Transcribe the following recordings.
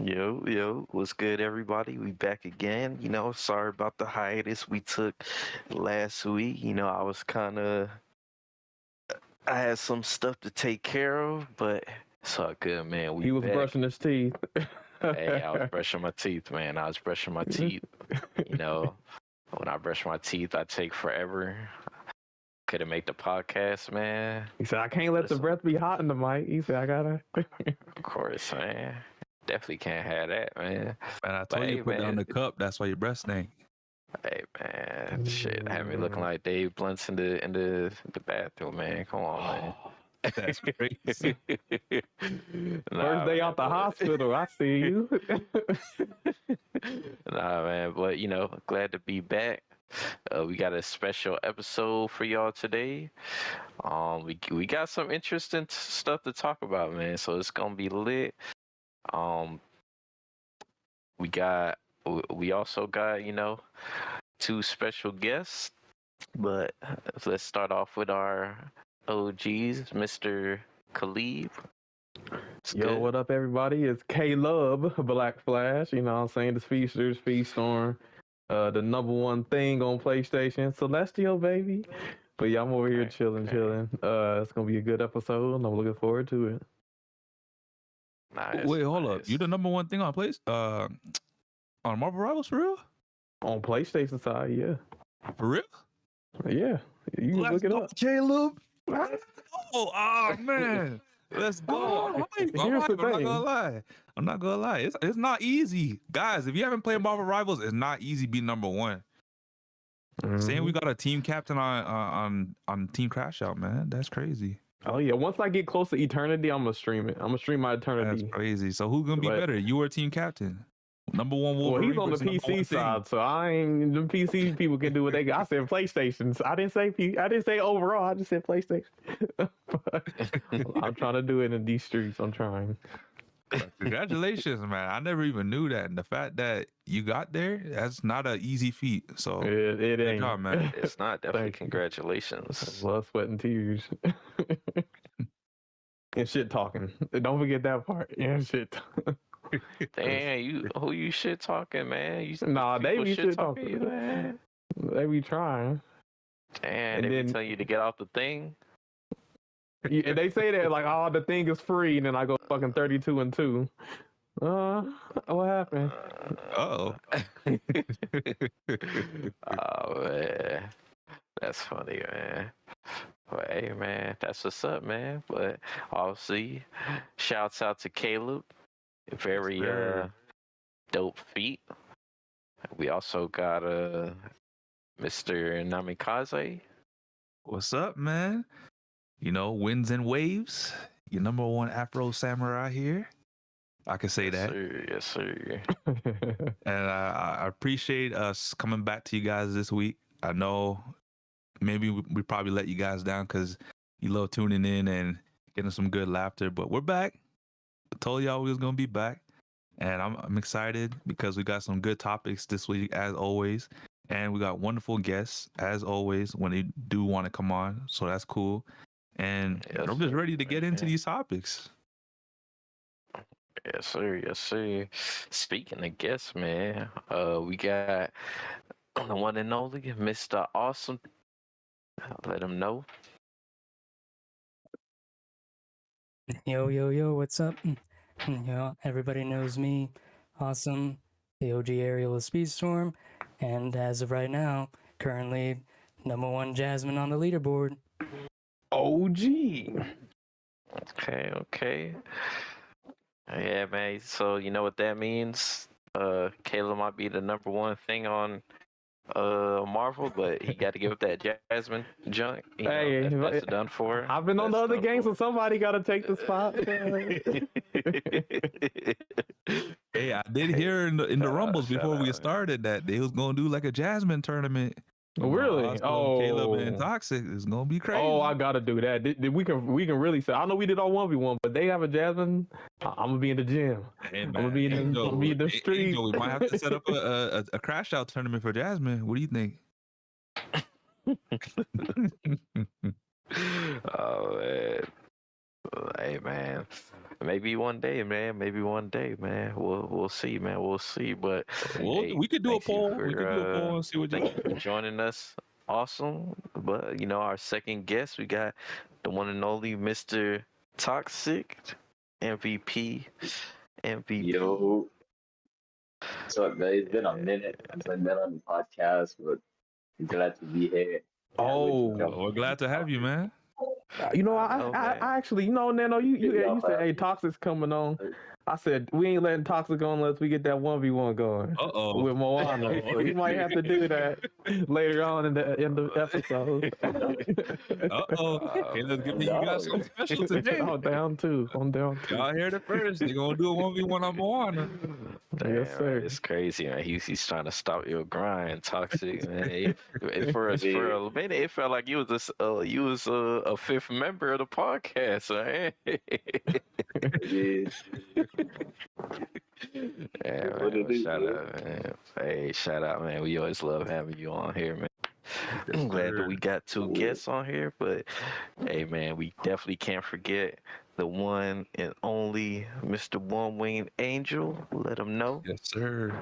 Yo, what's good, everybody? We back again. Sorry about the hiatus we took last week. I had some stuff to take care of, but it's all good, man. He was brushing his teeth. Hey, I was brushing my teeth, man. I was brushing my teeth. When I brush my teeth, I take forever. Couldn't make the podcast, man. He said, I can't let the breath be hot in the mic. He said, I gotta. Of course, man. Definitely can't have that, man. Man, I told you to put down the cup. That's why your breath stank. Hey, man. Shit had me looking like Dave Blunts in the bathroom, man. Come on, man. That's crazy. First day out the hospital, I see you. Nah, man. But, glad to be back. We got a special episode for y'all today. We got some interesting stuff to talk about, man. So it's gonna be lit. We also got, two special guests. But let's start off with our OGs, Mr. Khalib. Yo, what up, everybody? It's Caleb, Black Flash. You know what I'm saying? The Speedsters, Speedstorm, the number one thing on PlayStation, Celestial, baby. But yeah, I'm over here chilling. It's gonna be a good episode, and I'm looking forward to it. Nice, Wait, hold up. You the number one thing on on Marvel Rivals for real? On PlayStation side, yeah. For real? Yeah. You can look it up. Caleb. Oh man. Let's go. I'm not gonna lie. It's not easy. Guys, if you haven't played Marvel Rivals, it's not easy being number one. Saying we got a team captain on Team Crashout, man. That's crazy. Oh yeah, once I get close to Eternity, I'm gonna stream it. I'm gonna stream my Eternity. That's crazy. So who's gonna be better? You or Team Captain? Number one Wolverine. Well, he's on the PC side, so I ain't. The PC people can do what they got. I said PlayStations. I didn't say overall. I just said PlayStation. I'm trying to do it in these streets. I'm trying. Congratulations, man. I never even knew that. And the fact that you got there, that's not an easy feat. So it ain't, job, man. It's not. Definitely congratulations. Blood, sweat, and tears. And shit talking. Don't forget that part. Yeah, shit. Damn, who you shit talking, man? They be shit talking, man. They be trying. Damn, they be telling you to get off the thing. Yeah, they say that like, oh, the thing is free, and then I go fucking 32-2. What happened? Oh man, that's funny, man. But hey, man, that's what's up, man. But obviously, shouts out to Caleb. Very dope feat. We also got Mr. Namikaze. What's up, man? Winds and waves. Your number one Afro samurai here. I can say that. Yes, sir. And I appreciate us coming back to you guys this week. I know maybe we probably let you guys down because you love tuning in and getting some good laughter, but we're back. I told y'all we was gonna be back, and I'm excited because we got some good topics this week as always, and we got wonderful guests as always when they do want to come on, so that's cool. And I'm just ready to get into these topics. Yes, sir. Speaking of guests, man, we got the one and only Mr. Awesome. I'll let him know. Yo, what's up? Everybody knows me. Awesome. The OG Ariel of Speedstorm. And as of right now, currently number one Jasmine on the leaderboard. OG. Okay. Yeah, man. So you know what that means? Caleb might be the number one thing on Marvel, but he got to give up that Jasmine junk. That's done for. I've been on the other games, so somebody got to take the spot. Hey, I did hear in the rumbles before we started that they was gonna do like a Jasmine tournament. Really? Caleb and Toxic is gonna be crazy. Oh, I gotta do that. We can really say. I know we did all 1v1, but they have a Jasmine. I'm gonna be in the gym. I'm gonna be in the street. We might have to set up a crash out tournament for Jasmine. What do you think? Oh man, hey man. maybe one day, man. Maybe one day, man. We'll see, man. We'll see. But hey, we could do a thank you poll. for, We could do a poll and see what you thank you for joining us. Awesome. But our second guest, we got the one and only Mr. Toxic MVP. Yo, what's up, guys? It's been a minute since I've been on the podcast, but I'm glad to be here. we're glad to have you, man. I actually, Nano, you said, hey, Toxic's coming on. I said, we ain't letting Toxic on unless we get that 1v1 going with Moana. So you might have to do that later on in the episode. Hey, let's give you guys something special today. I'm down too. Y'all heard it first. They're going to do a 1v1 on Moana. Yes, sir. It's crazy, man. He's trying to stop your grind, Toxic, man. For a minute, it felt like you was a fifth member of the podcast, man. Shout out, man. Hey, shout out, man. We always love having you on here, man. I'm glad that we got two guests on here, but hey, man, we definitely can't forget the one and only Mr. One Winged Angel. Let him know. Yes, sir.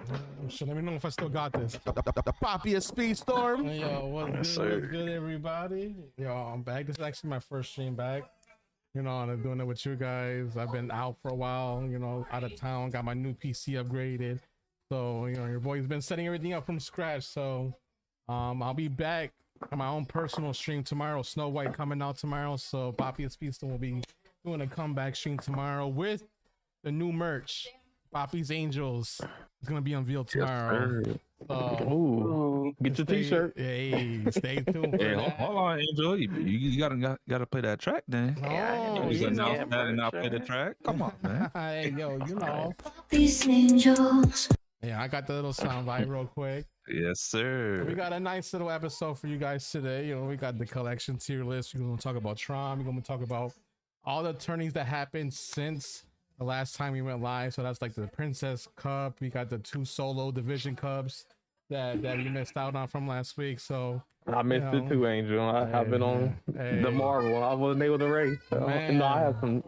So let me know if I still got this. The Poppy of Speedstorm. Yo, what's good, everybody? Yo, I'm back. This is actually my first stream back. And I'm doing it with you guys. I've been out for a while, out of town, got my new PC upgraded. So, your boy's been setting everything up from scratch. So, I'll be back on my own personal stream tomorrow. Snow White coming out tomorrow. So, Poppy of Speedstorm will be doing a comeback stream tomorrow with the new merch. Poppy's Angels. It's going to be unveiled tomorrow. Get your t-shirt. Hey, stay tuned. Hey, hold on, Angel. You gotta play that track then. Oh, you announced that and not play the track. Come on, man. Hey, yo, These angels. Yeah, I got the little sound bite real quick. Yes, sir. We got a nice little episode for you guys today. We got the collection tier list. We're gonna talk about Tron. We're gonna talk about all the tourneys that happened since the last time we went live. So that's like the Princess Cup. We got the 2 solo division cups that we missed out on from last week. So I missed it too, Angel. I've been on the Marvel. I wasn't able to race. So. No, I had some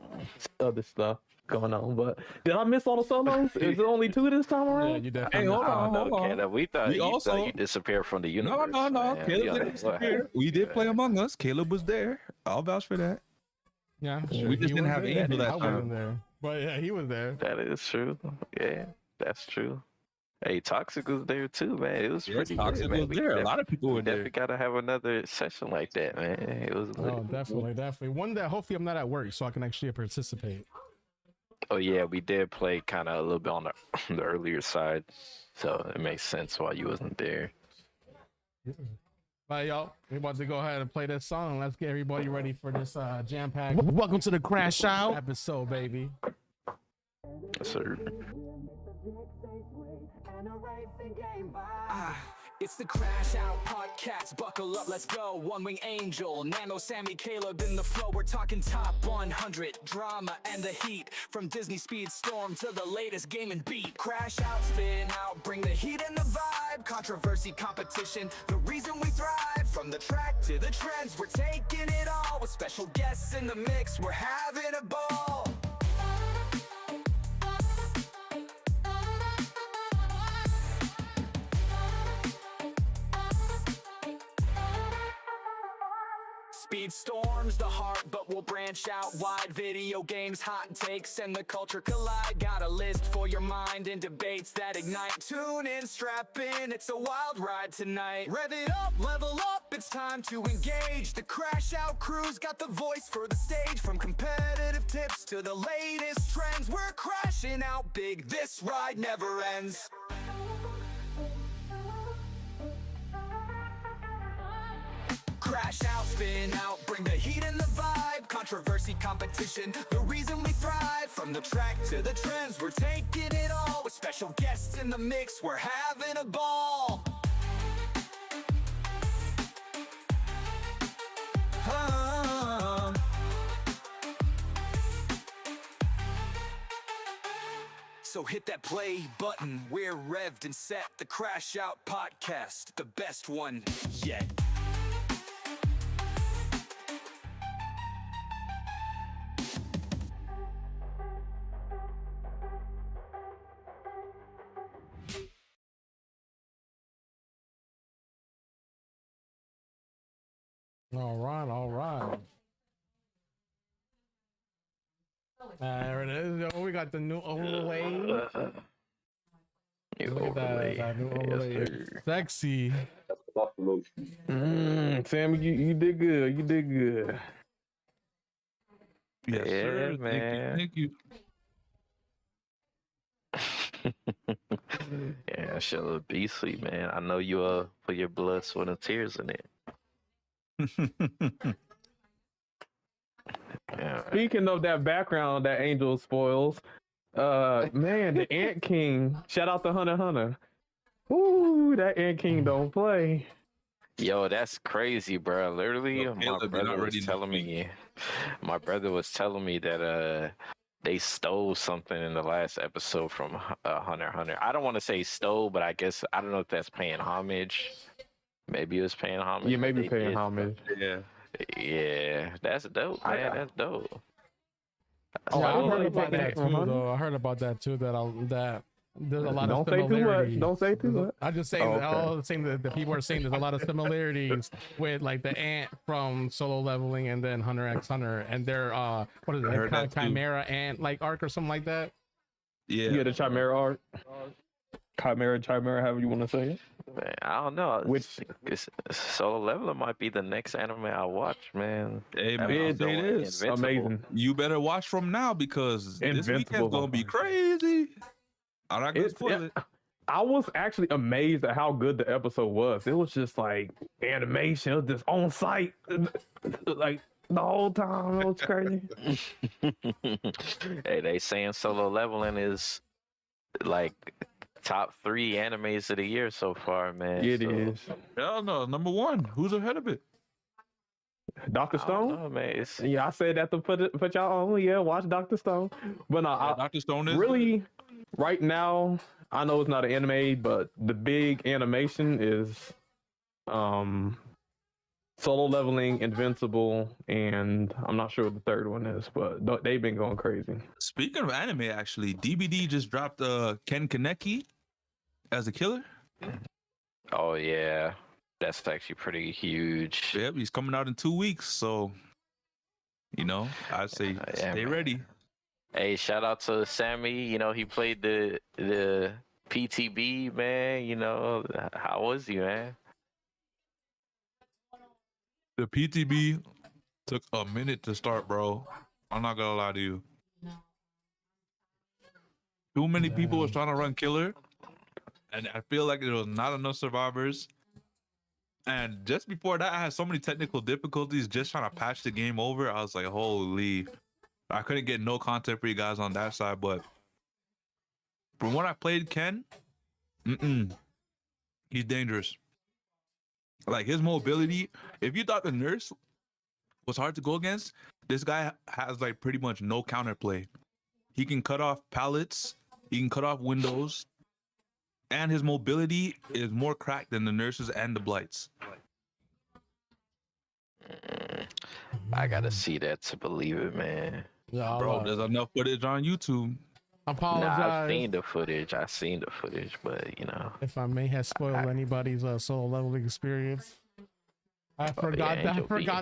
other stuff going on. But did I miss all the solos? Is it only 2 this time around? Yeah, you definitely. Hey, hold on. We thought you disappeared from the universe. No. Man. Caleb didn't disappear. We did play Among Us. Caleb was there. I'll vouch for that. Yeah, we just didn't have Angel that time. I wasn't there. But yeah, he was there. That is true. Yeah, that's true. Hey, Toxic was there too, man. It was pretty Toxic good, man. was there. A lot of people were there. Definitely gotta have another session like that, man. It was. Definitely. One that hopefully I'm not at work, so I can actually participate. Oh yeah, we did play kind of a little bit on the earlier side, so it makes sense why you wasn't there. But y'all, we about to go ahead and play this song. Let's get everybody ready for this jam pack. Welcome to the Crashout episode, baby. Yes, sir. It's the Crashout Podcast. Buckle up, let's go. One Wing Angel, Nano, Sammy, Caleb in the flow. We're talking top 100 drama and the heat. From Disney Speedstorm to the latest game and beat. Crash out, spin out, bring the heat and the vibe. Controversy, competition, the reason we thrive. From the track to the trends, we're taking it all. With special guests in the mix, we're having a ball. Speedstorm's the heart, but we'll branch out wide. Video games, hot takes, and the culture collide. Got a list for your mind and debates that ignite. Tune in, strap in, it's a wild ride tonight. Rev it up, level up, it's time to engage. The Crashout crew's got the voice for the stage. From competitive tips to the latest trends, we're crashing out big, this ride never ends. Crash out, spin out, bring the heat and the vibe. Controversy, competition, the reason we thrive. From the track to the trends, we're taking it all. With special guests in the mix, we're having a ball. So hit that play button, we're revved and set. The Crashout Podcast, the best one yet. All right. There it is. Oh, we got the new overlay. Look at that new overlay. Yes, Sexy. Sammy, you did good. You did good. Yes, Yeah, sir. man. Thank you. Yeah, that shit look beastly, man. I know you put your blood, sweat, and tears in it. Yeah. Speaking of that background that Angel spoils, man, the Ant King. Shout out to Hunter. Ooh, that Ant King don't play. Yo, that's crazy, bro. Literally, Yo, my Caleb, you're not brother ready was to telling me. My brother was telling me that they stole something in the last episode from Hunter. I don't want to say stole, but I guess I don't know if that's paying homage. Maybe it was paying homage. Yeah, maybe They paying did. homage. Yeah, that's dope, man. That's dope. Oh, Yeah, I I didn't heard really about take that that too, from though. I heard about that too. That there's a lot Don't of say too similarities. much. Don't say too much. I just saying, Oh, okay. all saying that the people are saying there's a lot of similarities with like the Ant from Solo Leveling and then Hunter x Hunter and their what is I heard it, that too. Chimera Ant like arc or something like that. Yeah, the Chimera art. Chimera, however you want to say it. Man, I don't know. Which Solo Leveler might be the next anime I watch, man. Hey, man, it is Invincible. amazing. you better watch from now because this Invincible. weekend's gonna be crazy. I'm not gonna spoil it. I was actually amazed at how good the episode was. It was just like animation, it was just on site, like the whole time. It was crazy. Hey, they saying Solo Leveling is like top 3 animes of the year so far, man. It is. Hell no, number 1. Who's ahead of it? Dr. Stone? Oh man, it's Yeah, I said that to put y'all on. Yeah, watch Dr. Stone. But no, Dr. Stone is really, right now, I know it's not an anime, but the big animation is Solo Leveling, Invincible, and I'm not sure what the third one is, but they've been going crazy. Speaking of anime, actually, DBD just dropped Ken Kaneki as a killer. oh yeah, that's actually pretty huge. Yep, he's coming out in 2 weeks, so I'd say Yeah, stay man. ready. Hey, shout out to Sammy. He played the PTB, man. How was he, man? The PTB took a minute to start, bro. I'm not gonna lie to you. Too many people was trying to run killer, and I feel like there was not enough survivors. And just before that, I had so many technical difficulties just trying to patch the game over. I was like, holy. I couldn't get no content for you guys on that side, but from when I played Ken, he's dangerous. Like his mobility, if you thought the nurse was hard to go against, this guy has like pretty much no counterplay. He can cut off pallets, he can cut off windows, and his mobility is more cracked than the nurses and the blights. I gotta see that to believe it, man. Yeah, Bro, there's enough footage on YouTube. apologize Nah, I've seen the footage, but if I may have spoiled anybody's Solo Leveling experience. I forgot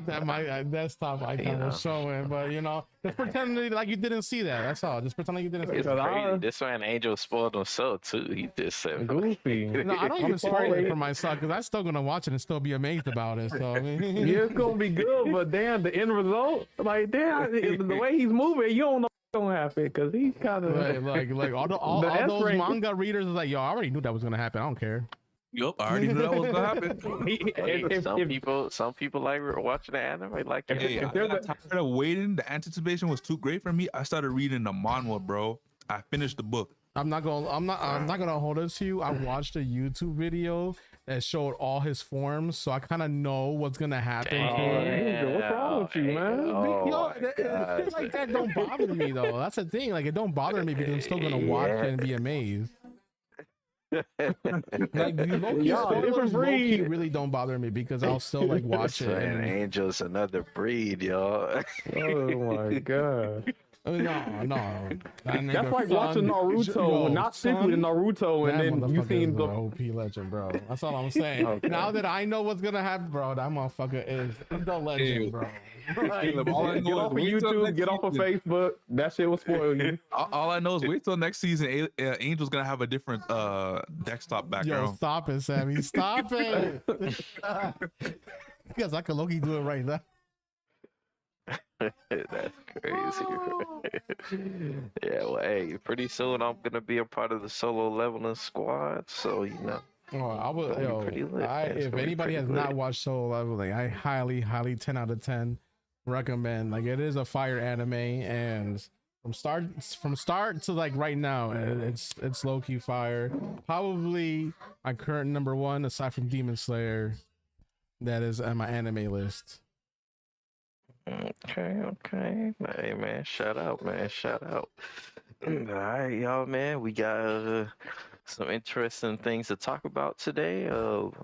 that my desktop icon was showing, but just pretend like you didn't see that. That's all. Just pretend like you didn't see it's that. crazy. This man Angel spoiled himself too. He just said, Goofy. No, I don't even spoil it for myself because I'm still gonna watch it and still be amazed about it. So I mean, Yeah, it's gonna be good, but damn, the end result, like damn, the way he's moving, you don't know what's gonna happen because he's kind of like all those S-rank. manga readers is like, yo, I already knew that was gonna happen. I don't care. Yup, I already knew that was gonna happen. hey, some people like watching the anime, like Hey, I got tired of waiting. The anticipation was too great for me. I started reading the manhwa, bro. I finished the book. I'm not gonna hold it to you. I watched a YouTube video that showed all his forms, so I kind of know what's gonna happen. Angel, what's wrong with you, man? Shit like that don't bother me though. That's the thing. Like it don't bother me because I'm still gonna watch it and be amazed. Like different breed. really don't bother me because I'll still like watch it. Man, And, Angel's another breed, y'all. Oh my god. No. That's like watching Naruto, not stick with Naruto, and then you seen the OP legend, bro. That's all I'm saying. Okay. Now that I know what's gonna happen, bro, that motherfucker is the legend, bro. Like, get off of YouTube, get off of Facebook. That shit will spoil you. All I know is wait till next season. Angel's gonna have a different desktop background. Yo, stop it, Sammy. Stop it. Because I can low-key do it right now. That's crazy. Yeah, well, hey, pretty soon I'm gonna be a part of the solo leveling squad, so you know. Oh, I would. If anybody has not watched Solo Leveling, I highly 10 out of 10 recommend. Like, it is a fire anime, and from start to like right now, it's low key fire. Probably my current number one, aside from Demon Slayer, that is on my anime list. Okay. Hey, man, shout out. All right, y'all, man. We got some interesting things to talk about today.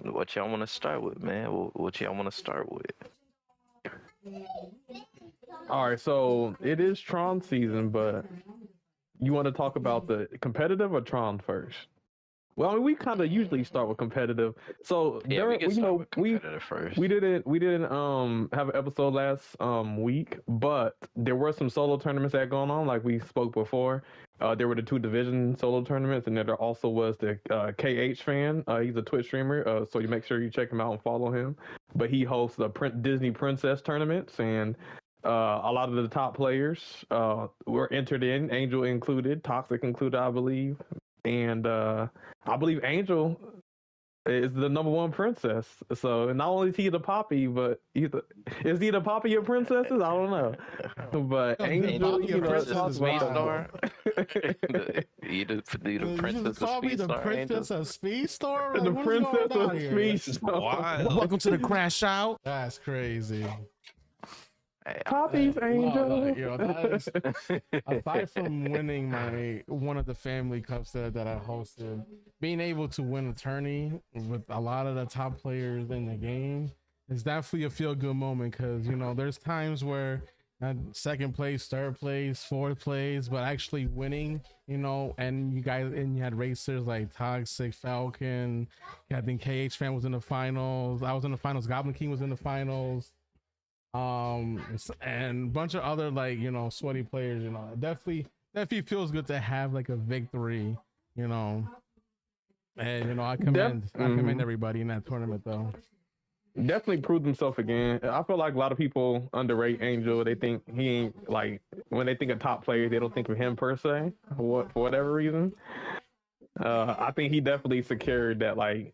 What y'all want to start with, man? What y'all want to start with? All right, so it is Tron season, but you want to talk about the competitive or Tron first? Well, I mean, we kind of usually start with competitive. So yeah, we didn't have an episode last week, but there were some solo tournaments that going on, like we spoke before. There were the 2 division solo tournaments, and then there also was the KH fan. He's a Twitch streamer, so you make sure you check him out and follow him. But he hosts the Disney Princess tournaments, and a lot of the top players were entered in, Angel included, Toxic included, I believe. And I believe Angel is the number 1 princess. So not only is he the Poppy, but is he the Poppy of princesses? I don't know. But Angel, you know, Speedstorm. The princess of Speedstorm. The princess of Speedstorm. The princess of Speedstorm. Welcome to the Crashout. That's crazy. Poppy's Angel. Aside from winning one of the family cups that I hosted, being able to win a tourney with a lot of the top players in the game is definitely a feel good moment, because you know there's times where second place, third place, fourth place, but actually winning, you know, and you had racers like Toxic, Falcon, I think KH fan was in the finals, I was in the finals, Goblin King was in the finals, and a bunch of other, like, you know, sweaty players. You know, it definitely feels good to have like a victory, you know. And you know, I commend everybody in that tournament though. Definitely proved himself again. I feel like a lot of people underrate Angel. They think he ain't, like, when they think of top players, they don't think of him per se, for whatever reason. I think he definitely secured that. Like,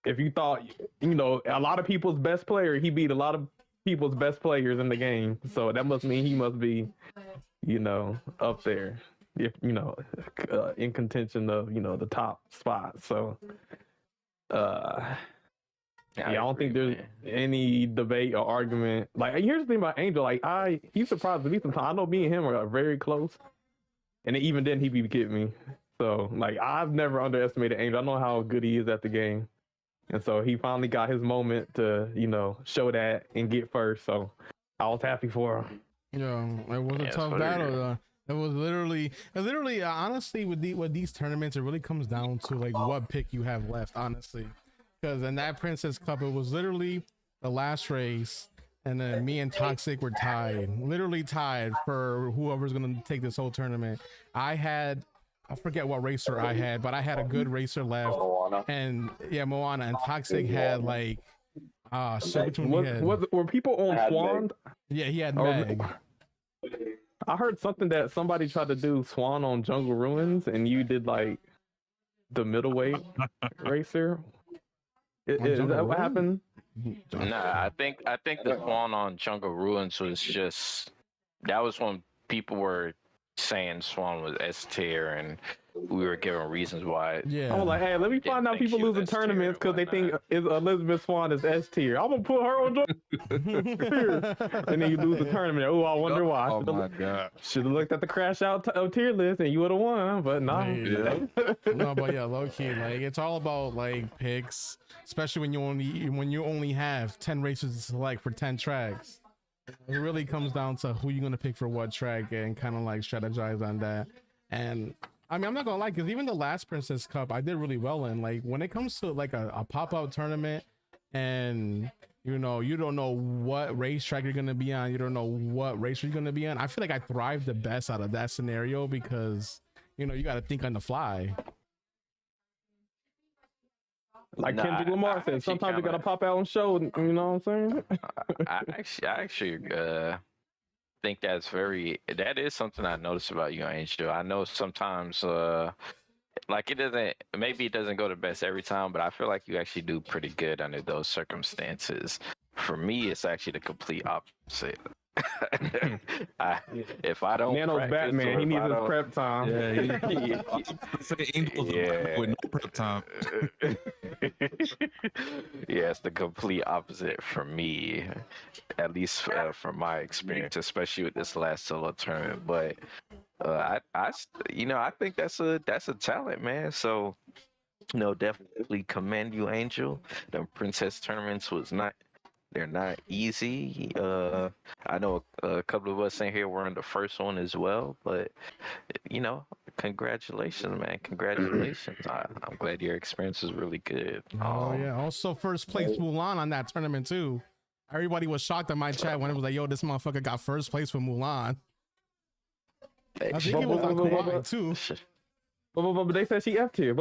if you thought, you know, a lot of people's best player, he beat a lot of people's best players in the game. So that must mean he must be, you know, up there, if you know, in contention of, you know, the top spot. So yeah, I don't think there's any debate or argument. Like, here's the thing about Angel, like, he surprised me sometimes. I know me and him are very close, and even then he be kidding me. So like, I've never underestimated Angel. I know how good he is at the game. And so he finally got his moment to, you know, show that and get first. So I was happy for him. Yeah, it was a tough battle. It was literally, honestly, with these tournaments, it really comes down to like what pick you have left, honestly. Because in that Princess Cup, it was literally the last race, and then me and Toxic were literally tied for whoever's gonna take this whole tournament. I forget what racer I had, but I had a good racer left. And yeah, Moana, and Toxic had like which one he had? Were people on Swan? Yeah, he had Meg. I heard something that somebody tried to do Swan on Jungle Ruins, and you did like the middleweight racer. Is that what happened? Nah, I think the Swan on Jungle Ruins was just, that was when people were saying Swan was S tier, and we were giving reasons why. Yeah, I was like, hey, let me find out people losing tournaments because they think Elizabeth Swan is S tier. I'm gonna put her on and then you lose the tournament. Oh, I wonder why. Oh my god, should have looked at the Crashout tier list and you would have won, but no. No, but yeah, low key, like, it's all about like picks, especially when you only have 10 races to select for 10 tracks. It really comes down to who you're gonna pick for what track and kind of like strategize on that. And I mean, I'm not gonna lie, because even the last Princess Cup, I did really well in. Like when it comes to like a pop-up tournament, and you don't know what racetrack you're gonna be on, you don't know what race you're gonna be on. I feel like I thrived the best out of that scenario because you got to think on the fly. Like Kendrick Lamar said, sometimes you gotta pop out and show. You know what I'm saying? I actually think that is something I noticed about you, Angel. I know sometimes like maybe it doesn't go the best every time, but I feel like you actually do pretty good under those circumstances. For me, it's actually the complete opposite. If I don't Nano's Batman, he needs his prep time. Yeah, with no prep time. Yeah, it's the complete opposite for me, at least from my experience, especially with this last solo tournament. But I think that's a talent, man. So, definitely commend you, Angel. The Princess tournaments they're not easy. I know a couple of us in here were in the first one as well, but congratulations, man. Congratulations. I'm glad your experience is really good. Oh yeah. Also first place Mulan on that tournament too. Everybody was shocked in my chat when it was like, yo, this motherfucker got first place for Mulan. I think it was on Kawaii too. But they said she F tier.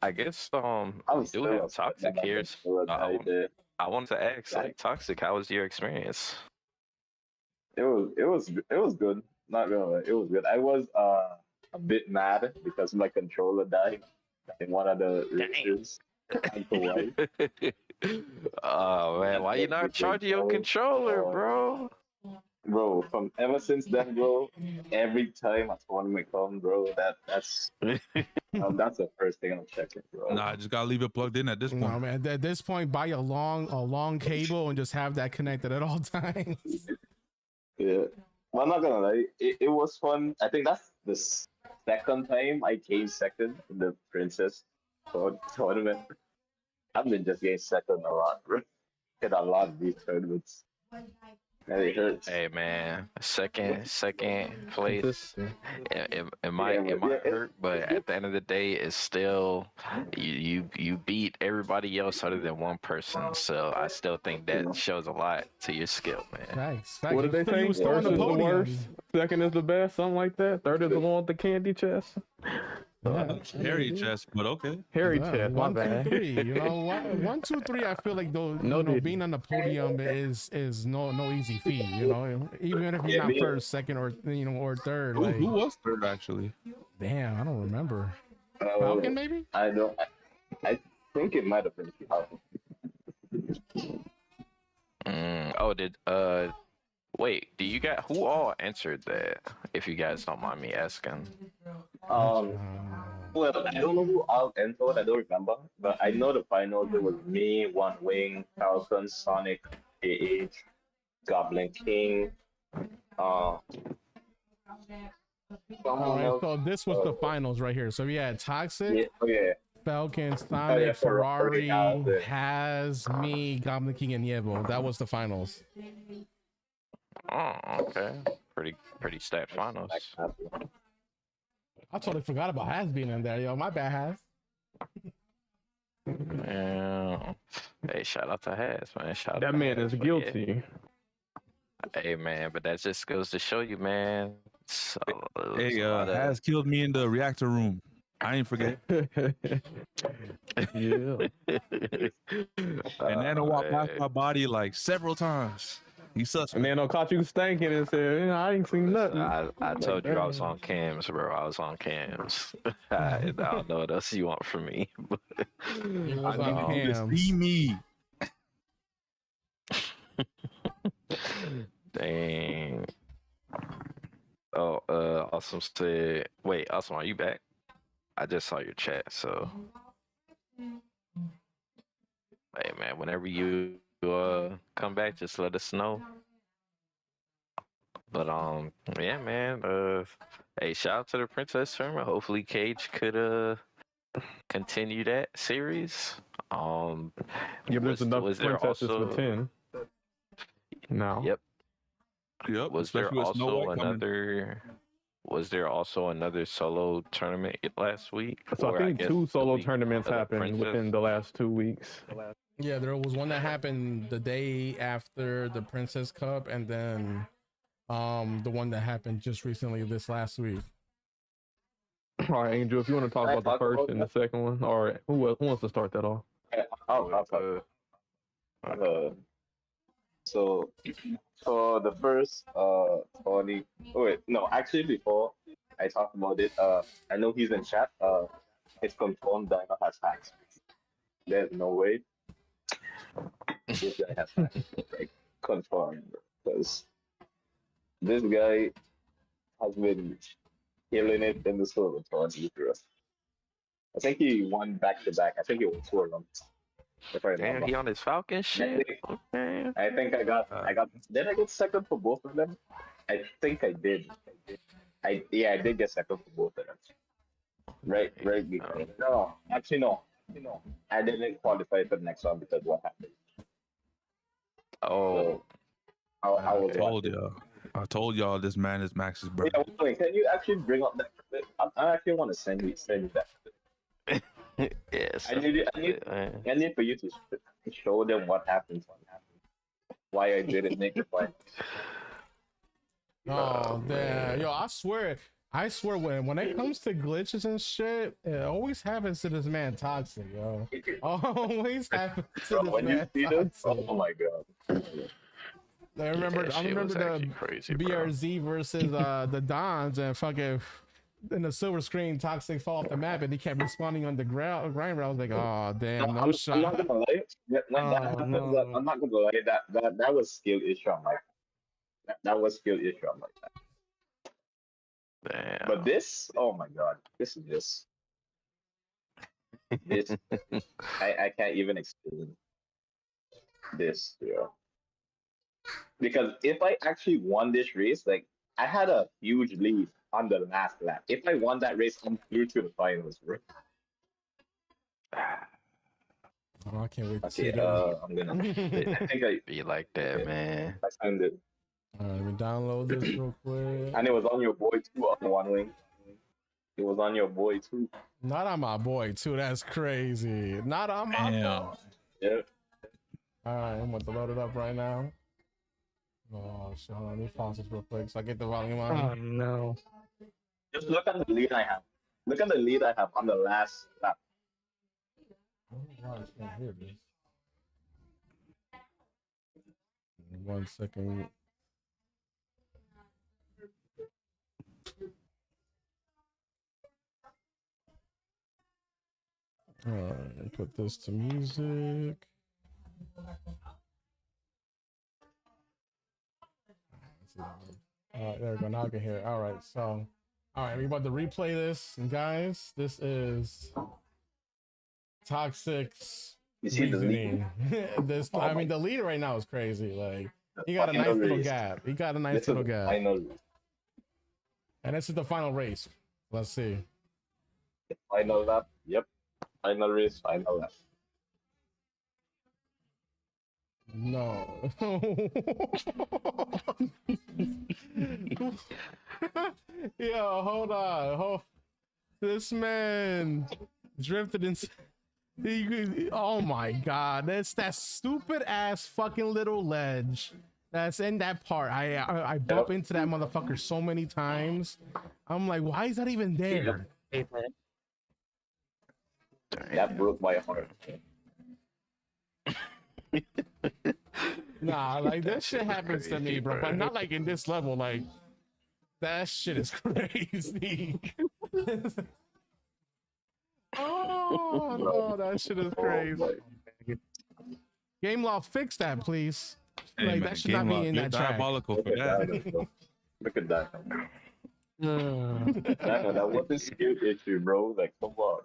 I guess we do have Toxic here. I wanted to ask, like, Toxic, how was your experience? It was good. Not gonna lie, it was good. I was a bit mad because my controller died in one of the races. Oh man, why you not charging your controller, bro? Bro, from ever since then, bro, every time a tournament comes, bro, that's the first thing I'm checking, bro. Nah, I just gotta leave it plugged in at this point. No, man, at this point, buy a long cable and just have that connected at all times. Yeah, well, I'm not gonna lie, it was fun. I think that's the second time I came second in the Princess tournament. I've been just getting second a lot, bro. In a lot of these tournaments. And it hurts. Hey man, second place. It might hurt, but at the end of the day, it's still you beat everybody else other than one person. So I still think that shows a lot to your skill, man. Nice. What did they say? First is the worst, second is the best, something like that. Third is the one with the candy chest. Hairy chest, but okay. Hairy chest. One, 2, 3. 1, 2, 3. I feel like those. Being on the podium is no easy feat. Even if you're not first, second, or or third. Who was third actually? Damn, I don't remember. Falcon, maybe. I don't. I think it might have been Falcon. Wait, who all answered that? If you guys don't mind me asking. Well, I don't know who all entered. I don't remember, but I know the finals. It was me, One Wing, Falcon, Sonic, AH, Goblin King. All right, so this was the finals right here. So we had Toxic, Falcon, Sonic, Ferrari, Has, me, Goblin King, and Yevo. That was the finals. Oh, okay. Pretty stacked finals. I totally forgot about Has being in there, yo. My bad, Has. Yeah. Hey, shout out to Has, man. That man is guilty. Yeah. Hey, man, but that just goes to show you, man. Has killed me in the reactor room. I ain't forget. Yeah. And Nano walked past my body like several times. He suspect. And Nano caught you stinking and said, I ain't seen nothing. I told you I was on cams, bro. I was on cams. I don't know what else you want from me. I need to see me. Dang. Oh, Awesome said, wait, Awesome, are you back? I just saw your chat, so. Hey, man, whenever you come back, just let us know. But, yeah, man, hey, shout out to the Princess tournament. Hopefully Cage could, continue that series. Give us enough princesses for 10. No. Yep. Yep. Was there especially with Snow also White coming. another? Was there also another solo tournament last week? So I Or think guess 2 the solo week tournaments of the happened Princess? within the last 2 weeks. Yeah, there was one that happened the day after the Princess Cup, and then the one that happened just recently this last week. All right, Angel, if you want to talk Can I about the talk first about and the that? second one, or who wants to start that off? I'll talk. So for the first Tony, oh wait, no, actually before I talk about it, I know he's in chat. It's confirmed Dino has hacks. There's no way this guy has hacks. Like confirmed, because this guy has been killing it in the solo Tony for us. I think he won back to back. I think it was 2 of them. If I remember. Damn, he on his Falcon shit. Okay. I think I got. Did I get second for both of them? I think I did. I did get second for both of them. Right. No, actually no. I didn't qualify for the next one because what happened. Oh, I was I told y'all this man is Max's brother. Yeah, wait, can you actually bring up that? I actually want to send you that. yes. I need for you to show them what happened. Why I didn't make the final. Oh damn, yo! I swear when it comes to glitches and shit, it always happens to this man Toxic, yo. Always happens to Bro, this when you man see this, Toxic. oh my god. I remember the crazy, BRZ versus the Dons, and fucking in the silver screen, Toxic fall off the map, and he kept responding on the grind round. I was like, oh damn, no shot. I'm not gonna lie. When that happened, no. I'm not gonna lie. That was skill issue on my. That was skill issue on my side. Damn. But this, oh my god, this is just. This, I can't even explain this, yo. Because if I actually won this race, like I had a huge lead on the last lap. If I won that race, I'm through to the finals, bro. Oh, I can't wait to see Okay, that. I'm gonna. I think I Be like that, man. found it, Let me download this real quick. and it was on your boy too on one wing. It was on your boy too. Not on my boy too. That's crazy. Not on my boy. Yeah. All right, I'm going to load it up right now. Oh, shit. Hold on. Let me pause this real quick so I get the volume on. Oh no. Just look at the lead I have. Look at the lead I have on the last lap. I don't know why I can't hear this. 1 second. All right, put this to music. There we go. Now I can hear it. All right, so, all right, we're about to replay this, and guys, this is Toxic's You see the reasoning. lead? This, Oh I my mean, the lead right now is crazy. Like, he got a Fucking nice little race. gap. He got a nice This is little the gap. final, And this is the final race. Let's see. final lap. Yep. Final race, final lap. No. Yo, hold on. This man drifted in. Oh my god, that's that stupid ass fucking little ledge that's in that part. I bump into that motherfucker so many times. I'm like, why is that even there? That broke my heart. Nah, like that shit happens to me, bro. But not like in this level. Like that shit is crazy. Oh no, that shit is crazy. Game law, fix that, please. Hey, Like man, that should not Game be in Law, that you're track. diabolical for Look that. at that. Look at that. That was a skill issue, bro. Like, come on.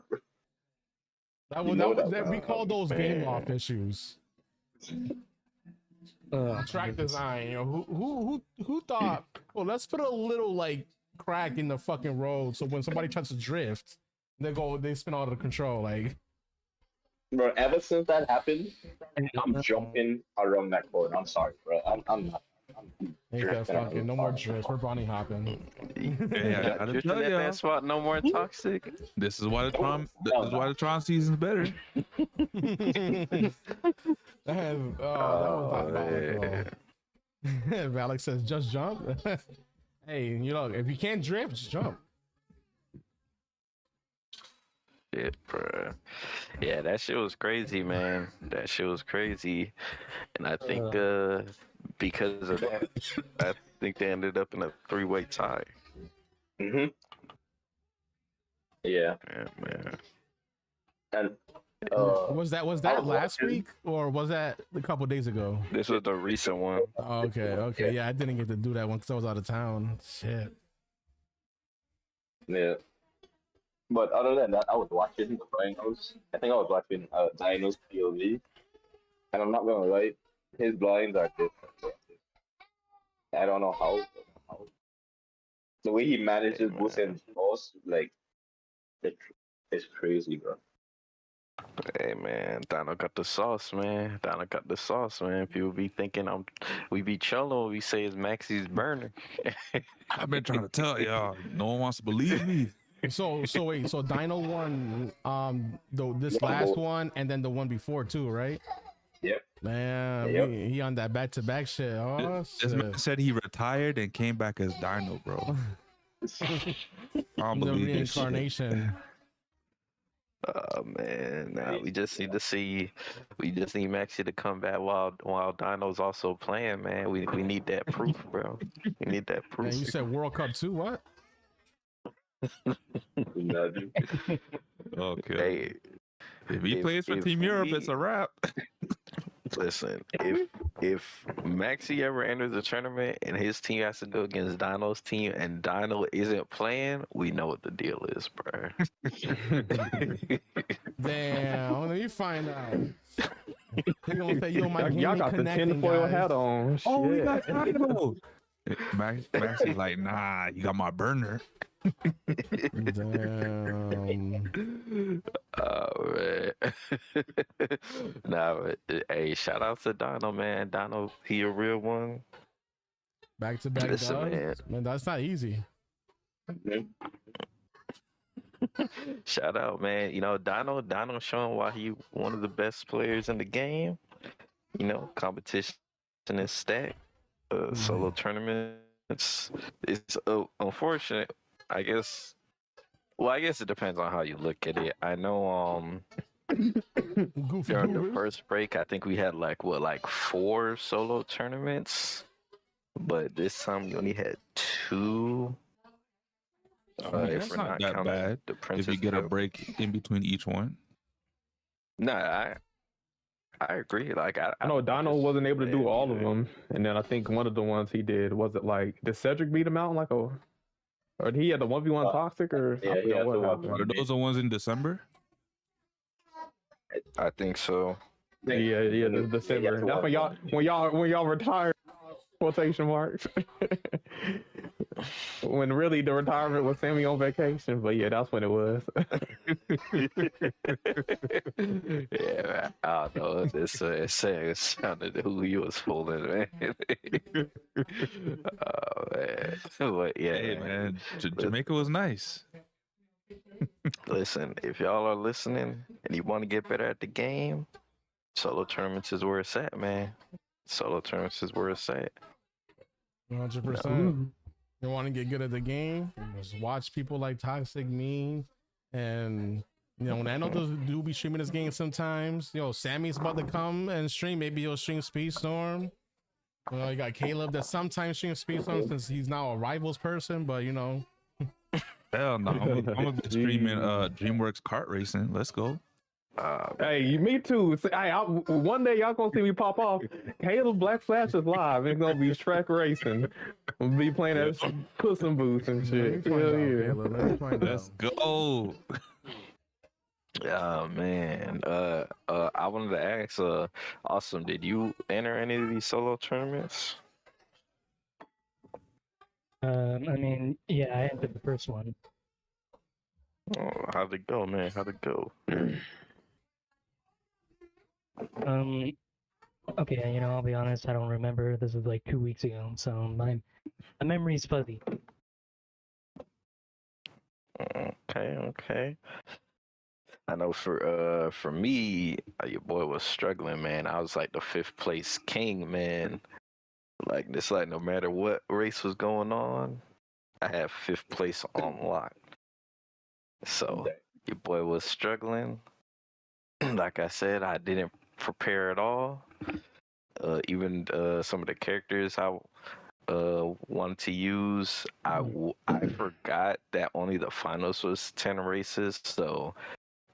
We call those game law issues. Track design, you know, who thought, well, let's put a little like crack in the fucking road so when somebody tries to drift, they spin out of control. Like, Bro, ever since that happened, I'm jumping around that corner. I'm sorry, bro. I'm not. Ain't that fucking no more drifts. We're bunny hopping. Yeah, I gotta Drifting tell at y'all. that spot, no more toxic. This is why the Tron season's better. That was diabolical. Alex says, just jump. Hey, you know, if you can't drift, just jump. Shit, bro. Yeah, that shit was crazy, man. That shit was crazy. And I think because of that, I think they ended up in a 3-way tie. Yeah. Yeah, man. And was that last week or was that a couple days ago? This was the recent one. Oh, okay. Yeah, I didn't get to do that one because I was out of town. Shit. Yeah. But other than that, I was watching the Dinos. I think I was watching Dino's POV. And I'm not gonna lie, his blinds are different. I don't know how. The way he manages boosting boss, like, it's crazy, bro. Hey man, Dino got the sauce, man. People be thinking we be chilling when we say it's Maxi's burner. I've been trying to tell y'all. No one wants to believe me. So wait, so Dino won this last one and then the one before too, right? Yep. Man, Yep. he on that back-to-back shit. Oh, This man shit. said he retired and came back as Dino, bro. I don't The believe this shit. reincarnation. Oh man, nah, we just need Maxi to come back while Dino's also playing, man. We need that proof, bro. We need that proof. And you said World Cup 2, what? Okay. Hey, If he plays for Team Europe, it's a wrap. listen, if Maxi ever enters the tournament and his team has to go against Dino's team and Dino isn't playing, we know what the deal is, bro. Damn, let me find out. He gonna say, yo, my Y'all got the tinfoil hat on. Oh, we Shit. got Dino. Maxi's like, nah, you got my burner. Damn. Oh man. Nah, but hey, shout out to Dino, man. Dino, he a real one. Back-to-back Listen, dubs? Man, that's not easy. Shout out, man. You know, Dino showing why he one of the best players in the game. You know, competition is stacked. Solo tournaments. It's unfortunate. I guess it depends on how you look at it. I know Goofy during the goofers. first break, I think we had like 4 solo tournaments, but this time we only had 2. That's not that bad the if Princess you get a Cup. break in between each one. Nah, I agree. Like I know Dino wasn't able to do all of them, and then I think one of the ones he did was it like did Cedric beat him out like or he had the 1v1 toxic or yeah, I he forgot had what the happened. Are those the ones in December? I think so. Yeah, the December. That's when y'all retired. Quotation marks. When really the retirement was Sammy on vacation, but yeah, that's when it was. Yeah, I don't know. This it sounded who he was fooling, man. Oh man, but yeah, Hey man, Jamaica was nice. Listen, if y'all are listening and you want to get better at the game, solo tournaments is where it's at, man. Solo tournaments is where it's at. 100%. You want to get good at the game? Just watch people like Toxic, me, and you know when I know those do be streaming this game sometimes. Yo, Sammy's about to come and stream. Maybe he'll stream Speedstorm. You know, you got Caleb that sometimes streams Speedstorm since he's now a rivals person, but you know. Hell no, I'm gonna be streaming DreamWorks kart racing. Let's go. Hey, me too. One day y'all gonna see me pop off. Caleb Black Flash is live. It's gonna be Shrek Racing. We'll be playing at Puss in Boots and shit. Hell yeah. Let's go. Oh man. I wanted to ask, Awesome, did you enter any of these solo tournaments? I mean, yeah, I entered the first one. Oh, how'd it go, man? How'd it go? Okay, I'll be honest, I don't remember. This was like 2 weeks ago, so my memory's fuzzy. Okay. I know for me, your boy was struggling, man. I was like the 5th place king, man. Like it's like no matter what race was going on, I had 5th place on lock. So your boy was struggling. Like I said, I didn't prepare at all. Even some of the characters I wanted to use, I forgot that only the finals was 10 races. So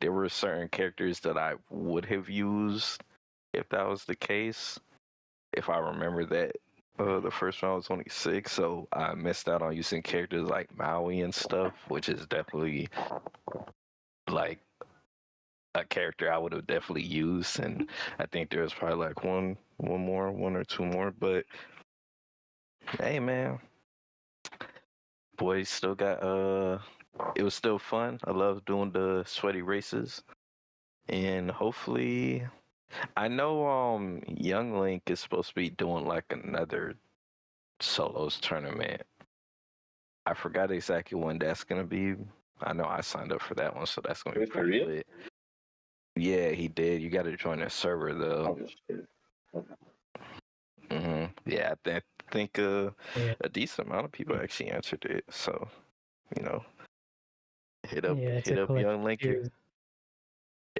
there were certain characters that I would have used if that was the case. If I remember that the first round was only 6, so I missed out on using characters like Maui and stuff, which is definitely like a character I would have definitely used. And I think there was probably like one or two more. But hey, man, boys still got it was still fun. I love doing the sweaty races, and hopefully, I know Young Link is supposed to be doing like another solos tournament. I forgot exactly when that's gonna be. I know I signed up for that one, so that's gonna be pretty lit. Yeah, he did. You got to join a server though. Yeah, I think a decent amount of people actually answered it. So, hit up Young Link. It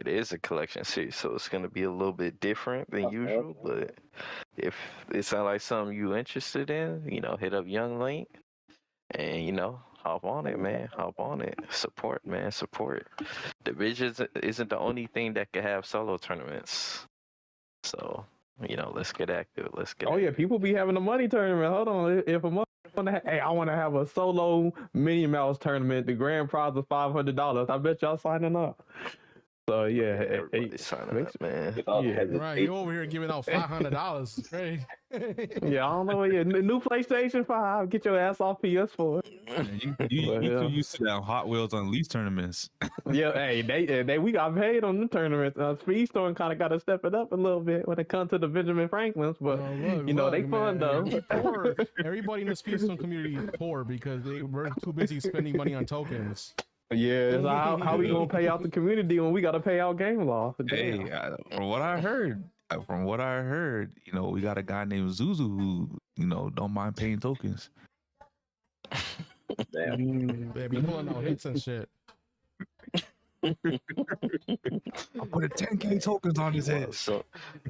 is a collection series, so it's gonna be a little bit different than usual. But if it sounds like something you interested in, hit up Young Link, and hop on it, man. Hop on it. Support, man. Support. Divisions isn't the only thing that can have solo tournaments. So, let's get active. Yeah, people be having a money tournament. Hold on, if a hey, I want to have a solo Minnie Mouse tournament. The grand prize is $500. I bet y'all signing up. So yeah, everybody signing up, man. Yeah. Right, you over here giving out $500. Great. Yeah, I don't know. Yeah, new PlayStation 5. Get your ass off PS4. You too used to that Hot Wheels Unleashed tournaments. Yeah, hey, we got paid on the tournaments. Speedstorm kind of got to step it up a little bit when it comes to the Benjamin Franklins, but look, they fun though. Poor. Everybody in the Speedstorm community is poor because they were too busy spending money on tokens. Yeah, so how we gonna pay out the community when we gotta pay out game law? Hey, from what I heard, we got a guy named Zuzu who, don't mind paying tokens. Damn. They be pulling out hits and shit. I put a 10K tokens on his head. So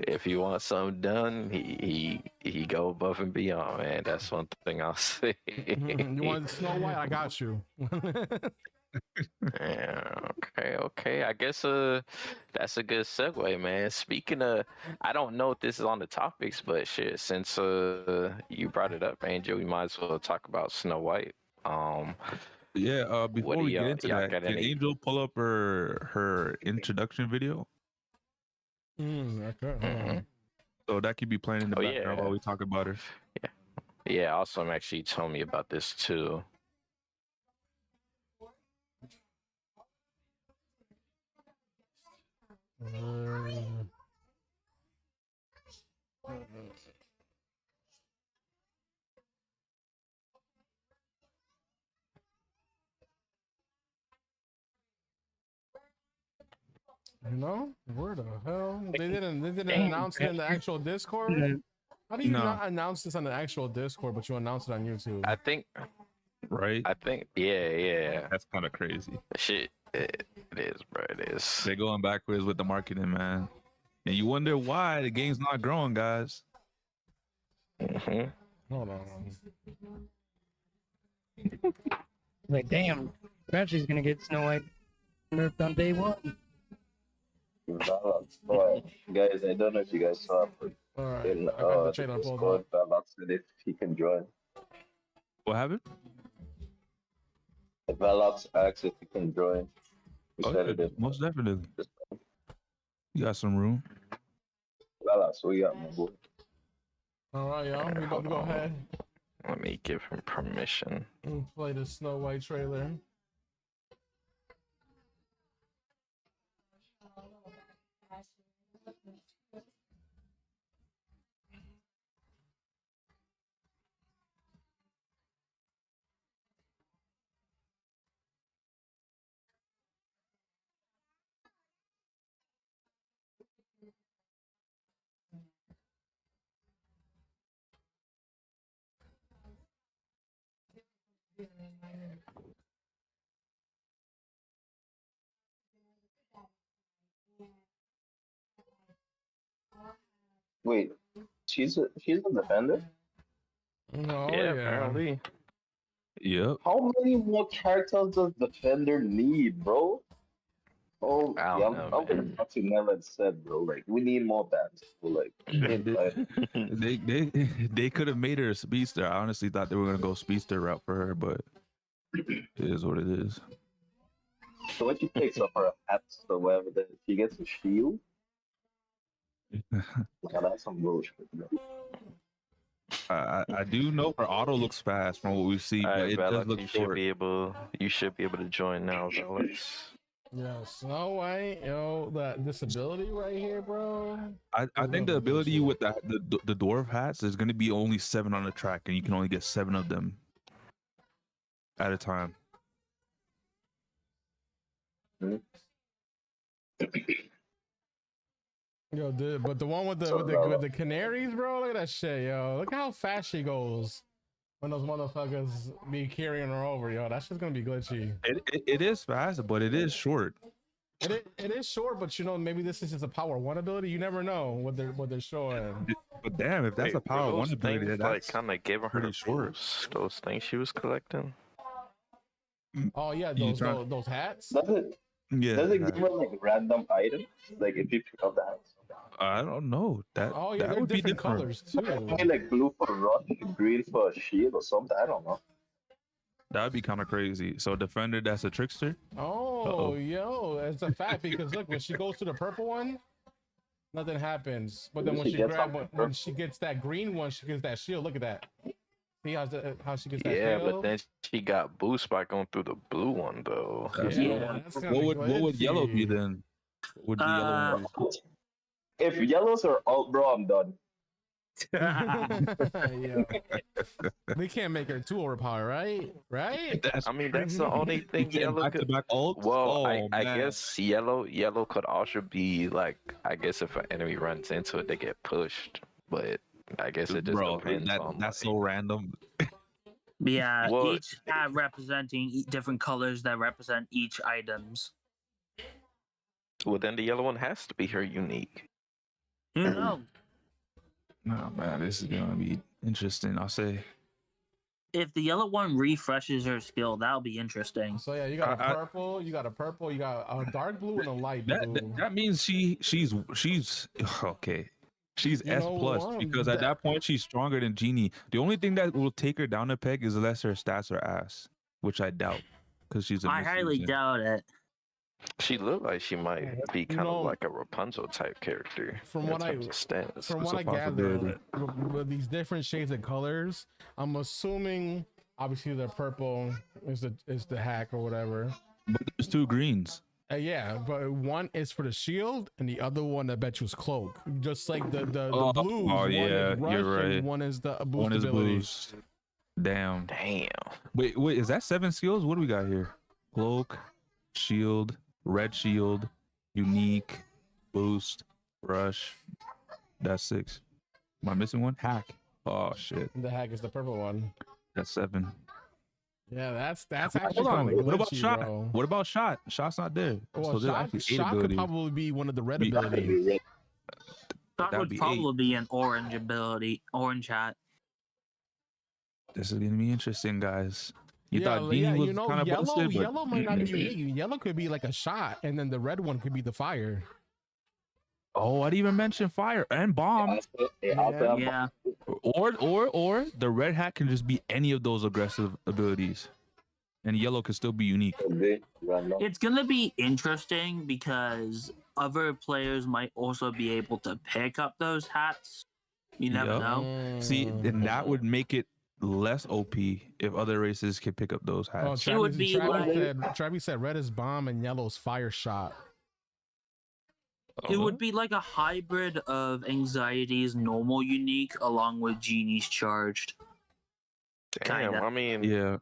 if you want something done, he go above and beyond, man. That's one thing I'll say. You want Snow White? I got you. Yeah, okay. I guess that's a good segue, man. Speaking of, I don't know if this is on the topics, but shit, since you brought it up, Angel, we might as well talk about Snow White. Before we get into that, can Angel pull up her introduction video? Okay. So that could be playing in the background while we talk about her. Yeah. Also, actually told me about this too. Where the hell? They didn't announce it in the actual Discord. How do you not announce this on the actual Discord, but you announce it on YouTube? I think, right? Yeah. That's kind of crazy. Shit, it is, bro. It is. They're going backwards with the marketing, man. And you wonder why the game's not growing, guys. Hold on. Like, damn, Cratchy's gonna get Snow White nerfed on day 1. Guys, I don't know if you guys saw, but in Discord, Valak said if he can join. What happened? Valak asked if he can join. Most definitely. You got some room. Valak, so we got my boy. All right, y'all. We about to go ahead. Let me give him permission. Play the Snow White trailer. Wait, she's a defender? No, yeah, apparently. Yep. How many more characters does defender need, bro? Oh, I don't know, man. what you never said, bro. Like, we need more bats. So, like, They could have made her a speedster. I honestly thought they were gonna go speedster route for her, but it is what it is. so when she takes off her hats or whatever, then she gets a shield. Yeah, that's some bullshit. I do know her auto looks fast from what we see, All but right, it Valak, does look you short. should be able to join now, Valak. Yeah, Snow White, that disability right here, bro. I think the ability with the dwarf hats is going to be only 7 on the track, and you can only get 7 of them at a time. Yo, dude, but the one with the canaries, bro, look at that shit, yo. Look how fast she goes when those motherfuckers be carrying her over, yo. That shit's gonna be glitchy. It is fast, but it is short. It is short, but maybe this is just a power 1 ability. You never know what they're showing. But damn, if that's a power 1 ability, things, that's like kind of giving her pretty short. those things she was collecting. Oh yeah, those hats. Does it give her like random items? Like if you pick up the hats? I don't know. That they're would be different different. colors too. Maybe like blue for rush, green for a shield or something. I don't know. That would be kind of crazy. So defender, that's a trickster. Oh, yo, it's a fact because look, when she goes to the purple one, nothing happens. But then when she gets that green one, she gets that shield. Look at that. See how she gets that shield? Yeah, but then she got boost by going through the blue one though. What would yellow be then? What would the yellow one be? If yellows are out, bro, I'm done. Yeah. They can't make her too overpowered, right? That's the only thing yellow could. Well, I guess yellow could also be like, I guess if an enemy runs into it, they get pushed. But I guess it just depends on. That's so random. Yeah, each hat representing different colors that represent each items. Well, then the yellow one has to be her unique. You know. Oh man, this is gonna be interesting. I'll say. If the yellow one refreshes her skill, that'll be interesting. So yeah, you got a purple, you got a dark blue and a light blue. That means she's okay. She's S plus because at that point she's stronger than Genie. The only thing that will take her down a peg is unless her stats are ass, which I doubt because she's. I highly doubt it. She looked like she might be kind of like a Rapunzel type character. From what I gather, with these different shades of colors, I'm assuming obviously the purple is the hack or whatever. But there's 2 greens. Yeah, but one is for the shield, and the other one I bet you is cloak. Just like the blues. Oh yeah, one is you're right. One is the boost one is ability. Boost. Damn. Wait, is that 7 skills? What do we got here? Cloak, shield, red shield, unique, boost, rush. That's 6. Am I missing one? Hack. Oh shit. The hack is the purple one. That's 7. Yeah, that's actually Hold on. glitchy, What about shot? bro. What about shot? Shot's not there. Well, so shot could probably be one of the red abilities. That would probably be an orange ability, orange hat. This is gonna be interesting, guys. You thought yeah, Genie was yellow, kind of busted, but... yellow might not be unique. Yellow could be like a shot, and then the red one could be the fire. Oh, I didn't even mention fire and bomb. Yeah. Or the red hat can just be any of those aggressive abilities, and yellow can still be unique. It's gonna be interesting because other players might also be able to pick up those hats. You never know. See, and that would make it less OP if other races can pick up those hats. It would be Travis said red is bomb and yellow's fire shot. It would be like a hybrid of Anxiety's normal unique along with Genie's charged. Damn, Kinda. I mean, Yeah.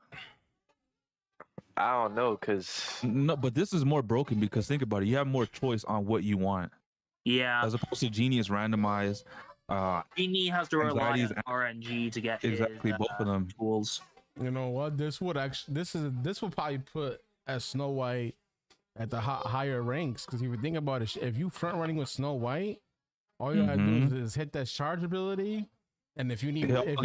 I don't know, cause No, but this is more broken because think about it. You have more choice on what you want. Yeah. As opposed to Genie is randomized. Genie has to rely on Anxiety's- RNG to get Exactly, his, both of them. tools. You know what? This would probably put as Snow White at the higher ranks because if you think about it, if you front running with Snow White, All you gotta do is hit that charge ability, and if you need like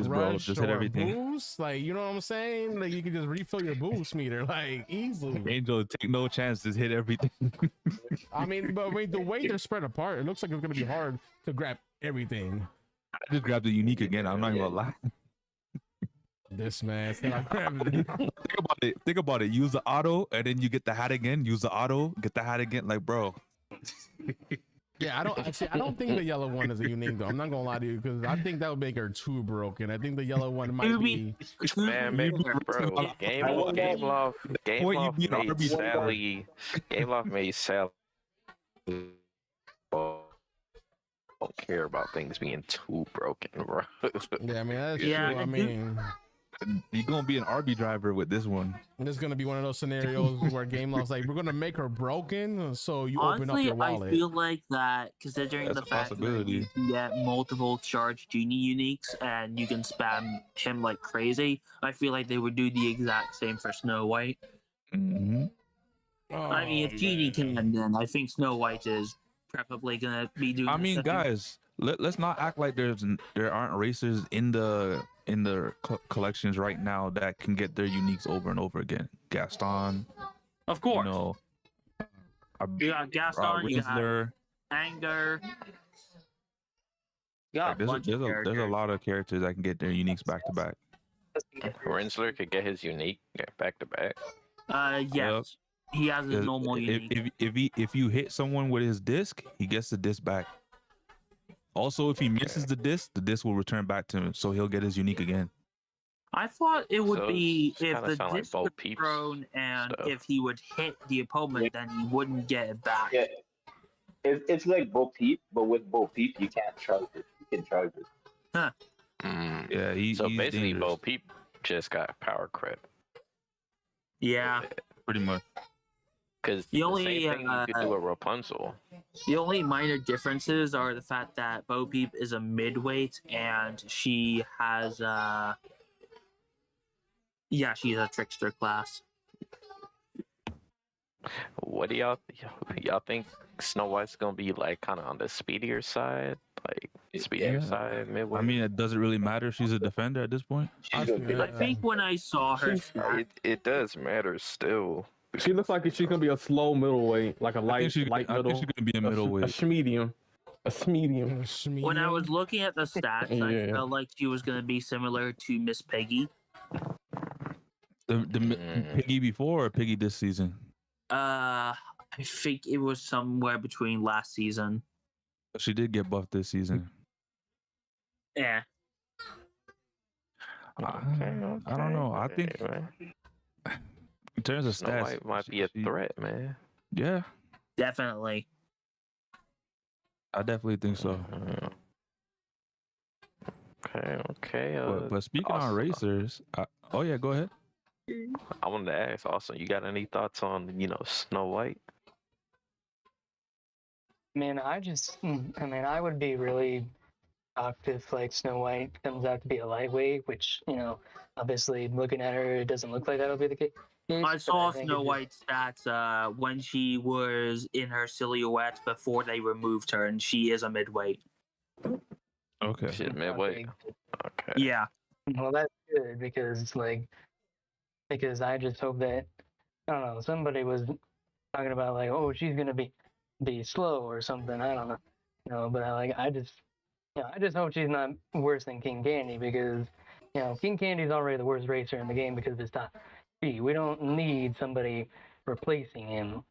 rush just or hit everything. boost, like you know what I'm saying, like you can just refill your boost meter like easily. Angel, take no chance, just hit everything. I mean, the way they're spread apart, it looks like it's gonna be hard to grab everything. I just grabbed the unique again. I'm not even gonna lie. This man, I grabbed it. Think about it. Use the auto, and then you get the hat again. Use the auto, get the hat again. Like, bro. Yeah, I don't think the yellow one is a unique though. I'm not gonna lie to you because I think that would make her too broken. I think the yellow one might be. Man, bro, Game Loft made Sally. Game Loft made Sally. Don't care about things being too broken, bro. Yeah, I mean that's true. I mean. You're gonna be an RB driver with this one. This is gonna be one of those scenarios where Game Love's like, we're gonna make her broken, so you open up your wallet. I feel like that, considering the fact that you can get multiple charge genie uniques and you can spam him like crazy, I feel like they would do the exact same for Snow White. Mm-hmm. I mean, if Genie can, then I think Snow White is probably gonna be doing. I mean, guys, let's not act like there aren't racers in the collections right now that can get their uniques over and over again. Gaston, of course. You know, you got Gaston, you got Anger. Like, there's a lot of characters that can get their uniques back to back. Rinsler could get his unique back to back. Yes. Yep. He has his normal unique. If you hit someone with his disc, he gets the disc back. Also, if he misses the disc will return back to him, so he'll get his unique again. I thought it would be if the disc was like thrown and if he would hit the opponent, then he wouldn't get it back. Yeah. It's like Bo Peep, but with Bo Peep, you can't charge it. You can charge it. Huh. Yeah, he's basically dangerous. Bo Peep just got power crit. Yeah, pretty much. Because the only thing you could do a Rapunzel. The only minor differences are the fact that Bo Peep is a midweight and she has she's a trickster class. What do y'all think Snow White's gonna be like, kind of on the speedier side, side, midway? I mean, it doesn't really matter. She's a defender at this point. I think when I saw her, it does matter still. She looks like she's gonna be a slow middleweight, like a light middle. I think she's gonna be a middleweight, a medium. When I was looking at the stats, I felt like she was gonna be similar to Miss Piggy. The Piggy before or Piggy this season? I think it was somewhere between last season. She did get buffed this season. Yeah. I don't know. I think in terms of Snow stats, White might be a threat, man. Yeah, definitely. I definitely think so. Okay. But speaking on racers, oh yeah, go ahead. I wanted to ask also, you got any thoughts on, Snow White? Man, I would be really shocked if like Snow White comes out to be a lightweight, which, obviously looking at her, it doesn't look like that'll be the case. I saw Snow White's stats when she was in her silhouette before they removed her, and she is a midweight. Okay. She's midweight. Okay. Yeah. Well, that's good because I just hope that, I don't know, somebody was talking about like, oh, she's gonna be slow or something. I don't know, but I just hope she's not worse than King Candy because, King Candy's already the worst racer in the game because of his top speed. We don't need somebody replacing him.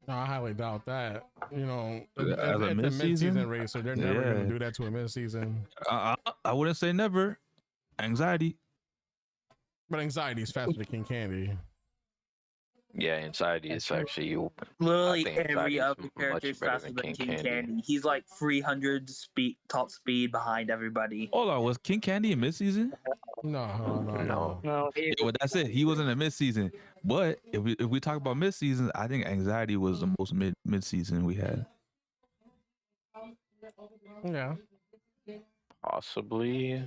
No, I highly doubt that. As a mid-season racer, they're never gonna do that to a mid-season. I wouldn't say never. Anxiety. But Anxiety is faster than King Candy. Yeah, Anxiety is actually literally every other character is faster than King Candy. He's like 300 top speed behind everybody. Hold on, was King Candy in mid-season? No. Yeah, well, that's it. He wasn't in mid-season. But if we talk about mid-season, I think Anxiety was the most mid-season we had. Yeah. Possibly.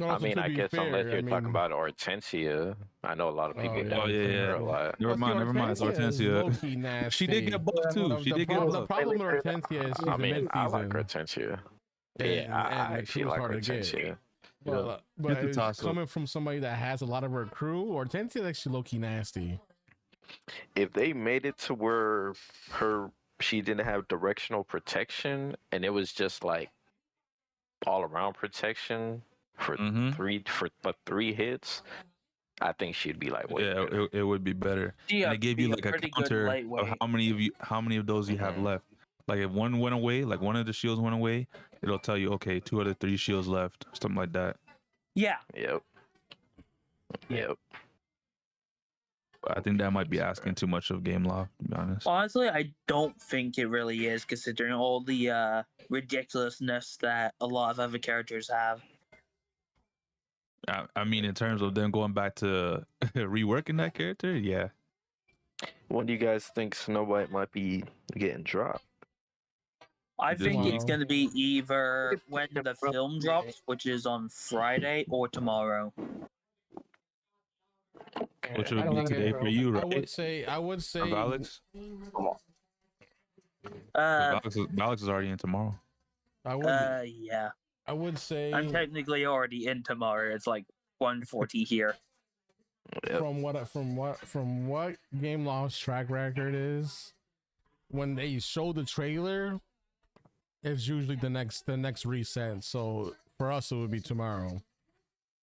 I mean, I guess unless you're talking about Hortensia, I know a lot of people. A lot. Never mind. It's Hortensia. She did get buffed too. She did get buffed. The problem with Hortensia is she's a mid-season. I like Hortensia. Yeah, I actually like Hortensia. But it's coming from somebody that has a lot of her crew, Hortensia is actually low-key nasty. If they made it to where she didn't have directional protection and it was just like all around protection for three hits, I think she'd be like, it would be better. And they gave you like a counter of how many of those you have left. Like if one went away, like one of the shields went away, it'll tell you, okay, 2 out of 3 shields left, something like that. Yeah. Yep. I think that might be asking too much of game law, to be honest. Honestly, I don't think it really is, considering all the ridiculousness that a lot of other characters have. I mean, in terms of them going back to reworking that character, yeah. When do you guys think Snow White might be getting dropped? I think it's going to be either when the film drops, which is on Friday, or tomorrow. Which would be today for you, right? I would say. Alex? Alex is already in tomorrow. Yeah. I would say. I'm technically already in tomorrow. It's like 1:40 here. From what Game Law's track record is, when they show the trailer, it's usually the next reset. So for us, it would be tomorrow.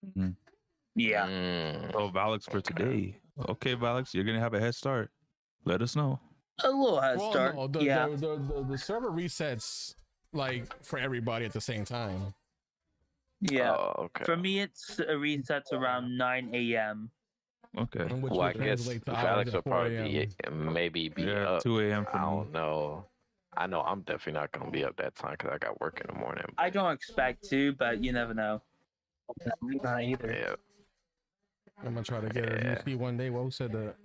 Mm-hmm. Yeah. Oh, Valix for today. Okay, Valix, you're gonna have a head start. Let us know. A little head start. No, the server resets like for everybody at the same time. Yeah. Okay. For me, it's resets around 9 a.m. Okay. Well, I guess Valix will probably be up 2 a.m. for I me. don't know. I know I'm definitely not gonna be up that time because I got work in the morning. I don't expect to, but you never know. Not either. Yeah. I'm gonna try to get a UC one day. Who said that?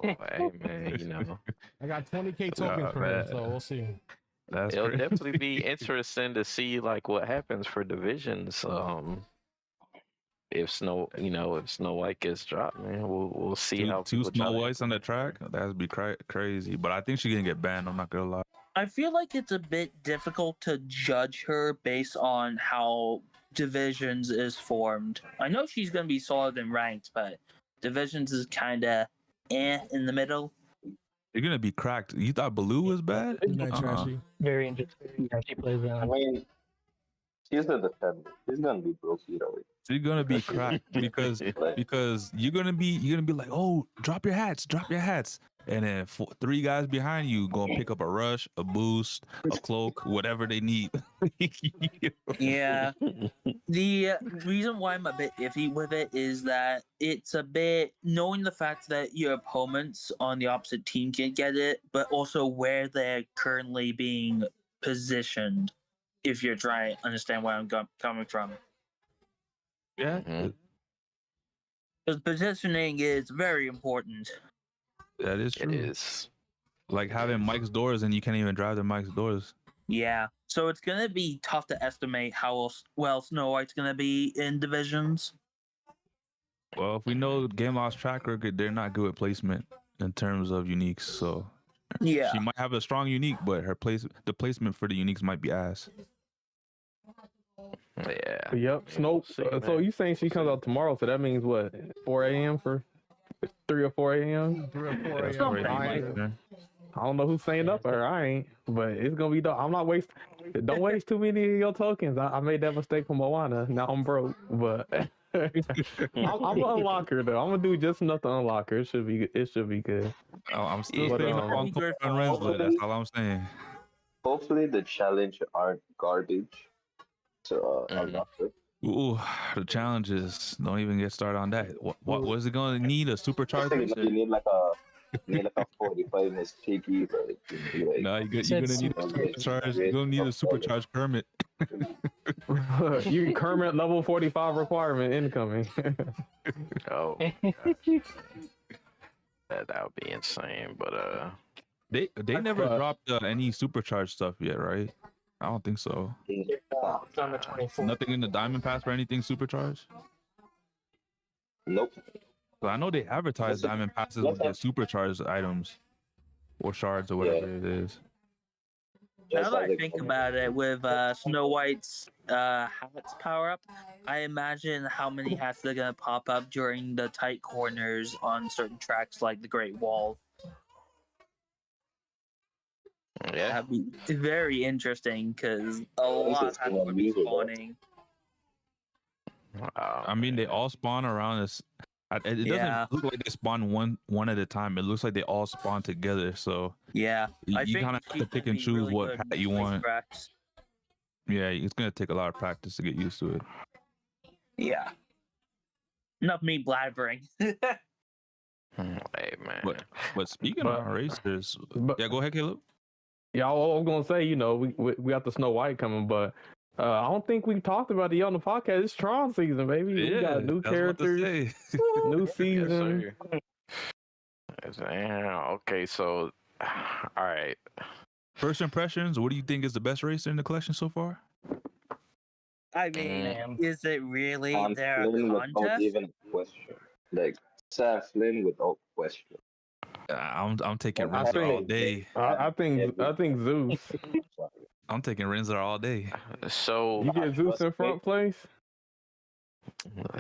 Hey man, you know. I got 20K tokens for it, so we'll see. It'll definitely be interesting to see like what happens for divisions. If Snow White gets dropped, man, we'll see how two Snow Whites on the track. That'd be crazy. But I think she's gonna get banned. I'm not gonna lie. I feel like it's a bit difficult to judge her based on how Divisions is formed. I know she's gonna be solid in ranked, but Divisions is kind of in the middle. You're gonna be cracked. You thought Baloo was bad? Very interesting. Yeah, she plays I mean, she's the defender. She's gonna be broke either way. So you're gonna be cracked because you're gonna be like, oh, drop your hats, and then 3 guys behind you gonna pick up a rush, a boost, a cloak, whatever they need. Yeah. The reason why I'm a bit iffy with it is that it's a bit knowing the fact that your opponents on the opposite team can get it, but also where they're currently being positioned. If you're trying to understand where I'm coming from. Yeah. Because positioning is very important. That is true. It is. Like having Mike's doors and you can't even drive the Mike's doors. Yeah. So it's going to be tough to estimate how well Snow White's going to be in divisions. Well, if we know Game Law's track record, they're not good at placement in terms of uniques. So yeah, she might have a strong unique, but the placement for the uniques might be ass. Yeah. Yep. Snow. So you saying she comes out tomorrow? So that means what? 4 a.m. for 3 or 4 a.m. 3 or 4 a.m. I don't know who's saying up for her. I ain't, but it's gonna be dope. I'm not wasting. Don't waste too many of your tokens. I made that mistake for Moana. Now I'm broke, but I'm gonna unlock her though. I'm gonna do just enough to unlock her. It should be good. Oh, I'm still staying up on Rensley. That's all I'm saying. Hopefully the challenge aren't garbage. So unlock it. Ooh, the challenges. Don't even get started on that. What was it gonna need? A supercharged? You need like a 45 minutes cheeky, but no, you're gonna need a supercharged. You're gonna need a supercharged Kermit. You Kermit level 45 requirement incoming. Oh, that would be insane. But they never dropped any supercharged stuff yet, right? I don't think so. It's on the 24th. Nothing in the Diamond Pass for anything supercharged? Nope. So I know they advertise Diamond Passes with the supercharged items or shards or whatever it is. Now that I think about it, with Snow White's hats power up, I imagine how many hats they're gonna pop up during the tight corners on certain tracks like the Great Wall. Yeah. That'd be very interesting because a lot of hats would be spawning. I mean, they all spawn around us. It doesn't look like they spawn one at a time. It looks like they all spawn together. So yeah, you kind of have to pick and choose really what hat you want. Tracks. Yeah, it's gonna take a lot of practice to get used to it. Yeah. Enough me blabbering. Hey man. But speaking of racers, yeah, go ahead, Caleb. Yeah, I was gonna say, you know, we got the Snow White coming, but I don't think we talked about it on the podcast. It's Tron season, baby. Yeah, we got new characters, new season. Okay, so all right. First impressions. What do you think is the best racer in the collection so far? I mean, is it really there a Flynn without contest? even a question. Like Sam Flynn without question. I'm taking Renzer all day. I think Zeus. I'm taking Renzer all day. So you get Zeus in front place.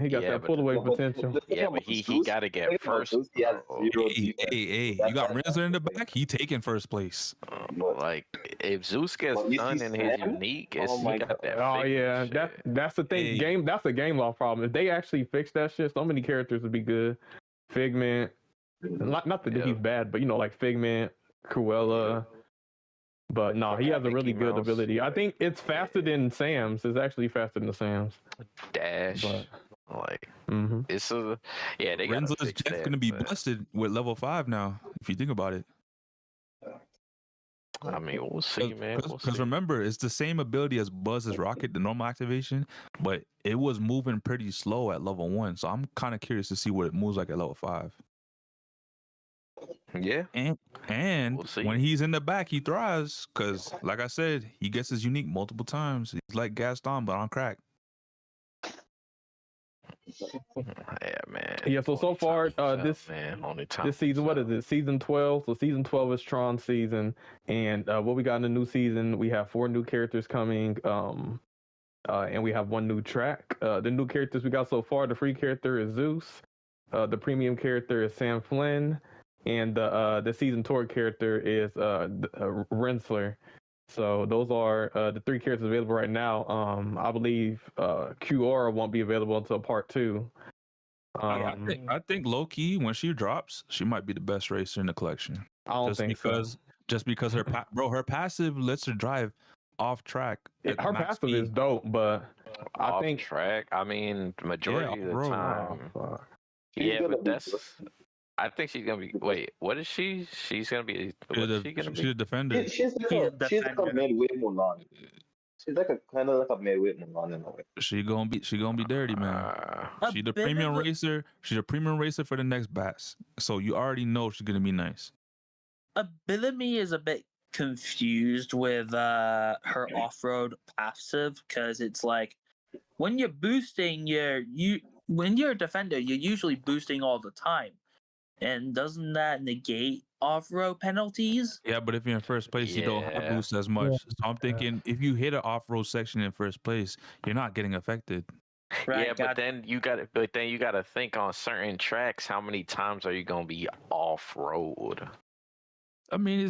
He got that pull away potential. Yeah, but he got to get first. Hey, you got Renzer in the back. He taking first place. Like if Zeus gets done in his unique, he got that. Oh yeah, that's the thing. Hey. That's a game law problem. If they actually fix that shit, so many characters would be good. Figment, not that he's bad, but you know, like Figment, Cruella. But no, he has a really good ability. I think it's faster than Sam's. It's actually faster than Sam's. Dash. But, like it's a they got Renzer's jet's gonna be busted with level 5 now. If you think about it. I mean, we'll see, man. Because remember, it's the same ability as Buzz's rocket, the normal activation, but it was moving pretty slow at level 1. So I'm kind of curious to see what it moves like at level 5. Yeah. And when he's in the back, he thrives because, like I said, he gets his unique multiple times. He's like Gaston, but on crack. Yeah, man. Yeah, so far, this season, what is it? Season 12. So season 12 is Tron season, and what we got in the new season, we have 4 new characters coming, and we have 1 new track. The new characters we got so far, the free character is Zeus, the premium character is Sam Flynn, and the season tour character is Rensselaer. So those are the 3 characters available right now. I believe Q-Aura won't be available until part 2. I think low key when she drops, she might be the best racer in the collection. I don't think so. Just because her her passive lets her drive off track. Her passive is dope, but I think track. I mean, majority of the time. But that's. I think she's gonna be. Wait, what is she? She's gonna be. She's a defender. She's like a midweight Mulan. She's like a kind of like a midweight Mulan in a way. She gonna be dirty, man. She's the premium racer. She's a premium racer for the next Bass. So you already know she's gonna be nice. A bit of me is a bit confused with her off-road passive because it's like when you're boosting, when you're a defender, you're usually boosting all the time. And doesn't that negate off-road penalties? Yeah, but if you're in first place, you don't have boost as much. So I'm thinking if you hit an off-road section in first place, you're not getting affected. Right, but then you gotta think on certain tracks, how many times are you gonna be off-road? I mean,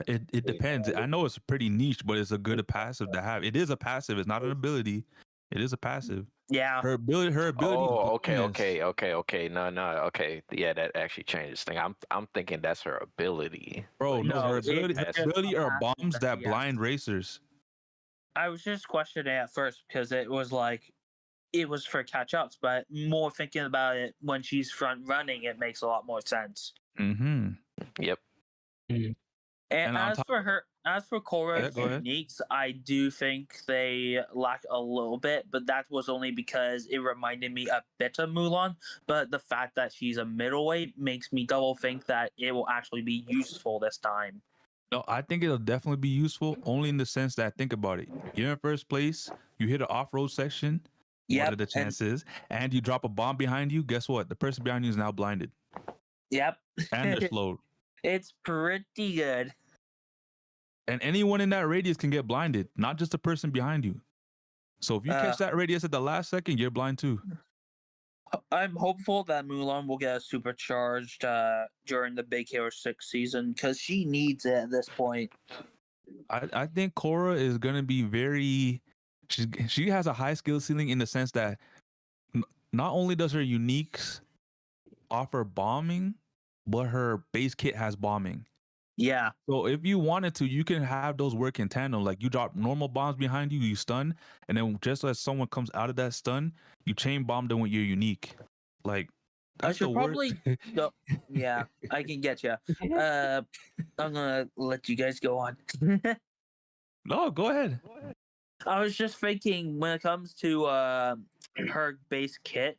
it depends. I know it's pretty niche, but it's a good passive to have. It is a passive. It's not an ability. It is a passive. Yeah. Her ability. Oh, okay. No, okay. Yeah, that actually changes things. I'm thinking that's her ability. Bro, no, her ability are bombs that blind racers. I was just questioning at first because it was for catch-ups, but more thinking about it when she's front running, it makes a lot more sense. Mm-hmm. Yep. And as for Korra's uniques, I do think they lack a little bit, but that was only because it reminded me a bit of Mulan. But the fact that she's a middleweight makes me double think that it will actually be useful this time. No, I think it'll definitely be useful only in the sense that, think about it. You're in first place, you hit an off-road section, what are the chances? And you drop a bomb behind you, guess what? The person behind you is now blinded. Yep. And they're slowed. It's pretty good. And anyone in that radius can get blinded, not just the person behind you. So if you catch that radius at the last second, you're blind too. I'm hopeful that Mulan will get supercharged during the Big Hero 6 season because she needs it at this point. I think Korra is gonna be very. She has a high skill ceiling in the sense that not only does her uniques offer bombing, but her base kit has bombing. Yeah. So if you wanted to, you can have those work in tandem. Like you drop normal bombs behind you, you stun, and then just as someone comes out of that stun, you chain bomb them with your unique. Like I should probably. No, yeah, I can get you. I'm gonna let you guys go on. No, go ahead. I was just thinking when it comes to her base kit,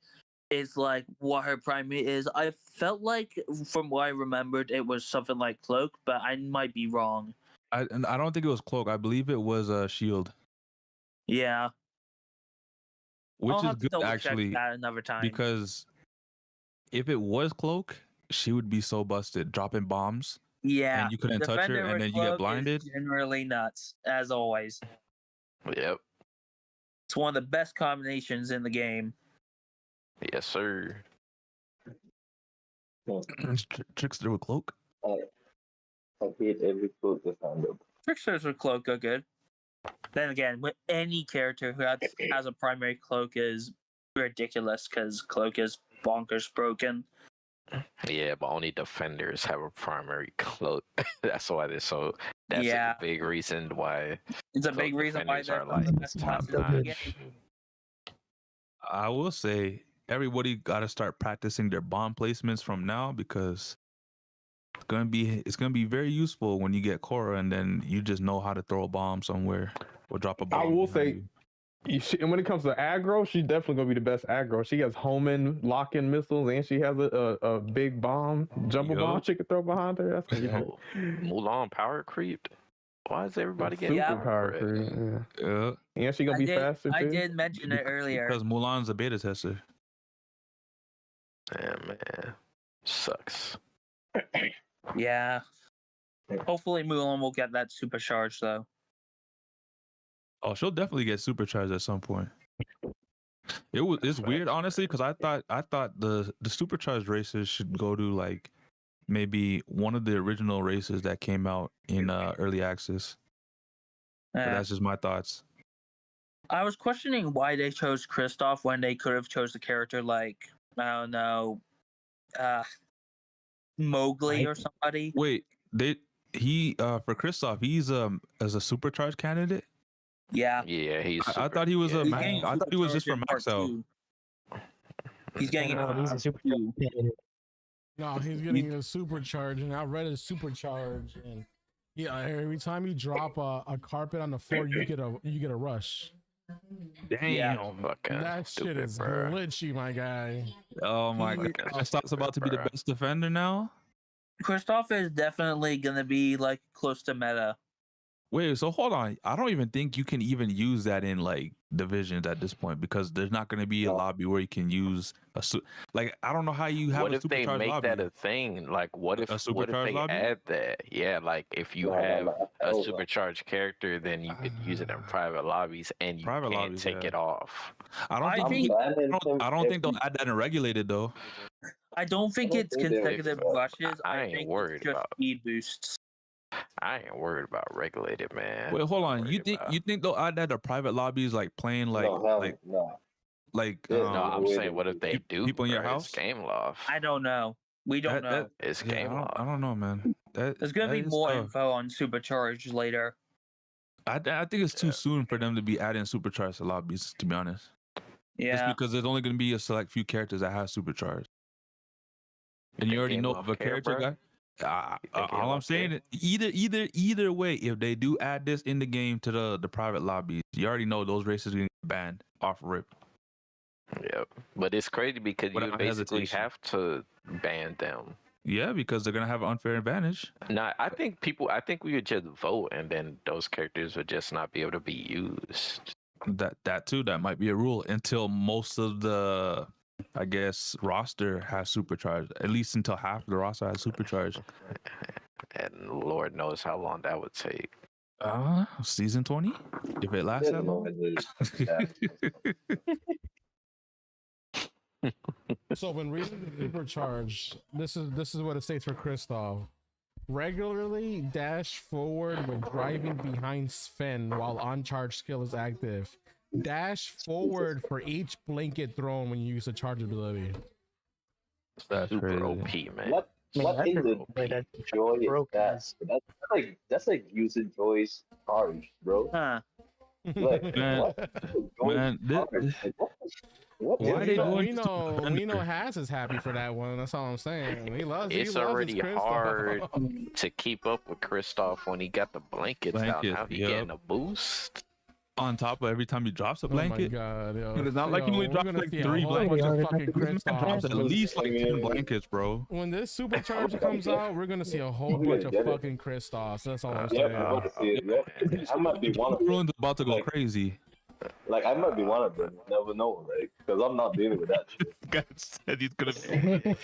is like what her primary is. I felt like from what I remembered, it was something like cloak, but I might be wrong. I don't think it was cloak. I believe it was a shield. Yeah. Which I'll is have to good actually, that another time. because if it was cloak, she would be so busted, dropping bombs. Yeah. And you couldn't touch her, and then you get blinded. Generally nuts, as always. Yep. It's one of the best combinations in the game. Yes, sir. Trickster with cloak. I hate every cloak they found up. Tricksters with cloak are good. Then again, with any character who has a primary cloak is ridiculous because cloak is bonkers broken. Yeah, but only defenders have a primary cloak. That's why they're so. That's Yeah. a big reason why. It's a big reason why defenders they're are like the best top class in the notch. game. I will say everybody got to start practicing their bomb placements from now, because it's gonna be very useful when you get Korra and then you just know how to throw a bomb somewhere or drop a bomb. I will behind say, and when it comes to aggro, she's definitely gonna be the best aggro. She has homing, lock-in missiles, and she has a big bomb, jumbo bomb she can throw behind her. That's gonna be Yo, Mulan power creeped. Why is everybody getting super power power creeped? creep. Yeah. you. And she gonna be faster too. I did mention it earlier. Because Mulan's a beta tester. Yeah, man, sucks. Yeah. Hopefully Mulan will get that supercharged though. Oh, she'll definitely get supercharged at some point. It's weird, honestly, because I thought the supercharged races should go to like maybe one of the original races that came out in early access. But that's just my thoughts. I was questioning why they chose Kristoff when they could have chose a character like, I don't know, Mowgli or somebody. Wait, for Kristoff, he's as a supercharged candidate. Yeah. Yeah, he's. I thought he was yeah, I thought he was just for Max out. He's getting No, he's a super candidate. No, he's getting a supercharge, and I read a supercharge, and yeah, every time you drop a carpet on the floor, you get a rush. Damn. Yeah, That shit is glitchy, my guy. Oh my god. Kristoff's about to be the best defender now? Kristoff is definitely gonna be like close to meta. Wait, so hold on. I don't even think you can even use that in like divisions at this point, because there's not going to be a lobby where you can use like, I don't know how you have what a if they supercharged make lobby. that a thing? Like, what if they lobby? add that? Yeah, like if you have a supercharged character, then you could use it in private lobbies, and you can't take it off. I don't think they'll add that in regulated though. I don't think it's consecutive rushes. I think ain't worried it's just about speed boosts. I ain't worried about regulated, man. Wait, hold on. You think they'll add that to private lobbies, like playing like no. No, I'm saying, what if they do? People in your bro? house? It's game loft. I don't know. We don't know. It's game loft. I don't know, man. There's gonna be more info on supercharged later. I think it's too soon for them to be adding supercharged to lobbies, to be honest. Yeah. Just because there's only going to be a select few characters that have supercharged. And you already know if a character guy. All I'm saying is either way, if they do add this in the game to the private lobbies, you already know those races are going to get banned off rip. Yep, but it's crazy because you basically have to ban them. Yeah, because they're gonna have an unfair advantage. No, I think we would just vote, and then those characters would just not be able to be used. That too. That might be a rule until most of the, I guess, roster has supercharged. At least until half of the roster has supercharged. And Lord knows how long that would take. Season 20, if it lasts that long. So when reading the supercharge, this is what it states for Kristoff. Regularly dash forward when driving behind Sven while on-charge skill is active. Dash forward for each blanket thrown when you use the charge ability. That's Super crazy. OP, man. What in the joy is that? That's like using Joy's charge, bro. Huh. Like, Man, why they we know Has is happy for that one. That's all I'm saying. He loves. It's already hard to keep up with Kristoff when he got the blankets out. Now he getting a boost. On top of every time he drops a blanket. Oh my god, yo. But it's not like he only drops like 3 blankets. Drops at least like 10 blankets, bro. When this supercharge comes out, we're gonna see a whole bunch of fucking Kristoffs. That's all I'm saying. I might be one of them. Everyone's about to go crazy. Like, I might be one of them. You never know, like, because I'm not dealing with that shit. God said he's gonna be.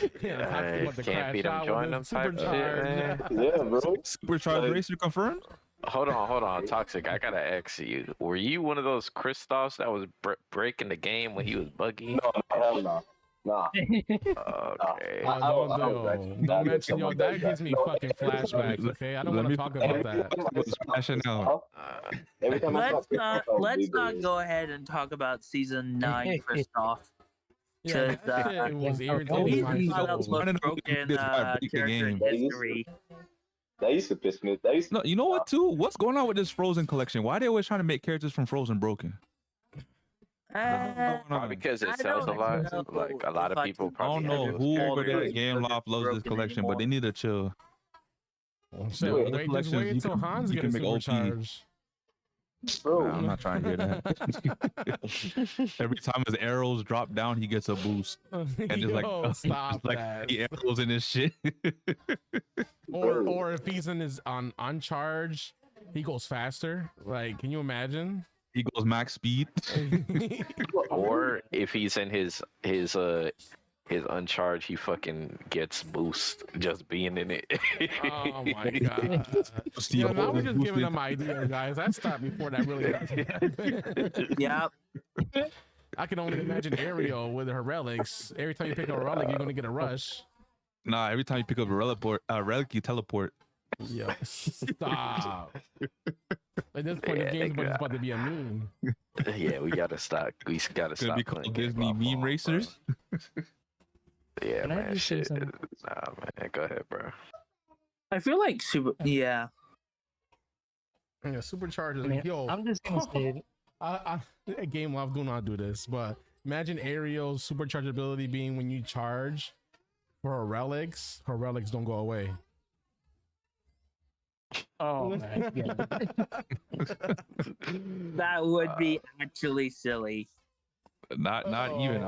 Can't beat him, join them type shit, man. Yeah, bro. Supercharged racer confirmed? Hold on, Toxic. I gotta ask you: were you one of those Kristoffs that was breaking the game when he was buggy? No, hell no. Nah. Okay. Don't mention, yo, that gives me fucking flashbacks. Okay, I don't want to talk about that. Let's not go ahead and talk about season 9 Kristoff. Yeah, that shit was irritating. That used to piss me. No, you know what too? What's going on with this Frozen collection? Why are they always trying to make characters from Frozen broken? Probably because it sells a lot. Like a lot of people probably. I don't know who over there at Game Loft loves this collection, but they need to chill. Wait until Hans gets supercharged. Bro, I'm not trying to hear that. Every time his arrows drop down, he gets a boost. And just stop like that. the arrows in his shit. or if he's in his on charge, he goes faster. Like, can you imagine? He goes max speed. Or if he's in his uncharged, he fucking gets boost just being in it. Oh my god. Yeah, now we're just giving them ideas, guys. I stopped before that really happened. Yeah. I can only imagine Ariel with her relics. Every time you pick up a relic, you're gonna get a rush. Nah, every time you pick up a relic, you teleport. Yo, stop. At this point, the game's about to be a meme. Yeah, we gotta stop. We gotta It's gonna stop. be called Disney meme racers. Yeah, Can I man. just say Shit. something? Nah, man. Go ahead, bro. I feel like Yeah, superchargers. I mean, yo, I'm just gonna say, at Game Loft do not do this, but imagine Ariel's supercharge ability being when you charge for her relics don't go away. oh my god. that would be actually silly. Not even.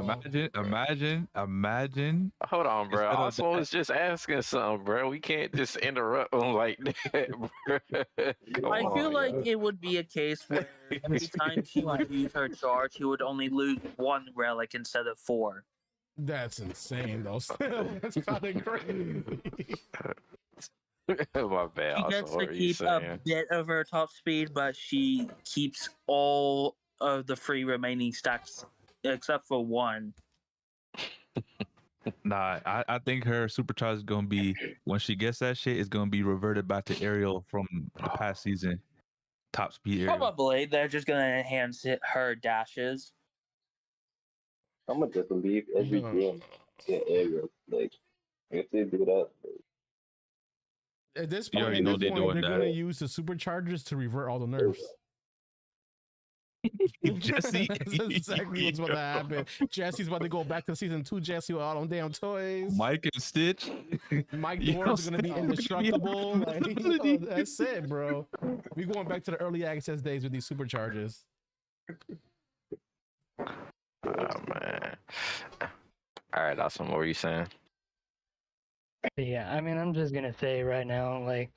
Imagine. Hold on, bro. Oswald was just asking something, bro. We can't just interrupt him like that, bro. I feel like it would be a case where every time she would use her charge, she would only lose 1 relic instead of 4. That's insane, though. Still, that's kind of crazy. My bad. She gets to keep a bit of her top speed, but she keeps all of the 3 remaining stacks except for 1. Nah, I think her supercharge is gonna be when she gets that shit. It's gonna be reverted back to Ariel from the past season. Top speed Ariel. Probably they're just gonna enhance her dashes. I'm gonna just leave every game in Ariel. Like, if they do that. At this point, they're gonna use the superchargers to revert all the nerfs. Jesse. That's exactly what's about to happen. Jesse's about to go back to season 2. Jesse with all them damn toys. Mike and Stitch. Mike Dwarf's gonna be indestructible. Like, that's it, bro. We going back to the early access days with these supercharges. Oh man. All right, awesome. What were you saying? But yeah, I mean, I'm just gonna say right now, like,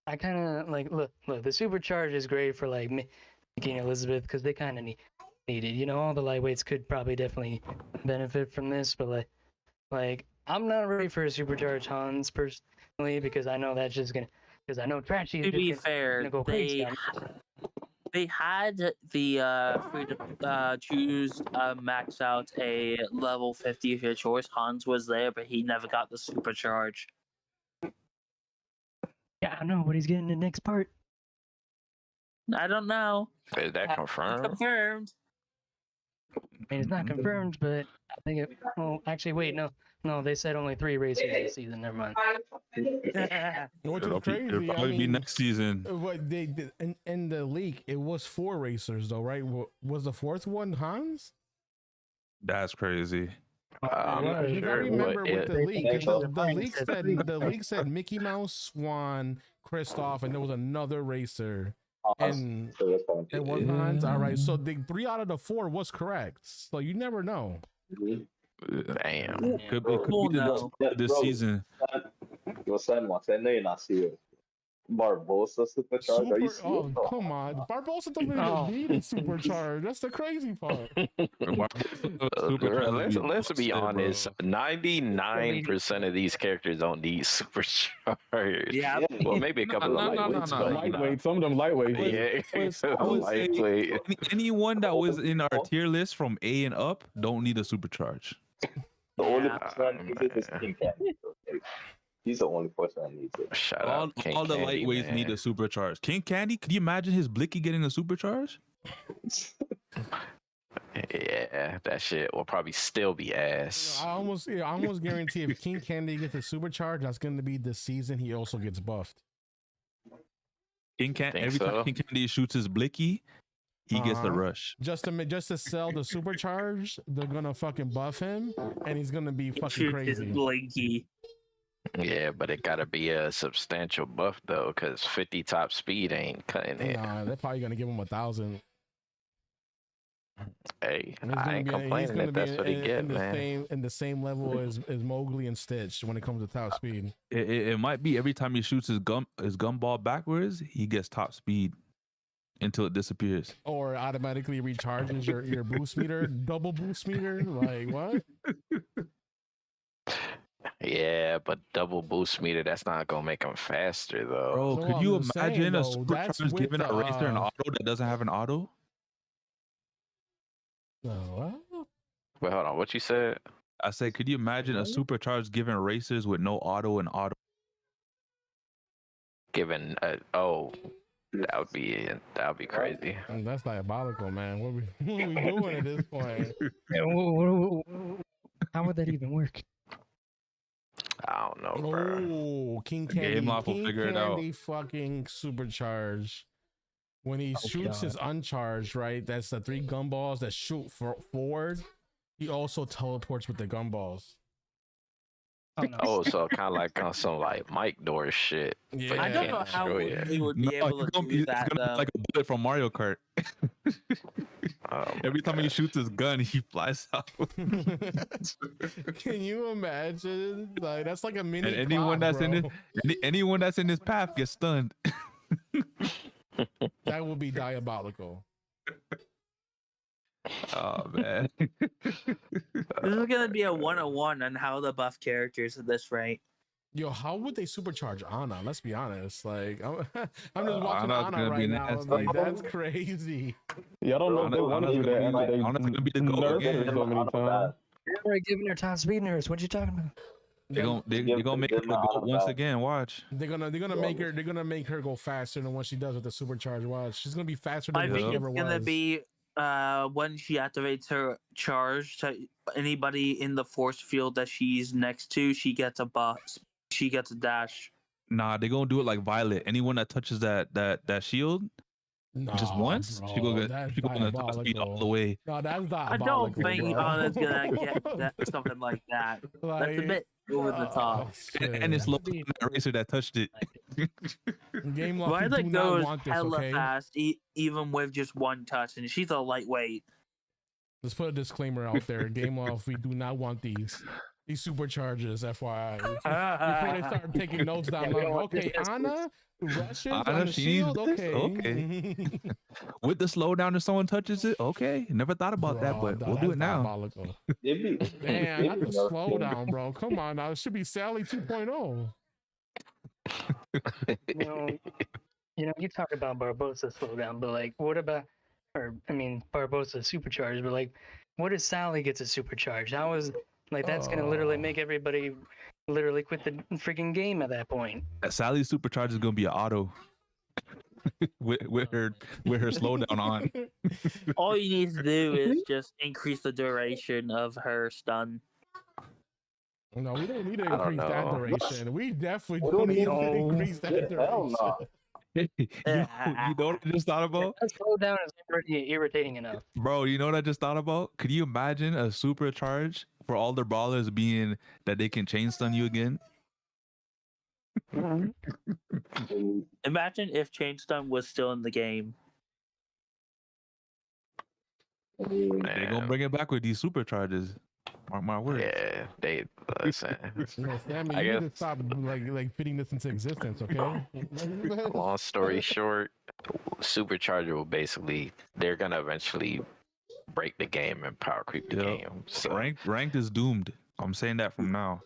I kind of like look. The supercharge is great for like Mickey and Elizabeth because they kind of need it. You know, all the lightweights could probably definitely benefit from this, but like I'm not ready for a supercharge Hans personally because I know that's just gonna because I know Trashy is To be just fair, gonna go crazy. they had the free to choose max out a level 50 of your choice. Hans was there, but he never got the supercharge. Yeah, I know, but he's getting the next part. I don't know. Is that confirmed? Confirmed. I mean, it's not confirmed, but I think it. Well, actually, wait, no, they said only 3 racers this season. Never mind. Which is crazy. It'll probably be next season. What they did in the leak, it was 4 racers though, right? Was the 4th one Hans? That's crazy. I'm not I sure remember what with the leak. 'Cause the leak said said Mickey Mouse, Swan, Kristoff, and there was another racer. And it was Hans. All right, so the 3 out of the 4 was correct. So you never know. Damn. Could be this season. Yo, San Martin, I know you're not serious. Barbosa supercharge. Are you serious? Oh, come on. Barbosa doesn't even need a supercharge. That's the crazy part. Let's be honest. 99% of these characters don't need supercharge. Yeah. Well, maybe a couple of lightweights. No. Lightweight. Some of them lightweight. Yeah. Lightweight. Anyone that was in our tier list from A and up don't need a supercharge. The only person that needs it is King Candy. He's the only person that needs it. Shout out King all the Candy, lightweights man. need a supercharge. King Candy, could you imagine his Blicky getting a supercharge? Yeah, that shit will probably still be ass. I almost guarantee if King Candy gets a supercharge, that's going to be the season he also gets buffed. Every so? time King Candy shoots his Blicky, he gets the rush. Just to sell the supercharge, they're gonna fucking buff him, and he's gonna be fucking crazy. Blinky. Yeah, but it gotta be a substantial buff though, because 50 top speed ain't cutting it. Nah, they're probably gonna give him 1,000. Hey, I ain't complaining if that's what he get, man. In the same level as Mowgli and Stitch when it comes to top speed. It might be every time he shoots his gumball backwards, he gets top speed until it disappears. Or automatically recharges your boost meter, double boost meter. Like what? Yeah, but double boost meter, that's not gonna make him faster though. Bro, could you imagine a supercharge giving a racer an auto that doesn't have an auto? No. Wait, hold on. What you said? I said, could you imagine a supercharge giving racers with no auto and auto? Given that would be crazy. That's diabolical, man. What are we doing at this point? How would that even work? I don't know, bro. Oh, King Candy. Game Loft will figure it out. Fucking supercharge. When he shoots his uncharged, right? That's the 3 gumballs that shoot forward. He also teleports with the gumballs. Oh, so kind of like on some like Mike Door shit. Yeah. I don't know how he would be able to do that. It's gonna be like a bullet from Mario Kart. Every time he shoots his gun, he flies out. Can you imagine? Like that's like a mini. And anyone clock, anyone that's in his path gets stunned. That would be diabolical. Oh man. This is gonna be a 101 on how to buff characters at this rate. Yo, how would they supercharge Anna? Let's be honest. Like, I'm just watching Anna's Anna gonna right be now. nasty. Like, that's crazy. Yeah, I don't know if they want to do that. Anna's gonna be the goal nerfed again. her so many times. They're already giving her top speed nurse. What you talking about? They're gonna make her the goal once again. Watch. They're gonna make her go faster than what she does with the supercharge. Watch, she's gonna be faster than I what think she ever it's gonna was. be when she activates her charge to anybody in the force field that she's next to, she gets a buff. She gets a dash. Nah, they're gonna do it like Violet. Anyone that touches that shield just once, bro, she gonna top speed all the way. No, that's diabolical. I don't think bro. Anna's gonna get something like that. That's a bit over the top. And it's low that racer that touched it. Game Loft, Violet do not goes want this, hella okay? fast, even with just one touch, and she's a lightweight. Let's put a disclaimer out there. Game Loft, we do not want these. these superchargers, FYI. Before they start taking notes down, like, okay, Ana, Russians on Anna, the she shield, needs this? okay. With the slowdown, if someone touches it, okay. Never thought about that, Bro, but we'll do it now. diabolical. Maybe. Damn, not the slowdown, bro. Come on now. It should be Sally 2.0. You talk about Barbosa slowdown, but like, what about, Barbosa supercharged, but like, what if Sally gets a supercharge? How is, like, that's gonna literally make everybody literally quit the freaking game at that point. Sally's supercharge is gonna be an auto. with her slowdown on. All you need to do is just increase the duration of her stun. No, we don't need to increase that duration. We definitely don't need to increase that duration. Hell no. You know what I just thought about? That slowdown is already irritating enough. Bro, you know what I just thought about? Could you imagine a supercharge for all the brawlers being that they can chain stun you again? Imagine if chain stun was still in the game. They're gonna bring it back with these supercharges. Mark my words. Yeah, they listen. Sammy, I you guess- need to stop like fitting this into existence, okay? Long story short, Supercharger will basically they're gonna eventually break the game and power creep the game. So Ranked is doomed. I'm saying that from now.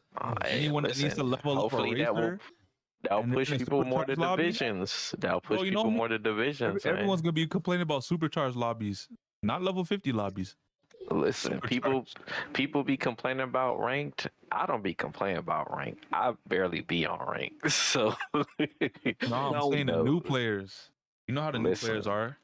Anyone that needs to level up a hopefully that'll and push then the people more to supercharged lobby? divisions. That'll push Bro, you know people me- more to divisions. man. Everyone's gonna be complaining about supercharged lobbies, not level 50 lobbies. Listen, people be complaining about ranked. I don't be complaining about ranked. I barely be on ranked. So No, I'm saying the new players. You know how the new players are.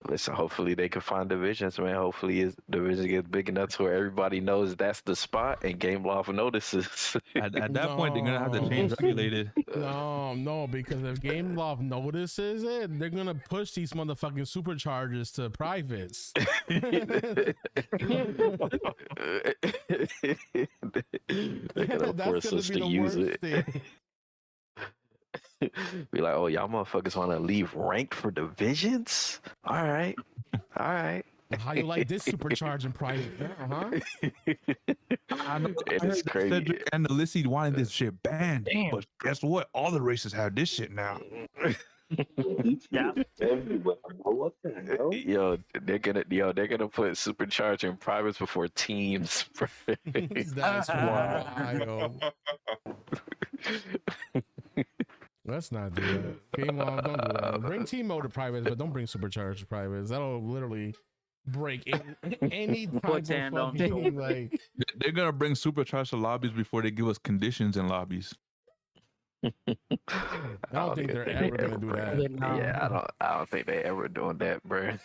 Listen, hopefully they can find divisions, man. Hopefully his division gets big enough to where everybody knows that's the spot and Game Loft notices. At that point, they're gonna have to change regulated. No, because if Game Loft notices it, they're gonna push these motherfucking superchargers to privates. They're gonna force us to use it. Be like, oh, y'all motherfuckers want to leave ranked for divisions? All right. How you like this supercharge in private? Huh? I know. It is crazy. Cedric and Alyssa wanted this shit banned. Damn. But guess what? All the races have this shit now. Yeah. Everywhere. What the hell? Yo, they're gonna put supercharge in privates before teams. That's wild. Let's not do that. Game Loft, don't do that. Bring team mode to privates, but don't bring supercharge to privates. That'll literally break any type of hand on fucking, like. They're gonna bring supercharged to lobbies before they give us conditions in lobbies. I don't think they're ever gonna do that. Yeah, I don't think they ever doing that, bro.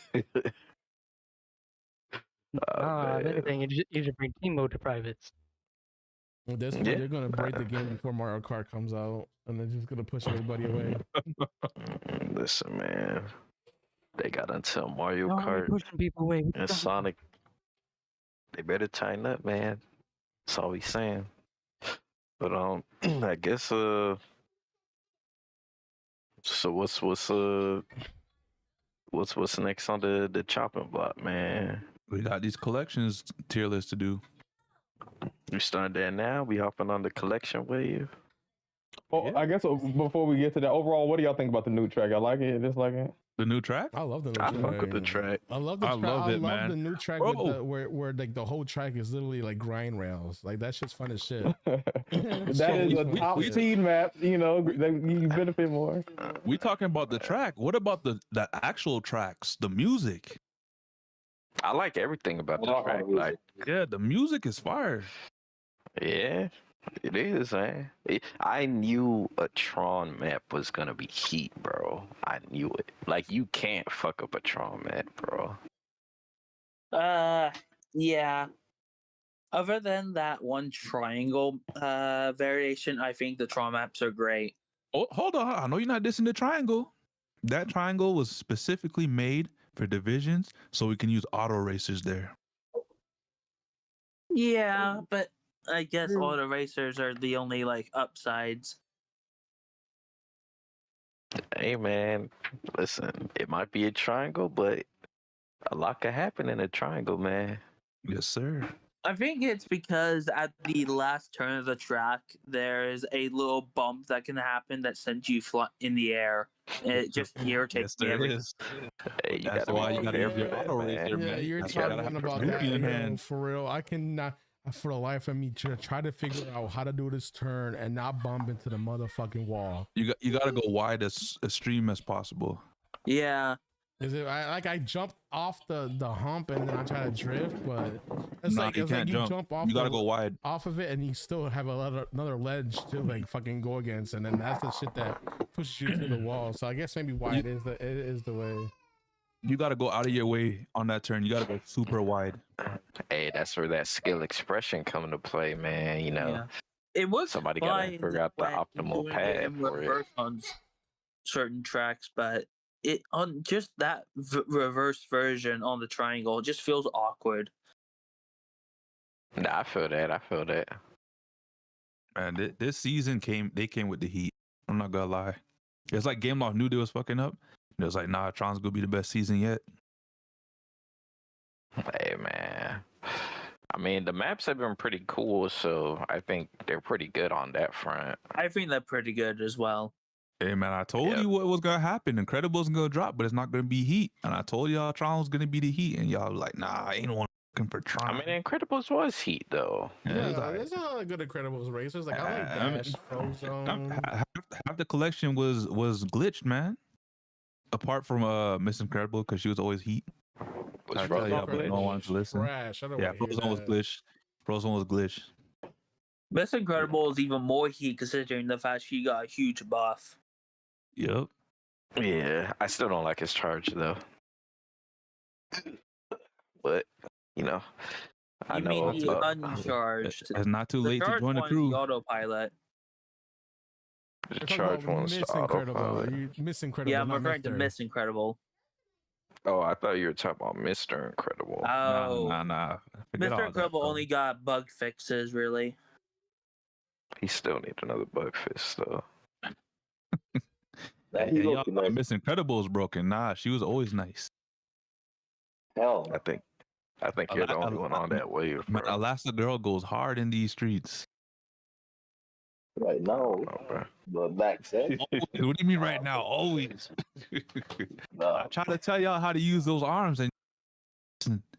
If anything, you should bring team mode to privates. This one, they're gonna break the game before Mario Kart comes out, and they're just gonna push everybody away. Listen, man, they got until Mario No, Kart pushing people away. and Sonic. They better tighten up, man. That's all we saying. But I guess So what's next on the chopping block, man? We got these collections tier lists to do. We starting that now. We hopping on the collection wave. Well, I guess before we get to that, overall, what do y'all think about the new track? I like it. Dislike it? The new track? I love the new I track. fuck with the track. I love the I track. love it, I love man. the new track with where like the whole track is literally like grind rails. Like that shit's fun as shit. That is a top speed map. You know, you benefit more. We talking about the track. What about the actual tracks? The music? I like everything about the track. Like, Yeah, the music is fire. yeah, it is, man. I knew a Tron map was gonna be heat, bro. I knew it. Like, you can't fuck up a Tron map, bro. Yeah. Other than that one triangle variation, I think the Tron maps are great. Oh, hold on. I know you're not dissing the triangle. That triangle was specifically made for divisions, so we can use auto racers there. Yeah, but I guess auto racers are the only like upsides. Hey, man, listen, it might be a triangle, but a lot can happen in a triangle, man. Yes, sir. I think it's because at the last turn of the track, there's a little bump that can happen that sends you in the air. And it just irritates me. Hey, you That's gotta why be you gotta careful, use your auto man. racer, Yeah, man. you're That's why you gotta talking have about the that. in Yo, hand. for real, I cannot, for the life of me, try to figure out how to do this turn and not bump into the motherfucking wall. You gotta go wide as extreme as possible. Yeah. Is it I jump off the hump and then I try to drift, but it's Nah, like you it's can't like you jump. jump off. You gotta go wide. off of it, and you still have another ledge to like fucking go against, and then that's the shit that pushes you to the wall. So I guess maybe wide is the way. You gotta go out of your way on that turn. You gotta go super wide. Hey, that's where that skill expression come into play, man. You know, Yeah. It was somebody gotta fine figure out the when optimal doing it path in for it. reverse on certain tracks, but it on just that reverse version on the triangle just feels awkward. Nah, I feel that. And this season came with the heat. I'm not gonna lie. It's like Game Loft knew they was fucking up. It was like, nah, Tron's gonna be the best season yet. Hey, man. I mean, the maps have been pretty cool, so I think they're pretty good on that front. I think they're pretty good as well. Hey man, I told you what was gonna happen. Incredible's gonna drop, but it's not gonna be heat. And I told y'all Tron was gonna be the heat, and y'all was like, nah, I ain't one looking for Tron. I mean, Incredibles was heat though. Yeah, there's a lot of good Incredibles racers. Like I like Dash, Frozone. Half the collection was glitched, man. Apart from Miss Incredible, because she was always heat. Was I tell y'all, Frozone but no one wants to listen. Trash. I don't Yeah, wanna hear Frozone was that. glitched. Frozone was glitched. Miss Incredible is even more heat considering the fact she got a huge buff. Yep. Yeah, I still don't like his charge though. But you know, I You know. mean the uncharged? It's not too The late to charged join the one's crew. the autopilot. The We're talking charge about one's Miss the Incredible. autopilot. Miss Incredible. Yeah, I'm not referring to Mr. Miss Incredible. Oh, I thought you were talking about Mr. Incredible. Oh, Nah. Forget all Mr. that, Incredible bro. only got bug fixes, really. He still needs another bug fix though. That Hey, he y'all looking thought nice. Miss Incredible is broken. Nah, she was always nice. Hell, I think you're the only one on that wave, Man, bro. Elastigirl goes hard in these streets. right now, No, bro. but back then, What do you mean right now? Always. nah. I try to tell y'all how to use those arms, and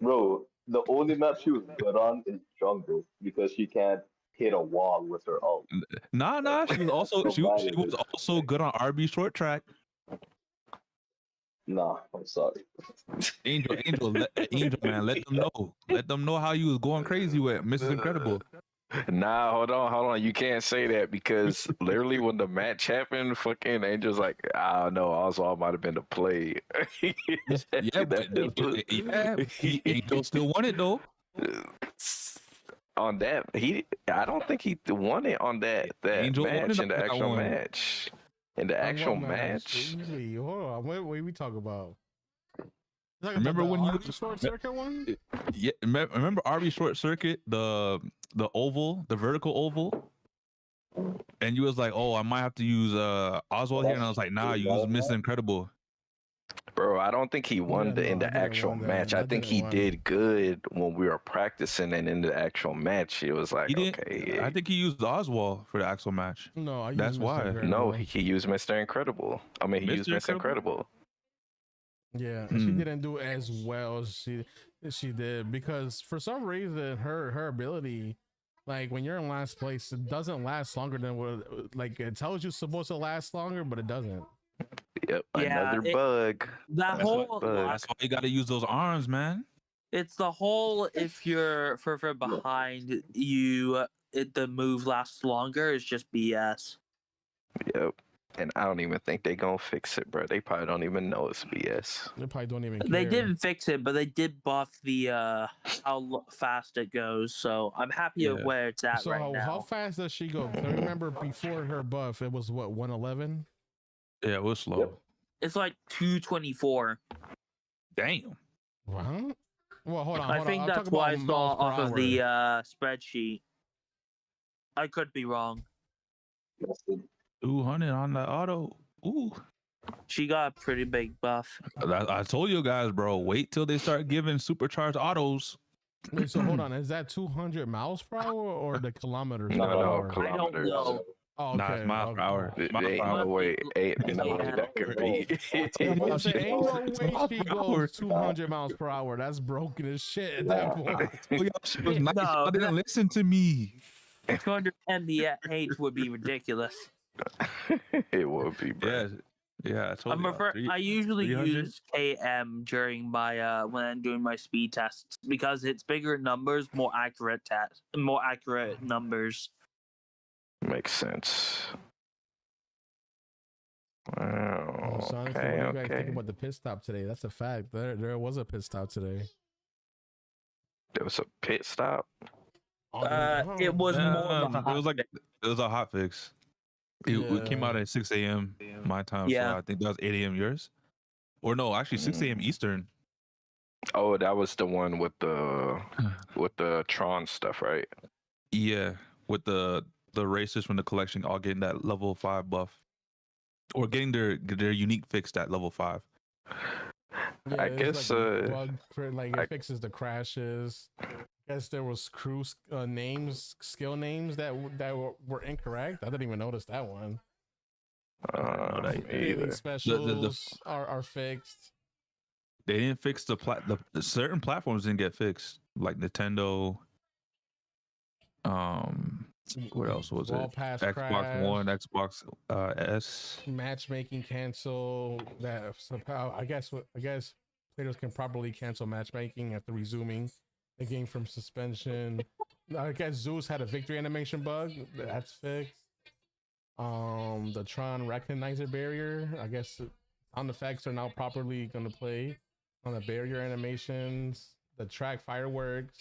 Bro, the only map she was good on is jungle because she can't hit a wall with her ult. nah. She was also she was Provided also good on RB short track. Nah, I'm sorry. Angel, man, let them know how you was going crazy with Mrs. Incredible. Nah, hold on. You can't say that because literally when the match happened, fucking Angel's like, I don't know, Oswald might have been the play. Angel still won it though. On that, I don't think he won it on that Angel won match it in the on that actual one. match. In the On actual what match. Easy. Hold on. What we talk about? Remember when you short circuit one? Yeah, remember RB short circuit, the oval, the vertical oval, and you was like, oh, I might have to use Oswald here, and I was like, nah, use Miss Incredible. Bro, I don't think he won in I the didn't actual win that. match. I think he didn't win. did good when we were practicing, and in the actual match, it was like, He didn't. okay. I think he used Oswald for the actual match. No, I used That's Mr. why. Incredible. No, he used Mr. Incredible. I mean, he used Mr. Incredible. Yeah, she didn't do as well as she did because for some reason her ability, like when you're in last place, it doesn't last longer than what like it tells you supposed to last longer, but it doesn't. Yep, Yeah, another bug. That whole That's why you got to use those arms, man. it's the whole if you're further behind you, the move lasts longer is just BS. Yep. And I don't even think they gonna fix it, bro. They probably don't even know it's BS. They probably don't even care. They didn't fix it, but they did buff the how fast it goes. So I'm happy with where it's at So right now. how fast does she go? I remember before her buff, it was what 111. Yeah, it was slow. Yep. It's like 224. Damn. Wow. Well, hold on. I think I'll that's talk why I about saw miles per off of hour. the spreadsheet. I could be wrong. 200 on the auto. Ooh. She got a pretty big buff. I told you guys, bro. Wait till they start giving supercharged autos. Wait, so hold on. Is that 200 miles per hour or the kilometers per No, hour? kilometers. I don't know. Oh, okay. Nah, it's miles per hour. There Miles ain't per hour. no way. Ain't no way Yeah. that could be. I'm about to say, ain't no way Miles she per goes hour. 200 miles per hour. That's broken as shit at that point. Oh, y'all shit was nice. No, Y'all didn't listen to me. 200 mph would be ridiculous. It would be, bro. Yeah. I told you. I usually 300? use km during my when I'm doing my speed tests because it's bigger numbers, more accurate numbers. Makes sense. Wow. So honestly, Okay, what do you guys think okay. about the pit stop today? That's a fact. There was a pit stop today. There was a pit stop. It was more of a it was a hot fix. It came out at 6 a.m. my time, Yeah. so I think that was 8 a.m. yours. Or no, actually 6 a.m. Eastern. Oh, that was the one with the Tron stuff, right? Yeah, with the racers from the collection all getting that level 5 buff, or getting their unique fixed at level 5. Yeah, I it's guess like it fixes the crashes. I guess there was crew names, skill names that were incorrect. I didn't even notice that one. Daily specials are fixed. They didn't fix the certain platforms didn't get fixed, like Nintendo. What else was Wall it? pass Xbox crash. One, Xbox S. Matchmaking cancel. That somehow I guess players can properly cancel matchmaking after resuming the game from suspension. I guess Zeus had a victory animation bug. That's fixed. The Tron recognizer barrier. I guess sound effects are now properly going to play on the barrier animations. The track fireworks.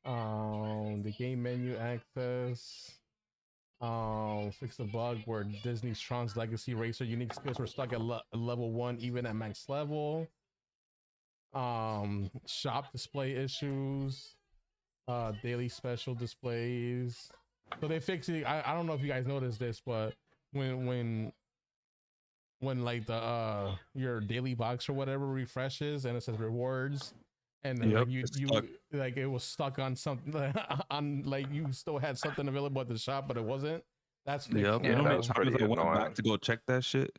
The game menu access. Fix the bug where Disney's Tron's Legacy Racer unique skills were stuck at level 1 even at max level. Shop display issues. Daily special displays. So they fixed it. I don't know if you guys noticed this, but when like the your daily box or whatever refreshes and it says rewards, and then like you like it was stuck on something on like you still had something available at the shop but it wasn't. That's fixed. Yep. Yeah, that was pretty I went annoying. back to go check that shit.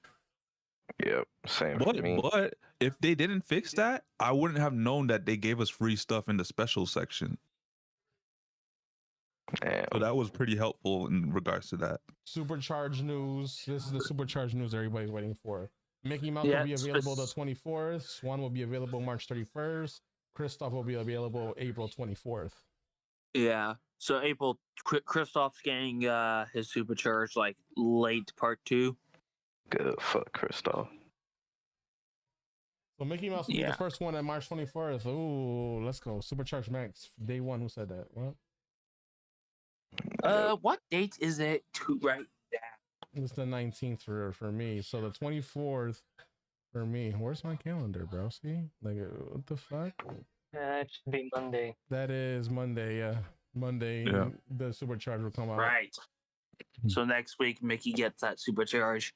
Yep, same for me. But if they didn't fix that, I wouldn't have known that they gave us free stuff in the special section. Damn. So that was pretty helpful in regards to that. Supercharged news. This is the supercharged news everybody's waiting for. Mickey Mouse will be available the 24th. Swan will be available March 31st. Kristoff will be available April 24th. Yeah. So Kristoff's getting his supercharge like late part 2. Good, fuck Kristoff. So Mickey Mouse will be the first one on March 24th. Ooh, let's go. Supercharged Max, day 1. Who said that? What? What date is it to write that? It's the 19th for me. So the 24th for me. Where's my calendar, bro? See? Like, what the fuck? That should be Monday. That is Monday, yeah. Monday, the supercharge will come out. Right. So next week, Mickey gets that supercharge.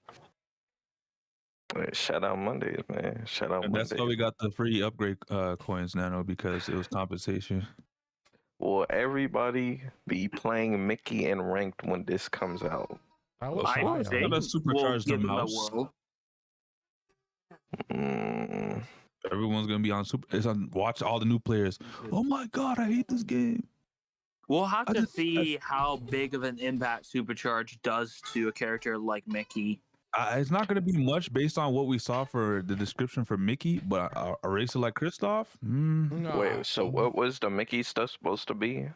Shout out Mondays, man. Shout out And Mondays. that's why we got the free upgrade coins, Nano, because it was compensation. Will everybody be playing Mickey and ranked when this comes out? I think we'll supercharge the mouse. Everyone's gonna be on It's on watch all the new players. Oh my god, I hate this game. We'll have to see how big of an impact Supercharge does to a character like Mickey. It's not going to be much based on what we saw for the description for Mickey, but a racer like Kristoff? Wait, so what was the Mickey stuff supposed to be?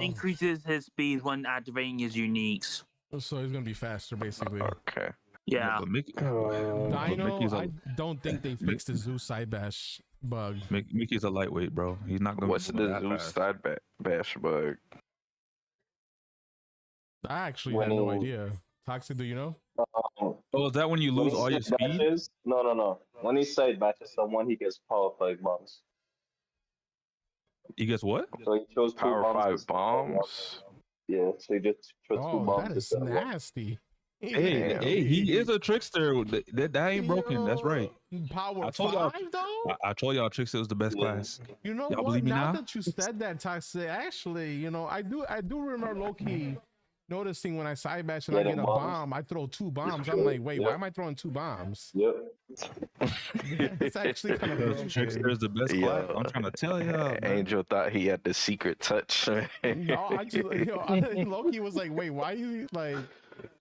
Increases his speed when activating his uniques. So he's going to be faster, basically. Okay. Yeah. Dino, I don't think they fixed the Zeus side bash bug. Mickey's a lightweight, bro. He's not going to What's the Zeus side bash bug? I actually had no idea. Toxic, do you know? Is that when you lose all your speed? Batches? No. When he side batches someone, he gets power 5 bombs. He gets what? So he chose power 5 bombs. Yeah, so he just chose 2 bombs. That is nasty. Hey, he is a trickster. That ain't broken. That's right. Power I told 5 y'all, though. I told y'all trickster was the best class. You know Y'all what? believe me Now now? that you said that, Toxic, actually, you know, I do remember low-key noticing when I side bash and I get a bomb, I throw 2 bombs. I'm like, wait, why am I throwing 2 bombs? Yep. It's actually kind of broken. Trickster is the best class. I'm trying to tell y'all. Angel thought he had the secret touch. No, I just Loki was like, wait, why you like?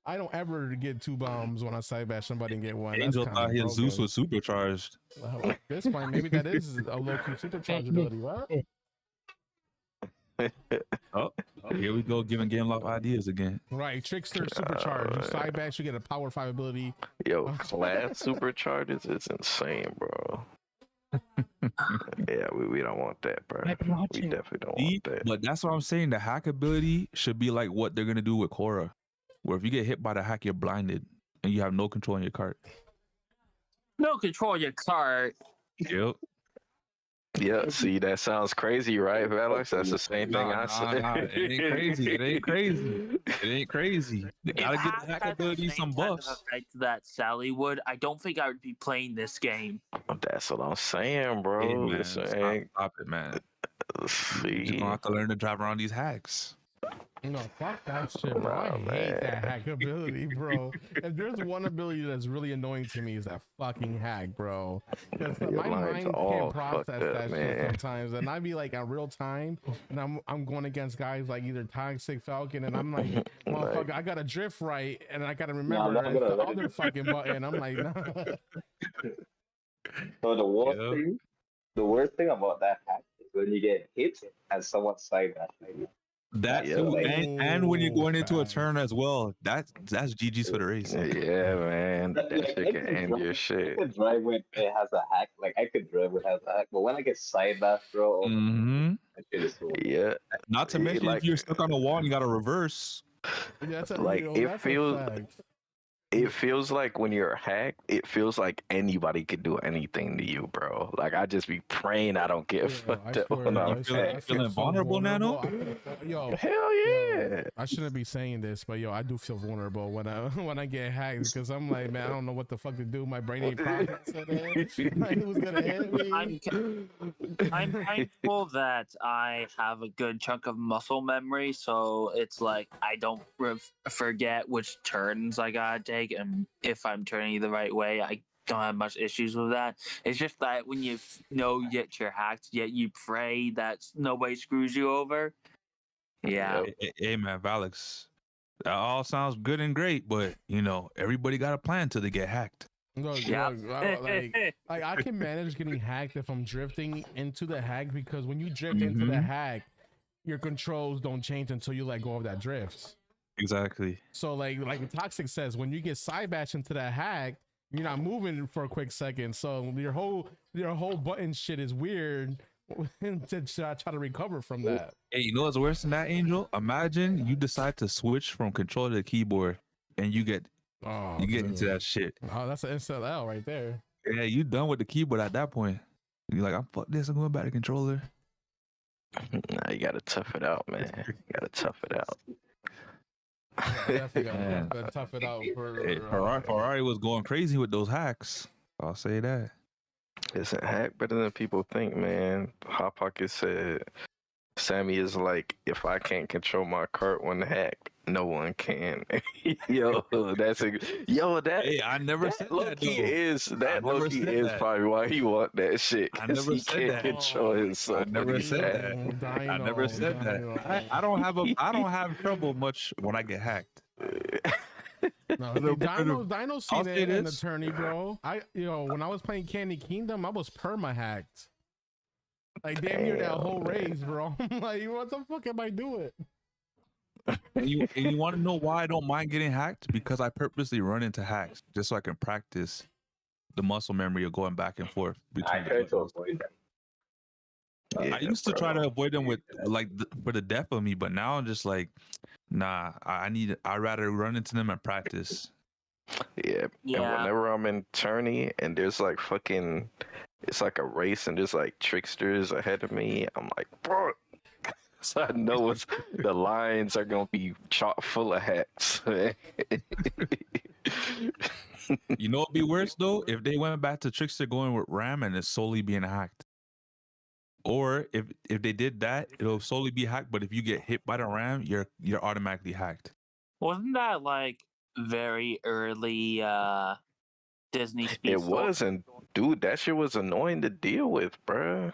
I don't ever get 2 bombs when I side bash somebody and get 1. Angel thought his Zeus was supercharged. Well, at this point, maybe that is a low-key supercharge ability, right? Oh, here we go, giving Game Loft ideas again. Right, Trickster supercharge. You side bash, you get a power 5 ability. Yo, class supercharges is insane, bro. Yeah, we don't want that, bro. We definitely don't want that. But that's what I'm saying. The hack ability should be like what they're gonna do with Korra, where if you get hit by the hack, you're blinded and you have no control on your cart. No control of your cart. Yep. Yeah, see, that sounds crazy, right, Alex? That's the same thing I said. Nah, it ain't crazy. It ain't crazy. It ain't crazy. They gotta get the hack ability some buffs. Effect that Sally would. I don't think I would be playing this game. That's what I'm saying, bro. Hey, man, Listen, stop it, man. see, You're gonna have to learn to drive around these hacks. No, fuck that shit, bro. I hate that hack ability, bro. If there's one ability that's really annoying to me, is that fucking hack, bro. Because my mind can't process that shit sometimes, and I be like in real time, and I'm going against guys like either Toxic Falcon, and I'm like, motherfucker, I gotta drift right, and I gotta remember the other fucking button. I'm like, nah. So the worst thing about that hack is when you get hit and someone side bash. That too, and when you're going into a turn as well, that's GG's for the race. Yeah, man, that shit can end your shit. I could drive when it has a hack, like I could drive when it has a hack, but when I get side bash, bro, that shit is so yeah. Not to mention if you're stuck on the wall and you got to reverse. It feels like when you're hacked, it feels like anybody could do anything to you, bro. Like I just be praying I don't get fucked up when I'm feeling vulnerable, Nano. Hell yeah. I shouldn't be saying this, but I do feel vulnerable when I get hacked because I'm like, man, I don't know what the fuck to do. My brain ain't processing it. Like, who's gonna hit me? I'm thankful that I have a good chunk of muscle memory, so it's like I don't forget which turns I gotta take, and if I'm turning the right way, I don't have much issues with that. It's just that when you know yet you're hacked, yet you pray that nobody screws you over. Yeah. Hey man, Valix, that all sounds good and great, but everybody got a plan till they get hacked. Look, like I can manage getting hacked if I'm drifting into the hack, because when you drift into the hack, your controls don't change until you let go of that drift. Exactly. So like Toxic says, when you get side bash into that hack, you're not moving for a quick second. So your whole button shit is weird to try to recover from that. Hey, you know what's worse than that, Angel? Imagine you decide to switch from control to the keyboard and you get into that shit. Oh, that's an instant L right there. Yeah, you done with the keyboard at that point. You're like, I'm fuck this, I'm going back to controller. Nah, you gotta tough it out, man. You gotta tough it out. Definitely gotta tough it out. Ferrari was going crazy with those hacks. I'll say that. Isn't hack better than people think, man? Hot Pocket said, Sammy is like, if I can't control my cart when hacked, no one can. Hey, I never said that. Low-key is probably why he want that shit. I never said that. Control himself. I never said that. I never said that. I don't have trouble much when I get hacked. No, Dino seen it in the tourney, bro. When I was playing Candy Kingdom, I was perma hacked. Like damn near that whole race, bro. I'm like, what the fuck am I doing? And you want to know why I don't mind getting hacked? Because I purposely run into hacks just so I can practice the muscle memory of going back and forth. I try to avoid them. I used to try to avoid them with for the death of me, but now I'm just like, nah. I'd rather run into them and practice. Yeah. And whenever I'm in tourney and there's like it's like a race and there's like tricksters ahead of me, I'm like, bro. So I know the lines are gonna be chock full of hats. You know what'd be worse though? If they went back to Trickster going with Ram and it's solely being hacked. Or if they did that, it'll solely be hacked, but if you get hit by the Ram, you're automatically hacked. Wasn't that like very early Disney Speedstorm? It wasn't, dude. That shit was annoying to deal with, bruh.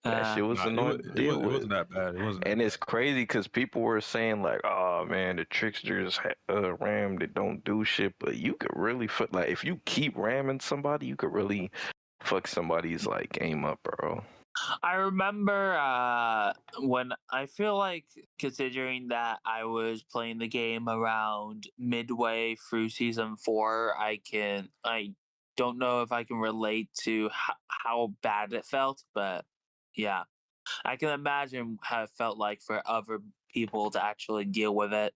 That shit was annoying to deal with. It wasn't that bad. It wasn't. And it's crazy because people were saying like, "Oh man, the Tricksters ram, they don't do shit." But you could really like if you keep ramming somebody, you could really fuck somebody's like game up, bro. I remember when I feel like, considering that I was playing the game around midway through season 4, I don't know if I can relate to how bad it felt, but yeah, I can imagine how it felt like for other people to actually deal with it.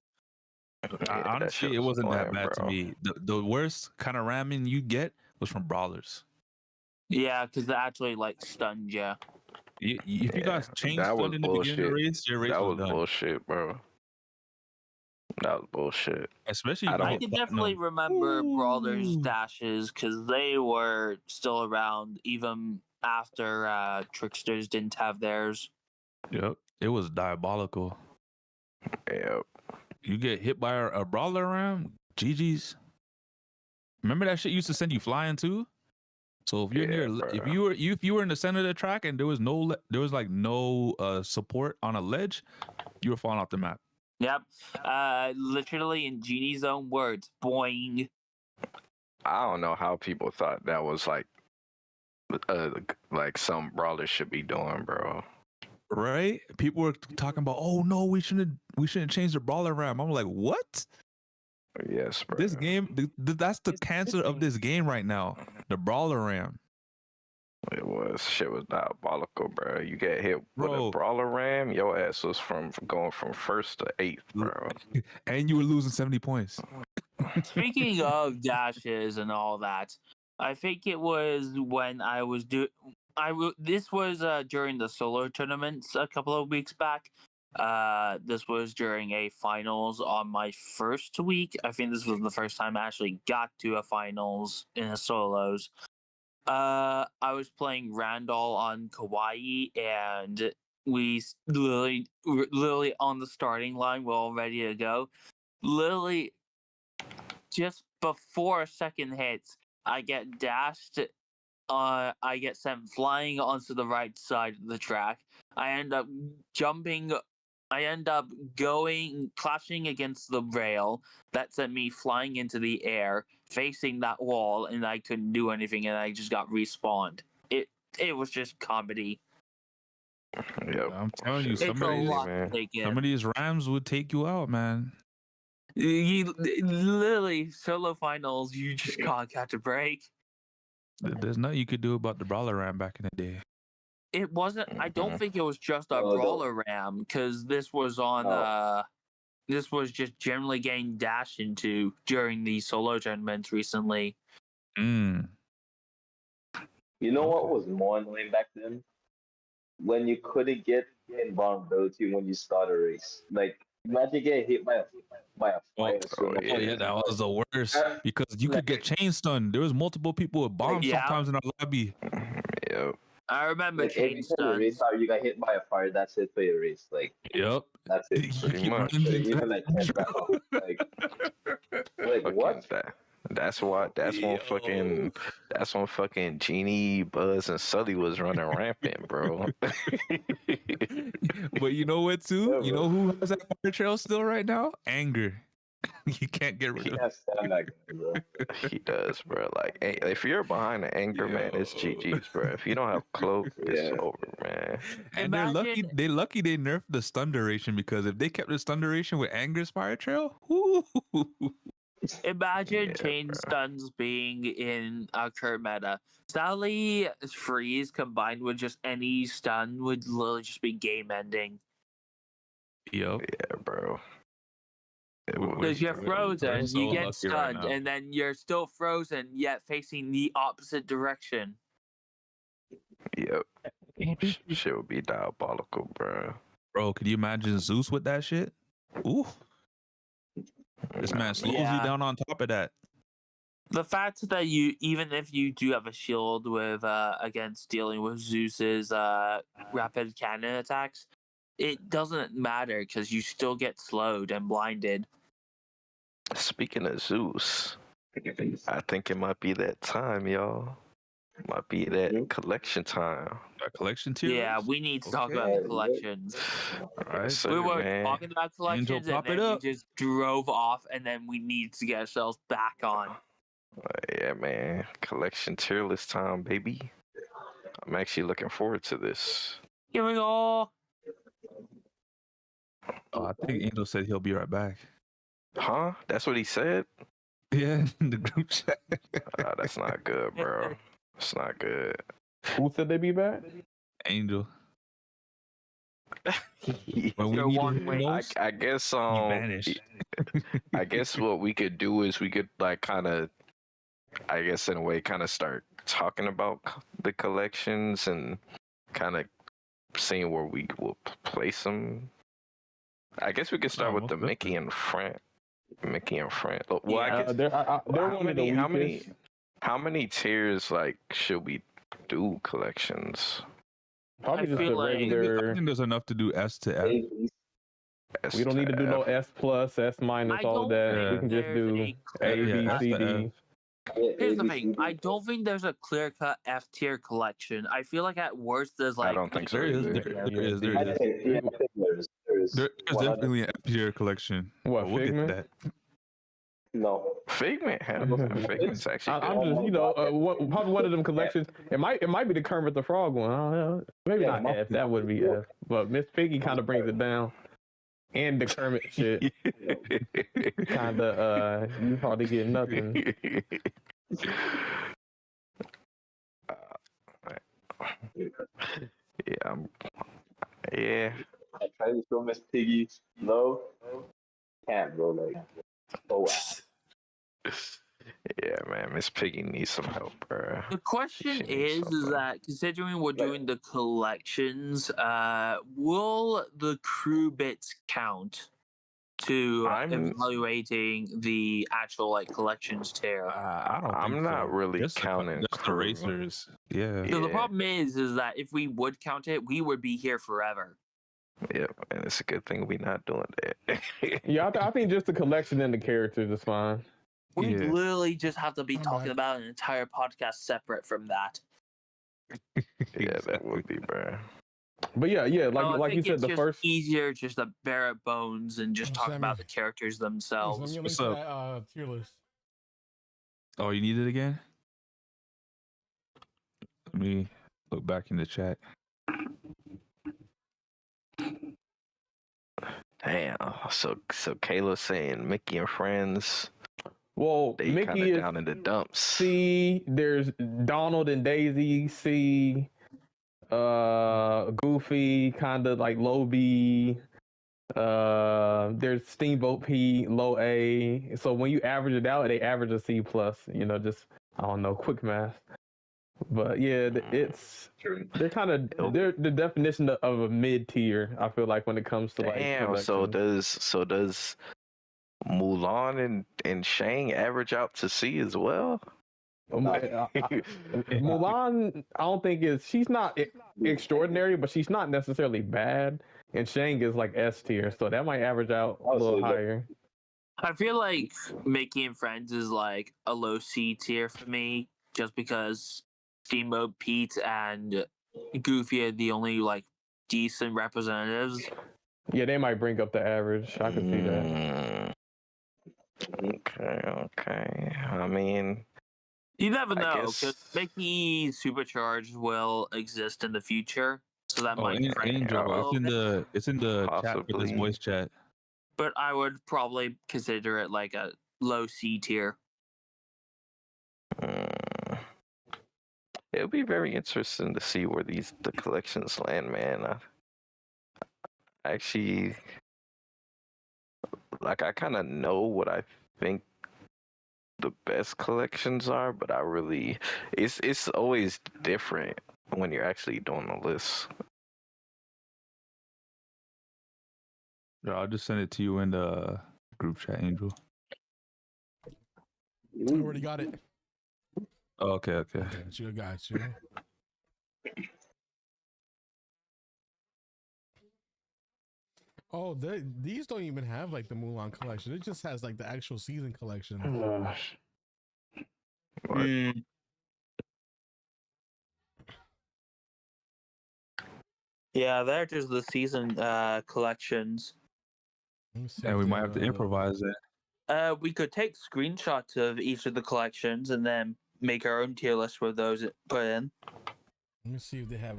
Honestly, it wasn't that bad to me. The worst kind of ramming you get was from brawlers. Yeah, because they actually like stunned you. If you guys changed stunned in the beginning of the race, your race was done. Bullshit, bro. That was bullshit. Especially, I can definitely remember brawlers dashes because they were still around even after Tricksters didn't have theirs. Yep, it was diabolical. Yep. You get hit by a brawler ram, GG's. Remember that shit used to send you flying too? So if you're near, if you were in the center of the track and there was no support on a ledge, you were falling off the map. Yep. Literally in Genie's own words, boing. I don't know how people thought that was like some brawlers should be doing, bro. Right? People were talking about, oh no, we shouldn't change the brawler ram. I'm like, what? Yes, bro. This game, that's the cancer of this game right now. The brawler ram. Shit was diabolical, bro. You get hit with a brawler ram, your ass was going from 1st to 8th, bro. And you were losing 70 points. Speaking of dashes and all that, I think it was when I was this was during the solo tournaments a couple of weeks back. This was during a finals on my first week. I think this was the first time I actually got to a finals in a solos. I was playing Randall on Kawaii, and we literally on the starting line. We're all ready to go. Literally, just before a second hits, I get dashed. I get sent flying onto the right side of the track. I end up jumping. I end up clashing against the rail that sent me flying into the air, facing that wall, and I couldn't do anything, and I just got respawned. It was just comedy. Yep. I'm telling you, some of these rams would take you out, man. You literally solo finals. You just can't catch a break. There's nothing you could do about the brawler ram back in the day. It wasn't. I don't think it was just a brawler ram, because this was on. This was just generally getting dashed into during the solo tournaments recently. You know what was more annoying back then? When you couldn't get invulnerability when you start a race. Like, imagine getting hit by a fire. Yeah, that was the worst because you could get chain stunned. There was multiple people with bombs sometimes in our lobby. Yep. I remember chain stuns. Race, how you got hit by a fire? That's it for your race. Like, yep, that's it. Pretty much. Even like 10 rounds. Like what? That's when fucking Genie, Buzz, and Sully was running rampant, bro. But you know what too? Yeah, you know who has that fire trail still right now? Anger. You can't get rid of that guy, bro. He does, bro. Like, if you're behind the Anger, man, it's GG's, bro. If you don't have cloak, it's over, man. And they're lucky they nerfed the stun duration, because if they kept the stun duration with Anger's fire trail, imagine chain stuns being in a current meta. Sally freeze combined with just any stun would literally just be game ending. Yep. Yeah, bro. Because you're frozen, you get stunned, and then you're still frozen, yet facing the opposite direction. Yep. Shit would be diabolical, bro. Bro, could you imagine Zeus with that shit? Ooh. This man slows you down on top of that. The fact that even if you do have a shield with against dealing with Zeus's rapid cannon attacks, it doesn't matter because you still get slowed and blinded. Speaking of Zeus, I think it might be that time, y'all. Might be that collection time. A collection tier? Yeah, we need to talk about the collections. All right, So, We were man, talking about collections, pop and it then we up. just drove off, and then we need to get ourselves back on. yeah, man, collection tier list time, baby. I'm actually looking forward to this. Here we go. I think Angel said he'll be right back. Huh? That's what he said? Yeah, in the group chat. That's not good, bro. It's not good. Who said they be back? Angel. When we needed I guess he vanished. I guess what we could do is we could like kind of, I guess in a way, kind of start talking about the collections and kind of seeing where we will place them. I guess we could start with the Mickey and Frank. Well, I guess they're one of the weakest. how many tiers like should we do collections? Probably I just feel a like- regular. I think there's enough to do S to F. We don't need to do no S plus, S minus, all of that. We can just do A, B, Yeah, C, S to D. F. Here's the thing. I don't think there's a clear-cut F tier collection. I feel like at worst there's like I don't think so. There is. either. There is. There I is. think there's There's one other- definitely an F tier collection. What, But we'll get to Figment? that. No. Figment, Figment's actually I'm good. just, probably one of them collections. It might be the Kermit the Frog one. I don't know. Maybe Yeah, not F. That would be F. But Miss Piggy kind of brings it down. And the Kermit shit, kind of, you probably get nothing. Yeah. I tried to show Miss Piggy low. Can't, bro. Like, oh wow. Yeah, man, Miss Piggy needs some help, bro. The question She needs is something. that considering we're doing the collections, will the crew bits count to I'm- evaluating the actual like collections tier? I don't. I'm think not so. really Just the- counting just the crew. racers. Yeah. So the Yeah. problem is that if we would count it, we would be here forever. Yeah, and it's a good thing we're not doing that. Yeah, I think just the collection and the characters is fine. We Yeah. literally just have to be I'm talking back. about an entire podcast separate from that. Yeah, that would be, bro. But yeah, So I like you think said, it's the just first. easier just to bare bones and just talk Sammy. about the characters Let themselves. me link What's to up? that tier list. Oh, you need it again? Let me look back in the chat. Damn. So Kayla's saying Mickey and Friends, Well, they kind Mickey of is down in the dumps. C. There's Donald and Daisy. C. Goofy, kind of like low B. There's Steamboat P, low A. So when you average it out, they average a C plus. You know, just I don't know, quick math. But yeah, they're kind of they're the definition of a mid tier. I feel like when it comes to like. Damn. So collections. does Mulan and Shang average out to C as well? Mulan, I don't think she's not extraordinary, but she's not necessarily bad. And Shang is like S tier, so that might average out a little higher. I feel like Mickey and Friends is like a low C tier for me, just because Steamboat Pete and Goofy are the only like decent representatives. Yeah, they might bring up the average. I can see that. Okay. I mean, You never I know, guess- because Mickey Supercharged will exist in the future, so that Oh, might crank it Angel, up a little bit. it's in the chat for this Possibly. voice chat. But I would probably consider it like a low C tier. It'll be very interesting to see where the collections land, man. I actually, like, I kind of know what I think the best collections are, but I really, it's always different. when you're actually doing the list. Yeah, I'll just send it to you in the group chat, Angel. I already got it. Oh, okay. Got you. Oh, these don't even have like the Mulan collection. It just has like the actual season collection. Yeah, they're just the season collections. And we might have to improvise that. We could take screenshots of each of the collections and then make our own tier list with those put in. Let me see if they have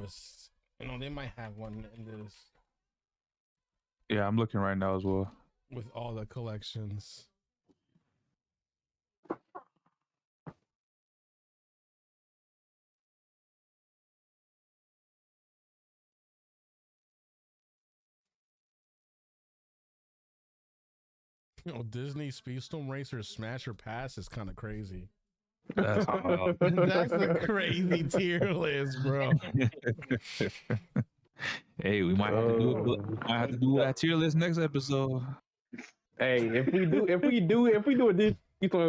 they might have one in this. Yeah, I'm looking right now as well. With all the collections. Disney Speedstorm Racer Smash or Pass is kind of crazy. That's a crazy tier list, bro. Hey, we might have to do that tier list next episode. Hey, if we do a Disney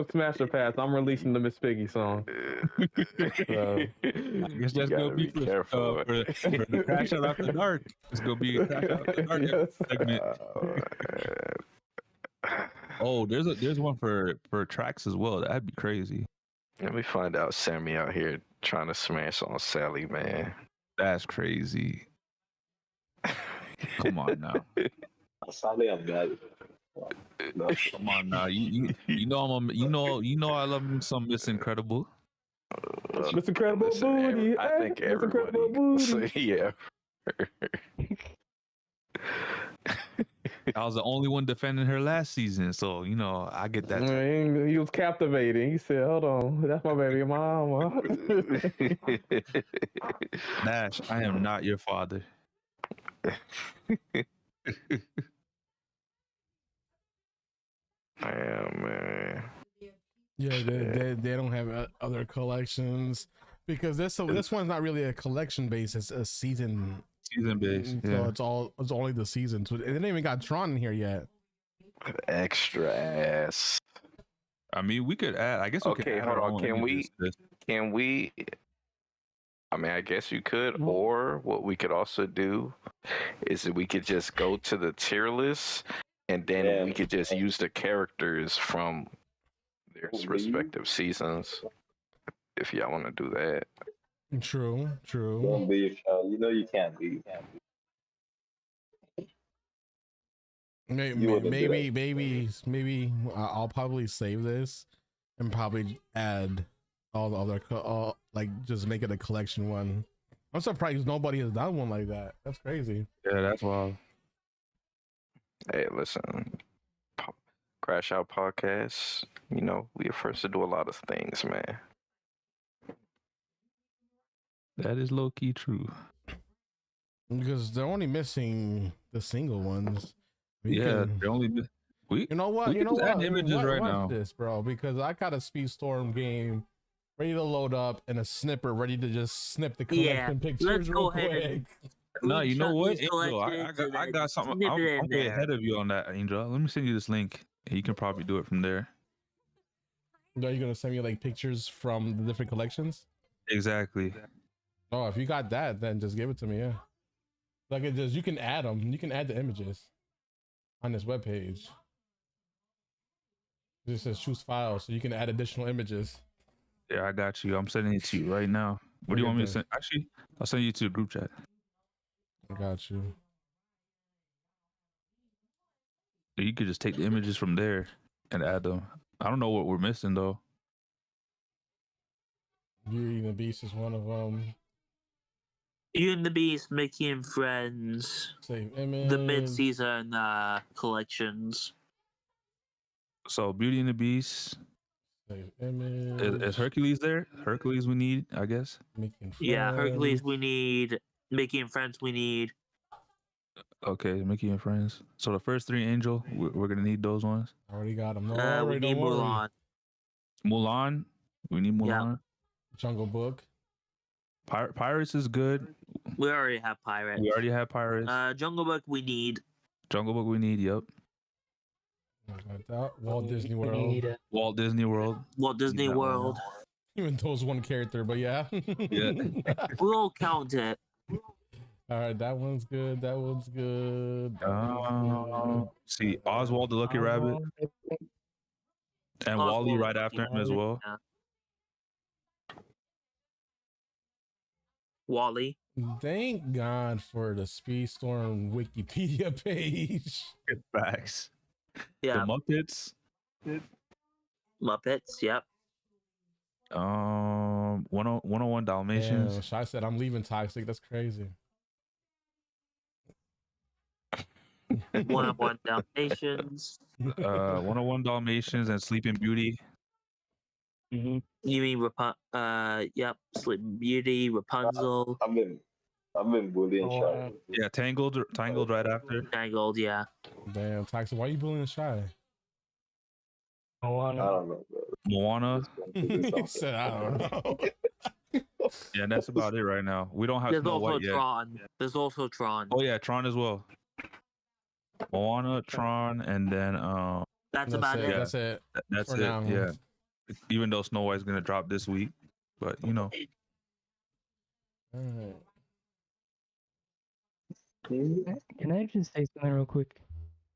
Smash or Pass, I'm releasing the Miss Piggy song. I guess that's gonna be for the Crash Out After Dark. It's gonna be a Crash Out After Dark segment. Oh, there's one for tracks as well. That'd be crazy. Let me find out Sammy out here trying to smash on Sally, man. That's crazy. Come on now. Sally, I'm bad. No. Come on now. You know I love some Miss Incredible. Miss Incredible booty. I think everybody. Yeah. I was the only one defending her last season, so I get that. He was captivating. He said, "Hold on, that's my baby mama." Nash, I am not your father. Man. Yeah, they don't have other collections because this one's not really a collection base. It's a season based. So it's only the season. So they didn't even got Tron in here yet. Extra ass. I mean, we could add. I guess. Okay, hold on. Can we? I mean, I guess you could. Or what we could also do is that we could just go to the tier list, and then we could just use the characters from their respective seasons. If y'all want to do that. True. Don't be, you can't be. Maybe I'll probably save this and probably add all the other just make it a collection one. I'm surprised nobody has done one like that. That's crazy. Yeah, that's wild. Hey, listen, Crashout Podcast. We are first to do a lot of things, man. That is low key true. Because they're only missing the single ones. They're only. You know what? Images right now. Watch this, bro. Because I got a Speedstorm game ready to load up and a snipper ready to just snip the collection pictures real quick. No, you know what, Angel? I got something. I'm way ahead of you on that, Angel. Let me send you this link, and you can probably do it from there. Are you gonna send me like pictures from the different collections? Exactly. Oh, if you got that, then just give it to me. Yeah. You can add them. You can add the images on this webpage. It just says choose files, so you can add additional images. Yeah, I got you. I'm sending it to you right now. What do you want me to send? Actually, I'll send you to the group chat. I got you. You could just take the images from there and add them. I don't know what we're missing though. Beauty and the Beast is one of them. Beauty and the Beast, Mickey and Friends. Save image. The mid-season collections. So Beauty and the Beast. Save image. Is Hercules there? Hercules we need, I guess. Yeah, Hercules we need. Mickey and Friends we need. Okay, Mickey and Friends. So the first three, Angel, we're gonna need those ones. I already got them. We need Mulan. Mulan. We need Mulan. Yep. Jungle Book. Pirates is good. We already have Pirates. We already have Pirates. Jungle Book we need. Jungle Book we need. Yep. Walt Disney World. Walt Disney World. Walt Disney World. Even though it's one character, but yeah. Yeah. We'll count it. All right, that one's good. That one's good. See, Oswald the Lucky Rabbit. And Oswald Wally right the after Lucky him as Rabbit, well. yeah. Wally. Thank God for the Speedstorm Wikipedia page. Facts. Yeah. The Muppets. Muppets, yep. 101 Dalmatians. Yeah, Shy said I'm leaving Toxic. That's crazy. 101 Dalmatians. 101 Dalmatians and Sleeping Beauty. Mm-hmm. You mean yep, Sleeping Beauty, Rapunzel. I've been bullying Shy. Yeah, Tangled right after. Tangled, yeah. Damn, Toxic, why are you bullying Shy? Moana. I don't know, bro. Moana. He said, I don't know. Yeah, that's about it right now. We don't have There's Snow also White yet. Tron. There's also Tron. Oh yeah, Tron as well. Moana, Tron, and then That's about it. That's it. That's For it. now. Yeah. Even though Snow White's gonna drop this week, but you know. All right. Can I just say something real quick?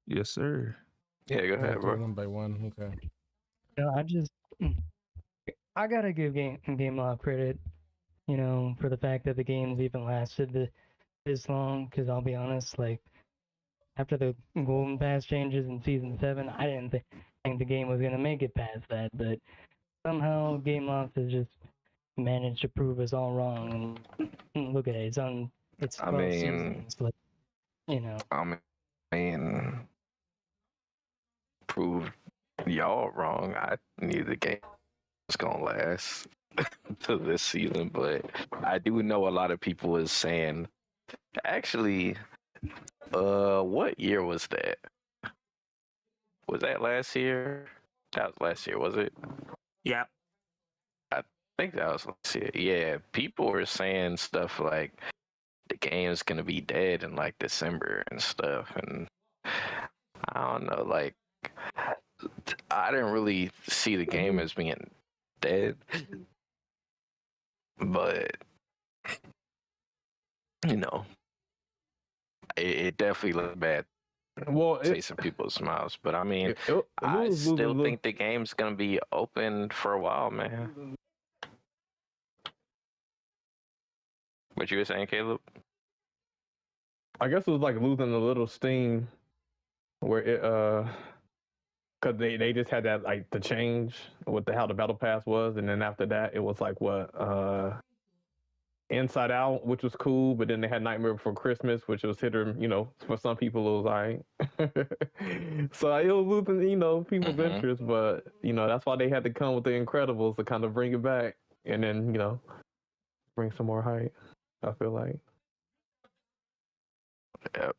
Yes, sir. Yeah, go ahead, bro. One by one. Okay. You know, I gotta give Game Loft credit, you know, for the fact that the game's even lasted this long. Because I'll be honest, like after the Golden Pass changes in Season 7, I didn't think the game was gonna make it past that. But somehow Game Loft has just managed to prove us all wrong. And look at it, it's 12 seasons, like, you know. I mean, prove y'all wrong. I knew the game was gonna last to this season, but I do know a lot of people was saying, actually, what year was that? Was that last year? That was last year, was it? Yep. I think that was last year. Yeah, people were saying stuff like the game's gonna be dead in like December and stuff, and I don't know, like I didn't really see the game as being dead, but you know, it definitely looked bad. Well, Some people's mouths, but I mean, I still think the game's gonna be open for a while, man. What you were saying, Caleb? I guess it was like losing a little steam, where it because they just had that like the change with how the battle pass was, and then after that it was like Inside Out, which was cool, but then they had Nightmare Before Christmas, which was hit or, you know, for some people it was alright. So it was losing, you know, people's interest, but you know that's why they had to come with the Incredibles to kind of bring it back, and then you know bring some more hype. I feel like. Yep.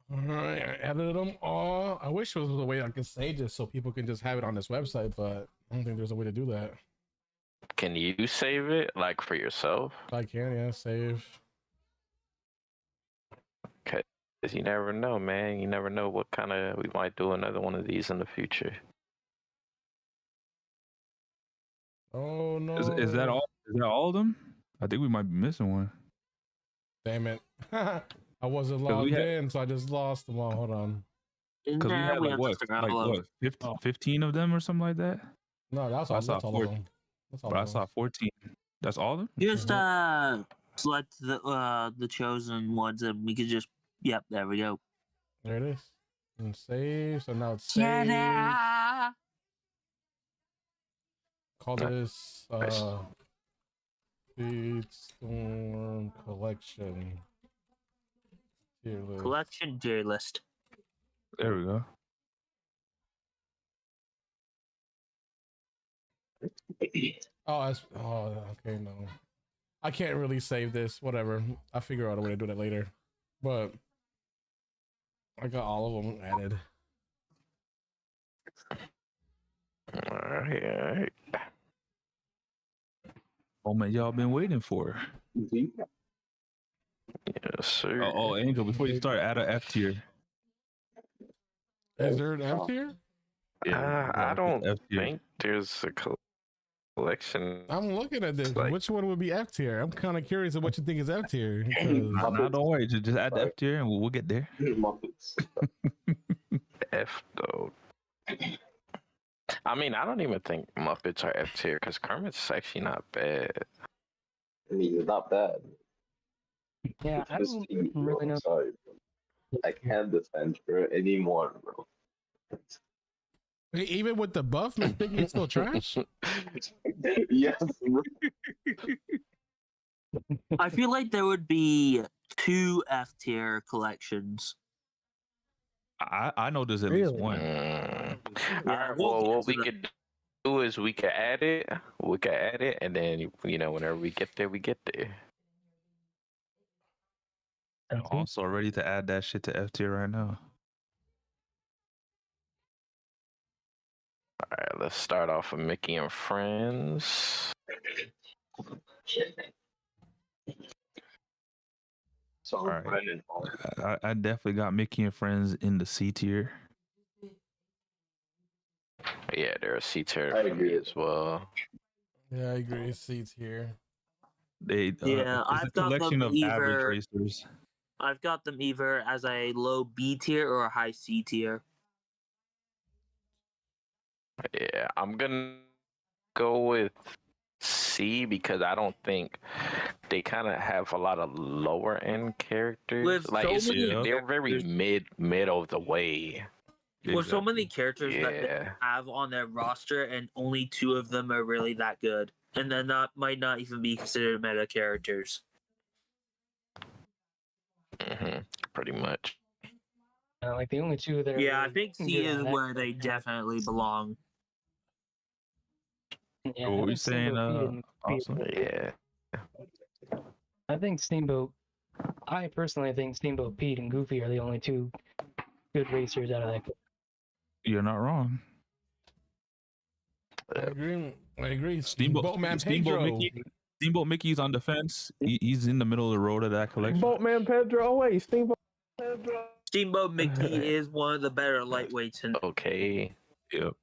All right, I edited them all. I wish there was a way I could save this so people can just have it on this website, but I don't think there's a way to do that. Can you save it, like, for yourself? I can, yeah, save. Okay, because you never know, man. You never know what kind of... We might do another one of these in the future. Oh, no. Is that all? Is that all of them? I think we might be missing one. Damn it. I wasn't logged in, so I just lost them all. Hold on. Because we had like what, 15 of them or something like that? No, that's all, that's all of them. That's all but I saw 14. That's all of them? Just select the chosen ones and we could just, yep, there we go. There it is. And save, so now it's saved. Call this Speedstorm Collection Tier List. Collection Tier List. There we go. Okay, no. I can't really save this. Whatever. I'll figure out a way to do that later. But I got all of them added. Alright. Moment y'all been waiting for. Yes, sir. Oh, Angel, before you start, add a F tier. Is there an F tier? I don't think there's a collection. I'm looking at this. Which one would be F tier? I'm kind of curious of what you think is F tier. Nah, don't worry. Just add the F tier and we'll get there. F though. I mean, I don't even think Muppets are F tier because Kermit's actually not bad. I mean, it's not bad. Yeah, I don't really know. Sorry, bro. I can't defend her anymore, bro. Even with the buff, Miss Piggy is still trash. Yes. Bro. I feel like there would be 2 F tier collections. I know there's at least one. All right. Well, what we could do is we could add it. We could add it, and then whenever we get there, we get there. I'm also ready to add that shit to F tier right now. All right. Let's start off with Mickey and Friends. So right. I definitely got Mickey and Friends in the C tier. Yeah, they're a C tier for me as well. Yeah, I agree. C tier. I've got collection them of average either. racers. I've got them either as a low B tier or a high C tier. Yeah, I'm gonna go with C because I don't think they kind of have a lot of lower end characters. With like so many they're very mid of the way. With so many characters that they have on their roster, and only 2 of them are really that good, and then might not even be considered meta characters. Pretty much. Like the only 2 that are. Yeah, I think C is where they definitely belong. Yeah, What were you saying? Awesome. Yeah. I think Steamboat. I personally think Steamboat Pete and Goofy are the only 2 good racers out of that. You're not wrong. I agree. Steamboat Mickey's on defense. He's in the middle of the road of that collection. Boatman Pedro. Oh, wait, Steamboat Mickey is one of the better lightweights. Okay. Yep.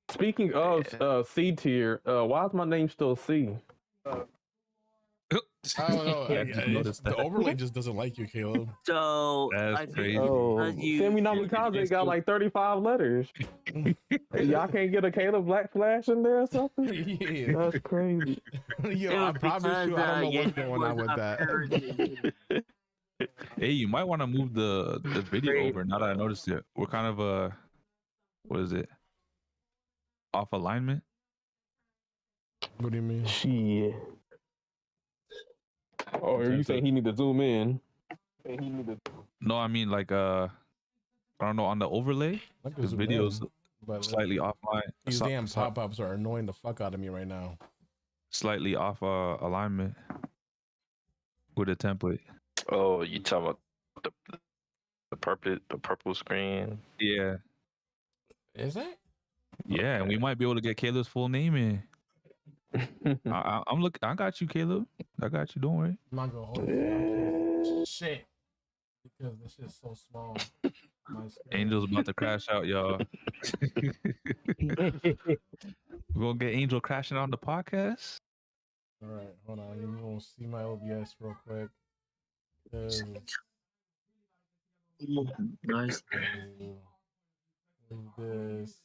Speaking of C tier, why is my name still C? I don't know. The overlay just doesn't like you, Caleb. So that's crazy. Sammy Namikaze got like 35 letters. Y'all can't get a Caleb Black Flash in there or something? Yeah. That's crazy. Yo, I promise you, I don't know what's going on with that. Hey, you might want to move the video over. Now that I noticed it, we're kind of what is it? Off alignment. What do you mean? Shit. Oh, are you saying he need to zoom in? No, I mean like I don't know, on the overlay, the video's slightly off my. These damn pop-ups are annoying the fuck out of me right now. Slightly off alignment with a template. Oh, you talking about the purple screen? Yeah. Is it? Yeah, and we might be able to get Caleb's full name in. I got you, Caleb. I got you. Don't worry. I'm not gonna hold it. Shit. Because this shit's so small. Angel's about to crash out, y'all. We're gonna get Angel crashing on the podcast. All right, hold on. You're gonna see my OBS real quick. Nice. This.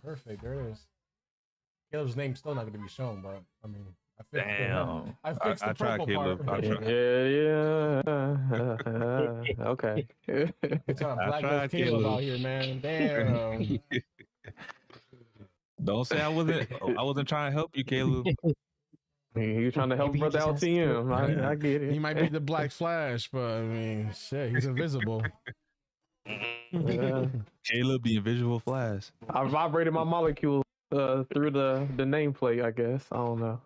Perfect. There it is. Caleb's name's still not going to be shown, but I mean, I fixed the purple part. Yeah. Okay. It's on Black Caleb out here, man. Damn. Don't say I wasn't trying to help you, Caleb. He was trying to help brother LTM. I get it. He might be the Black Flash, but I mean, shit, he's invisible. Caleb, the invisible Flash. I vibrated my molecule through the nameplate, I guess. I don't know.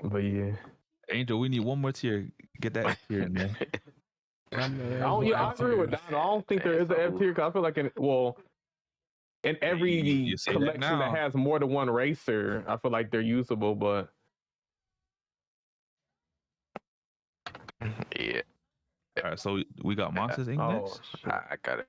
But yeah. Angel, we need one more tier. Get that F tier in there. I agree with that. I don't think there is an F tier because I feel like in every You say that collection that now. has more than one racer, I feel like they're usable. But Yeah. All right, so we got Monsters Inc. next. I gotta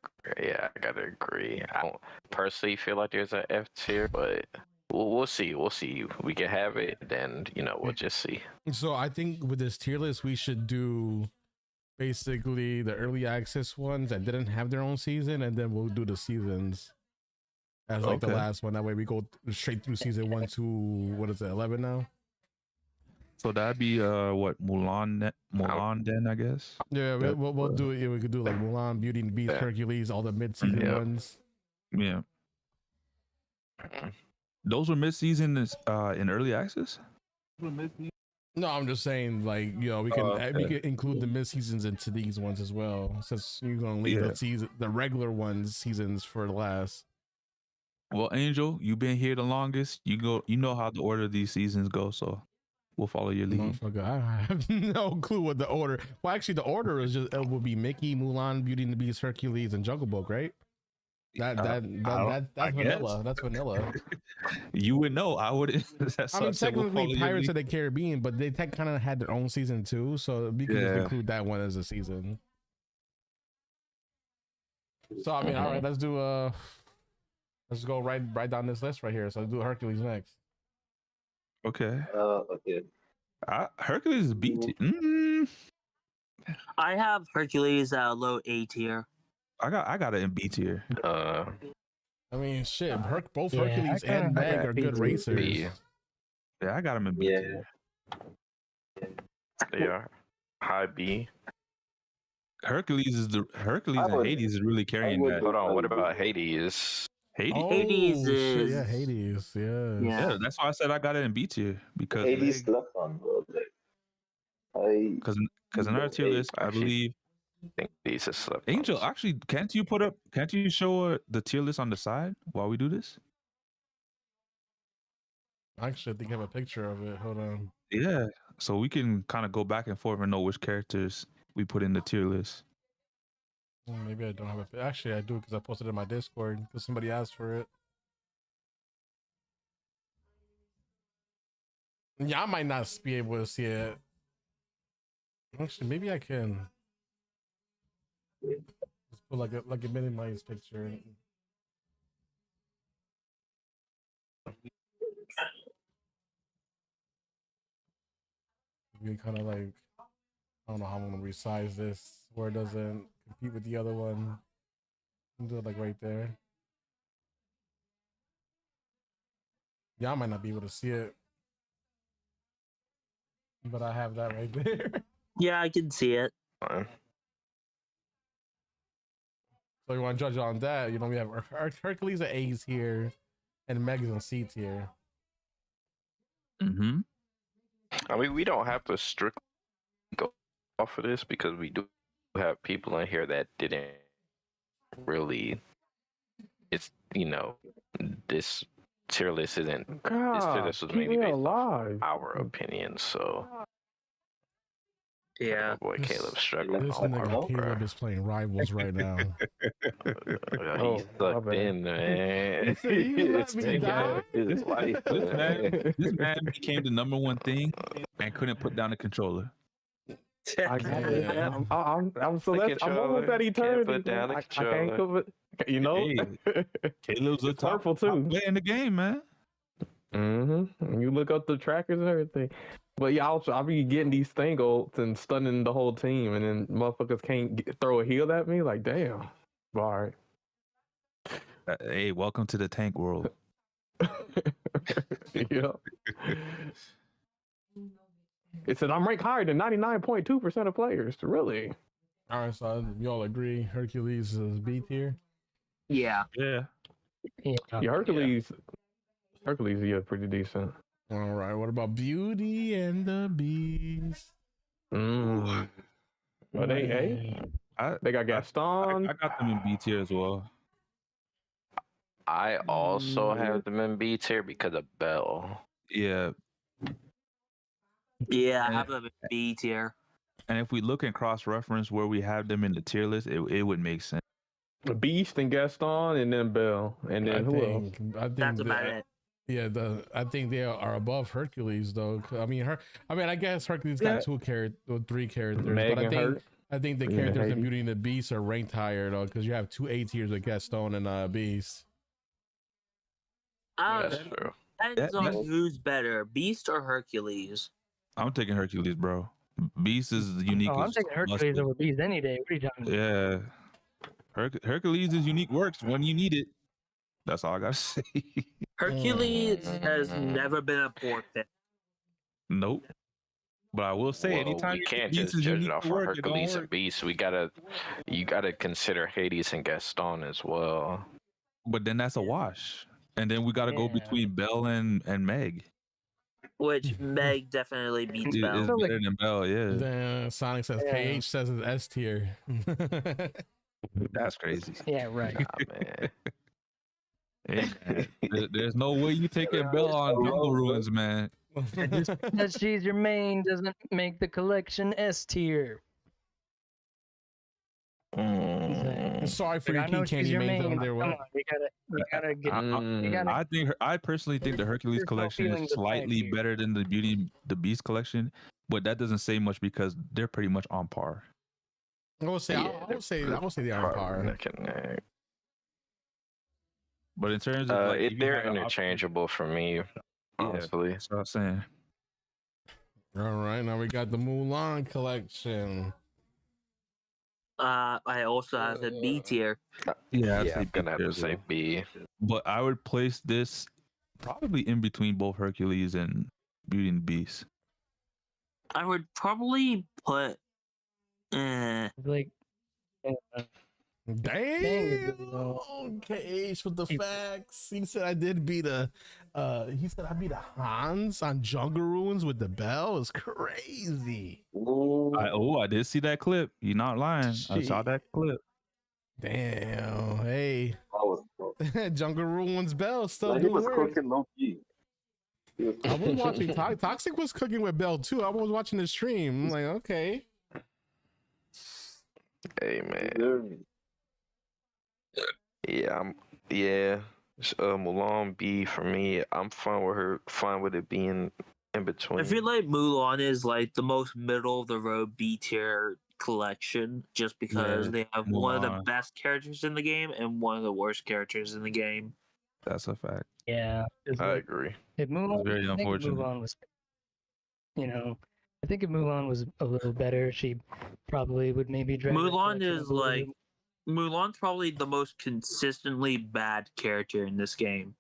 agree. I don't personally feel like there's an F tier, but we'll see. We'll see. We can have it, then we'll just see. So I think with this tier list, we should do basically the early access ones that didn't have their own season, and then we'll do the seasons as like the last one. That way we go straight through season 1 to what is it, 11 now? So that'd be what Mulan then, I guess. Yeah, we'll do it. Yeah, we could do like Mulan, Beauty and the Beast, Hercules, all the mid-season ones. Yeah. Those were mid-season in early access. No, I'm just saying, like, we can include the mid-seasons into these ones as well, since you're gonna leave the regular ones seasons for last. Well, Angel, you've been here the longest. You know how the order of these seasons go, so we'll follow your lead. I have no clue what the order. Well, actually, the order is just it will be Mickey, Mulan, Beauty and the Beast, Hercules, and Jungle Book, right? That's vanilla. That's vanilla. You would know. I would. I mean, technically, Pirates of the Caribbean, but they kind of had their own season too, so we can just include that one as a season. So I mean, all right, let's go right down this list right here. So let's do Hercules next. Okay. Okay. Hercules is B tier. I have Hercules low A tier. I got it in B tier. I mean, shit. Both Hercules and Meg are good racers. Yeah, I got them in B tier. They are high B. Hercules and Hades is really carrying that. Hold on, what about Hades? Hades is Hades. Yeah, that's why I said I got it in B tier because Hades left on, bro. Because in our tier list, I believe. I think these are slept. Angel, actually, can't you show the tier list on the side while we do this? Actually, I think I have a picture of it. Hold on. Yeah, so we can kind of go back and forth and know which characters we put in the tier list. Well, maybe I don't have it. Actually, I do because I posted it in my Discord because somebody asked for it. Yeah, I might not be able to see it. Actually, maybe I can. Just put like a minimized picture. We kind of like, I don't know how I'm gonna resize this where it doesn't compete with the other one. Do it like right there. Yeah, I might not be able to see it, but I have that right there. Yeah, I can see it. So you want to judge on that? We have Hercules at A's here, and Meg's on C tier. Mm-hmm. I mean, we don't have to strictly go off of this because we do have people in here that didn't really. It's this tier list isn't. This tier list was mainly based on our opinion. So. Yeah. Boy, Caleb's struggling. This nigga Caleb is playing Rivals right now. He's sucked in, man. This man became the number one thing and couldn't put down the controller. I'm almost at eternity. I can't put it. Hey, Caleb's a purple too. Playing the game, man. Mm-hmm. You look up the trackers and everything. But yeah, I'll be getting these thing ults and stunning the whole team, and then motherfuckers can't throw a heal at me. Like, damn. All right. Hey, welcome to the tank world. Yeah. It said I'm ranked higher than 99.2% of players. Really? All right, so we all agree Hercules is B tier. Yeah. Yeah. Hercules, yeah, pretty decent. All right, what about Beauty and the Beast? But they got Gaston. I got them in B tier as well. I also have them in B tier because of Belle. Yeah. Yeah, I have them in B tier. And if we look and cross-reference where we have them in the tier list, it would make sense. Beast and Gaston, and then Bell, and then who else? I think That's about it. Yeah, I think they are above Hercules though. I mean, I guess Hercules got 3 characters, Meg but and I think the characters in Beauty and the Beast are ranked higher though, because you have 2 A tiers with Gaston and Beast. That's true. Depends on who's better, Beast or Hercules. I'm taking Hercules, bro. Beast is the unique. Oh, I'm taking Hercules over Beast any day. What are you talking about? Yeah. Hercules is unique works when you need it. That's all I gotta say. Hercules has never been a poor fit. Nope. But I will say, anytime you can't just judge it off of Hercules and Beast. You gotta consider Hades and Gaston as well. But then that's a wash. And then we gotta go between Belle and Meg. Which Meg definitely beats Belle. It's better than Belle, yeah. Then Sonic says KH says it's S tier. That's crazy. Yeah, right. Man. Hey, man. There's no way you taking Belle on Jungle Ruins, man. Just because she's your main doesn't make the collection S tier. Sorry for your key candy mains on there. Come on, we gotta get. I personally think the Hercules collection is slightly better than the Beauty the Beast collection, but that doesn't say much because they're pretty much on par. I would say they are on par. But in terms of they're interchangeable for me, honestly. That's what I'm saying. All right, now we got the Mulan collection. I also have a B tier. I'm gonna have to say B. But I would place this probably in between both Hercules and Beauty and the Beast. I would probably put like. Damn. Okay, with the facts. He said I did beat he said I beat a Hans on Jungle Ruins with the Bell. It's crazy. I did see that clip. You're not lying. I saw that clip. Damn. Hey. Jungle Ruins Bell still he was work. cooking low key. I was watching Toxic was cooking with Bell too. I was watching the stream. I'm like, okay. Hey man. Mulan B for me. I'm fine with it being in between. I feel like Mulan is like the most middle of the road B tier collection, just because they have one of the best characters in the game and one of the worst characters in the game. That's a fact. Yeah, I agree. If Mulan, very unfortunate. Mulan was, I think if Mulan was a little better, she probably would maybe drag Mulan's probably the most consistently bad character in this game.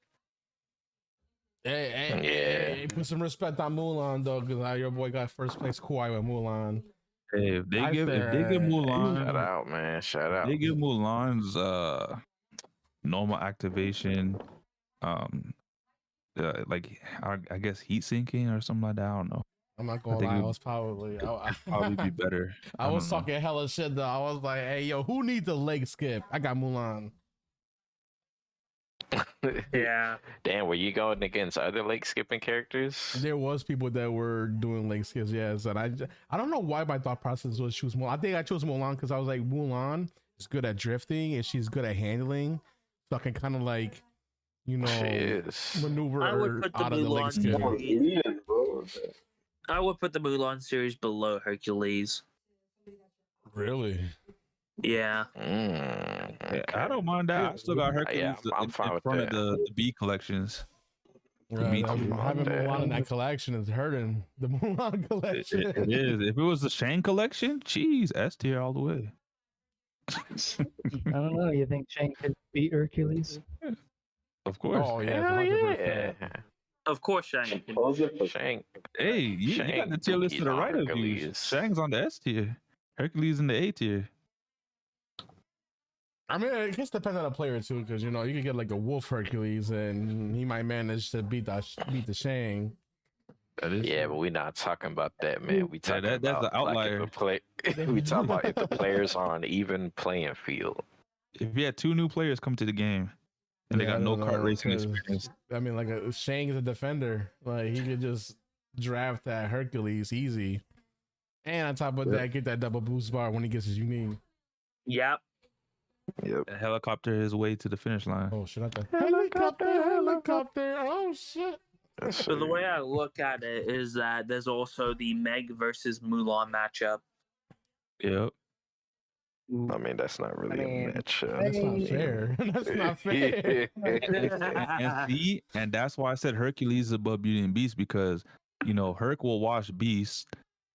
Hey, put some respect on Mulan though, because your boy got first place Kawhi with Mulan. Hey, if they give Mulan, shout out, man, shout out. They give Mulan's normal activation, like I guess heat sinking or something like that. I don't know. I'm not gonna lie, I was probably be better. I was talking hella shit though. I was like, hey yo, who needs a leg skip? I got Mulan. Yeah. Damn, were you going against other leg skipping characters? There was people that were doing leg skips, yes. And I don't know why my thought process was choose Mulan. I think I chose Mulan because I was like, Mulan is good at drifting and she's good at handling. So I can kind of like, maneuver out of the leg skip. I would put the Mulan series below Hercules. Really? Yeah. I don't mind that. I still got Hercules I'm fine in with front that. of the B collections. Having Mulan in that collection is hurting. The Mulan collection. It is. If it was the Shang collection, geez, S tier all the way. I don't know. You think Shang could beat Hercules? Of course. Oh yeah, 100%. Of course, Shang. Shang. Hey, you got the tier list to the right of you. Shang's on the S tier. Hercules in the A tier. I mean, it just depends on the player too, because you could get like a Wolf Hercules, and he might manage to beat the Shang. That is but we're not talking about that, man. We talking that's about the outlier. We talking about if the players are on even playing field. If you had 2 new players come to the game and they got no kart racing experience, I mean, like Shang is a defender. Like he could just draft that Hercules easy. And on top of that, get that double boost bar when he gets his unique. Yep. Yep. A helicopter his way to the finish line. Oh shit! Helicopter! Oh shit! So the way I look at it is that there's also the Meg versus Mulan matchup. Yep. I mean, that's not really a matchup. That's not fair. That's not fair. And that's why I said Hercules is above Beauty and Beast, because Herc will wash Beast,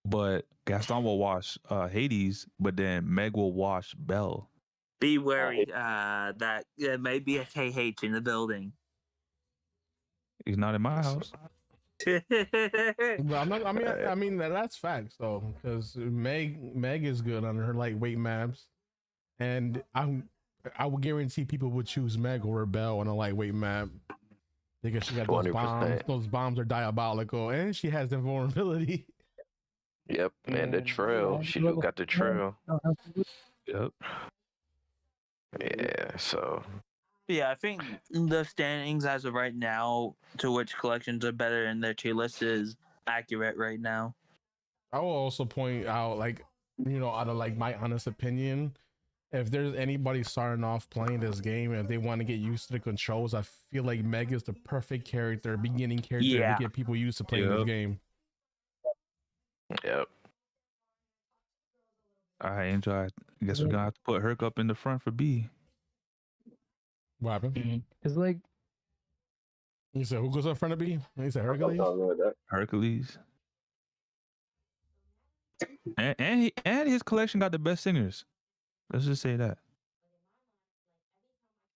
but Gaston will wash Hades, but then Meg will wash Belle. Be wary that there may be a KH in the building. He's not in my house. But I mean that's facts though, because Meg is good on her lightweight maps, and I would guarantee people would choose Meg over Belle on a lightweight map because she got those 20%. bombs. Those bombs are diabolical, and she has the vulnerability. Yep, and the trail. She do got the trail. Yep. Yeah, so. Yeah, I think the standings as of right now, to which collections are better in their tier list, is accurate right now. I will also point out, out of my honest opinion, if there's anybody starting off playing this game and they want to get used to the controls, I feel like Meg is the perfect beginning character to get people used to playing this game. Yep. All right, Angel. I guess we're gonna have to put Herc up in the front for B. What happened? It's like, you said who goes up front of B? You said Hercules. Hercules. And his collection got the best singers. Let's just say that.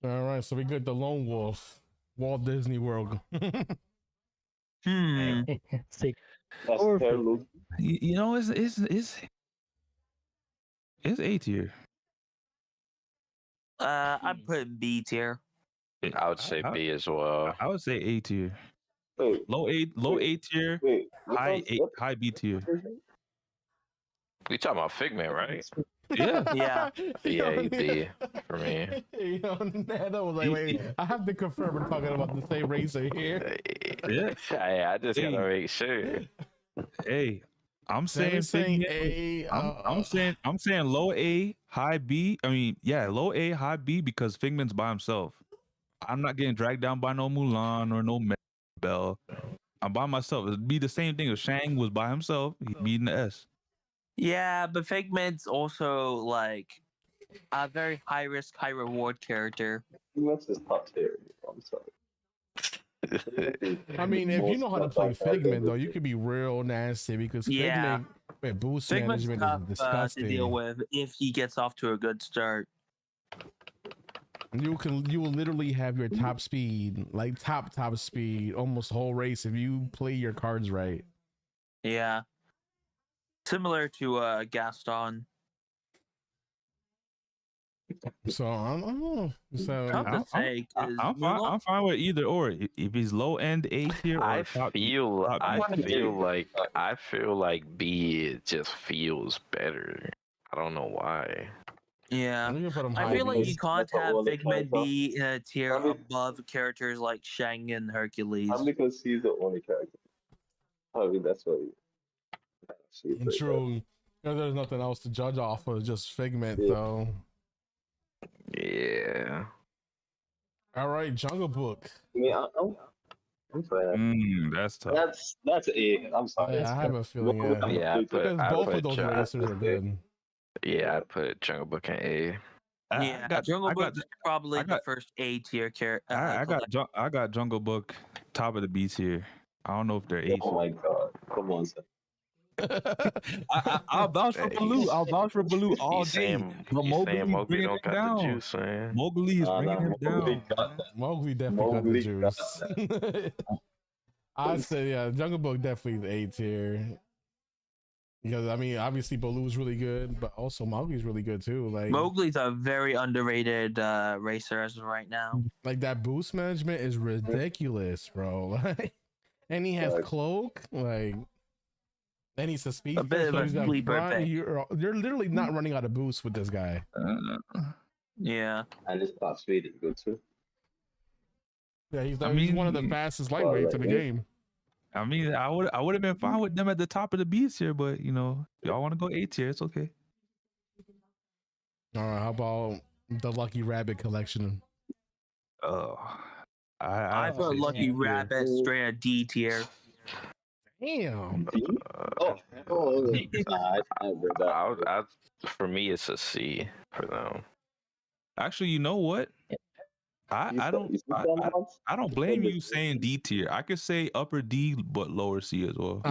All right, so we got the Lone Wolf, Walt Disney World. Sick. That's terrible. It's A tier. I'm putting B tier. I would say B as well. I would say A tier. Wait, Low A tier. wait. High B tier. We talking about Figment, right? Yeah. Yeah. Yeah, B for me. Nana was like, wait, I have to confirm we're talking about the same racer here. Yeah. I just gotta make sure. Hey, I'm saying A. I'm saying low A, high B. I mean, yeah, low A, high B, because Figment's by himself. I'm not getting dragged down by no Mulan or no Belle. I'm by myself. It'd be the same thing if Shang was by himself. He'd be in the S. Yeah, but Figment's also like a very high risk, high reward character. That's his top tier. I'm sorry. I mean, if you know how to play Figment, though, you could be real nasty because Figment with boost Figment's management tough is disgusting. to deal with if he gets off to a good start. You will literally have your top speed, like top speed, almost whole race if you play your cards right. Yeah. Similar to Gaston. So I don't know. So Tough to say, 'cause I'm fine with either or. If he's low end A tier, or I top feel B. like B just feels better. I don't know why. Yeah. I'm gonna put him I high feel like B. you can't have Figment be in a tier above characters like Shang and Hercules. Because he's the only character. I mean, that's what And true. There's nothing else to judge off of, just Figment, though. Yeah. All right, Jungle Book. Yeah, I'm sorry. That's tough. That's A. I'm sorry. I have a feeling. Yeah, Because both of those racers are good. Yeah, I'd put Jungle Book in A. Jungle Book is probably the first A tier character. I got Jungle Book top of the B tier. I don't know if they're A. Oh my god! Come on, son. I'll vouch for Baloo. I'll vouch for Baloo all day. But Mowgli don't got the juice, man. Mowgli is bringing him down. Mowgli definitely got the juice. I'd say, Jungle Book definitely the A tier. Because, I mean, obviously Baloo's really good, but also Mowgli's really good, too. Like Mowgli's a very underrated racer as of right now. Like, that boost management is ridiculous, bro. And he has Cloak, like... And he's a speed. A bit of a sleeper pick. You're literally not running out of boost with this guy. Yeah. And his top speed is good too. Yeah, he's one of the fastest lightweights in the game. I mean, I would have been fine with them at the top of the B tier, but you know, if y'all want to go A tier, it's okay. All right, how about the Lucky Rabbit collection? I put Lucky Rabbit straight at D tier. Damn. For me, it's a C for them. Actually, you know what? I don't blame you saying D tier. I could say upper D but lower C as well.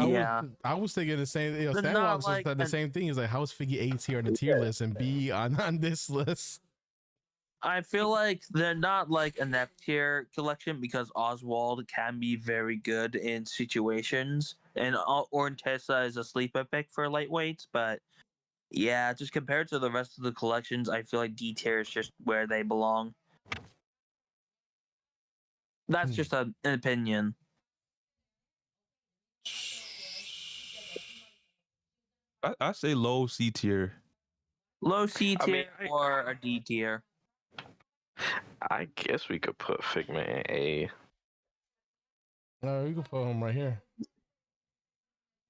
I was thinking the same. You know, Sandbox like the same thing. Is like, how's Figgy A tier on the tier list and B on this list? I feel like they're not like an F tier collection because Oswald can be very good in situations, and Orntessa is a sleeper pick for lightweights. But yeah, just compared to the rest of the collections, I feel like D tier is just where they belong. That's just an opinion. I say low C tier. Low C tier or a D tier. I guess we could put Figment in A. No, you can put him right here.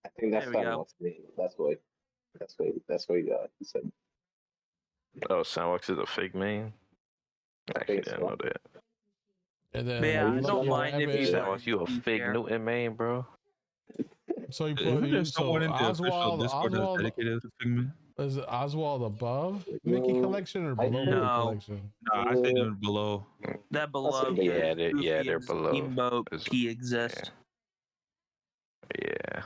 I think that's Sandbox. That's what he said. Oh, Sandbox is a Figment. I didn't know that. And then, I don't mind if you Sandbox, you a Fig Newton main, bro. So you put Oswald. Dedicated to Figment? Is it Oswald above Mickey collection or below Mickey collection? No, I say they're below. That below. They're below. Steamboat Key exist. Yeah.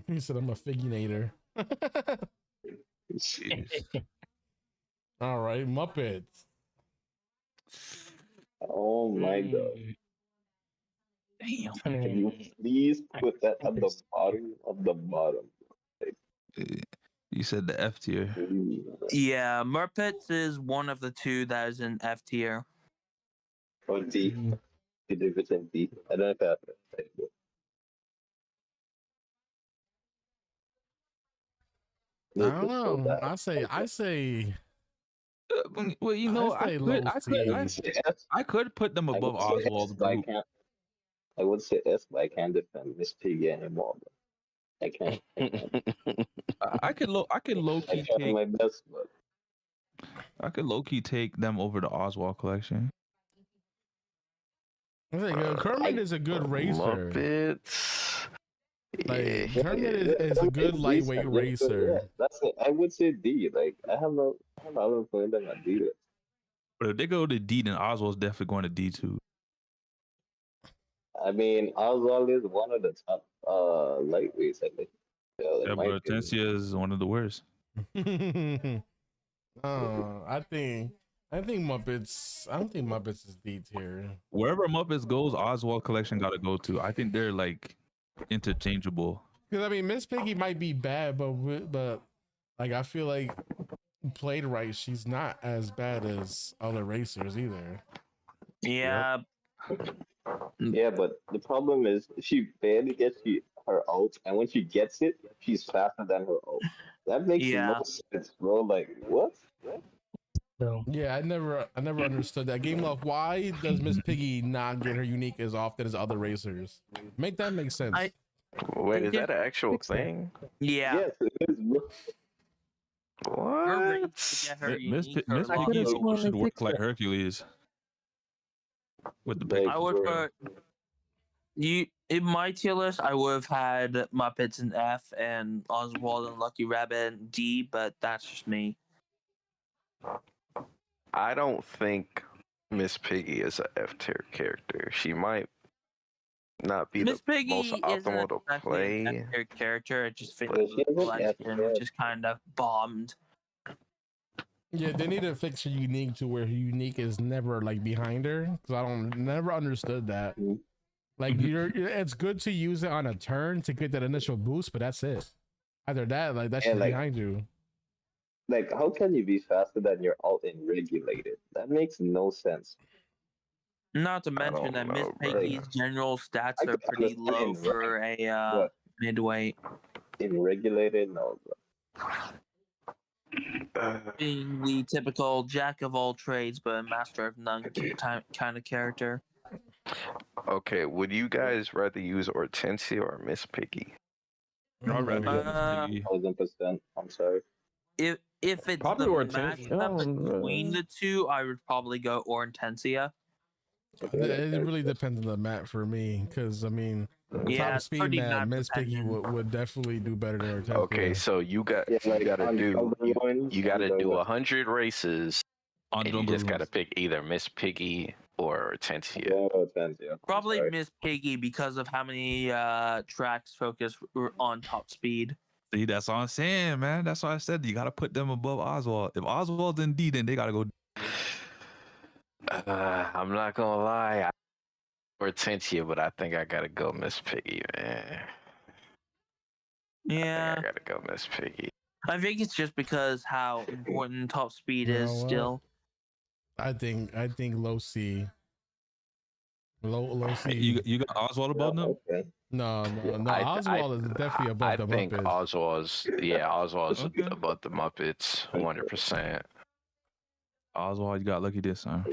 He said I'm a Figinator. All right, Muppets. Oh my god. Damn. Can you please put that at the bottom of the bottom? You said the F tier. Yeah, Muppets is one of the two that is in F tier. Or D. You did it in D. I don't know if I have it. I don't know. I say. Well, you know, I could put them above Oswald. I would say S, but I can't defend Miss Piggy anymore. I can't. I could low key take my best, but I could low key take them over the Oswald collection. I think Kermit is a good racer. Muppets. Like Kermit is a good lightweight racer. That's it. I would say D. Like I have no problem putting them at D. But if they go to D, then Oswald's definitely going to D too. I mean, Oswald is one of the top lightweights, I think. Yeah, but Hortensia is one of the worst. I think Muppets. I don't think Muppets is D tier. Wherever Muppets goes, Oswald collection got to go to. I think they're like interchangeable. Because I mean, Miss Piggy might be bad, but like I feel like played right, she's not as bad as other racers either. Yeah. Yeah, but the problem is she barely gets her ult, and when she gets it, she's faster than her ult. That makes no sense, bro. Like what? So yeah, I never understood that. Game Love, why does Miss Piggy not get her unique as often as other racers? Make that make sense. Wait, is that an actual thing? Yeah. Yes, it is, bro. What? Miss Piggy should work like Hercules. With the I would put you in my tier list. I would have had Muppets in F and Oswald and Lucky Rabbit in D, but that's just me. I don't think Miss Piggy is a F tier character. She might not be Miss the Piggy most optimal to play. F tier character. It just fits the collection, which is kind of bombed. Yeah, they need to fix her unique to where her unique is never like behind her, because I never understood that. Like it's good to use it on a turn to get that initial boost, but that's it. After that, like that's behind you. Like, how can you be faster than your ult in regulated? That makes no sense. Not to mention that Miss Piggy's general stats are pretty low for a midweight. In regulated, no, bro. Being the typical jack of all trades but master of none kind of character. Okay, would you guys rather use Hortensia or Miss Piggy? I'd rather go Miss Piggy. 1,000%. I'm sorry. If it's Probably the Hortensia. matchup between the two, I would probably go Hortensia. It really depends on the map for me, because I mean, Yeah, top it's speed pretty map, map Miss Piggy dependent. would definitely do better than Hortensia. Okay, so you gotta do 100 races, and you just gotta pick either Miss Piggy or Hortensia. Probably Miss Piggy because of how many tracks focus on top speed. See, that's what I'm saying, man. That's why I said you gotta put them above Oswald. If Oswald's in D, then they gotta go. I'm not gonna lie, Hortensia, but I think I gotta go Miss Piggy, man. Yeah, I gotta go Miss Piggy. I think it's just because how important top speed is still. I think low C. Low C. You got Oswald above them? Okay. No. Oswald is definitely above the think Muppets. Oswald's above the Muppets, 100%. Oswald, you got lucky this time.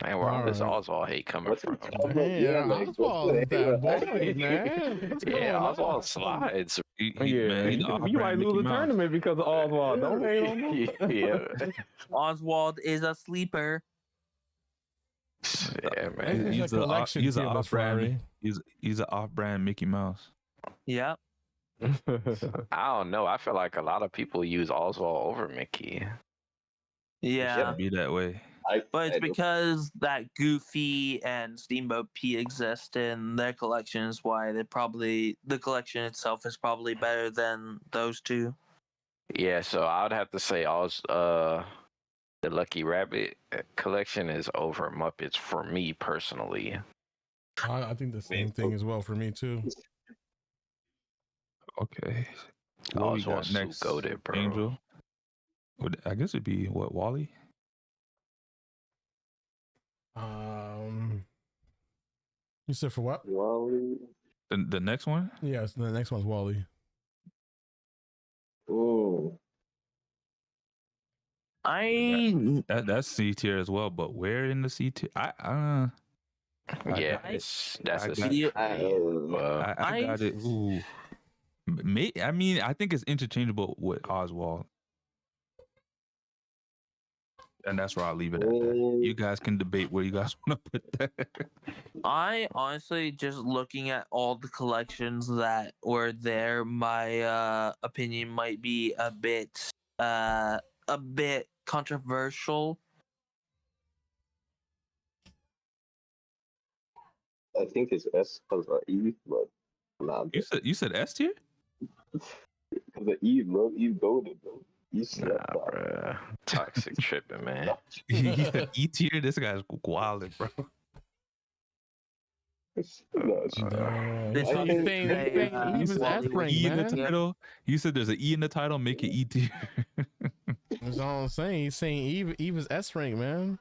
Man, where all this Oswald hate coming from? Man, Oswald is that boy, man. What's going on? Oswald slides. You might lose a tournament because of Oswald. Don't hate on him. Yeah. Oswald is a sleeper. Yeah, man. He's an off-brand. He's an off-brand Mickey Mouse. Yeah. I don't know. I feel like a lot of people use Oswald over Mickey. Yeah. It shouldn't be that way. But it's because that Goofy and Steamboat P exist in their collections. Why the collection itself is probably better than those two. Yeah, so I would have to say the Lucky Rabbit collection is over Muppets for me personally. I think the same thing as well for me too. Okay. What we got next? Goated, bro. Angel. I guess it'd be what, Wally? You said for what? Wally. The next one? Yes, the next one's Wally. Oh. That's C tier as well, but where in the C tier? That's a C tier. I got it. Ooh. I mean, I think it's interchangeable with Oswald. And that's where I'll leave it at. You guys can debate where you guys want to put that. I honestly, just looking at all the collections that were there, my opinion might be a bit controversial. I think it's S because of Eve, but nah. You said S tier? Because of Eve, bro. Eve goaded, bro. Bro. Toxic tripping, man. He said E tier. This guy's wilding, bro. You said there's an E in the title, make it E tier. That's all I'm saying. He's saying Eve is S rank, man.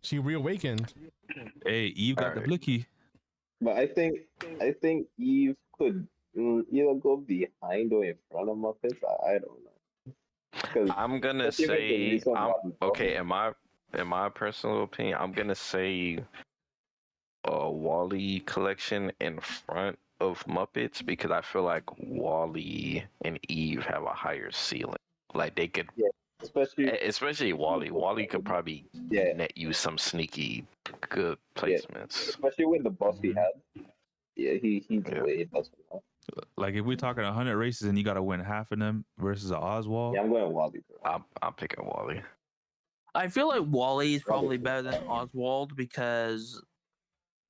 She reawakened. Hey, Eve got the blicky. But I think Eve could either go behind or in front of Muppets. I don't know. I'm gonna say, okay. In my personal opinion, I'm gonna say Wally collection in front of Muppets because I feel like Wally and Eve have a higher ceiling. Like they could, especially Wally. Wally could probably net you some sneaky good placements. Especially with the boss he had. Yeah, he's way better now. Like if we're talking 100 races and you got to win half of them versus an Oswald. Yeah, I'm going Wally. I'm picking Wally. I feel like Wally is probably better than Oswald because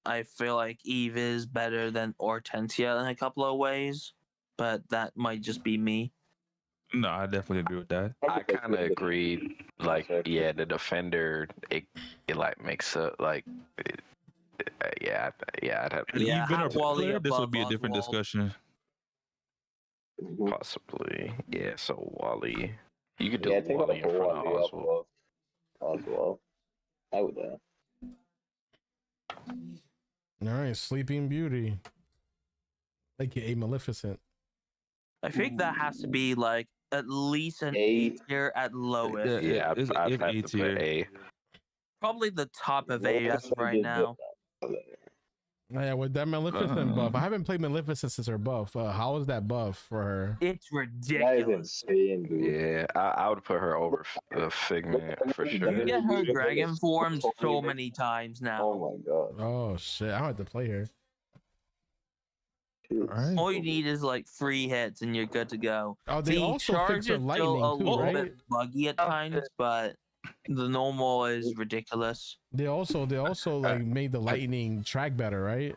I feel like Eve is better than Hortensia in a couple of ways, but that might just be me. No, I definitely agree with that. I kind of agree. Like, yeah, the defender, it like makes up like. I'd have to. Yeah, Wally. This would be a different discussion. Possibly, yeah. So Wally, you could do Wally in front of Oswald. Oswald, I would. All right, Sleeping Beauty, aka Maleficent. I think that has to be like at least an A tier at lowest. Yeah, I'd have to put A. Probably the top of A as of right now. Yeah, with that Maleficent buff. I haven't played Maleficent since her buff. How was that buff for her? It's That is ridiculous. insane, dude. Yeah, I would put her over Figment for You sure. get her dragon form so many times now. Oh my god. Oh shit! I have to play her. All right. All you need is like 3 hits and you're good to go. Oh, they The also charge fixed her is still lightning a too, little right? bit buggy at times, but the normal is ridiculous. They also like made the lightning track better, right?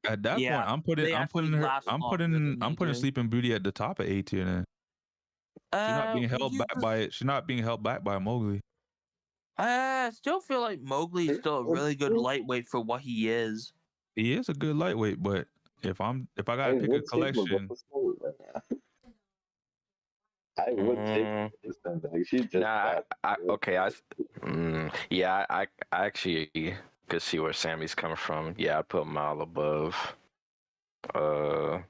At that Yeah, point, I'm putting they actually last longer than they I'm putting do. Sleeping Beauty at the top of A tier. Then she's not being held back by she's not being held back by Mowgli. I still feel like Mowgli is still a really good lightweight for what he is. He is a good lightweight, but if I gotta pick a collection, I would take this time. Like, she's just bad. Yeah, I actually could see where Sammy's coming from. Yeah, I put Mile above. You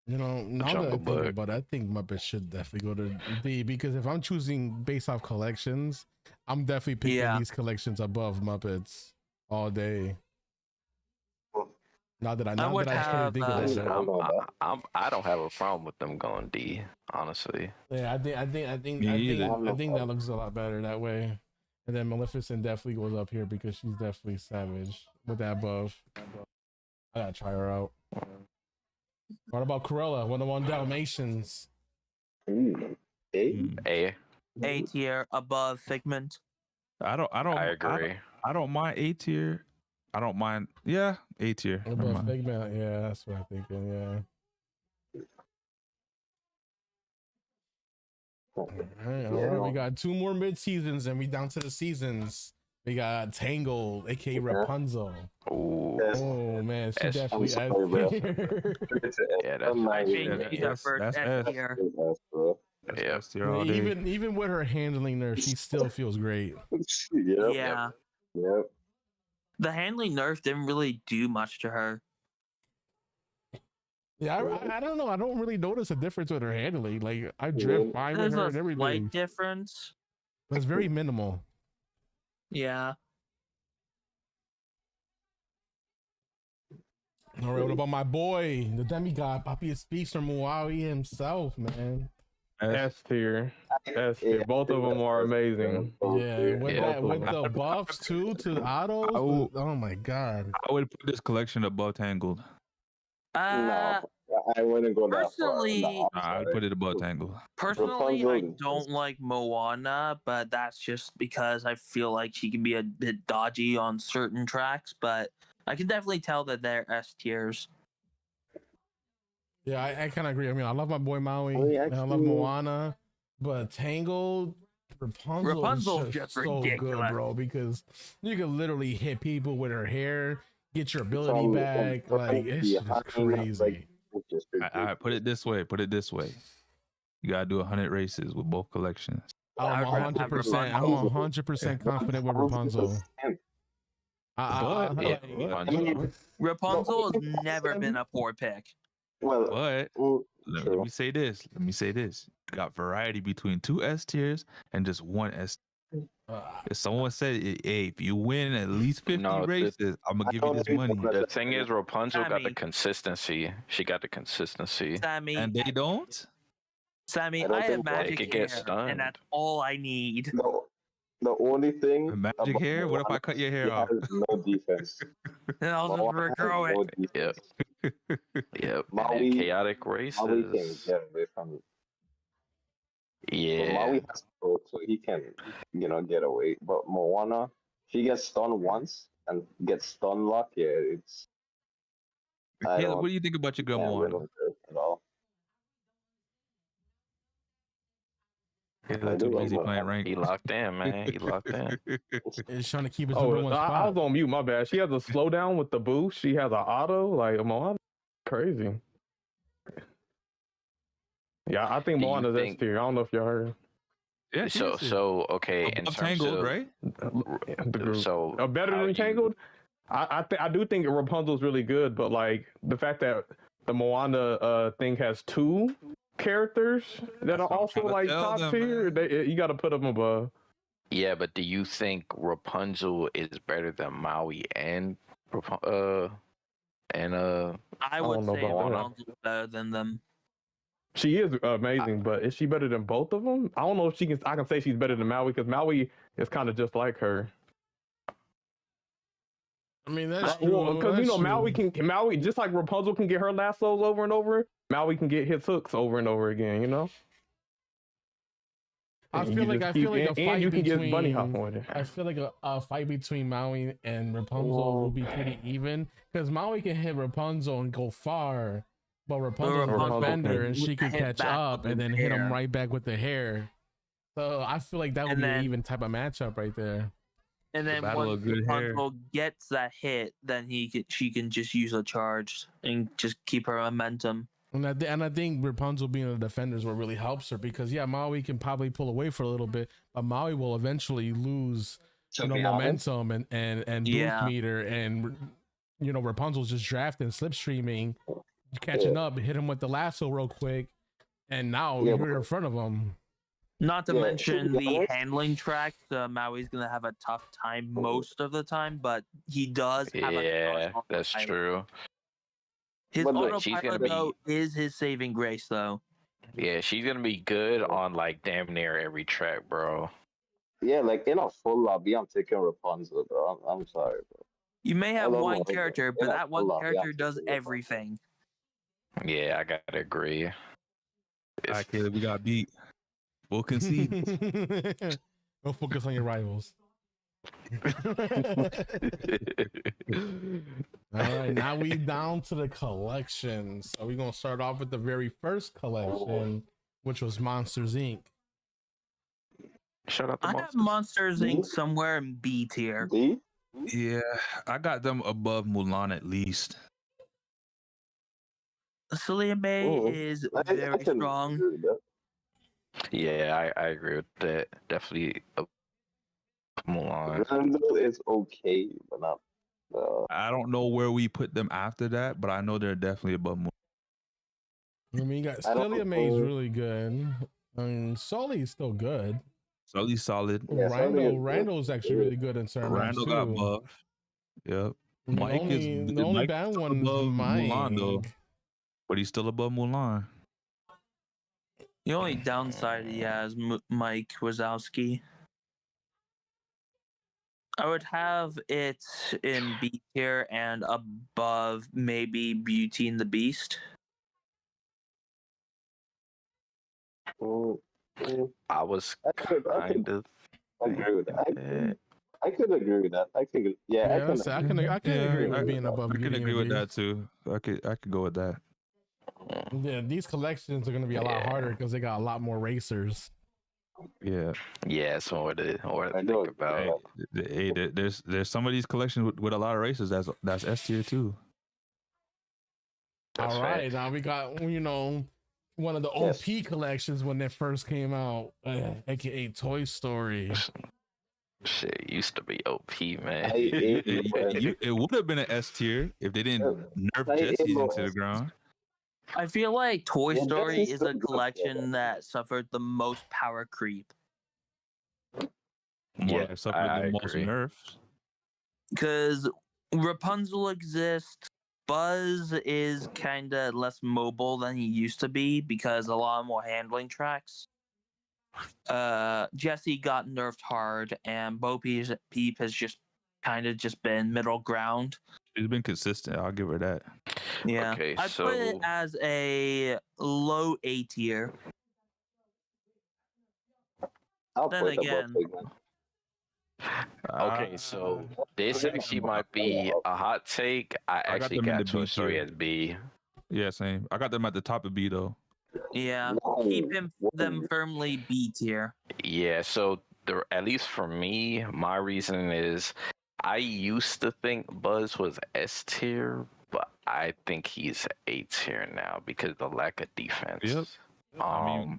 know, now that I Jungle think Book. about it, I think Muppet should definitely go to D because if I'm choosing based off collections, I'm definitely picking these collections above Muppets all day. Now that I started thinking about it. I don't have a problem with them going D, honestly. Yeah, I think that looks a lot better that way. And then Maleficent definitely goes up here because she's definitely savage with that buff. I gotta try her out. What about Cruella? 101 Dalmatians. A tier above Figment. I agree. I don't mind A tier. I don't mind. Yeah, A tier. Above Figment. Yeah, that's what I'm thinking. Yeah. All right. We got 2 more mid seasons, and we down to the seasons. We got Tangled, aka Rapunzel. Oh man, she definitely S tier. Yeah, that's I think she's our first S tier. Yeah. Even with her handling nerf, she still feels great. Yeah. The handling nerf didn't really do much to her. Yeah, I don't know. I don't really notice a difference with her handling. Like I drift fine with her and There's a everything. slight difference. But it's very minimal. Yeah. All right, what about my boy, the demigod, Papi Speedstorm Muawi himself, man? S tier. S tier. Both of them are amazing. Yeah, with the buffs too to the autos. Oh my god. I would put this collection above Tangled. No, I wouldn't go that Personally, far. I'd put it above Tangled. Personally, I don't like Moana, but that's just because I feel like she can be a bit dodgy on certain tracks. But I can definitely tell that they're S tiers. Yeah, I kind of agree. I mean, I love my boy Maui. And I love Moana, but Tangled, Rapunzel is just so good, bro. Because you can literally hit people with her hair, get your ability back. Like it's just crazy. I put it this way. You gotta do 100 races with both collections. I'm 100%. I'm 100% confident with Rapunzel. Rapunzel has never been a poor pick. Let me say this. You got variety between 2 S tiers and just 1 S. If someone said, "Hey, if you win at least 50 races, I'm gonna give you this money." The thing is, Rapunzel got the consistency. She got the consistency. Sammy, and they don't. Sammy, I have magic hair, and that's all I need. No, the only thing. Magic hair? What if I cut your hair off? No defense. And I'll just regrow it. Yep. Maui, chaotic races. Maui can get away from it. Yeah. So Maui has to go, so he can, get away. But Moana, she gets stunned once and gets stun lock. Yeah, it's. Caleb, what do you think about your girl Moana? At all. Too busy playing rank. He locked in, man. He locked in. He's trying to keep his number one spot. I was on mute. My bad. She has a slowdown with the boost. She has an auto. Like Moana, crazy. Yeah, I think Moana's S tier. I don't know if y'all heard. Yeah. So okay. In terms Tangled, of, right? So better than Tangled. I do think Rapunzel's really good, but like the fact that the Moana thing has 2 characters that are also like top tier, you got to put them above. Yeah, but do you think Rapunzel is better than Maui and I would don't know say about that. Rapunzel's better than them. She is amazing, but is she better than both of them? I don't know if she can. I can say she's better than Maui because Maui is kind of just like her. I mean, that's true. Because That's true. Maui just like Rapunzel can get her lassos over and over. Maui can get his hooks over and over again. You know. I feel like a fight you can between get bunny hop on it. I feel like a fight between Maui and Rapunzel will be pretty even because Maui can hit Rapunzel and go far, but Rapunzel's a defender and she can catch up and then hit him right back with the hair. So I feel like that would be an even type of matchup right there. And then once Rapunzel gets that hit, then she can just use a charge and just keep her momentum. And I think Rapunzel being a defender is what really helps her because Maui can probably pull away for a little bit, but Maui will eventually lose momentum and boost meter, and Rapunzel's just drafting, slipstreaming, catching up, hit him with the lasso real quick, and now you're in front of him. Not to mention the handling track. Maui's gonna have a tough time most of the time, but he does have that's true. His autopilot, though, is his saving grace, though. Yeah, she's going to be good on, like, damn near every track, bro. Yeah, like, in a full lobby, I'm taking Rapunzel, bro. I'm sorry, bro. You may have one character, but that one character does everything. Yeah, I got to agree. All right, Caleb, we got beat. We'll concede. Don't focus on your rivals. All right, now we down to the collections. So we're gonna start off with the very first collection, which was Monsters Inc. Shout out to I have Monsters Inc. somewhere in B tier. Yeah, I got them above Mulan at least. Celia May is very strong. Yeah, I agree with that. Definitely Mulan. It's okay, but not. I don't know where we put them after that, but I know they're definitely above Mulan. I mean, you got Celia May's really good. I mean, Sully's still good. Sully's solid. Yeah, Randall's actually really good in certain Randall got buff. Yep. Mike the only bad one above Mike. Mulan though, but he's still above Mulan. The only downside he has, Mike Wazowski. I would have it in B tier and above maybe Beauty and the Beast. I was kind of agree with that. I could agree with that. I can agree with being above. I can agree with that too. I could go with that. Yeah, these collections are going to be a lot harder because they got a lot more racers. Yeah, it's more to think about. Hey, there's some of these collections with a lot of races that's S tier too. All right, now we got one of the OP collections when they first came out, aka Toy Story. Shit used to be OP, man. It would have been an S tier if they didn't nerf Jesse's into the ground. I feel like Toy Story is a collection that suffered the most power creep. Yeah, suffered the most nerfs. Because Rapunzel exists, Buzz is kind of less mobile than he used to be because a lot more handling tracks. Jesse got nerfed hard, and Bo Peep has just been middle ground. She's been consistent. I'll give her that. Yeah, okay, I put it as a low A tier. Then again. Okay, so this actually might be a hot take. I actually got Toy Story as B. Yeah, same. I got them at the top of B though. Yeah, keep them firmly B tier. Yeah, so at least for me, my reason is I used to think Buzz was S tier, but I think he's A tier now because of the lack of defense. Yep. I mean,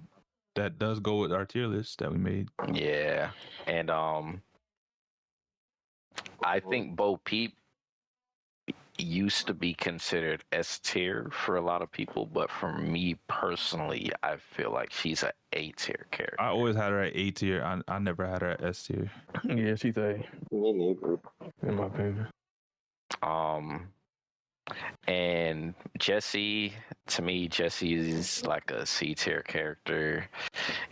that does go with our tier list that we made. Yeah, and I think Bo Peep used to be considered S tier for a lot of people, but for me personally, I feel like she's an A tier character. I always had her at A tier. I never had her at S tier. Yeah, she's A. Me neither. In my opinion. And Jessie, to me, Jessie is like a C tier character,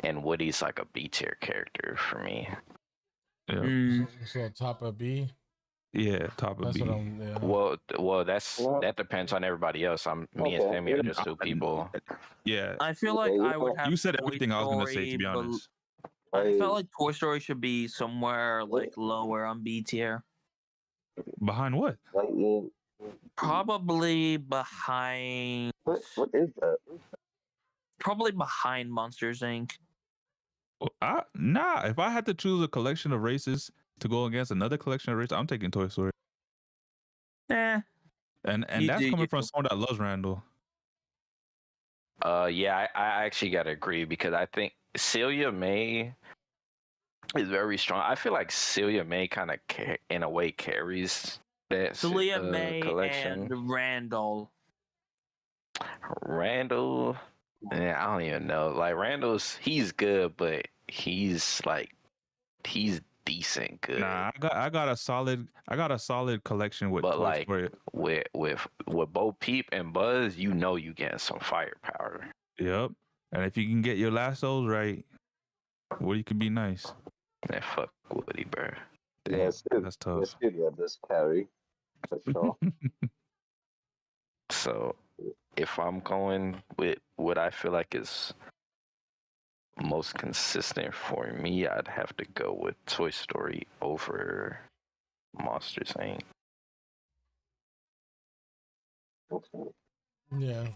and Woody's like a B tier character for me. Yeah. So top of B. Yeah, top of That's B. what I'm. Yeah. Well, that depends on everybody else. Me and Sammy are just two people. Yeah. I feel like I would have. You said Toy everything I was gonna say, to Story, be but honest. I felt like Toy Story should be somewhere like lower on B tier. Behind what? Probably behind. What is that? Probably behind Monsters Inc. Nah, if I had to choose a collection of races to go against another collection of races, I'm taking Toy Story. And that's coming from someone that loves Randall. Yeah, I actually gotta agree because I think Celia May is very strong. I feel like Celia May kind of, in a way, carries that Celia May collection. and Randall. Randall, yeah, I don't even know. Like he's good, but he's decent good. Nah, I got a solid collection with but Toy like Story. with Bo Peep and Buzz, you know you getting some firepower. Yep. And if you can get your lassos right, Woody could be nice. Man, fuck Woody, bro. Damn, Yes, that's tough. Yes, yeah, this carry. For sure. So if I'm going with what I feel like is most consistent for me, I'd have to go with Toy Story over Monsters Inc. Okay. Yeah,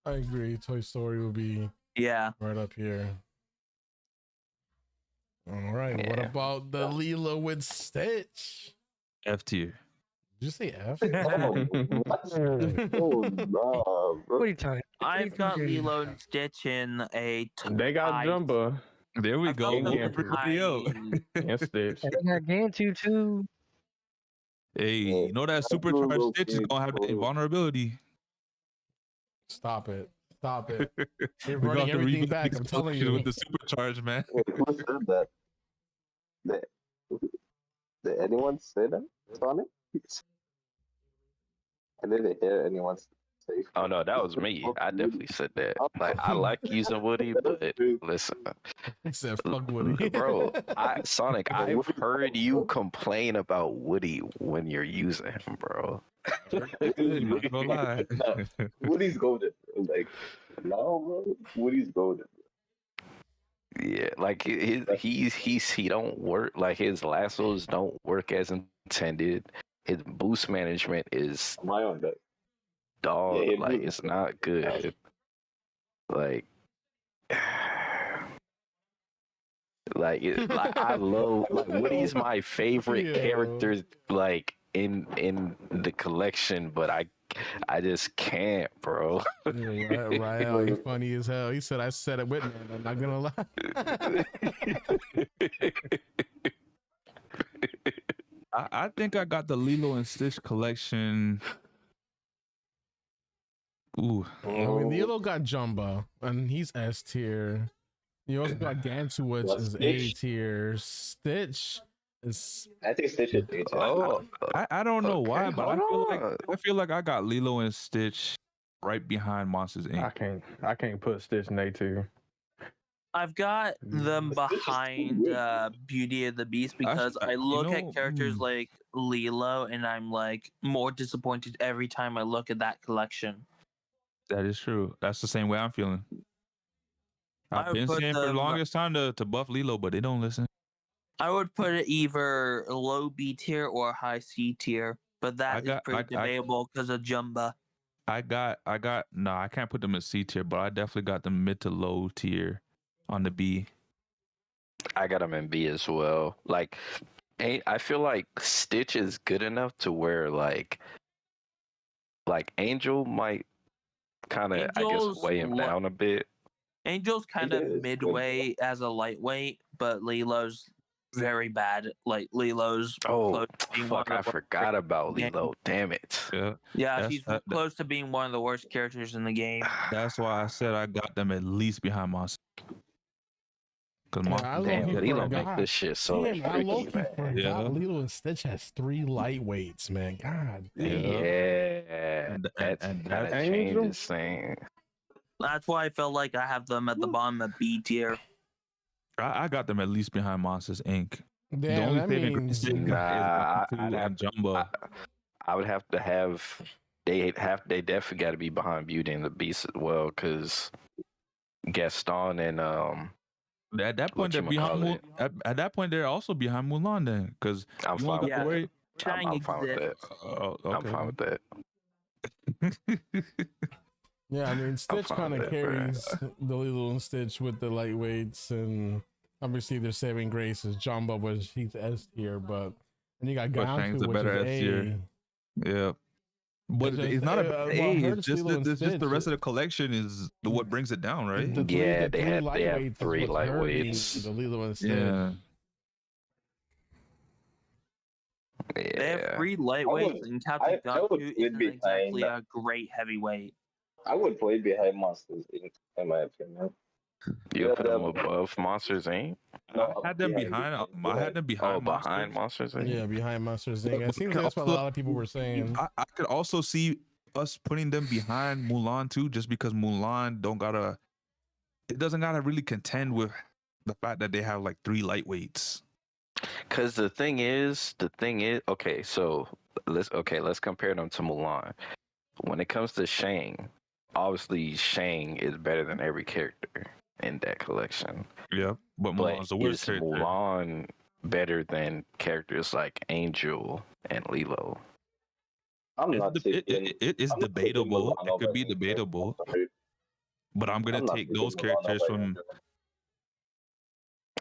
I agree. Toy Story will be right up here. All right. Yeah. What about the Lilo with Stitch? F tier. Did you say F? Oh, no, bro. What are you talking? I've got Lilo and Stitch in a. They got Jumbo There we I've go. got them Yeah. Everybody up. and Stitch. And they got Gantu too. Hey, you know that supercharged Stitch is gonna have the invulnerability. Stop it. Stop it. They're We running got to everything revisit back. this I'm telling collection you. with the supercharged, man. Wait, who said that? Did anyone say that? Sonic? I didn't hear anyone say. Oh no, that was me. I definitely said that. Like I like using Woody, but listen, He said, "Fuck Woody." bro. Sonic, I've heard you complain about Woody when you're using him, bro. Not gonna lie. Woody's golden. Like, no, bro. Woody's golden. Yeah, like he don't work. Like his lassos don't work as intended. His boost management is My own that. dog. Yeah, Like it's not good. Like. Like I love Woody's my favorite character like in the collection, but I just can't, bro. Right, he's funny as hell. He said I said it with me. I'm not gonna lie. I think I got the Lilo and Stitch collection. Ooh. I mean, Lilo got Jumbo, and he's S tier. You also got Gantu, which is A tier. Stitch is. I think Stitch is A tier. Oh, I don't know why, okay, but hold I feel like I got Lilo and Stitch right behind Monsters I Inc. can't put Stitch in A tier. I've got them behind Beauty of the Beast because I look at characters like Lilo and I'm like more disappointed every time I look at that collection. That is true. That's the same way I'm feeling. I've been saying for the longest time to buff Lilo, but they don't listen. I would put it either low B tier or high C tier, but that is pretty debatable because of Jumba. I can't put them in C tier, but I definitely got them mid to low tier on the B. I got him in B as well. Like, I feel like Stitch is good enough to where like Angel might kind of, I guess, weigh him down a bit. Angel's kind of midway as a lightweight, but Lilo's very bad. Like Lilo's Oh, close to being one fuck! of the I worst forgot about characters in the Lilo. Damn it. Yeah, Yeah, she's close to being one of the worst characters in the game. that's why I said I got them at least behind Monster. Because Yeah, I Damn, low-key Lilo make forgot. this shit so Damn, I low-key tricky, man. forgot Yeah. Lilo and Stitch has 3 lightweights, man. God damn. Yeah, And that's and kind of that's changes things. That's why I felt like I have them at the bottom of B tier. I got them at least behind Monsters Inc. Damn, that means Nah, and Jumbo. I would have to have they definitely got to be behind Beauty and the Beast as well, because Gaston and At that point, they're behind. At that point, they're also behind Mulan then, because I'm fine with Yeah. that. Chang I'm fine with that. exists. I'm fine with that. yeah, I mean Stitch fine kind of with that, bro. carries the Lilo and Stitch with the lightweights, and obviously their saving grace is Jumbo, which he's S tier, but and you got But Shang's Gantu, a which better is S A. tier. Yeah. But It's it's, just- not a well, hey, hers, it's just Lilo, and it's just the Stitch. rest of the collection is what brings it down, right? The three- Yeah, the they three have lightweights is 3 what's hurting lightweights. The Lilo and Stitch. Yeah. They have Yeah. 3 lightweights, and Captain I would Gantu put isn't behind exactly a great heavyweight. I would put it behind Monsters Inc. in my opinion. You Yeah, put them them- above Monsters Inc. No, I had them behind. I had them behind. Oh, behind Monsters. Monsters Inc. Yeah, behind Monsters Inc. It seems like that's what a lot of people were saying. I could also see us putting them behind Mulan too, just because Mulan doesn't gotta really contend with the fact that they have like 3 lightweights. Because the thing is, okay, so let's compare them to Mulan. When it comes to Shang, obviously Shang is better than every character in that collection. Yeah, but But Mulan's the worst is character. Mulan better than characters like Angel and Lilo? I'm not taking. It's I'm not taking debatable. Mulan It could over be Angel. debatable, I'm sorry. but I'm gonna I'm not take taking those Mulan characters over from. Angel.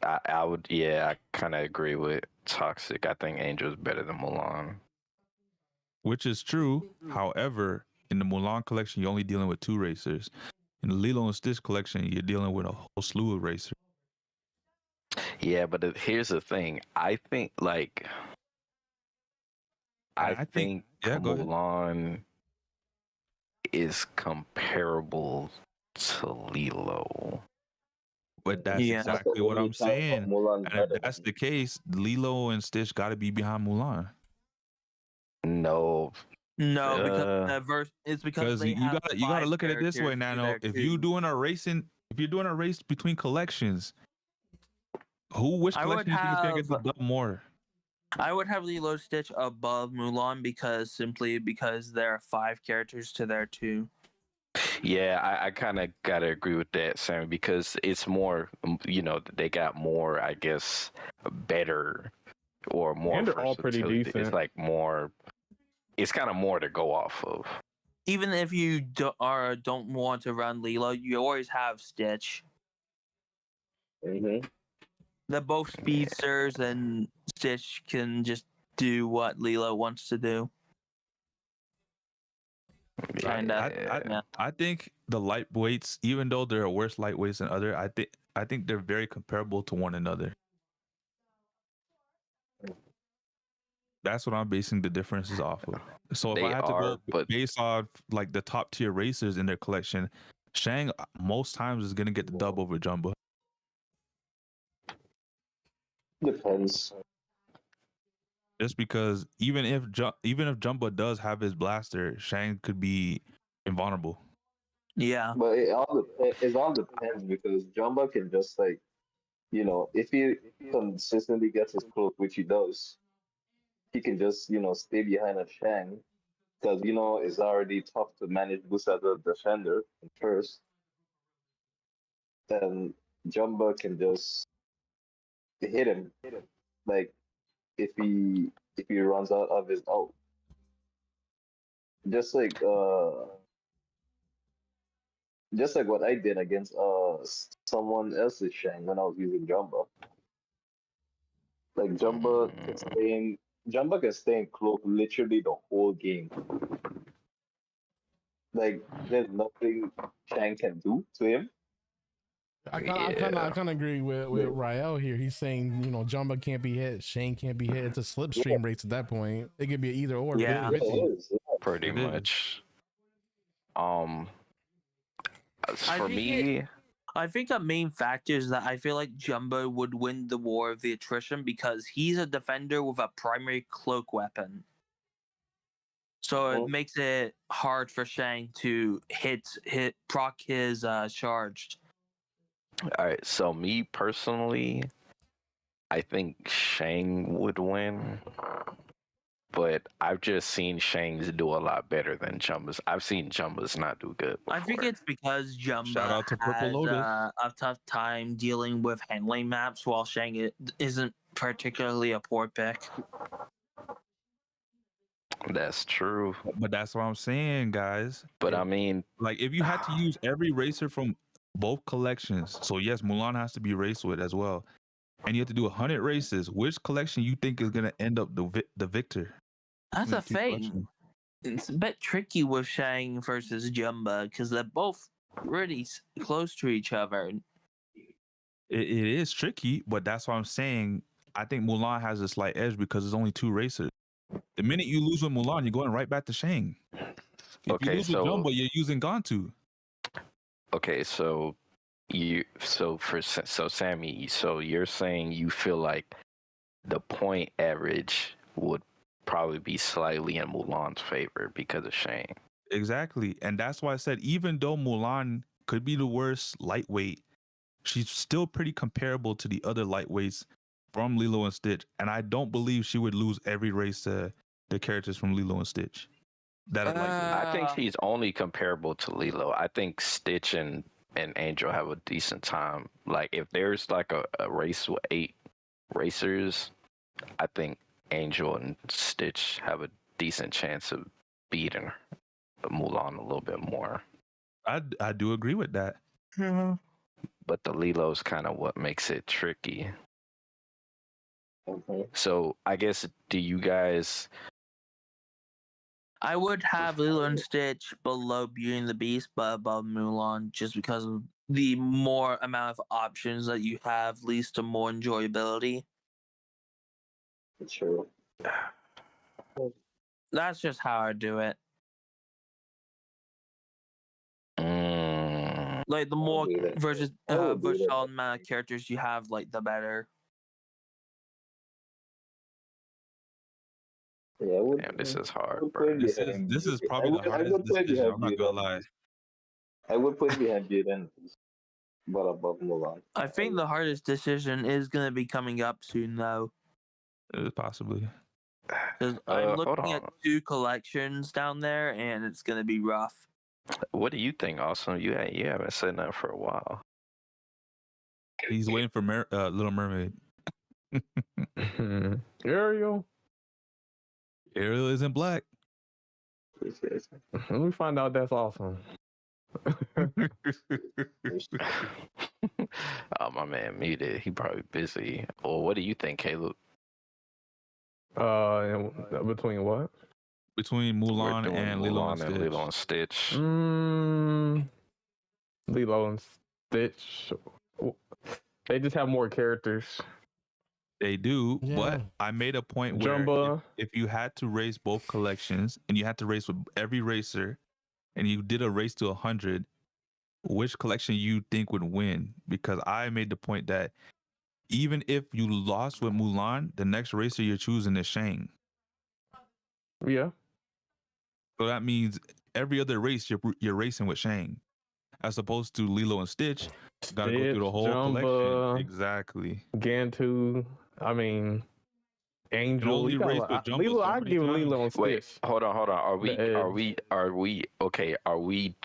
I would, yeah, I kind of agree with Toxic. I think Angel is better than Mulan. Which is true. However, in the Mulan collection, you're only dealing with 2 racers. In the Lilo and Stitch collection, you're dealing with a whole slew of racers. Yeah, but here's the thing. I think like I think yeah, go ahead. Mulan is comparable to Lilo. But that's Yeah. exactly what I'm saying. Mulan And if that's the case, Lilo and Stitch got to be behind Mulan. No, No, because it's because Because they you have gotta 5 look at it this way, characters to Nano. their If 2. you're doing a race between collections, which I would collection do you think is gonna get the have- dub more? I would have Lilo Stitch above Mulan because there are 5 characters to their 2. yeah, I kind of gotta agree with that, Sam, because it's more, they got more, I guess, better or more. And they're all pretty versatility. decent. It's like more. It's kind of more to go off of. Even if you don't want to run Lilo, you always have Stitch. Mm-hmm. They're both speedsters, and Stitch can just do what Lilo wants to do. Yeah. I think the lightweights, even though they're worse lightweights than other, I think they're very comparable to one another. That's what I'm basing the differences off of. So if They I had to are, go but- based off like the top tier racers in their collection, Shang most times is gonna get the dub over Jumbo. Depends. Just because even if Jumbo does have his blaster, Shang could be invulnerable. Yeah. But it all depends because Jumbo can just if he consistently gets his cloak, which he does, he can just stay behind a Shang because it's already tough to manage Boost as a defender first. Then Jumbo can just hit him like if he runs out of his ult. Just like what I did against someone else's Shang when I was using Jumbo. Like Jumbo can stay in cloak literally the whole game. Like there's nothing Shang can do to him. I kind of agree with Rael here. He's saying, Jumba can't be hit, Shane can't be hit. It's a slipstream race at that point. It could be either or. Yeah. 50-50. Pretty much. For me, I think a main factor is that I feel like Jumbo would win the war of the attrition because he's a defender with a primary cloak weapon. So it makes it hard for Shang to proc his charged. all right. So me personally, I think Shang would win, but I've just seen Shang's do a lot better than Jumba's. I've seen Jumba's not do good before. I think it's because Shout Jumba out to Purple has Lotus. a tough time dealing with handling maps, while Shang isn't particularly a poor pick. That's true. But that's what I'm saying, guys. But I mean, Like, if you had to use every racer from both collections, so yes, Mulan has to be raced with as well, and you have to do 100 races, which collection you think is going to end up the victor? That's a thing. It's a bit tricky with Shang versus Jumba because they're both really close to each other. It is tricky, but that's what I'm saying. I think Mulan has a slight edge because there's only 2 racers. The minute you lose with Mulan, you're going right back to Shang. If you lose with Jumbo, you're using Gantu. Okay, so Sammy, so you're saying you feel like the point average would probably be slightly in Mulan's favor because of Shang. Exactly. And that's why I said, even though Mulan could be the worst lightweight, she's still pretty comparable to the other lightweights from Lilo and Stitch. And I don't believe she would lose every race to the characters from Lilo and Stitch. That are lightweight. I think she's only comparable to Lilo. I think Stitch and Angel have a decent time. Like, if there's like a race with 8 racers, I think Angel and Stitch have a decent chance of beating Mulan a little bit more. I do agree with that. But the Lilo's kind of what makes it tricky. Okay. So I guess, do you guys... I would have Lilo and Stitch below Beauty and the Beast, but above Mulan, just because of the more amount of options that you have leads to more enjoyability. True. That's just how I do it. Like, the more versatile amount of characters you have, like, the better. Yeah, Damn, this is hard, bro. This is probably the hardest decision. I'm not gonna lie. I would put behind Jaden, but above Mulan. I think the hardest decision is going to be coming up soon, though. Possibly. Because I'm looking at 2 collections down there, and it's going to be rough. What do you think, Austin? You haven't said that for a while. He's waiting for Little Mermaid. Ariel. Ariel isn't black. Let me find out that's awesome. Oh, my man muted. He probably busy. Well, what do you think, Caleb? Between what? Between Mulan and Lilo and Stitch. Lilo and Stitch. Lilo and Stitch. They just have more characters. They do, Yeah. but I made a point where Jumba. if you had to race both collections and you had to race with every racer and you did a race to 100, which collection you think would win? Because I made the point that even if you lost with Mulan, the next racer you're choosing is Shang. Yeah. So that means every other race you're racing with Shang, as opposed to Lilo and Stitch. You gotta go through the whole Jumba, collection. Exactly. Gantu. I mean, Angel. only race with Jumbo Lilo, so I many give times. Lilo and Stitch. Wait, hold on. Are we okay? Are we?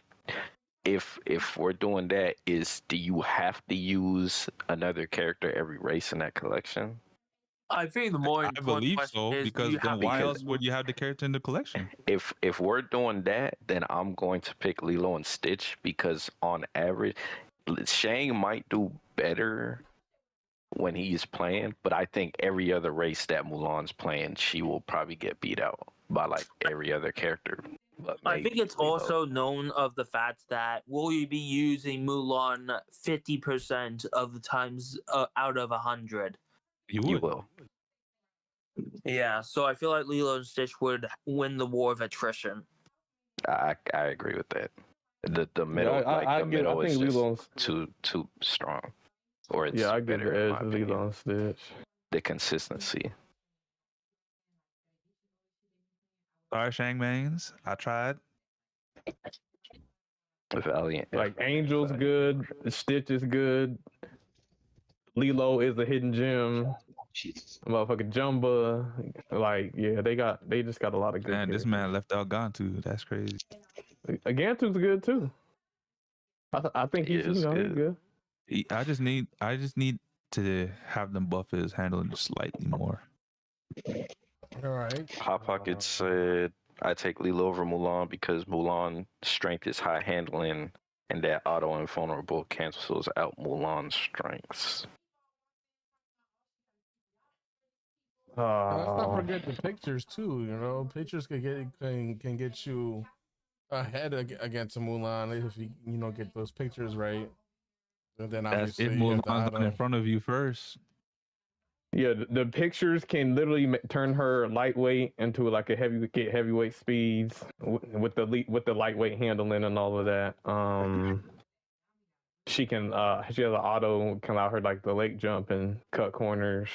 If we're doing that, do you have to use another character every race in that collection? I think the more I important believe question so, is, because you then have why to- else would you have the character in the collection? If we're doing that, then I'm going to pick Lilo and Stitch because on average, Shang might do better when he's playing, but I think every other race that Mulan's playing, she will probably get beat out by like every other character. I think it's also known of the fact that will you be using Mulan 50% of the times out of 100? You will. Yeah, so I feel like Lilo and Stitch would win the war of attrition. I agree with that. The middle, I middle think is Lilo just too strong. Or it's I give better, the in edge my to opinion. Lilo and Stitch. The consistency. Sorry, Shangmangs. I tried. Valiant. Like Angel's good, Stitch is good. Lilo is a hidden gem. Jesus. Motherfucking Jumba. Like, yeah, they just got a lot of good. Man, this characters. man left out Gantu. That's crazy. Gantu's good too. I think he's He's good. I just need to have them buff his handling slightly more. All right. Hot Pocket said, I take Lilo over Mulan because Mulan's strength is high handling and that auto invulnerable cancels out Mulan's strengths. Let's not forget the pictures too. You know, pictures can get you ahead against a Mulan if you get those pictures right. And then That's obviously if you have Mulan's the in front of you first. Yeah, the pictures can literally turn her lightweight into like a heavyweight speeds with the lightweight handling and all of that. She has an auto can allow her like the lake jump and cut corners.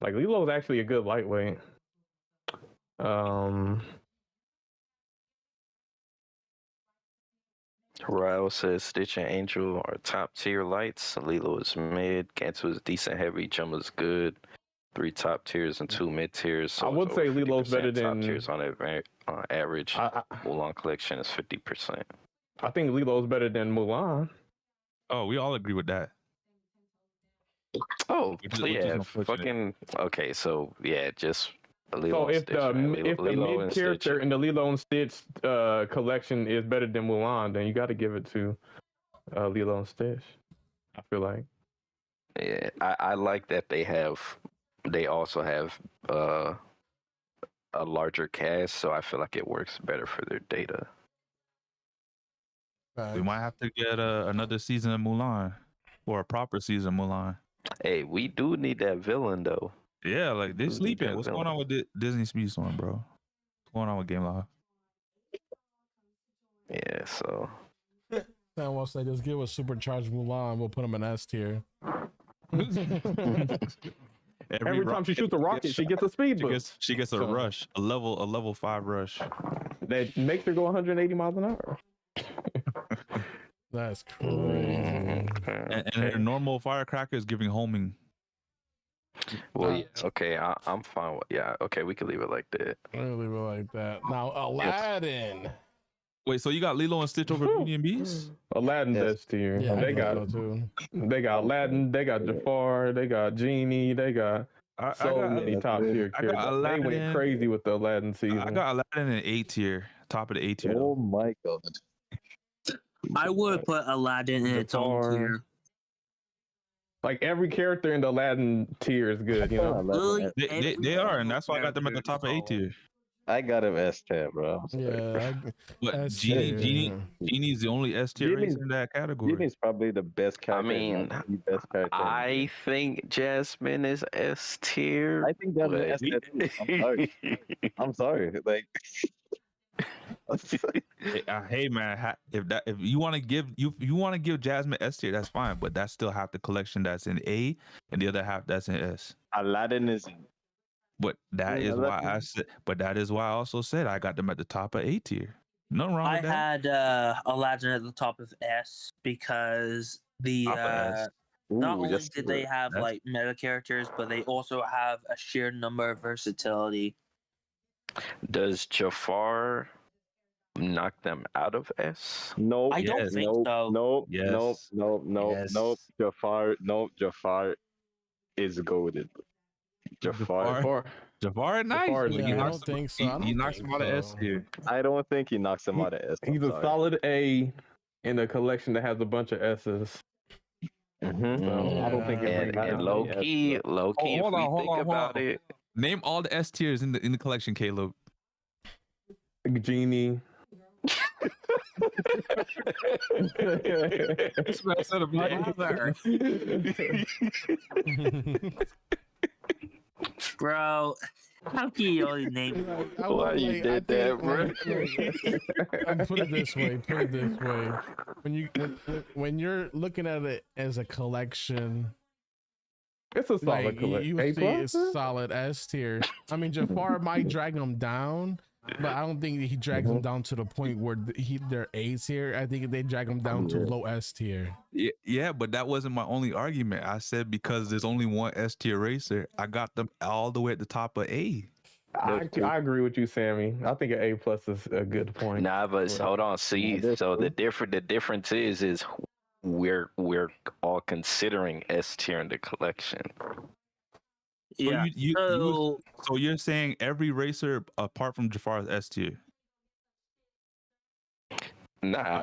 Like Lilo's actually a good lightweight. Ryle says Stitch and Angel are top tier lights. Lilo is mid. Gantu is decent heavy. Jumba is good. 3 top tiers and 2 mid tiers. So I would say Lilo's better top than tiers on average. Mulan collection is 50%. I think Lilo's better than Mulan. Oh, we all agree with that. Oh, Which yeah, is fucking okay. So yeah, just Lilo So and if Stitch, the man. if the Lilo mid and character Stitch. in the Lilo and Stitch collection is better than Mulan, then you got to give it to Lilo and Stitch. I feel like. Yeah, I like that they also have a larger cast, so I feel like it works better for their data. We might have to get another season of Mulan or a proper season of Mulan. Hey, we do need that villain though. Yeah, like they're We need sleeping. that What's villain. going on with Disney Speedstorm, bro? What's going on with Game Live? Yeah, so Sam wants to just give us supercharged Mulan. We'll put him in S tier. Every time she shoots a rocket, she gets a speed boost. She gets a rush, a level 5 rush. That makes her go 180 miles an hour. That's crazy. And her normal firecracker is giving homing. well, yeah, okay, I'm fine with okay, we can leave it like that. I'll leave it like that. Now Aladdin. Wait, so you got Lilo and Stitch over Beauty and Beast? Aladdin's S tier. Yeah, they got Aladdin, they got Jafar, they got Genie, they got many top tier characters. They went crazy with the Aladdin season. I got Aladdin in A tier, top of the A tier. Oh my god. I would put Aladdin in its own tier. Like every character in the Aladdin tier is good, you know. Literally, They are, and that's why I got them at the top of A tier. I got him S tier, bro. Yeah. But Genie's the only S tier race in that category. Genie's probably the best character. I mean, the best character. I think Jasmine is S tier. I think Jasmine is S tier too. I'm sorry. Like Hey man, if you want to give Jasmine S tier, that's fine, but that's still half the collection that's in A, and the other half that's in S. Aladdin is. But that is why I said. But that is why I also said I got them at the top of A tier. Nothing wrong with that. I had Aladdin at the top of S because not only did they have like meta characters, but they also have a sheer number of versatility. Does Jafar knock them out of S? No, I don't think so. Nope. Jafar is goated. Jafar is nice. I don't think so. He knocks him out of S tier. I don't think he knocks him out of S. He's a solid A in a collection that has a bunch of S's. So I don't think and low key, hold if on, we think about it. Name all the S tiers in the collection, Caleb. Genie. This man said a Whatever. Bro, how can you only name? Why you did that, bro? Put it this way. When you're looking at it as a collection, It's a solid like collection. you A see, plus? it's solid S tier. I mean, Jafar might drag them down, but I don't think he drags them down to the point where they're A tier. I think they drag them down to low S tier. Yeah, but that wasn't my only argument. I said because there's only one S tier racer, I got them all the way at the top of A. I agree with you, Sammy. I think an A plus is a good point. Nah, but hold on. See, so the difference is we're all considering S tier in the collection. Yeah. So you're saying every racer apart from Jafar is S tier? Nah,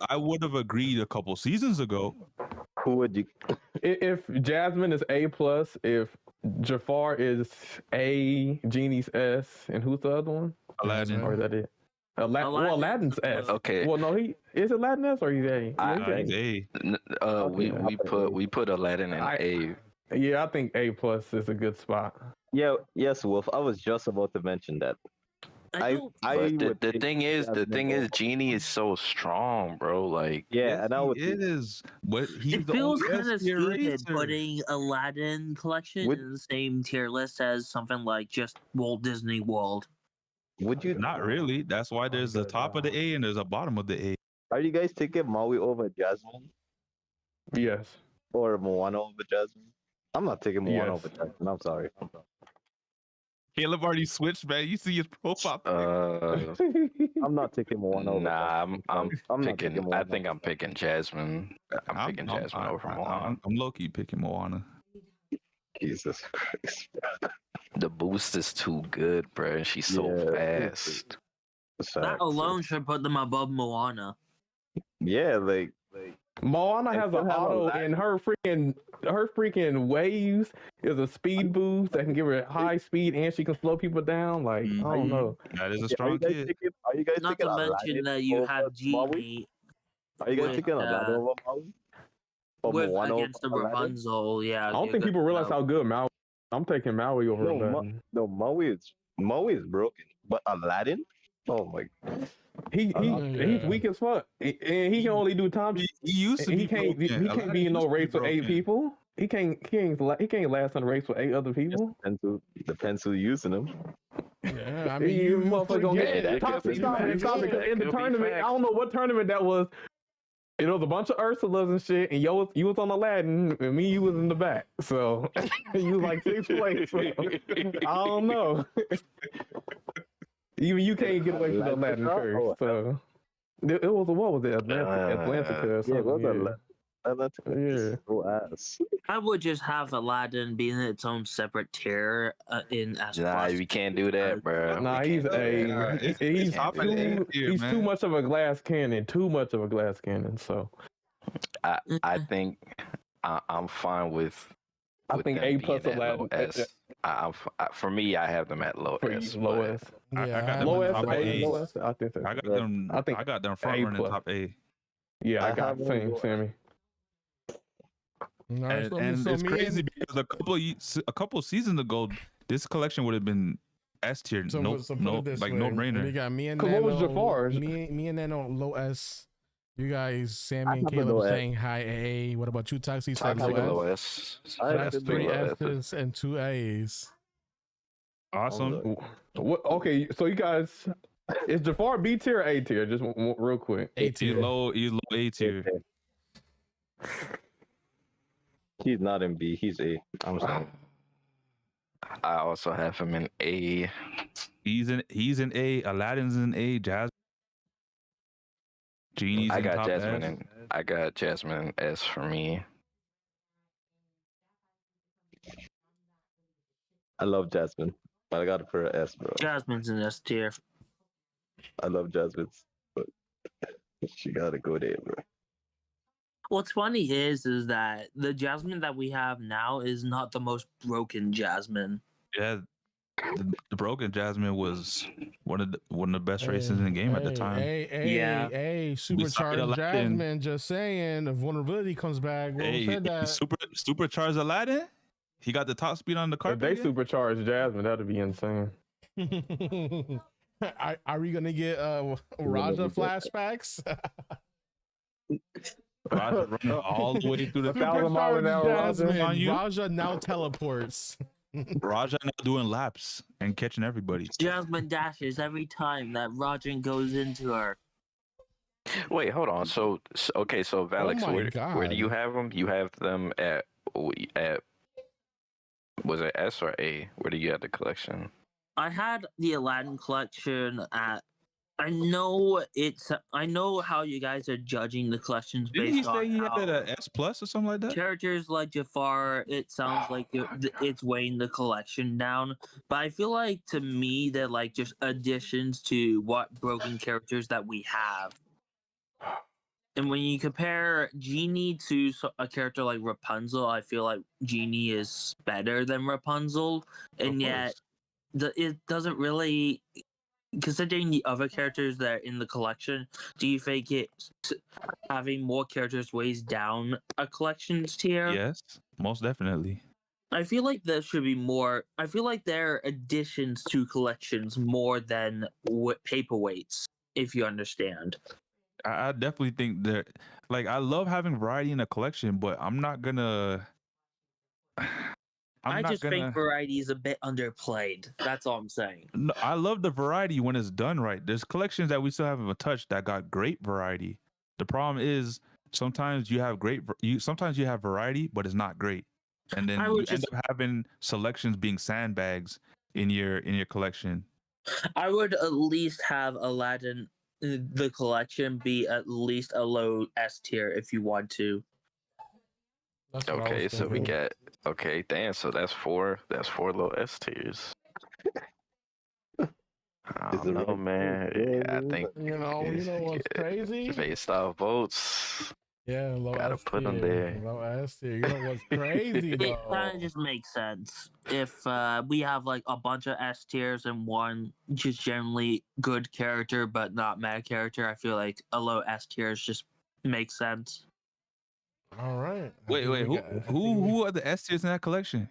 I would have agreed a couple seasons ago. Who would you? If Jasmine is A plus, if Jafar is A, Genie's S, and who's the other one? Aladdin. Or is that it? Aladdin's S. Okay. Well, no, is Aladdin S or he's A? He's A. We put Aladdin in A. Yeah, I think A plus is a good spot. Yeah, yes, Wolf. I was just about to mention that. The thing is, Genie is so strong, bro. Like, yeah, and it is. But it feels kind of stupid putting Aladdin collection in the same tier list as something like just Walt Disney World. Would you? Not really. That's why there's the top of the A and there's a bottom of the A. Are you guys taking Maui over Jasmine? Yes. Or Moana over Jasmine? I'm not taking Moana over Jasmine. I'm sorry. Caleb already switched, man. You see his profile. I'm not taking Moana over. Nah, I'm picking. I think I'm picking Jasmine. I'm picking Jasmine over Moana. I'm low key picking Moana. Jesus Christ. The boost is too good, bro. She's so fast. That alone should put them above Moana. Yeah, like Moana has an auto, and her freaking waves is a speed boost that can give her high speed, and she can slow people down. Like, I don't know. That is a strong kid. Are you guys Not to mention that you have Genie. Are you guys thinking Aladdin over Maui? Against the Rapunzel, yeah. I don't think people realize how good Maui. I'm taking Maui over Aladdin. No, Maui is broken, but Aladdin. Oh my god. He's weak as fuck, and he can only do time. He used to be. He can't be in no race with 8 people. He can't last in a race with 8 other people. Depends who's using him. Yeah, I mean, you motherfucker gonna get toxic. In the tournament, I don't know what tournament that was. It was a bunch of Ursulas and shit, and you was on Aladdin, and me, you was in the back. So you was like 6th place. So, I don't know. Even you can't get away from the Aladdin curse. So it was what was it? Atlantica or something. I would just have Aladdin being its own separate tier in S+. Nah, we can't do that, bro. Nah, he's too much of a glass cannon. Too much of a glass cannon. So I think I'm fine with. I think A plus Aladdin. For me, I have them at low S. Low S. Yeah, low S. I think so. I got them front running top A. Yeah, I got same, Sammy. And it's crazy because a couple seasons ago, this collection would have been S tier. No brainer. You got me and Nano. What was Jafar's? Me and Nano low S. You guys, Sammy and Caleb saying high A. What about you, Toxie? Said low S. That's 3 S's and 2 A's. Awesome. Okay, so you guys, is Jafar B tier or A tier? Just real quick. A tier. He's low A tier. He's not in B. He's A. I'm sorry. I also have him in A. He's in A. Aladdin's in A. Jasmine. Genie's I in got top Jasmine S. and I got Jasmine in S for me. I love Jasmine, but I got it for an S, bro. Jasmine's in S tier. I love Jasmine, but she gotta go there, bro. What's funny is that the Jasmine that we have now is not the most broken Jasmine. Yeah. the broken Jasmine was one of the best races in the game at the time. Hey, supercharged Jasmine. Just saying, if vulnerability comes back, said that. Supercharged Aladdin. He got the top speed on the carpet. If they supercharged Jasmine, that'd be insane. Are we gonna get Raja flashbacks? Raja running all the way through the 1,000 mile an hour Raja now teleports. Raja now doing laps and catching everybody. Jasmine dashes every time that Raja goes into her. Wait, hold on. So Valix, where do you have them? You have them at was it S or A? Where do you have the collection? I had the Aladdin collection at. I know how you guys are judging the collections based on. Didn't he say he had an S plus or something like that? Characters like Jafar, it sounds like it's weighing the collection down. But I feel like to me they're like just additions to what broken characters that we have. And when you compare Genie to a character like Rapunzel, I feel like Genie is better than Rapunzel, and yet it doesn't really. Considering the other characters that are in the collection, do you think having more characters weighs down a collections tier? Yes, most definitely. I feel like there should be more. I feel like there are additions to collections more than paperweights, if you understand. I definitely think that, like, I love having variety in a collection, but I'm not gonna. I just think variety is a bit underplayed. That's all I'm saying. No, I love the variety when it's done right. There's collections that we still haven't touched that got great variety. The problem is sometimes you have sometimes you have variety, but it's not great, and then you end up having selections being sandbags in your collection. I would at least have Aladdin, the collection, be at least a low S tier if you want to. Okay, so we got damn. So that's four low S tiers. I don't know, man. I think you know what's crazy? Based off votes. Yeah, low gotta S put them there. Low S tier. You know what's crazy though? It kind of just makes sense if we have like a bunch of S tiers and one just generally good character but not meta character. I feel like a low S tier just makes sense. All right. Wait. Who are the S tiers in that collection?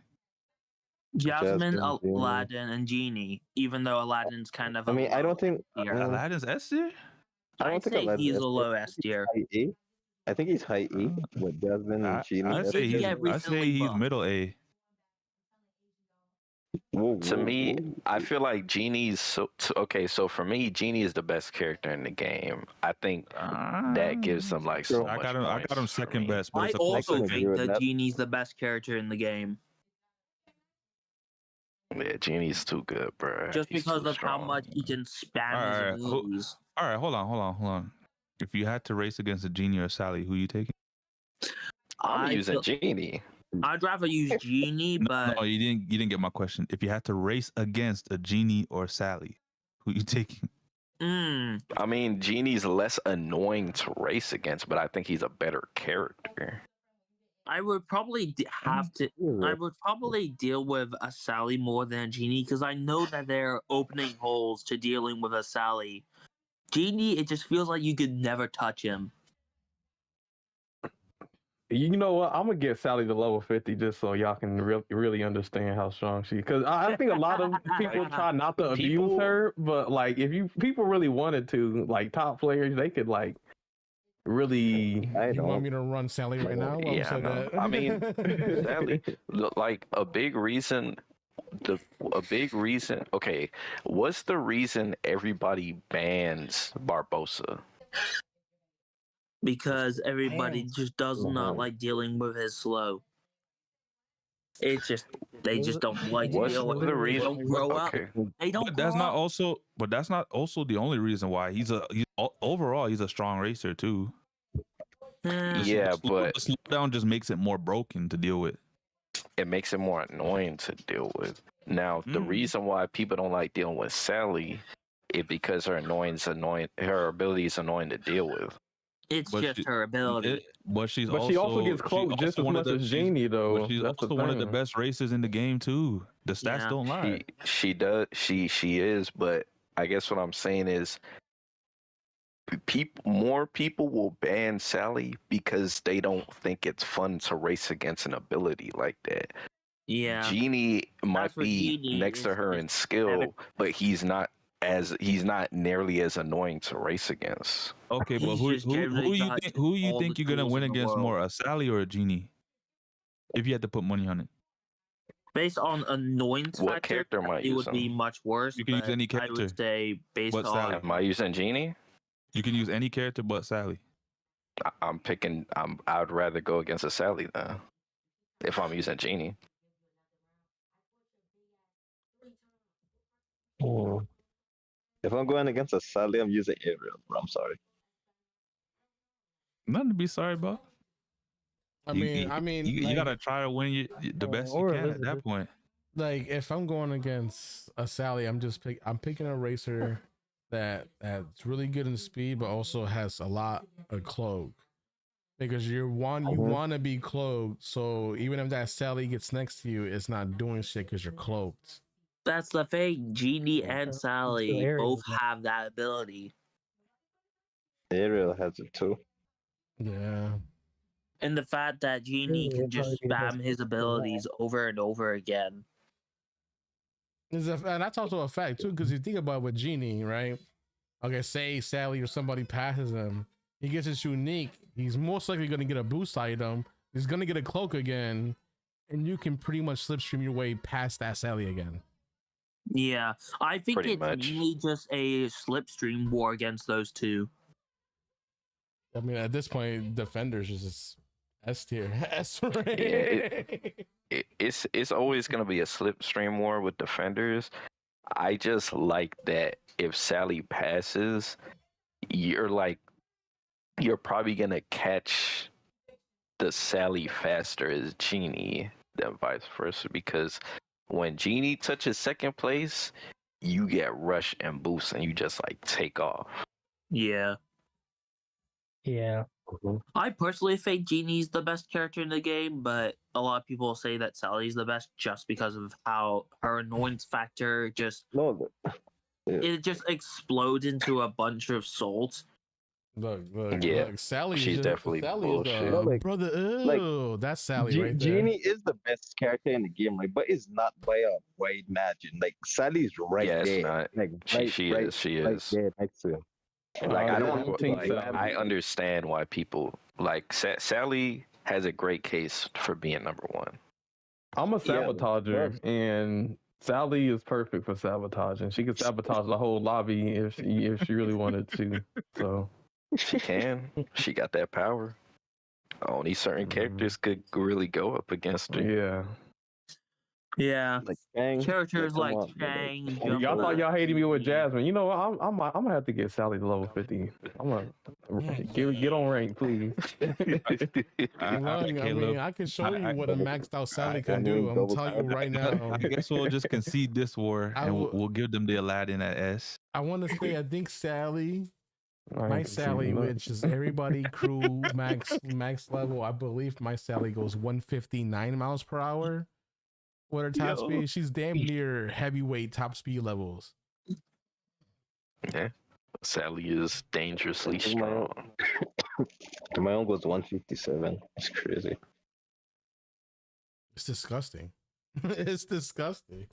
Jasmine, Aladdin, and Genie. Even though Aladdin's kind of. I don't think Aladdin's S tier. I'd say he's a low S tier. I think he's high E with Jasmine and Genie. I say he's middle A. To me, I feel like Genie's so for me, Genie is the best character in the game. I think that gives him like so much. I got him second best. But I also think that Genie's the best character in the game. Yeah, Genie's too good, bro. Just because of how much he can spam his moves. All right, hold on. If you had to race against a Genie or Sally, who are you taking? I'm using Genie. I'd rather use Genie, but no, you didn't get my question. If you had to race against a Genie or Sally, who are you taking? I mean, Genie's less annoying to race against, but I think he's a better character. I would probably have to. I would probably deal with a Sally more than a Genie because I know that they're opening holes to dealing with a Sally. Genie, it just feels like you could never touch him. You know what? I'm gonna get Sally to level 50 just so y'all can really understand how strong she is. Because I think a lot of people try not to abuse her, but like if people really wanted to, like top players, they could like really. You want me to run Sally right now? Yeah, no. I mean, Sally, like a big reason. Okay, what's the reason everybody bans Barbosa? Because everybody just does not like dealing with his slow. It's just they just don't like to deal with it. They don't grow up. They don't. But that's not also. But that's not also the only reason why he's overall he's a strong racer too. Yeah, but the slowdown just makes it more broken to deal with. It makes it more annoying to deal with. Now, the reason why people don't like dealing with Sally is because her ability is annoying to deal with. It's just her ability. But she also gets cloaked just as much as Genie, though. But she's also one of the best racers in the game too. The stats don't lie. She does. She is. But I guess what I'm saying is, more people will ban Sally because they don't think it's fun to race against an ability like that. Yeah. Genie might be Genie next to her in skill, but he's not nearly as annoying to race against. Okay, but who you think you're gonna win against more, a Sally or a Genie? If you had to put money on it. Based on annoyance factor, what character am I using? It would be much worse. You can use any character. I would say based on. Sally. Am I using Genie? You can use any character but Sally. I'd rather go against a Sally then, if I'm using Genie. If I'm going against a Sally, I'm using Ariel, bro. I'm sorry. Nothing to be sorry about. You like, gotta try to win the best you can at that point. Like, if I'm going against a Sally, I'm picking a racer that's really good in speed, but also has a lot of cloak. Because you want to be cloaked, so even if that Sally gets next to you, it's not doing shit because you're cloaked. That's the thing. Genie and Sally both have that ability. Ariel has it too. Yeah. And the fact that Genie can just spam his abilities over and over again. And that's also a fact too, because you think about it with Genie, right? Okay, say Sally or somebody passes him, he gets his unique. He's most likely going to get a boost item. He's going to get a cloak again, and you can pretty much slipstream your way past that Sally again. Yeah, I think it's mainly just a slipstream war against those two. I mean, at this point, Defenders is just S tier. It's always gonna be a slipstream war with Defenders. I just like that if Sally passes, you're probably gonna catch the Sally faster as Genie than vice versa, because when Genie touches second place, you get rush and boost and you just like take off. Yeah. I personally think Genie's the best character in the game, but a lot of people say that Sally's the best just because of how her annoyance factor just it just explodes into a bunch of souls. Look, Sally. She's definitely bullshit. Brother, that's Sally right there. Genie is the best character in the game, right? But it's not by a wide margin. Like Sally's right there. It's not. Like, she is. There next to him. Like I understand why people like Sally has a great case for being number one. I'm a sabotager, and Sally is perfect for sabotaging. She could sabotage the whole lobby if she really wanted to. So she can. She got that power. Only certain characters could really go up against her. Yeah. Yeah, like characters like Shang. Y'all thought y'all hated me with Jasmine. You know what? I'm gonna have to get Sally to level 50. I'm gonna get on rank, please. I can show you what a maxed out Sally can do. I'm telling you right now. I guess we'll just concede this war and we'll give them the Aladdin at S. I want to say I think Sally. My Sally, which is everybody crew max level, I believe my Sally goes 159 miles per hour. With her top speed, she's damn near heavyweight top speed levels. Yeah, Sally is dangerously strong. My own goes 157. It's crazy. It's disgusting. It's disgusting.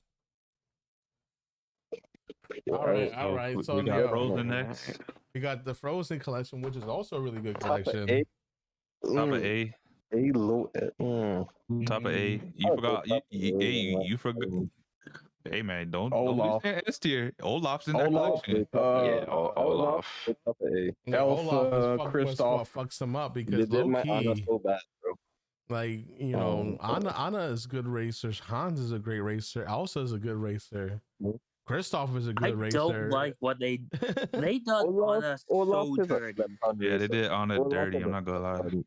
All right. So we got Frozen next. We got the Frozen collection, which is also a really good collection. Top of A. A low. Top of A. You forgot. You forgot. Hey man, don't lose S tier. Olaf's in that collection. Olaf. Top of A. Elsa, Kristoff fucks him up because low key, so bad, bro. Like Anna is a good racer. Hans is a great racer. Elsa is a good racer. Kristoff is a good racer. I don't like what they done Anna so dirty. Yeah, they did Anna dirty. I'm not gonna lie.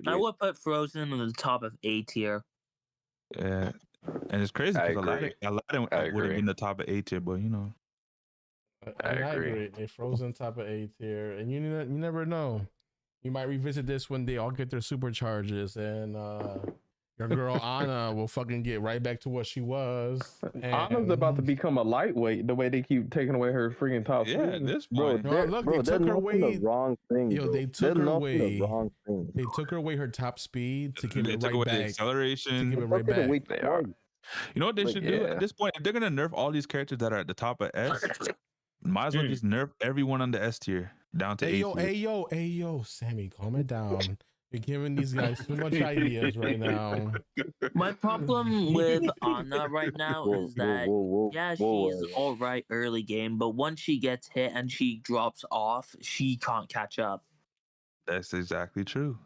I would put Frozen on the top of A tier. Yeah, and it's crazy because Aladdin would have been the top of A tier, but you know. I agree. A Frozen top of A tier, and you never know. You might revisit this when they all get their supercharges, and your girl Anna will fucking get right back to what she was. Anna's about to become a lightweight. The way they keep taking away her freaking top speed. At this Bro, point, they took her away. The wrong thing. Yo, bro. they took her away. The wrong thing. They took her away her top speed to give they it took right away back. the acceleration. To give it right back. They are. You know what they should do at this point? If they're gonna nerf all these characters that are at the top of S, might as well just nerf everyone on the S tier down to A tier. Hey yo, Sammy, calm it down. You're giving these guys too much ideas right now. My problem with Anna right now is that she's all right early game, but once she gets hit and she drops off, she can't catch up. That's exactly true.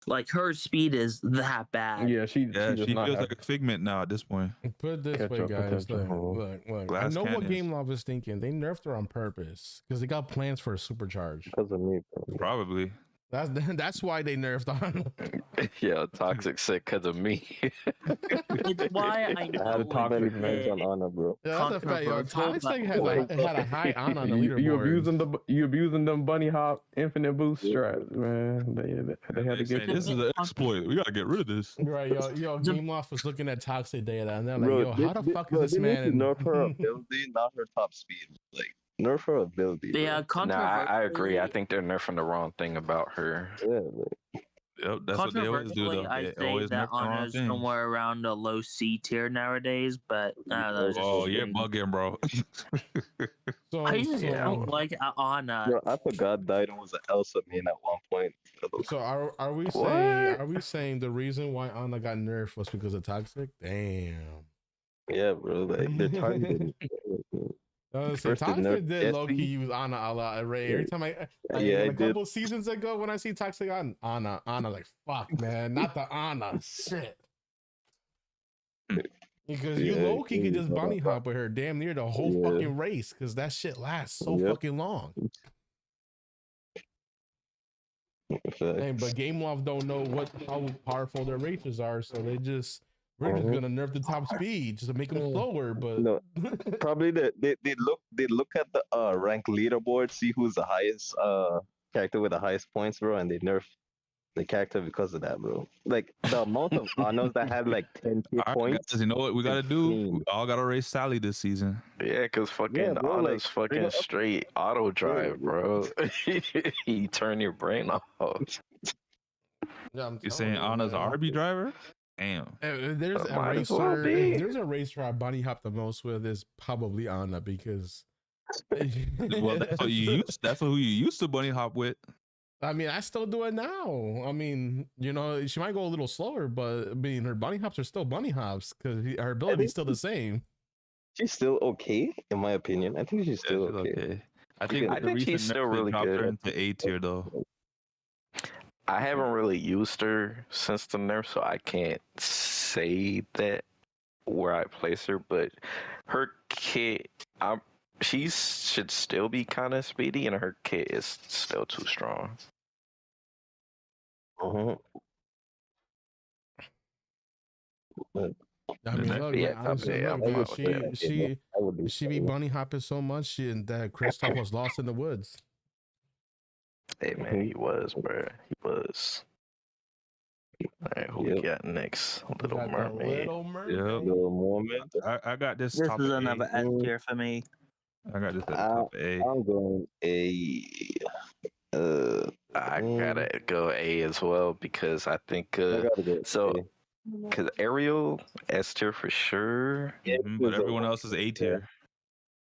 Like her speed is that bad. Yeah, she feels like a figment now at this point. Put it this way, guys. Look. I know what Game Love is thinking. They nerfed her on purpose because they got plans for a supercharge. Because of me, bro. Probably. That's why they nerfed on. Yeah, Toxic said because of me. It's why I know. I had a toxic advantage on Anna, bro. Yeah, that's a fact. Yo, Toxic had a high Anna on the leaderboard. You abusing them bunny hop infinite boost strats, man. They had to get this is an exploit. We gotta get rid of this. Right, yo, Game Loft was looking at Toxic data, and they're like, yo, how the fuck is this man? Nerf her ability, not her top speed. Like nerf her ability. Yeah, I agree. I think they're nerfing the wrong thing about her. Yeah, Yep, that's what they always do, though. I think that Anna's somewhere around a low C tier nowadays, but you're bugging, bro. So, I just don't like Anna. Bro, I forgot Dido was an Elsa main at one point. So are we saying the reason why Anna got nerfed was because of Toxic? Damn. Yeah, bro. Like they're targeting. Toxic did low key use Anna a lot. Every time a couple seasons ago when I see Toxic on Anna, like fuck man, not the Anna shit. Because you low key could just bunny hop with her damn near the whole fucking race because that shit lasts so fucking long. Hey, but Game Loft don't know how powerful their races are, so we're just gonna nerf the top speed just to make them slower. But no, probably they look at the rank leaderboard, see who's the highest character with the highest points, bro, and they nerf the character because of that, bro. Like the amount of Annas that had like 10 points. Guys, you know what we gotta do? We all gotta race Sally this season. Yeah, because fucking Anna's fucking straight auto drive, bro. You turn your brain off. Yeah, you're saying Anna's an RB driver? Damn. There's a racer I bunny hop the most with is probably Anna because. Well, that's what you used. That's who you used to bunny hop with. I mean, I still do it now. I mean, you know, she might go a little slower, but I mean, her bunny hops are still bunny hops because her ability is still the same. She's still okay, in my opinion. I think she's still okay. I think she's still really good. Her into A tier though. I haven't really used her since the nerf, so I can't say that where I place her. But her kit, she should still be kind of speedy, and her kit is still too strong. I mean, look, she be bunny hopping so much, and that Kristoff was lost in the woods. Hey man, he was, bro. He was. All right, who we got next? Little Mermaid. Little Mermaid. I got this. This is another S tier for me. I got this at top A. I'm going A. I gotta go A as well because I think because Ariel S tier for sure. Yeah, but everyone else is A tier.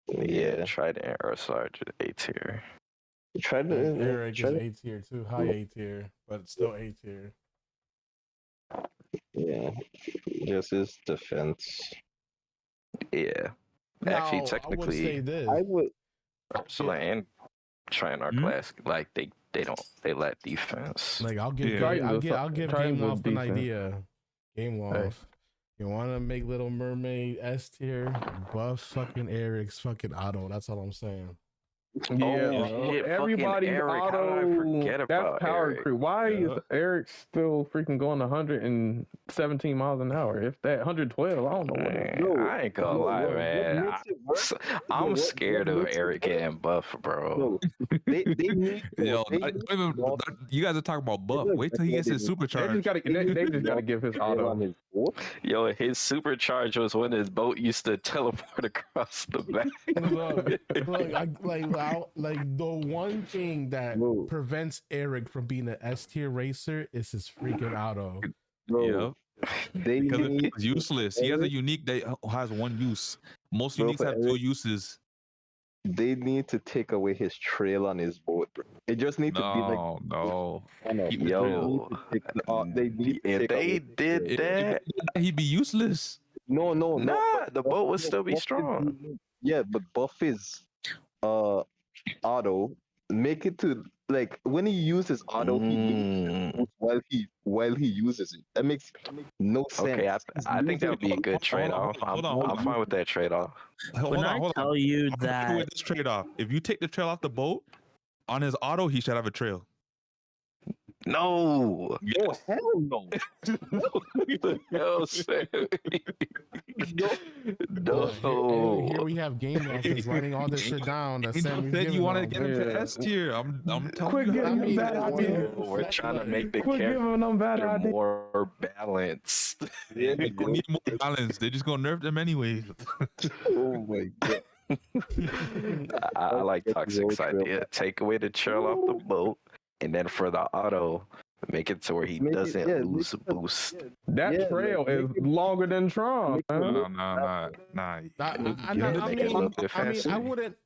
Yeah, Trident or Sergeant A tier. Eric is A tier too, high A tier, but still A tier. Yeah, just his defense. Yeah, actually, technically, I would say this. Ursula and Trident are class. Like they lack defense. Like I'll give Game Loft an idea. Game Loft. You want to make Little Mermaid S tier? Buff fucking Eric's fucking auto. That's all I'm saying. Yeah, shit, everybody's fucking Eric. auto. How did I forget That's about power Eric? creep. Why is Eric still freaking going 117 miles an hour? If that 112, I don't know what it is. Man, I ain't gonna lie, man. makes it worse? I'm scared of Eric getting buff, bro. They need. Yo, they not need even- more- you guys are talking about buff. Look, Wait till he gets his They just supercharge. gotta, they just gotta give his on auto. his boat. Yo, his supercharge was when his boat used to teleport across the map. Like the one thing that Bro. prevents Eric from being an S tier racer is his freaking auto. Bro, Yeah, they because need it's useless. He has a unique that has one use. Most Bro, uniques for have two Eric- uses. they need to take away his trail on his boat, bro. It just needs to be like No. I know, Keep the Yo, they need to if take they away did the trail. that, He'd be useless. No, nah, but the boat would still be Buff is- strong. Yeah, but buff is auto. Make it to like when he uses auto, he Mm. while he uses it. That makes no sense. Okay, I think that would be a good Hold on, trade-off. hold on, I'm hold on. fine with that trade-off. Hold When on, I hold on. tell you I'm happy that with this trade-off. If you take the trail off the boat, on his auto, he should have a trail. No, Oh hell no! no, Sam. Here No. we have game masters writing all this shit down. That You Sam said giving you wanted to them. get him to Yeah. S tier. I'm telling Quit you. giving I mean, bad I ideas. mean, We're trying to make the Quit character giving them bad ideas. more balanced. Yeah, They don't need more balance. They're just gonna nerf them anyway. oh my god! I like Get the Toxic's road trail idea. Take away the trail off the boat, and then for the auto, make it to where he Make it- doesn't yeah, lose a make it- boost. That Yeah, trail like, is make it- longer than Tron. make it man. look- Nah.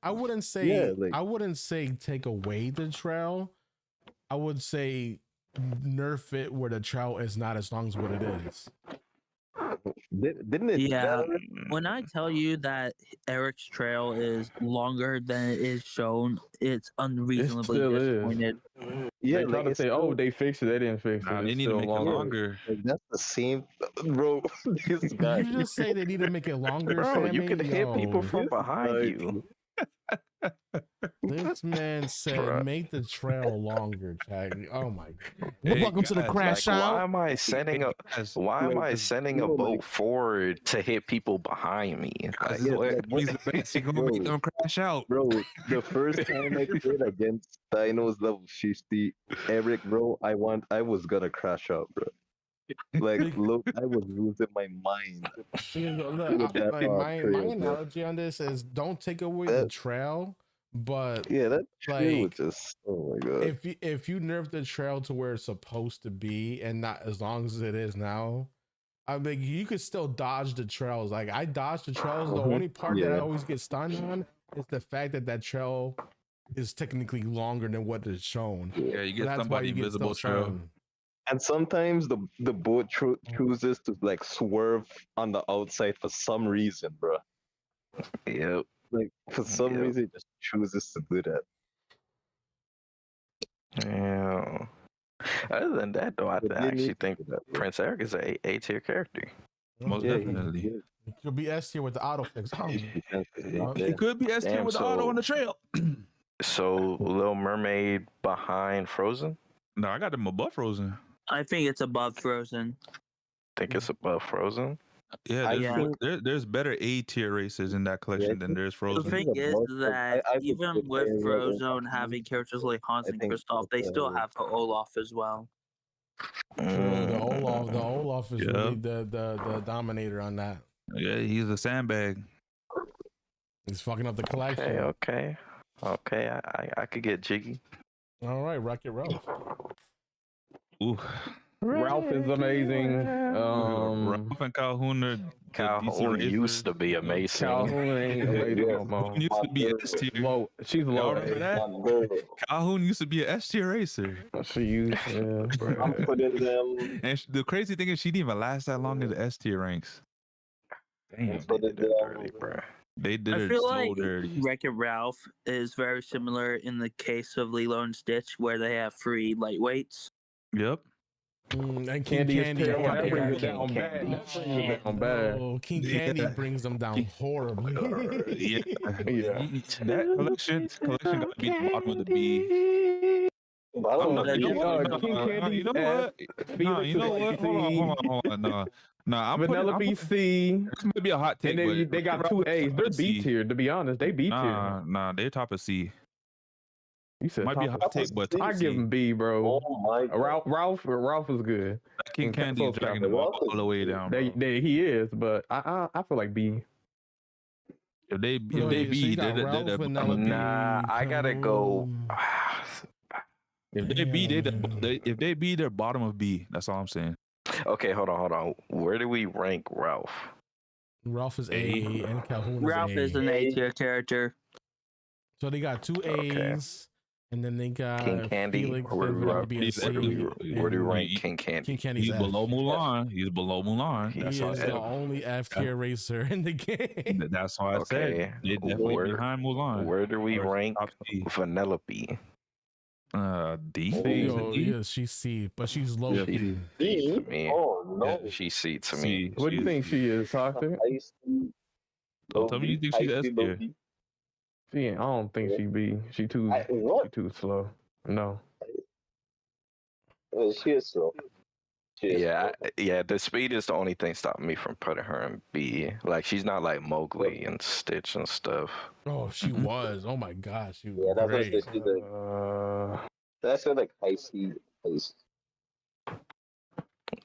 I wouldn't say Yeah, like- I wouldn't say take away the trail. I would say nerf it where the trail is not as long as what it is. Didn't it? Yeah. when I tell you that Eric's trail is longer than it is shown, it's unreasonably still is. disappointed. Yeah, They try to it's say, still- "Oh, they fixed it. They didn't fix it." Nah, they It's need to still make it longer. like, that's the same, bro. This guy. You just say they need to make it longer, Bro, you Sammy? can hit people Yo, from behind Like- you. This man said Bruh. make the trail longer, Chad. Oh my god. Hey, Welcome to the guys, crash Why out. am I sending a Guys, Why am I Like, sending a bro, boat like- forward to hit people behind me? Like, Yeah, what? like, He's the best. He's gonna make Bro. them crash out. Bro, the first time I played against Dinos level 50, Eric, bro, I was gonna crash out, bro. Like, look, I was losing my mind. Look, that like my trail, bro. analogy on this is don't take away the That- trail, but Yeah, that trail was like just, oh my god. if you nerf the trail to where it's supposed to be and not as long as it is now, I mean you could still dodge the trails. Like I dodge the trails. The only part that I Yeah. always get stunned on is the fact that that trail is technically longer than what is shown. Yeah, you get That's why somebody you get invisible still trail. stunned. And sometimes the boat chooses to like swerve on the outside for some reason, bro. Yep. Like for some Yeah. reason, it just chooses to do that. Yeah. Other than that, though, I But they actually need think to do that, bro. Prince Eric is a tier character. Most Yeah, definitely. You'll be S tier with the auto fix. Oh, yeah. He could be S tier Damn, with the auto so- on the trail. So, Little Mermaid behind Frozen? No, I got them above Frozen. I think it's above Frozen. Think it's above Frozen? Yeah, I there's, think- there's better A tier races in that collection than there's The Frozen. thing is that I would even put with Ariel over Frozone having characters like Hans I and think Kristoff, they it's, still have the Olaf as well. The Mm. Olaf is Yeah. really the dominator on that. Yeah, he's a sandbag. He's fucking up the collection. Okay. I could get jiggy. All right, Rocket Ralph. Ooh. Ralph is amazing. Ralph and Calhoun are Calhoun used to be amazing. Calhoun ain't amazing no more. Calhoun used to be an S tier. Low. She's Y'all low. remember that? One girl. Calhoun used to be an S tier racer. She used. Yeah, I'm bro. putting them. And the crazy thing is, she didn't even last that long in the S tier ranks. Damn, But they did it, it dirty, bro. They did I it feel so like dirty. Wreck-It Ralph is very similar in the case of Lilo and Stitch, where they have free lightweights. Yep. And King Candy is Candy. terrible. That fucking- brings it King down bad. Candy. That brings it down bad. Oh, King Candy Yeah. brings them down horribly. Yeah, Yeah. that collection gotta be the bottom of the B. Bottom of that the don't- B. King Candy, you know what? No, you know what? Hold on. No, I'm Vanellope C. This might be a hot take, And then but they got two A's. They're B tier, to be honest. They B tier. Nah, they're top of C. You said Might be a top hot of take, C. but top I of give C. him B, bro. Oh my God. Ralph is good. King Candy is dragging them all the way down. Bro. He is, but I feel like B. If they So B, you they're got Ralph, the Vanellope, Nah, I gotta go. if they B, if they B, they're bottom of B. That's all I'm saying. Okay, hold on. Where do we rank Ralph? Ralph is A and Calhoun Ralph is is A. an A tier character. So they got two Okay. A's, and then they got King Candy. Felix Where do and we Vanellope and C, where do we and rank King Candy? King Candy's He's F. below Mulan. He's below Mulan. He That's is all the F. only F tier racer in the game. That's why I Okay, said they definitely where- behind Mulan. Where do we Or rank top C. Vanellope? D. Yo, yeah, she's C, but she's low. Yeah. She's B? C to me. Oh no. Yeah, she's C to me. C. What do you think she is, Toxic? Don't tell me you think she's S tier. I don't think she B. She too slow. No. She is slow. Yeah, the speed is the only thing stopping me from putting her in B. Like, she's not like Mowgli and Stitch and stuff. Oh, she was. Oh my gosh, she was Yeah, that's great. what she's like. That's her like high C.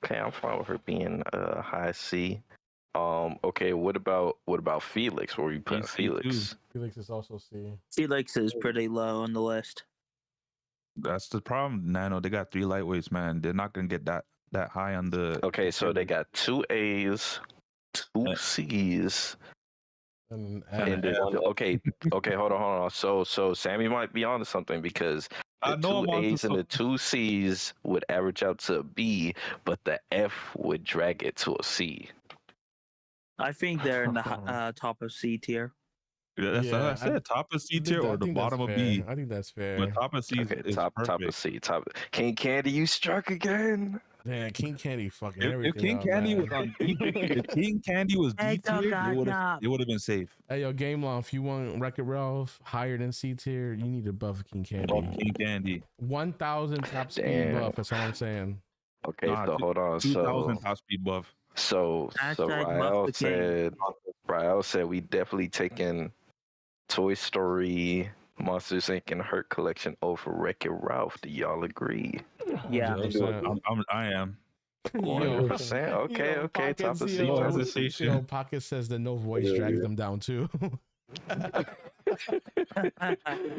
Okay, I'm fine with her being high C. Okay, what about Felix? Where are you putting He's C Felix? Felix is also C. Felix is pretty low on the list. That's the problem, Nano. They got 3 lightweights, man. They're not gonna get that high on the. Okay, so they got 2 A's, 2 C's. And And okay, hold on. So Sammy might be onto something because I the know I'm 2 onto A's and the 2 C's would average out to a B, but the F would drag it to a C. I think they're in the top of C tier. That's what I said. Top of C tier or the bottom of B. I think that's fair. But top of C is top perfect. of C. King Candy, you struck again. Man, King Candy fucking If everything. King up, Candy man. was on, if King Candy was D Hey, tier, dog, it would have been safe. Hey, yo, Game Law, if you want Wreck-It Ralph higher than C tier, you need to buff King Candy. King Candy. 1,000 top speed Damn. buff. That's all I'm saying. Okay, Nah, so hold on. 2,000 top speed buff. So Hashtag buff the king. Rael said we definitely taking Toy Story, Monsters Inc. and Hurt Collection over Wreck-It Ralph. Do y'all agree? Yeah. 100%. I am. 100%. Okay, Pocket top of C. Yo, Top of C. yo, Pocket says that no voice drags them down too.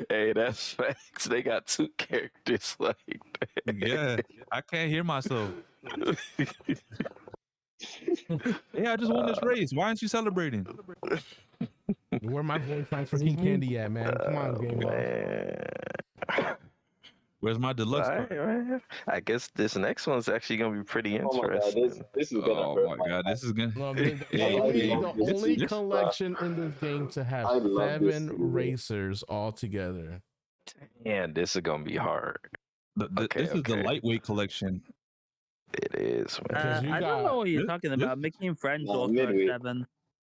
Hey, that's facts. They got 2 characters like that. Yeah, I can't hear myself. Yeah, I just won this race. Why aren't you celebrating? Where my voice lines for King Candy at, man? Come on, Game Law. Man. Where's my deluxe? All right. I guess this next one's actually gonna be pretty Oh my god, interesting. this is gonna hurt. Oh my god, this is gonna. No, Hey, the only this- collection in this game to have I love this 7 series. racers all together. And this is gonna be hard. Okay, this is the okay. lightweight collection. It is, man. Because you I got- don't know what you're this- talking this- about. Mickey and Friends No, also midway. have 7.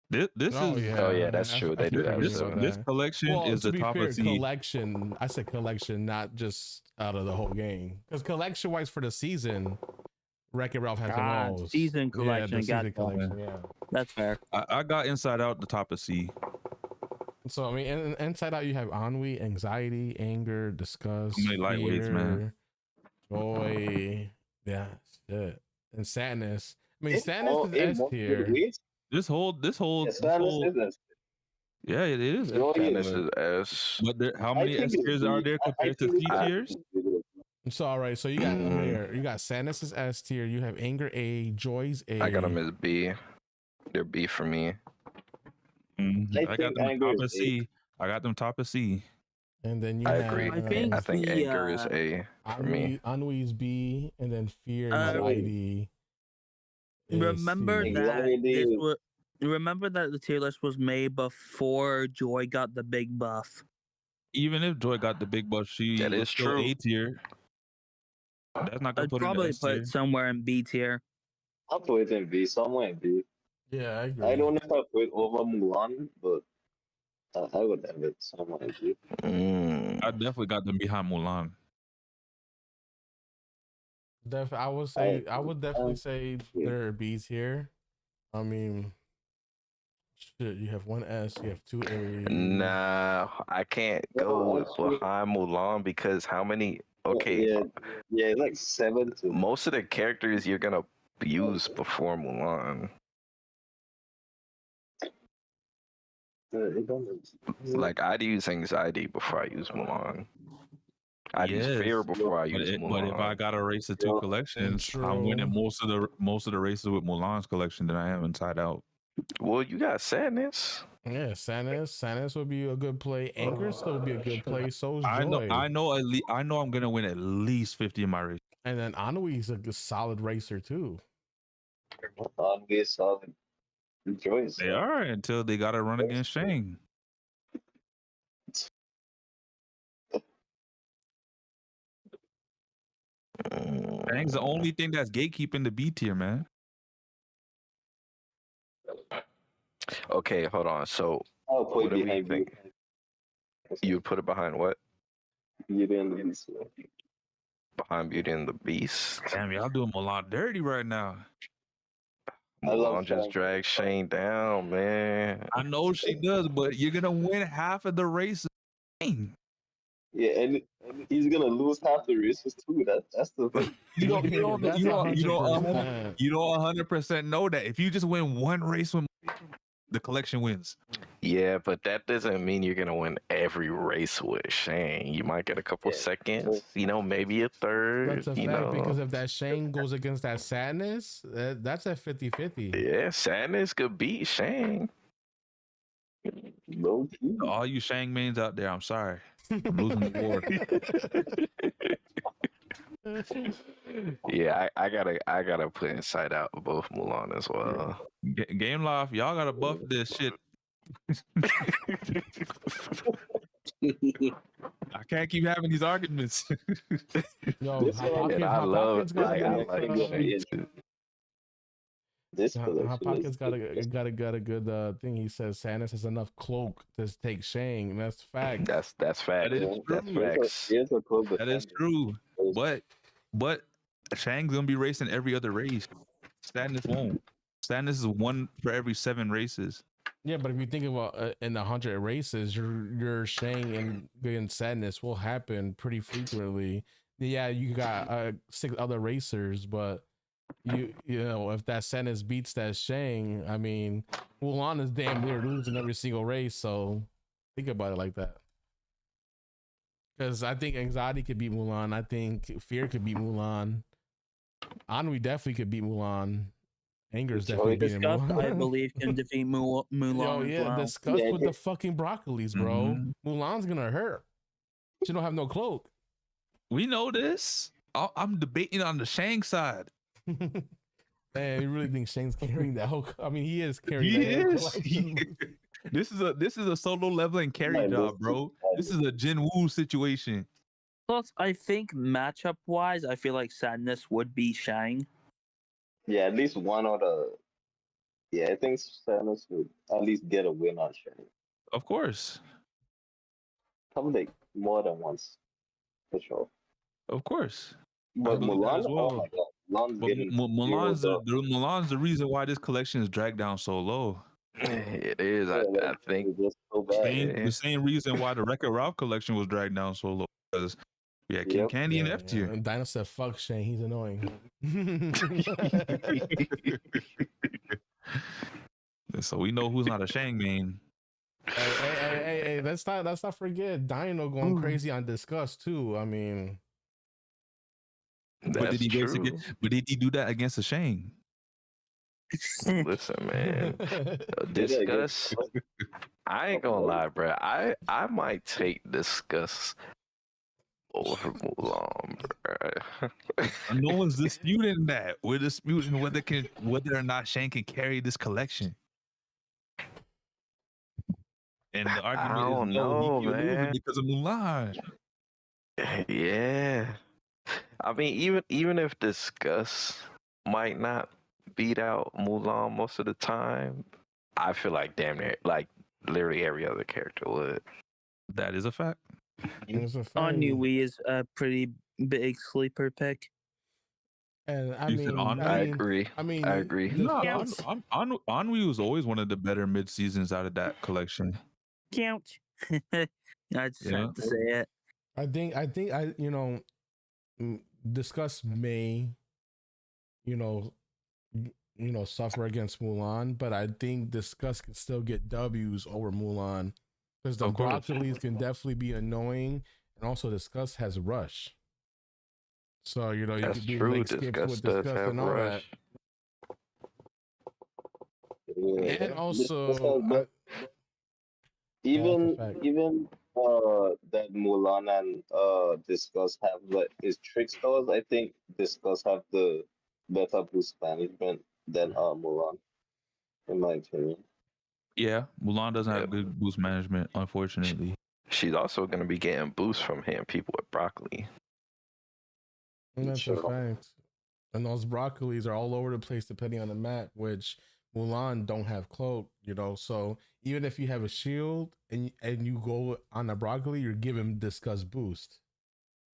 This Oh is yeah, Oh, yeah, that's true. They do that, this, so- this collection Well, is to the be top fair, of C. collection. I said collection, not just out of the whole game. Because collection wise for the season, Wreck-It Ralph has the most. Season collection, Yeah, the got season it. collection. Yeah. That's fair. I got Inside Out the top of C. So I mean, inside out you have ennui, anxiety, anger, disgust, Too many lightweights, fear, man. joy, yeah, shit, and sadness. I mean, It sadness all- is it S won't tier. be weird. This whole Yeah, sadness is yeah, it is. Joy And this is- is S. But how I many think S it's tiers B. are there I compared to think C it's- tiers? So all right, so you got here, you got sadness is S tier. You have anger A, joy's A. I got them as B. They're B for me. I got think them anger top is of C. I got them top of C. And then you I have agree. I think I think the, anger is A for me. ennui's B, and then fear and anxiety. is Remember C. that Anxiety this is- was. Remember that the tier list was made before Joy got the big buff. Even if Joy got the big buff, she That was is still true. A tier. That's not gonna I'd put it in probably S put tier. it somewhere in B tier. I'll put it in B, somewhere in B. Yeah, I agree. I don't know if I put it over Mulan, but I would have it somewhere in B. I definitely got them behind Mulan. I would definitely say there are B's here. I mean, shit, you have one S, you have two A's. Nah, I can't go behind Mulan because how many? Okay, yeah, like 7 to. Most of the characters you're gonna use before Mulan. Like I'd use Anxiety before I use Mulan. I'd use Fear before I use Mulan. But if I got to race the two collections, I'm winning most of the races with Mulan's collection than I am Inside Out. Well, you got Sadness. Yeah, Sadness would be a good play. Anger still would be a good play. So is Joy. I know I'm gonna win at least 50 in my race. And then Anui's a solid racer too. Anui is solid. Joy. They are until they got to run against Shang. Shang's the only thing that's gatekeeping the B tier, man. Okay, hold on. So, what do we think? You would put it behind what? Beauty and the Beast. Behind Beauty and the Beast. Damn, y'all doing Mulan dirty right now. Mulan just dragged Shane down, man. I know she does, but you're gonna win half of the races. Yeah, and he's gonna lose half the races too. That's the thing. You don't 100% know that. If you just win one race, when the collection wins. Yeah, but that doesn't mean you're gonna win every race with Shane. You might get a couple seconds, maybe a third. That's a fact, because if that Shane goes against that Sadness, that's a 50-50. Yeah, Sadness could beat Shane. All you Shang mains out there, I'm sorry. I'm losing the war. Yeah, I gotta put Inside Out both Mulan as well. Game Life, y'all gotta buff this shit. I can't keep having these arguments. Yo, Hot Pocket's got a good thing. He says Sadness has enough cloak to take Shang. And that's fact. That's fact. That's facts. That is true. But Shang's gonna be racing every other race. Sadness won't. Sadness is 1 for every 7 races. Yeah, but if you think about in 100 races, your Shang and Sadness will happen pretty frequently. Yeah, you got 6 other racers, but you know if that Sadness beats that Shang, I mean, Mulan is damn near losing every single race. So think about it like that. Because I think Anxiety could beat Mulan. I think Fear could beat Mulan. Anui definitely could beat Mulan. Anger is definitely beating Mulan. I believe can defeat Mulan. Yo, yeah, discuss with the fucking broccolis, bro. Mm-hmm. Mulan's gonna hurt. She don't have no cloak. We know this. I'm debating on the Shang side. Man, you really think Shang's carrying that whole? I mean, he is carrying. This is a solo leveling carry job, bro. This is a Jin Woo situation. Plus, I think matchup wise, I feel like Sadness would be Shang. Yeah, at least one of the. Yeah, I think Sadness would at least get a win on Shang. Of course. Probably more than once, for sure. Of course. But Mulan, well. oh my God, Mulan's the reason why this collection is dragged down so low. It is. I think the same reason why the Wreck-It Ralph collection was dragged down so low, because King Candy and F tier. And Dino said, "Fuck Shane, he's annoying." So we know who's not a Shang main. Hey, let's not forget Dino going crazy on Disgust too. I mean, but did he do that against a Shang? Listen, man. Disgust. I ain't gonna lie, bro. I might take Disgust over Mulan, bro. No one's disputing that. We're disputing whether or not Shang can carry this collection. And the argument is know, he can lose it because of Mulan. Yeah. I mean, even if Discuss might not beat out Mulan most of the time, I feel like damn near like literally every other character would. That is a fact. It's a fact. Ennui is a pretty big sleeper pick. And I You said mean, Ennui? I agree. I mean, I agree. No, Discuss- Ennui was always one of the better mid seasons out of that collection. Count. I just Yeah. had to say it. I think Discuss may, suffer against Mulan, but I think Discuss can still get W's over Mulan because the Of course. Broccolis can definitely be annoying, and also Discuss has Rush. So you That's could do true. like skips Discuss with does Discuss have and all rush. Yeah. that. And also, Even fact. that Mulan and Discuss have like is trick stores. I think Discuss have the better boost management than Mulan, in my opinion. Yeah, Mulan doesn't have Yep. good boost management, unfortunately. She's also going to be getting boosts from hitting people with broccoli. And that's a Sure. fact. And those Broccolis are all over the place depending on the map, which Mulan don't have cloak, So even if you have a shield and you go on a Broccoli, you're given Discuss boost.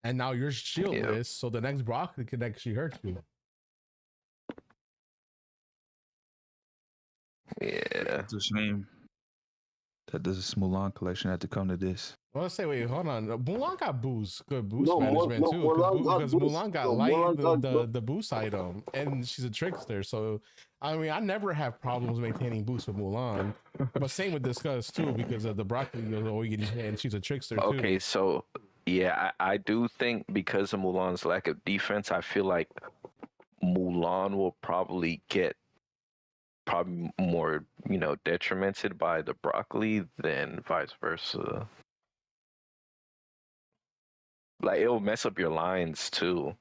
And now you're shieldless, so the next Broccoli can actually hurt you. Yeah. It's a shame that this Mulan collection had to come to this. Well, let's say, wait, hold on. Mulan got good boost No, management too, Mulan got because boost. Mulan got No, light Mulan got the boost item, and she's a trickster. So, I mean, I never have problems maintaining boost with Mulan, but same with Discuss too, because of the Broccoli goes all you get hit, and she's a trickster too. Okay, so yeah, I do think because of Mulan's lack of defense, I feel like Mulan will probably get more, detrimented by the broccoli than vice versa. Like it'll mess up your lines too.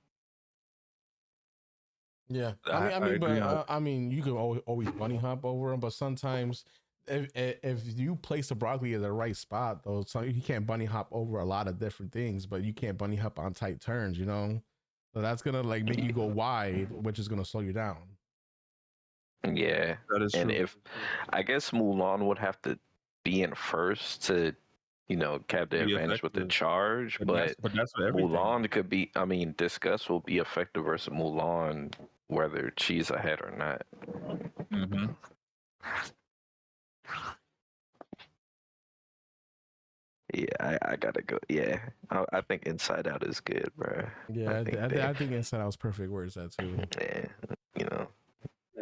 Yeah, I agree but you can always bunny hop over them, but sometimes if you place the broccoli at the right spot, though, so you can't bunny hop over a lot of different things, but you can't bunny hop on tight turns, So that's gonna like make you go wide, which is gonna slow you down. Yeah, That is and true. if I guess Mulan would have to be in first to, have the Be advantage with the effective. charge, but that's for everything. Mulan could be. I mean, Discuss will be effective versus Mulan, whether she's ahead or not. Mm-hmm. Yeah, I gotta go. Yeah, I think Inside Out is good, bro. Yeah, I think Inside Out was perfect. Where's that too? Yeah,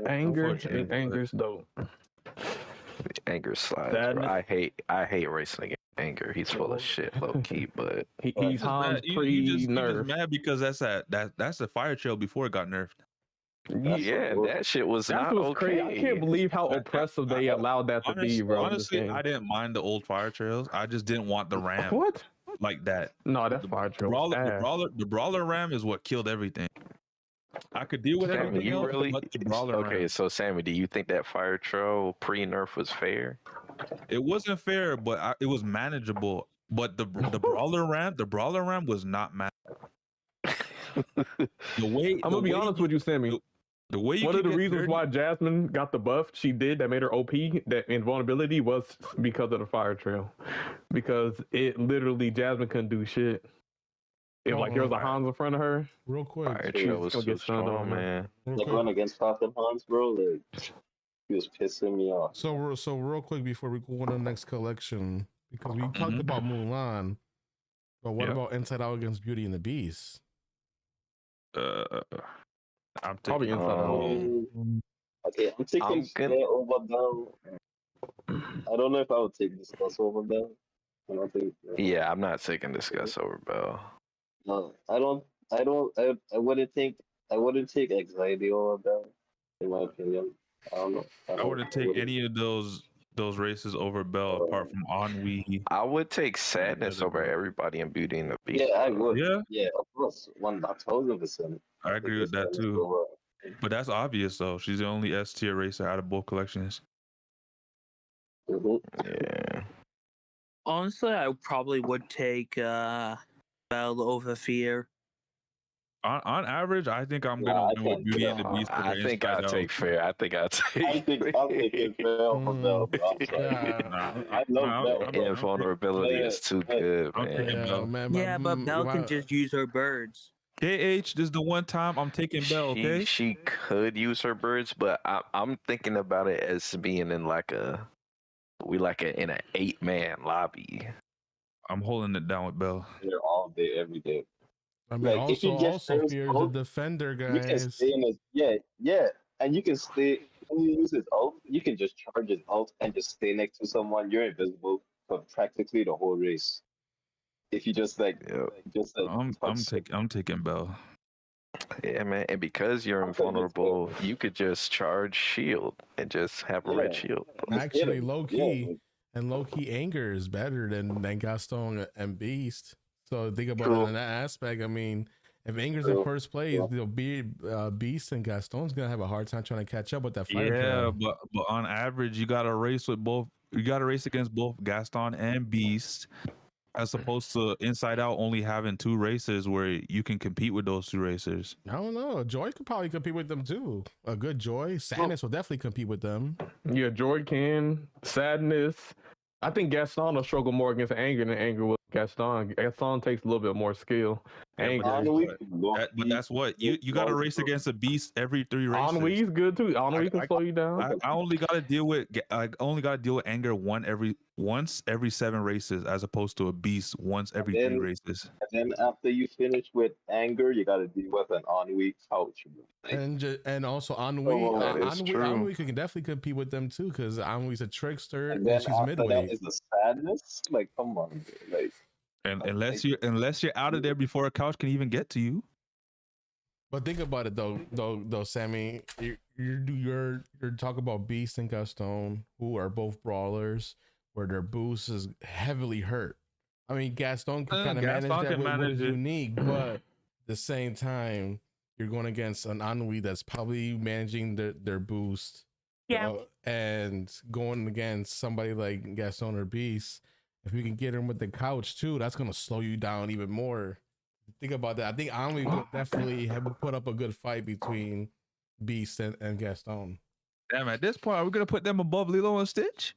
Anger's dope. Anger slides. Sadness. Bro. I hate racing against Anger. He's full of shit, low key. But He's Hans pre-nerf. mad because that's the fire trail before it got nerfed. Yeah, that shit was That's not what's okay. crazy. I can't believe how oppressive they allowed that to be, bro. Honestly, I didn't mind the old fire trails. I just didn't want the ram What? like that. No, that's fire trail. The brawler ram is what killed everything. I could deal with Sammy, everything you else, really but the brawler okay? ram. So Sammy, do you think that fire trail pre-nerf was fair? It wasn't fair, but it was manageable. But the brawler ram was not manageable. I'm gonna be honest with you, Sammy. The way you one of the can get reasons dirty- why Jasmine got the buff she did that made her OP, that invulnerability, was because of the fire trail. Because it literally, Jasmine couldn't do shit. If like there was a Hans in front of her, Real quick, Fire she trail was was gonna too get stunned strong, over. man. real Like quick. run against Falcon Hans, bro. Like he was pissing me off. So real quick before we go on to the next collection, because we talked about Mulan, but what Yeah. about Inside Out against Beauty and the Beast? I'm Probably taking Inside Out. Okay, I'm taking I'm Fair gonna- over Bell. I don't know if I would take Discuss over Bell. I don't think. Yeah, I'm not taking Discuss over Bell. No, I wouldn't take Anxiety over Bell, in my opinion. I don't know. I wouldn't take any of those races over Bell apart from Ennui. I would take Sadness over everybody in Beauty and the Beast. Yeah, I though. would. Yeah, Yeah, of course, 1,000%. I agree with that too. But that's obvious though. She's the only S tier racer out of both collections. Yeah. Honestly, I probably would take Bell over Fear. On average, I think I'm gonna win with Beauty and the Beast. I think I'll take Fair. I think I'll take. I'm taking Fair over Bell, bro. I'm sorry. I love Bell. Invulnerability is too good, I'm taking Bell. Man, but Bell can just use her birds. KH, this is the one time I'm taking Bell. Okay. She could use her birds, but I'm thinking about it as being in like in an 8-man lobby. I'm holding it down with Bell. Here all day, every day. I mean, Like, if you also Fear is a defender, guys. You can stay in his, yeah, and you can stay when you use his ult. You can just charge his ult and just stay next to someone. You're invisible for practically the whole race. If you just I'm taking Bell. Yeah, man, and because you're invulnerable, you could just charge shield and just have a red shield. Actually, low key Anger is better than Gaston and Beast. So think about it in that aspect. I mean, if Anger's in first place, Beast and Gaston's gonna have a hard time trying to catch up with that fire. Yeah, but on average, you gotta race with both. You gotta race against both Gaston and Beast, as opposed to Inside Out only having 2 racers where you can compete with those 2 racers. I don't know. Joy could probably compete with them too. A good Joy. Sadness will definitely compete with them. Yeah, Joy can. Sadness. I think Gaston will struggle more against Anger than Anger will Gaston. Gaston takes a little bit more skill. But that's what you got to race against a Beast every 3 races. Ennui's good too. Ennui can slow you down. I only got to deal with Anger once every 7 races, as opposed to a Beast once every 3 races. And then after you finish with Anger, you got to deal with an Ennui couch. And also Ennui can definitely compete with them too, because Ennui's a trickster and she's midweight. Is the Sadness? Like, come on, like. And unless you're out of there before a couch can even get to you. But think about it though, Sammy. You're talking about Beast and Gaston, who are both brawlers, where their boost is heavily hurt. I mean, Gaston can kind of manage that with what is unique, but at the same time, you're going against an Ennui that's probably managing their boost. Yeah. And going against somebody like Gaston or Beast, if you can get him with the couch too, that's going to slow you down even more. Think about that. I think Ennui would definitely have put up a good fight between Beast and Gaston. Damn, at this point, are we going to put them above Lilo and Stitch?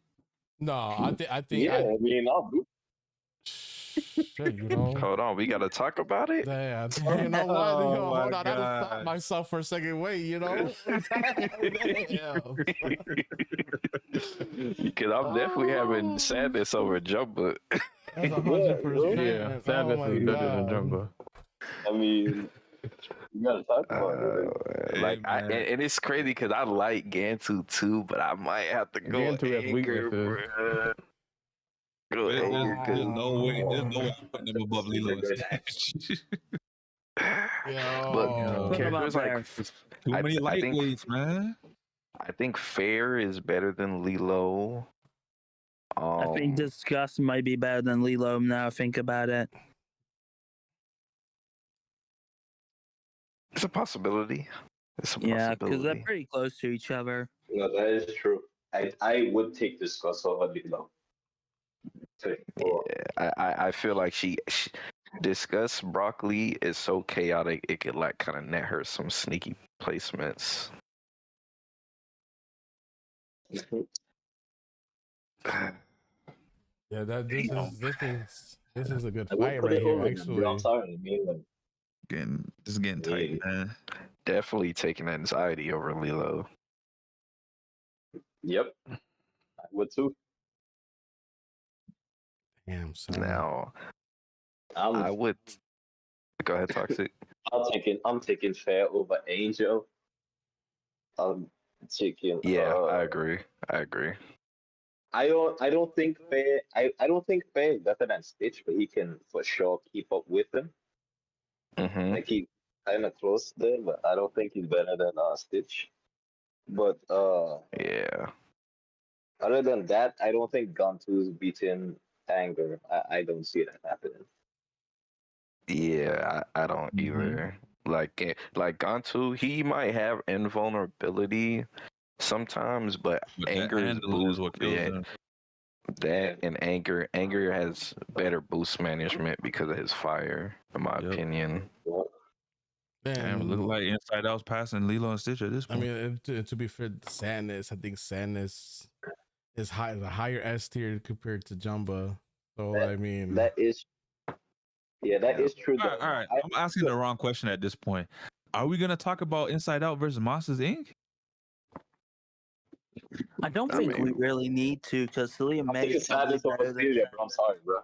No, I think. Yeah, I mean, I'll do. Shit, you know. Hold on, we gotta talk about it. Yeah, you know what? Hold on, I just stopped myself for a second. Wait, you know. Because I'm definitely having Sadness over Jumbo. That's 100%. Yeah, Sadness is better than Jumbo. I mean, you gotta talk about it. And it's crazy because I like Gantu too, but I might have to go Gantu has Anger, weaknesses. bro. There's no way I'm putting them above Lilo and Stitch. But characters like too many lightweights, man. I think Fair is better than Lilo. I think Disgust might be better than Lilo now I think about it. It's a possibility. Yeah, because they're pretty close to each other. No, that is true. I would take Disgust over Lilo. Yeah, I feel like she Disgust Broccoli is so chaotic it could like kind of net her some sneaky placements. Yeah, this is a good fight right here. Actually, getting tight, man. Definitely taking anxiety over Lilo. Yep, I would too. Damn, son. Now, I would go ahead, Toxic. I'm taking Fair over Angel. I'm taking. Yeah, I agree. I don't think Fair. I don't think Fair is better than Stitch, but he can for sure keep up with him. Mm-hmm. Like he's kind of close there, but I don't think he's better than Stitch. But yeah. Other than that, I don't think Gantu's beating Anger. I don't see that happening. Yeah, I don't either. Like Gantu, he might have invulnerability sometimes, but Anger is what kills him. That and Anger has better boost management because of his fire, in my opinion. Damn, it look like Inside Out's passing Lilo and Stitch at this point. I mean, to be fair, Sadness, I think Sadness is the higher S tier compared to Jumba. So I mean, that is true. All right. I'm asking the wrong question at this point. Are we gonna talk about Inside Out versus Monsters Inc.? I don't think we really need to, because Celia May is probably better than I'm sorry, bro.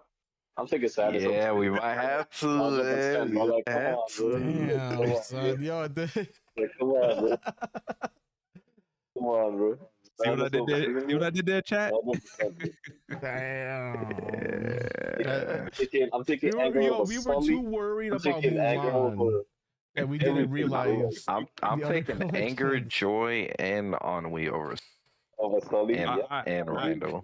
I'm thinking Sadness. Yeah, we might have to. Like, damn, son, yo, come on, bro. Come on, bro. See what I did there? See what I did there, chat? Damn. I'm thinking we were too worried about Mulan. And we didn't realize. I'm taking Anger, Joy, and Ennui over Sully and Randall.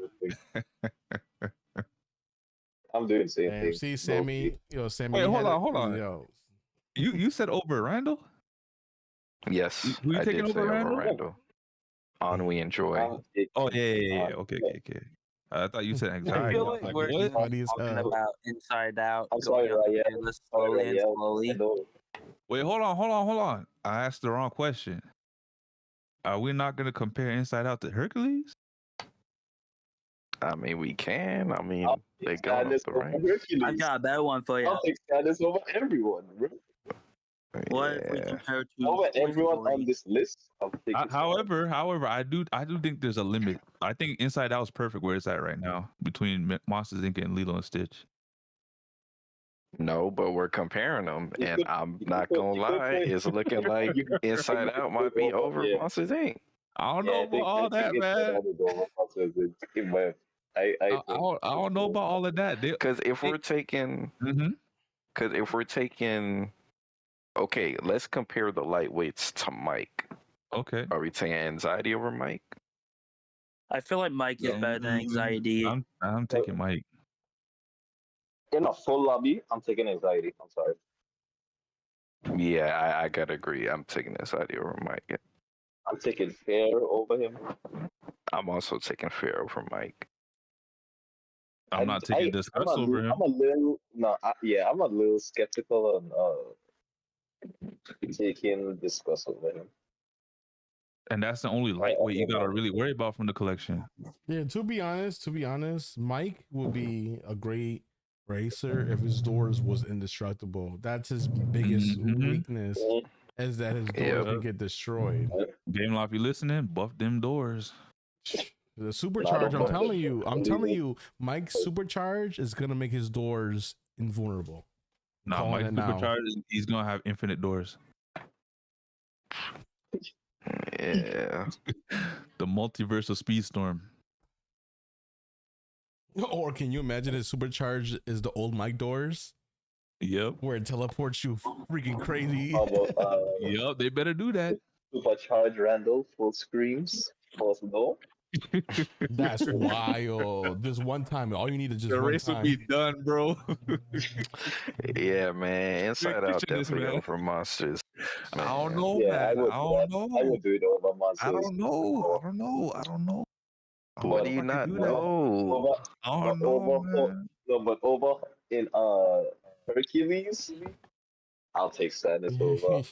I'm doing the same thing. See, Sammy, Sammy. Wait, hold on. Yo. You said over Randall? Yes, Who you I taking did say over over Randall? Ennui and Joy. Oh yeah. Okay. I thought you said anxiety. I feel like we're just talking about Inside Out. I'm sorry, Ryan. Slowly. Wait, hold on. I asked the wrong question. Are we not going to compare Inside Out to Hercules? I mean, we can. I mean, they go up the range. I got a better one for you. I'll take Sadness over everyone, bro. What if we compare to over everyone on this list? However, I do think there's a limit. I think Inside Out is perfect where it's at right now between Monsters Inc. and Lilo and Stitch. No, but we're comparing them, and I'm not gonna lie, it's looking like Inside Out might be over Monsters Inc. I don't know about all that, man. I don't know about all of that. Because if we're taking, okay, let's compare the lightweights to Mike. Okay. Are we taking Anxiety over Mike? I feel like Mike is better than Anxiety. I'm taking Mike. In a full lobby, I'm taking Anxiety. I'm sorry. Yeah, I gotta agree. I'm taking Anxiety over Mike. I'm taking Fair over him. I'm also taking Fair over Mike. I'm not taking Disgust over him. I'm a little skeptical on taking Disgust over him. And that's the only lightweight you gotta really worry about from the collection. Yeah, to be honest, Mike would be a great racer if his doors was indestructible. That's his biggest weakness, is that his doors can get destroyed. Game Life, you listening? Buff them doors. The supercharge, I'm telling you, Mike's supercharge is gonna make his doors invulnerable. Nah, Mike's supercharge, he's gonna have infinite doors. Yeah. The multiverse of Speedstorm. Or can you imagine his supercharge is the old Mike doors? Yep. Where it teleports you freaking crazy. Yep, they better do that. Supercharge Randall, full screams, force door. That's wild. This one time, all you need is just the one race time. will be done, bro. Yeah, man. Inside Out definitely over Monsters. Man. I don't know, man. I don't know. I would do it over Monsters. I don't know. What do you not know? I don't know, man. No, but over in Hercules, I'll take Sadness over.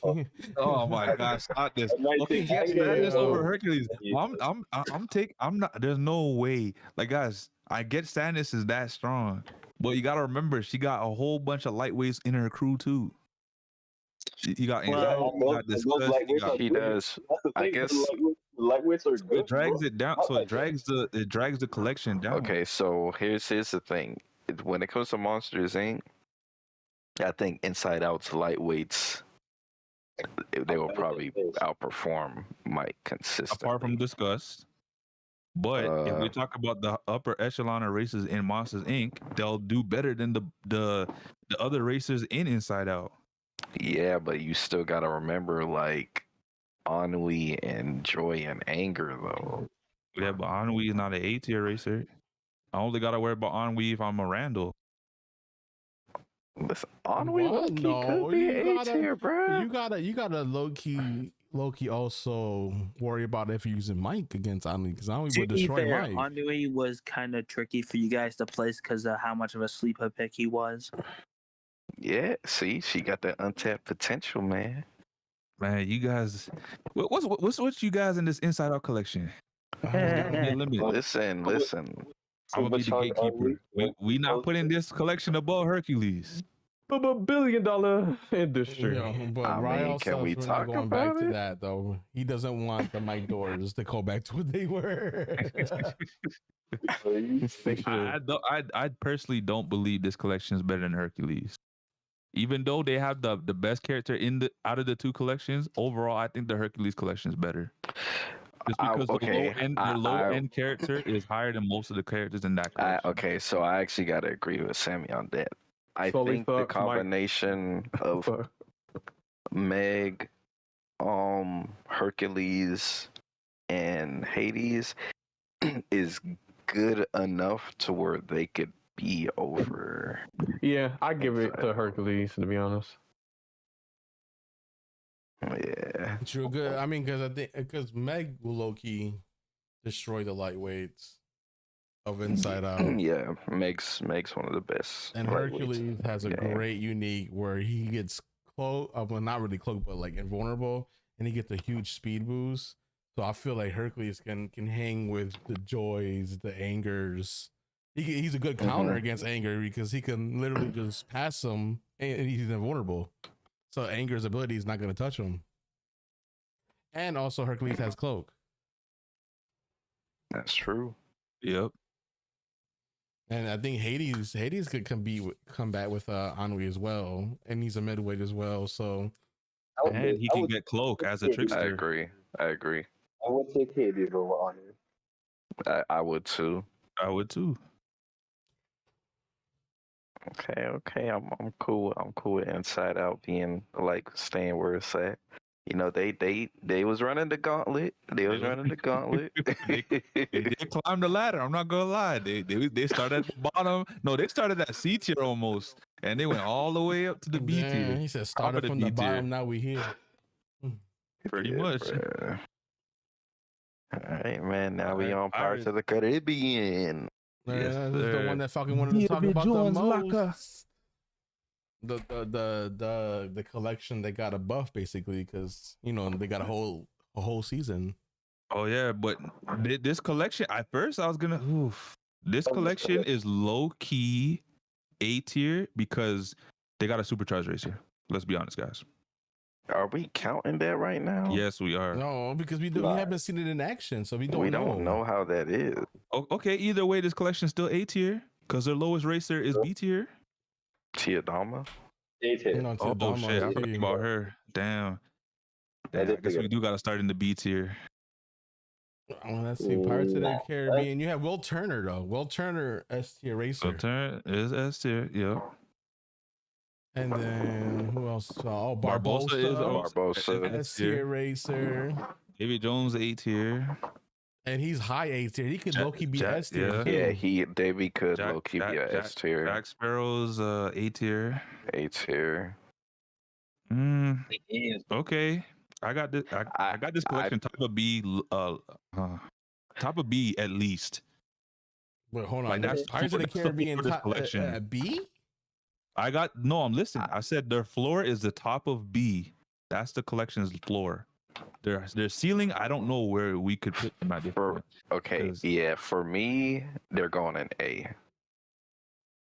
Oh my gosh, stop this. Okay, yes, Sadness over Hercules. I'm not. There's no way. Like, guys, I get Sadness is that strong, but you gotta remember she got a whole bunch of lightweights in her crew too. You got He does. I guess lightweights are good. It drags it down, so it drags the collection down. Okay, so here's the thing. When it comes to Monsters Inc., I think Inside Out's lightweights, they will probably outperform Mike consistently. Apart from Disgust. But if we talk about the upper echelon of races in Monsters Inc., they'll do better than the other racers in Inside Out. Yeah, but you still gotta remember, like, Ennui and Joy and Anger, though. Yeah, but Ennui is not an A-tier racer. I only gotta worry about Ennui if I'm a Randall. Listen, Ennui could be A-tier, bro. You gotta low-key also worry about if you're using Mike against Ennui, because Ennui would destroy Mike. Ennui was kind of tricky for you guys to place because of how much of a sleeper pick he was. Yeah, see, she got that untapped potential, man. Man, you guys, what's you guys in this Inside Out collection? Listen. I'm gonna be the gatekeeper. We not putting this collection above Hercules. $1 billion industry. But Ryle can we says we're talk not going about back to it? that though. He doesn't want the mic doors to go back to what they were. I personally don't believe this collection is better than Hercules. Even though they have the best character out of the two collections, overall I think the Hercules collection is better. Just because the low end character is higher than most of the characters in that collection. Okay, so I actually gotta agree with Sammy on that. I Solely think the thoughts, Mike. combination of Meg, Hercules, and Hades is good enough to where they could be over. Yeah, I give it to Hercules, to be honest. Yeah. True, good. I mean, because Meg will low key destroy the lightweights of Inside Out. Yeah, Meg's one of the best. And Hercules has a great unique where he gets cloaked, well, not really cloaked, but like invulnerable, and he gets a huge speed boost. So I feel like Hercules can hang with the joys, the angers. He's a good counter against anger because he can literally just pass him and he's invulnerable. So anger's ability is not going to touch him. And also Hercules has cloak. That's true. Yep. And I think Hades could combat with Ennui as well, and he's a midweight as well. So, and he can get cloak as a trickster. I agree. I would take Hades over Ennui. I would too. Okay. I'm cool. I'm cool with Inside Out being like staying where it's at. You know, they was running the gauntlet. They did climb the ladder. I'm not gonna lie. They started at the bottom. No, they started at C tier almost, and they went all the way up to the B tier. He said started from the bottom. Now we here. Pretty much. Bruh. All right, man. Now we on Pirates of the Caribbean. This is the one that Falcon wanted to talk about the most. The collection that got a buff basically because they got a whole season. Oh yeah, but this collection at first I was gonna. This collection is low key A tier because they got a supercharged racer. Let's be honest, guys. Are we counting that right now? Yes, we are. No, because we haven't seen it in action, so we don't know how that is. Okay, either way, this collection is still A tier because their lowest racer is B tier. Tiadama? A tier. Oh shit, I'm talking about her. Damn. I guess we do gotta start in the B tier. Let's see, Pirates of the Caribbean. You have Will Turner though. Will Turner S tier racer. Will Turner is S tier. Yep. And then who else? Oh, Barbosa S tier racer. Davy Jones A tier. And he's high A tier. He could low-key be S tier. Yeah, Davy could low-key be a S tier. Jack Sparrow's A tier. A tier. Okay. I got this. I got this collection top of B. Top of B at least. Wait, hold on. Like that's Pirates of the Caribbean collection. B. I'm listening. I said their floor is the top of B. That's the collection's floor. Their ceiling, I don't know where we could put them at. For me, they're going in A.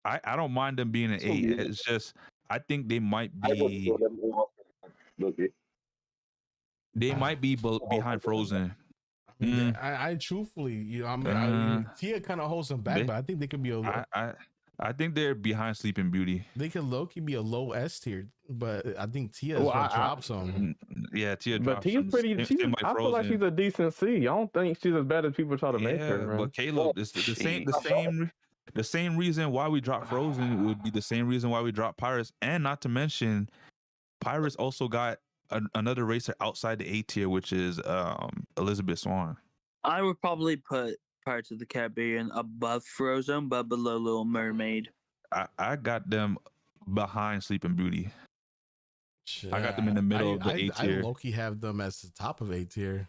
I don't mind them being an A. It's just I think they might be. They might be behind Frozen. I truthfully, Tia kind of holds them back, but I think they could be a. I think they're behind Sleeping Beauty. They could low-key be a low S tier, but I think Tia drops them. Yeah, Tia drops. But Tia's pretty. I feel like she's a decent C. I don't think she's as bad as people try to make her. Man. But Caleb, it's the same reason why we dropped Frozen would be the same reason why we dropped Pirates, and not to mention, Pirates also got another racer outside the A tier, which is Elizabeth Swann. I would probably put Pirates of the Caribbean above Frozen, but below Little Mermaid. I got them behind Sleeping Beauty. I got them in the middle of the A tier. I low-key have them as the top of A tier.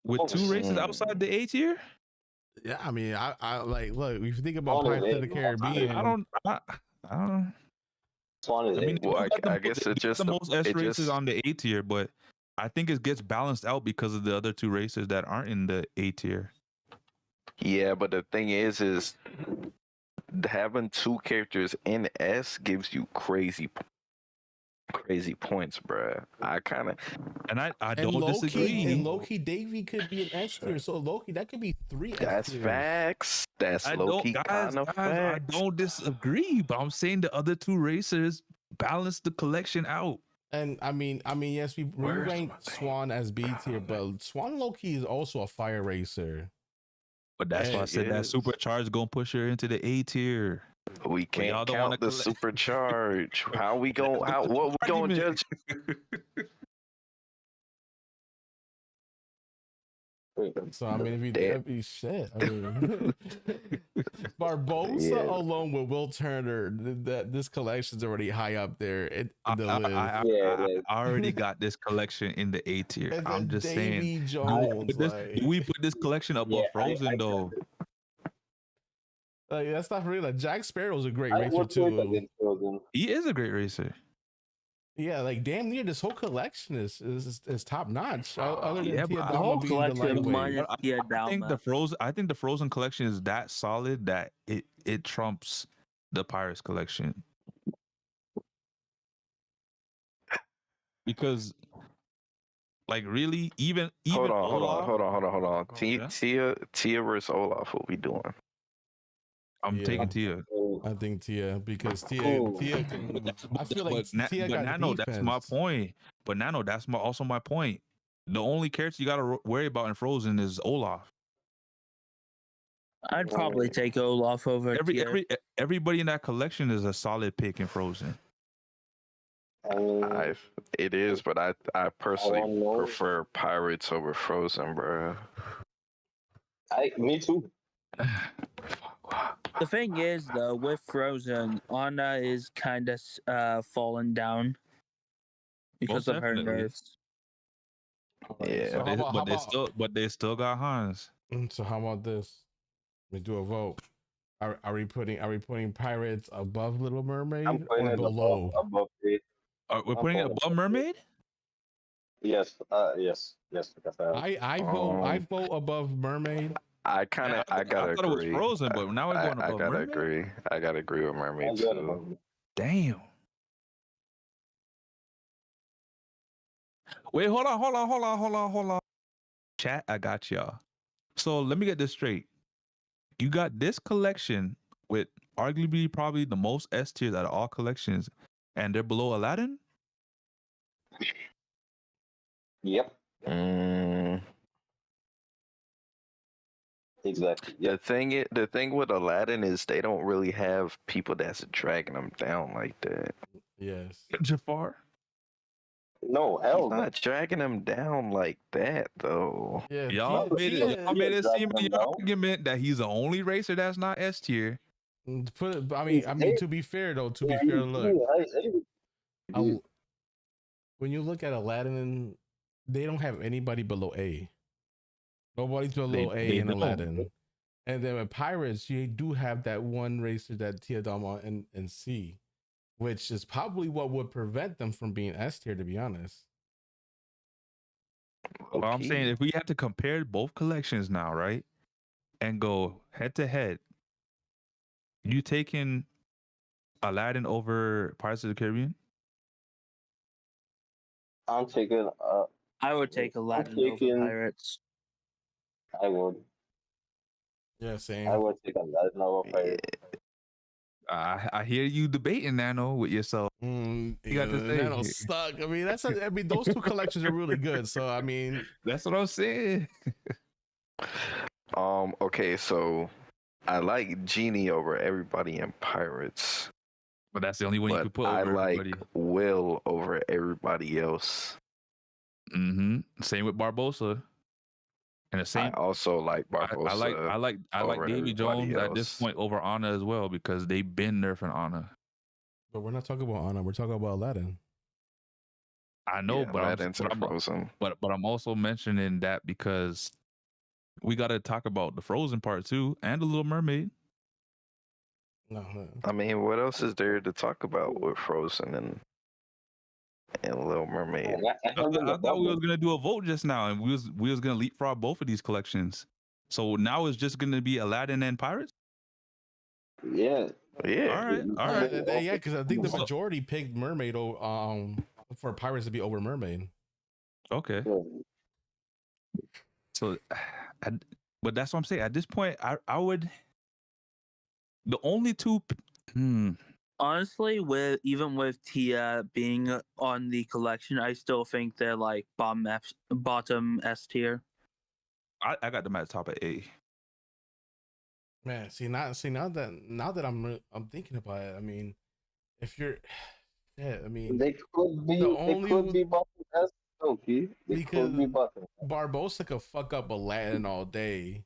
With two races outside the A tier? Yeah, I mean, I like, look, if you think about Pirates of the Caribbean, I don't Swan is I mean, A. Well, you got I guess it just the most S it races just on the A tier, but I think it gets balanced out because of the other two races that aren't in the A tier. yeah. But the thing is having two characters in S gives you crazy points, bruh. I kind of And I And don't Loki disagree. and Loki Davy could be an S tier. So Loki, that could be 3 S that's tiers. facts. That's I low don't, key guys, kind of I facts. don't disagree, but I'm saying the other two racers balance the collection out. And I mean, yes, we ranked Swan as B tier, but Swan Loki is also a fire racer. But that's why I said that supercharge gonna push her into the A tier. We But y'all can't don't wanna count the supercharge. How we going? What we going to judge? So I mean, if you that'd be shit. I mean, Barbosa alone with Will Turner, that this collection's already high up there in the list. I already got this collection in the A tier. And I'm then just Davy saying. Jones, We put this collection above Frozen though. Like, that's not real. Like, Jack Sparrow's a great racer too. He is a great racer. Yeah, like damn near this whole collection is top notch. Other than Yeah, Tia but Dama whole being the collection lightweight. I think the Frozen collection is that solid that it trumps the Pirates collection. Because like really even Hold Olaf, on. Tia versus Olaf. What we doing? I'm taking Tia. I think Tia because Tia. I feel like Tia got Nano, defense. that's my point. But Nano, that's also my point. The only character you gotta worry about in Frozen is Olaf. I'd probably take Olaf over Tia. Everybody in that collection is a solid pick in Frozen. It is, but I personally prefer Pirates over Frozen, bro. Me too. The thing is, though, with Frozen, Anna is kind of falling down because of her nerfs. Yeah, So they still got Hans. So how about this? We do a vote. Are we putting Pirates above Little Mermaid or below? Above it. We're putting it above Mermaid? Yes. Yes. I vote above Mermaid. I gotta thought agree. It was Frozen, but now we're going above Mermaid. I gotta agree with Mermaid too. Damn. Wait, hold on. Chat, I got y'all. So let me get this straight. You got this collection with arguably probably the most S tiers out of all collections, and they're below Aladdin? Yep. Exactly. The thing with Aladdin is they don't really have people that's dragging them down like that. Yes. Jafar? No, He's not dragging them down like that though. Yeah. Y'all made it seem in your argument that he's the only racer that's not S tier. I mean, to be fair, look. When you look at Aladdin, they don't have anybody below A. Nobody's below A in Aladdin. And then with Pirates, you do have that one racer, that Tia Dama and C, which is probably what would prevent them from being S tier, to be honest. Well, I'm saying if we had to compare both collections now, right? And go head to head, you taking Aladdin over Pirates of the Caribbean? I'm taking I would take Aladdin over Pirates. I would. Yeah, same. I would take Aladdin over Pirates. I hear you debating, Nano, with yourself. You got to say Nano stuck. I mean, those two collections are really good. So I mean, that's what I'm saying. Okay, so I like Genie over everybody in Pirates. But that's the only one you could put over everybody. I like Will over everybody else. Same with Barbosa. And the same. I also like Barbosa. I like Davy Jones at this point over Anna as well because they've been nerfing Anna. But we're not talking about Anna. We're talking about Aladdin. I know, but I'm also mentioning that because we got to talk about the Frozen part too and the Little Mermaid. No. I mean, what else is there to talk about with Frozen and Little Mermaid? I thought we was gonna do a vote just now, and we was gonna leapfrog both of these collections. So now it's just gonna be Aladdin and Pirates. Yeah. Yeah. All right. Yeah, because I think the majority picked Mermaid for Pirates to be over Mermaid. Okay. So, but that's what I'm saying. At this point, I would. The only two. Honestly, even with Tia being on the collection, I still think they're like bottom S tier. I got them at the top of A. Man, now that I'm thinking about it, I mean, if you're, yeah, I mean, they could be bottom S. Okay, they could be bottom. Barbosa could fuck up Aladdin all day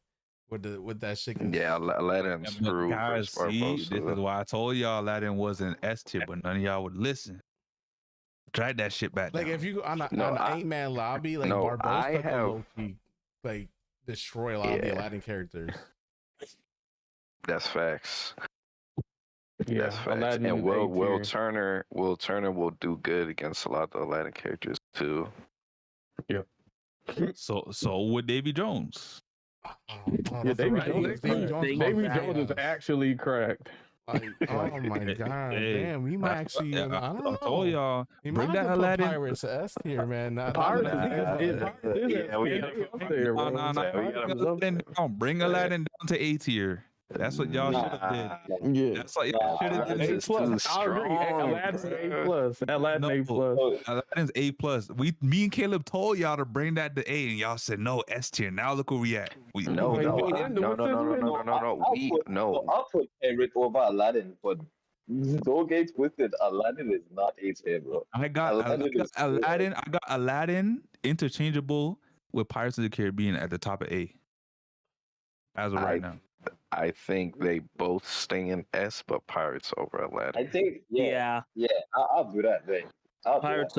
with that shit. Yeah, Aladdin's screwed. Guys, see, this is why I told y'all Aladdin wasn't S tier, but none of y'all would listen. Drag that shit back. Like down. if you go on an 8-man lobby, like Barbosa could low-key, like destroy a lot of the Aladdin characters. That's facts. Yeah, that's facts. And Will Turner will do good against a lot of the Aladdin characters too. Yep. So would Davy Jones? Yeah, Davy Jones is actually cracked. Like, oh my god, damn, we might actually. I don't know. I told y'all, bring that Aladdin Pirates S tier, man. Bring Aladdin down to A tier. That's what y'all should have did. Yeah, that's what y'all should have did. Aladdin's A+. Aladdin A+. Aladdin's A+. Me and Caleb told y'all to bring that to A, and y'all said no, S tier. Now look where we at. No. I'll put Pirate over Aladdin, but don't get twisted. Aladdin is not A tier, bro. I got Aladdin. I got Aladdin interchangeable with Pirates of the Caribbean at the top of A. As of right now. I think they both stay in S, but Pirates over Aladdin. I think, yeah. I'll do that thing. Pirates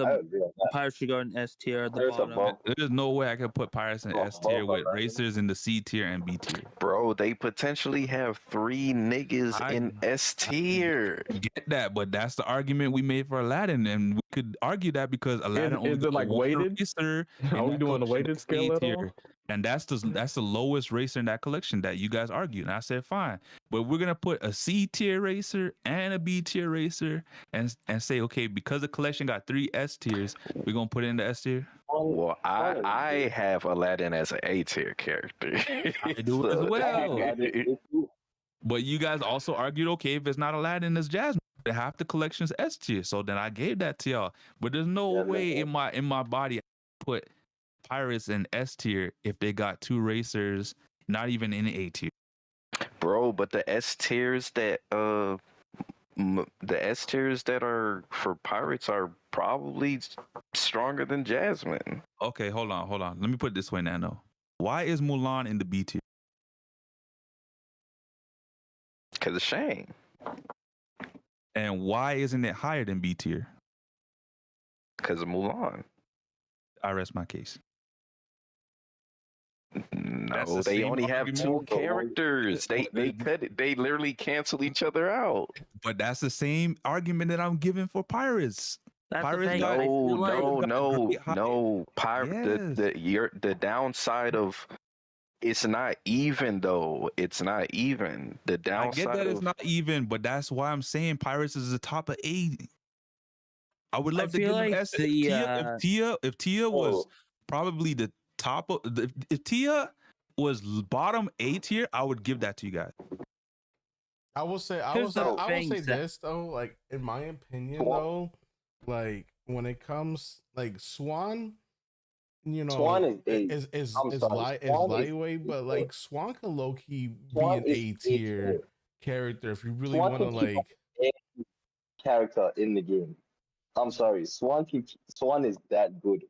should go in S tier at the bottom. There's no way I could put Pirates in S tier with Racers in the C tier and B tier. Bro, they potentially have 3 niggas in S tier. Get that, but that's the argument we made for Aladdin, and we could argue that because Aladdin is it like weighted? Are we doing the weighted scale at all? And that's the lowest racer in that collection that you guys argued. And I said, fine. But we're gonna put a C tier racer and a B tier racer and say, okay, because the collection got 3 S tiers, we're gonna put it in the S tier. Well, I have Aladdin as an A tier character. I do as well. But you guys also argued, okay, if it's not Aladdin, it's Jasmine. Half the collection's S tier. So then I gave that to y'all. But there's no way in my body I put Pirates in S tier if they got 2 racers, not even in A tier. Bro, but the S tiers that are for Pirates are probably stronger than Jasmine. Okay, hold on. Let me put it this way, Nano. Why is Mulan in the B tier? Because of Shang. And why isn't it higher than B tier? Because of Mulan. I rest my case. No, they only have 2 characters. They literally cancel each other out. But that's the same argument that I'm giving for Pirates. Pirates no. The downside of it's not even though. It's not even. The downside. I get that it's not even, but that's why I'm saying Pirates is the top of 8. I would love to give them S. If Tia was probably the top of if Tia was bottom A tier, I would give that to you guys. I will say this though, like in my opinion though, like when it comes like Swan, you know, Swan is lightweight, but like Swan can low key be an A tier character if you really want to like character in the game. I'm sorry, Swan is that good.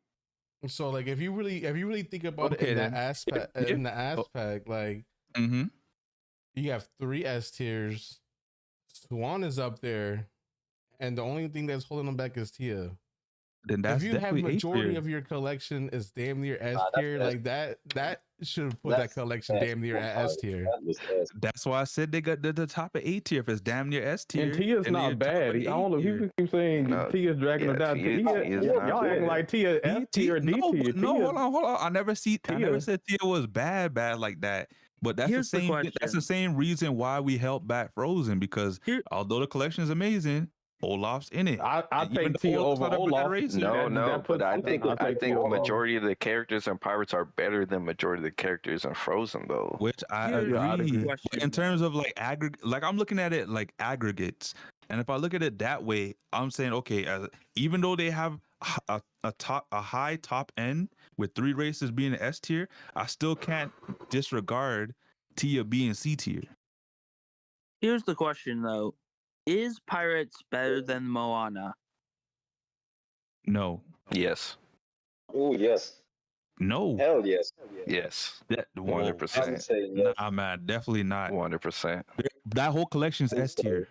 So like if you really think about it in that aspect, like you have 3 S tiers, Swan is up there, and the only thing that's holding them back is Tia. then that's if you have definitely A majority tier. of your collection is damn near S Nah, tier, that's like that should put that that's collection damn near at S tier. That's why I said they got the top of A tier. If it's damn near S tier, And Tia's then they're not top of bad. the I A don't know. tier. People keep saying No, Tia's dragging yeah, them down. Tia is Tia, not y'all acting bad. like Tia S tier or D No, tier. no, Tia, hold on. I never Tia. said Tia was bad like that. But that's Here's the the same. That's question. the same reason why we held back Frozen, because although the collection is amazing, Olaf's in it. I And even take though Tia Olaf's over not a bad Olaf. racer, No, but I think Tia over. majority of the characters in Pirates are better than majority of the characters in Frozen, though. which I Here's agree. I'd agree. But in terms of like aggregate, like I'm looking at it like aggregates, and if I look at it that way, I'm saying okay, even though they have a high top end with 3 races being an S tier, I still can't disregard Tia being C tier. Here's the question though: is Pirates better than Moana? No, Yes, Oh yes, no, hell yes. yes, that 100%. I'm saying yes. Nah, man, definitely not. 100%. That whole collection's S tier.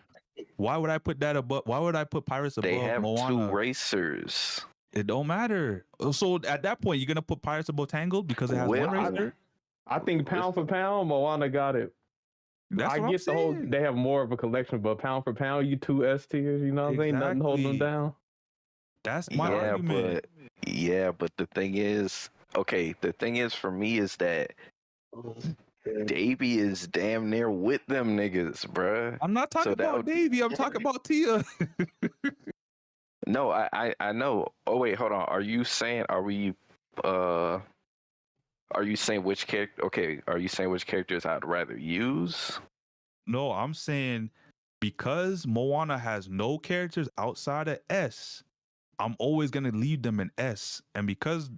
Why would I put that above? Why would I put Pirates above They have Moana? 2 racers. It don't matter. So at that point, you're gonna put Pirates above Tangled because it has Well, one racer. I think pound for pound, Moana got it. That's I what I'm get the whole. saying. They have more of a collection, but pound for pound, you 2 S tiers. You know what I'm saying? Nothing holding them Exactly. down. That's my Yeah, argument. but the thing is, okay, the thing is for me is that Davey is damn near with them niggas, bruh. I'm not talking So that about would- Davey. I'm talking about Tia. No, I know. Oh wait, hold on. Are you saying which character? Okay, are you saying which characters I'd rather use? No, I'm saying because Moana has no characters outside of S, I'm always gonna leave them in S, and because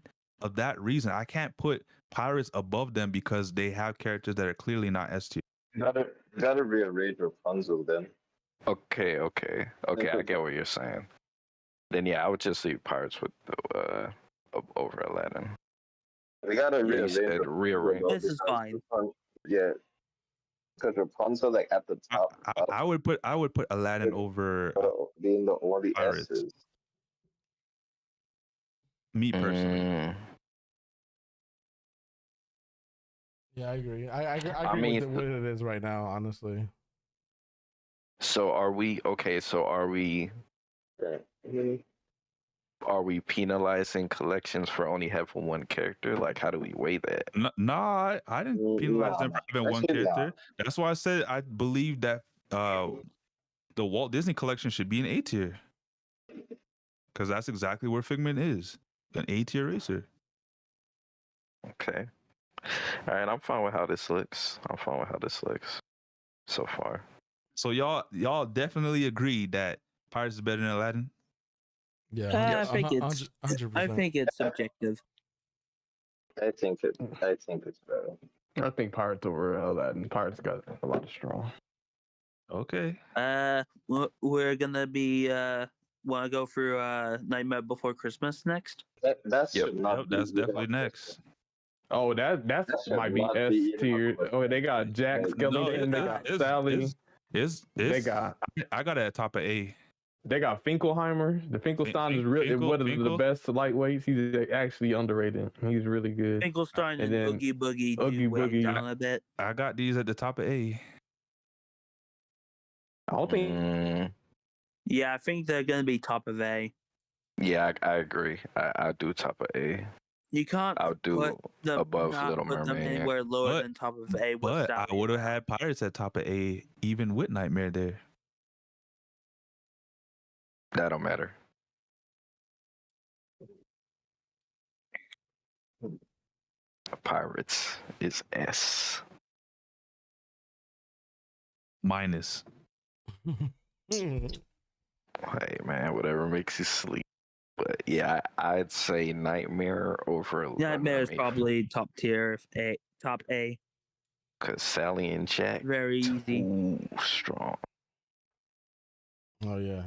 of that reason, I can't put Pirates above them because they have characters that are clearly not S tier. Gotta rearrange Rapunzel then. Okay. I get what you're saying. Then yeah, I would just leave Pirates with over Aladdin. We gotta Yeah, you rearrange. said Rapunzel, rearrange. though, This is because fine. Yeah, because Rapunzel like at the top, I would put Aladdin over being the only Pirates. S's. me personally. Yeah, I agree. I agree mean- with what it is right now, honestly. So are we okay? So are we penalizing collections for only having one character? Like, how do we weigh that? Nah, I didn't penalize them for having one Actually, nah. character. That's why I said I believe that the Walt Disney collection should be an A tier. Because that's exactly where Figment is. An A tier racer. Okay. All right, I'm fine with how this looks. So far. So y'all definitely agree that Pirates is better than Aladdin? Yeah, I think it's 100%. I think it's subjective. I think it's better. I think Pirates over Aladdin. Pirates got a lot of strong. Okay. We're gonna be want to go through Nightmare Before Christmas next. That Yep, should not That's be definitely next. Oh, that should might be not S be tier. in Oh, they got Jack No, Skellington. They got Sally. They got I got it at top of A. They got Finkelheimer. The Finkelstein is really one of the Finkel? best lightweights. He's actually underrated. He's really good. Finkelstein and then Oogie Boogie Oogie do weigh Boogie. down a bit. I got these at the top of A. I don't think Mm, Yeah, I think they're gonna be top of A. yeah, I agree. I do top of A. You can't I'll do put them, above not Little put them Mermaid. anywhere lower But- than top of A. But I Sally. would have had Pirates at top of A even with Nightmare there. That don't matter. Pirates is S. Minus. Hey man, whatever makes you sleep. But yeah, I'd say Nightmare over Little Nightmare is Mermaid, probably top tier, top A. Cause Sally and Jack Very easy. too strong. Oh yeah,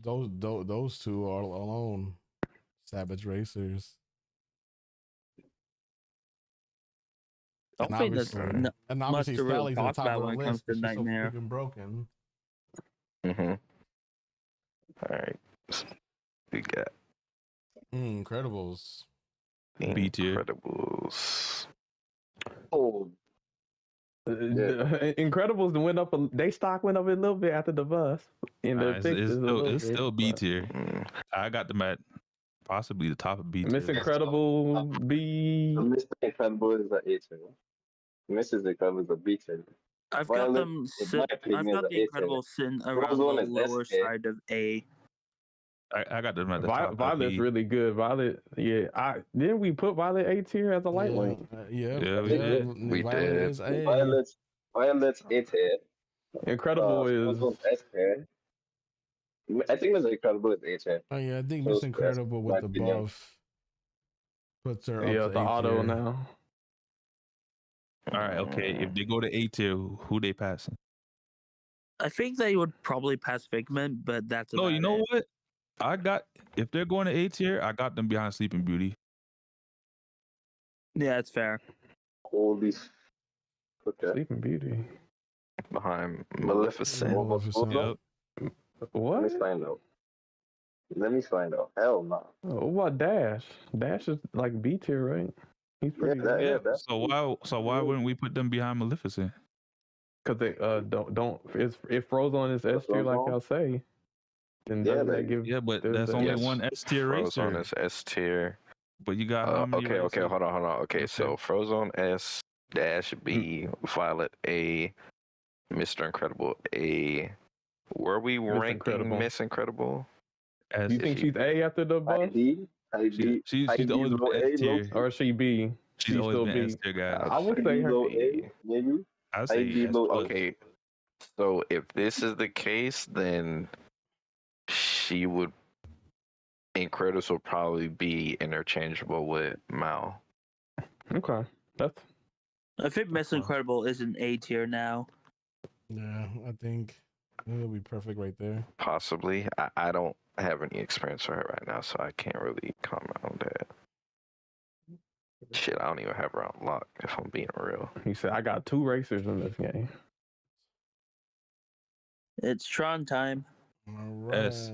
those two are alone. Savage Racers. I don't think there's obviously- and much obviously to really Sally's at the talk top about of the when it list comes to because she's so Nightmare. freaking broken. Mm-hmm. All right. We got Incredibles. B tier. Incredibles. Oh, Incredibles went up. They stock went up a little bit after the bus. In the It's still B tier. I got them at possibly the top of B tier. Miss Incredible B. Mr. Incredible is an A tier. Mrs. Incredible is a B tier. I've got them. I've got the Incredibles sitting around the lower side of A. I got them at the top. Violet's really good. Violet, yeah. Didn't we put Violet A tier as a lightweight? Yeah, we did. We did. Violet's A tier. Incredible is S tier. I think Miss Incredible is A tier. Oh yeah, I think Miss Incredible with the buff puts her up to the A auto tier. now. All right, okay. If they go to A tier, who they passing? I think they would probably pass Figment, but that's No, you know it. what? If they're going to A tier, I got them behind Sleeping Beauty. Yeah, it's fair. Holy. Okay. Sleeping Beauty. Behind Maleficent. Yep. What? Let me find out. Hell no. What Dash? Dash is like B tier, right? He's pretty good. So why wouldn't we put them behind Maleficent? Because they don't if Frozone is S tier like y'all say, then but that's only one S tier racer. Frozone is S tier. But you got how many okay, hold on. Okay, so Frozone S, Dash B, Violet A, Mr. Incredible A. Were we ranking Miss Incredible? You think she's A after the buff? She's always been S tier. Or is she B? She's always been S tier, guys. I would say her A, maybe. I'd say yes. Okay, so if this is the case, then she would. Incredibles will probably be interchangeable with Mal. Okay, I think Miss Incredible is an A tier now. Yeah, I think it'll be perfect right there. Possibly. I don't have any experience with her right now, so I can't really comment on that. Shit, I don't even have her on lock, if I'm being real. He said, I got 2 racers in this game. It's Tron time. All right. Yes.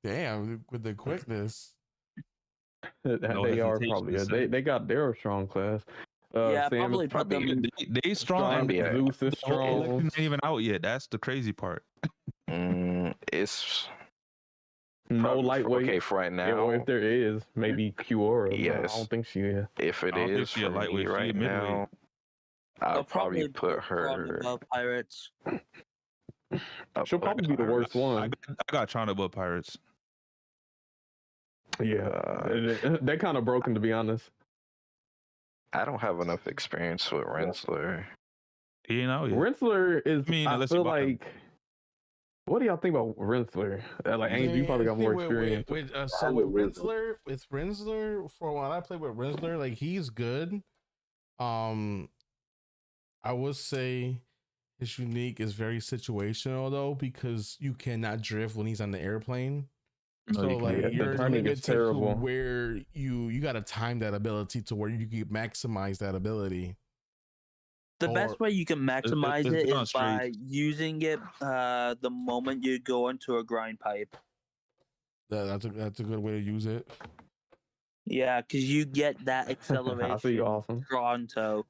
Damn, with the quickness. They are probably they got their strong class. Yeah, Sam probably put them in. They strong. Zeus is strong. Election's not even out yet. That's the crazy part. It's no lightweight. Okay, for right now. Or if there is, maybe Kiora. Yes. I don't think she is. If it is for me right now, I'll probably put her above Pirates. She'll probably be the worst one. I got Tron above Pirates. Yeah, they're kind of broken, to be honest. I don't have enough experience with Rensselaer. You know, Rensselaer is. I feel like. What do y'all think about Rensselaer? Like, Angel, you probably got more experience. With Rensselaer, for when I played with Rensselaer, like he's good. I would say his unique is very situational though, because you cannot drift when he's on the airplane. No, so like you're limited to where you got to time that ability to where you can maximize that ability. The best way you can maximize it is by using it the moment you go into a grind pipe. That's a good way to use it. Yeah, because you get that acceleration. I see, awesome. Pronto.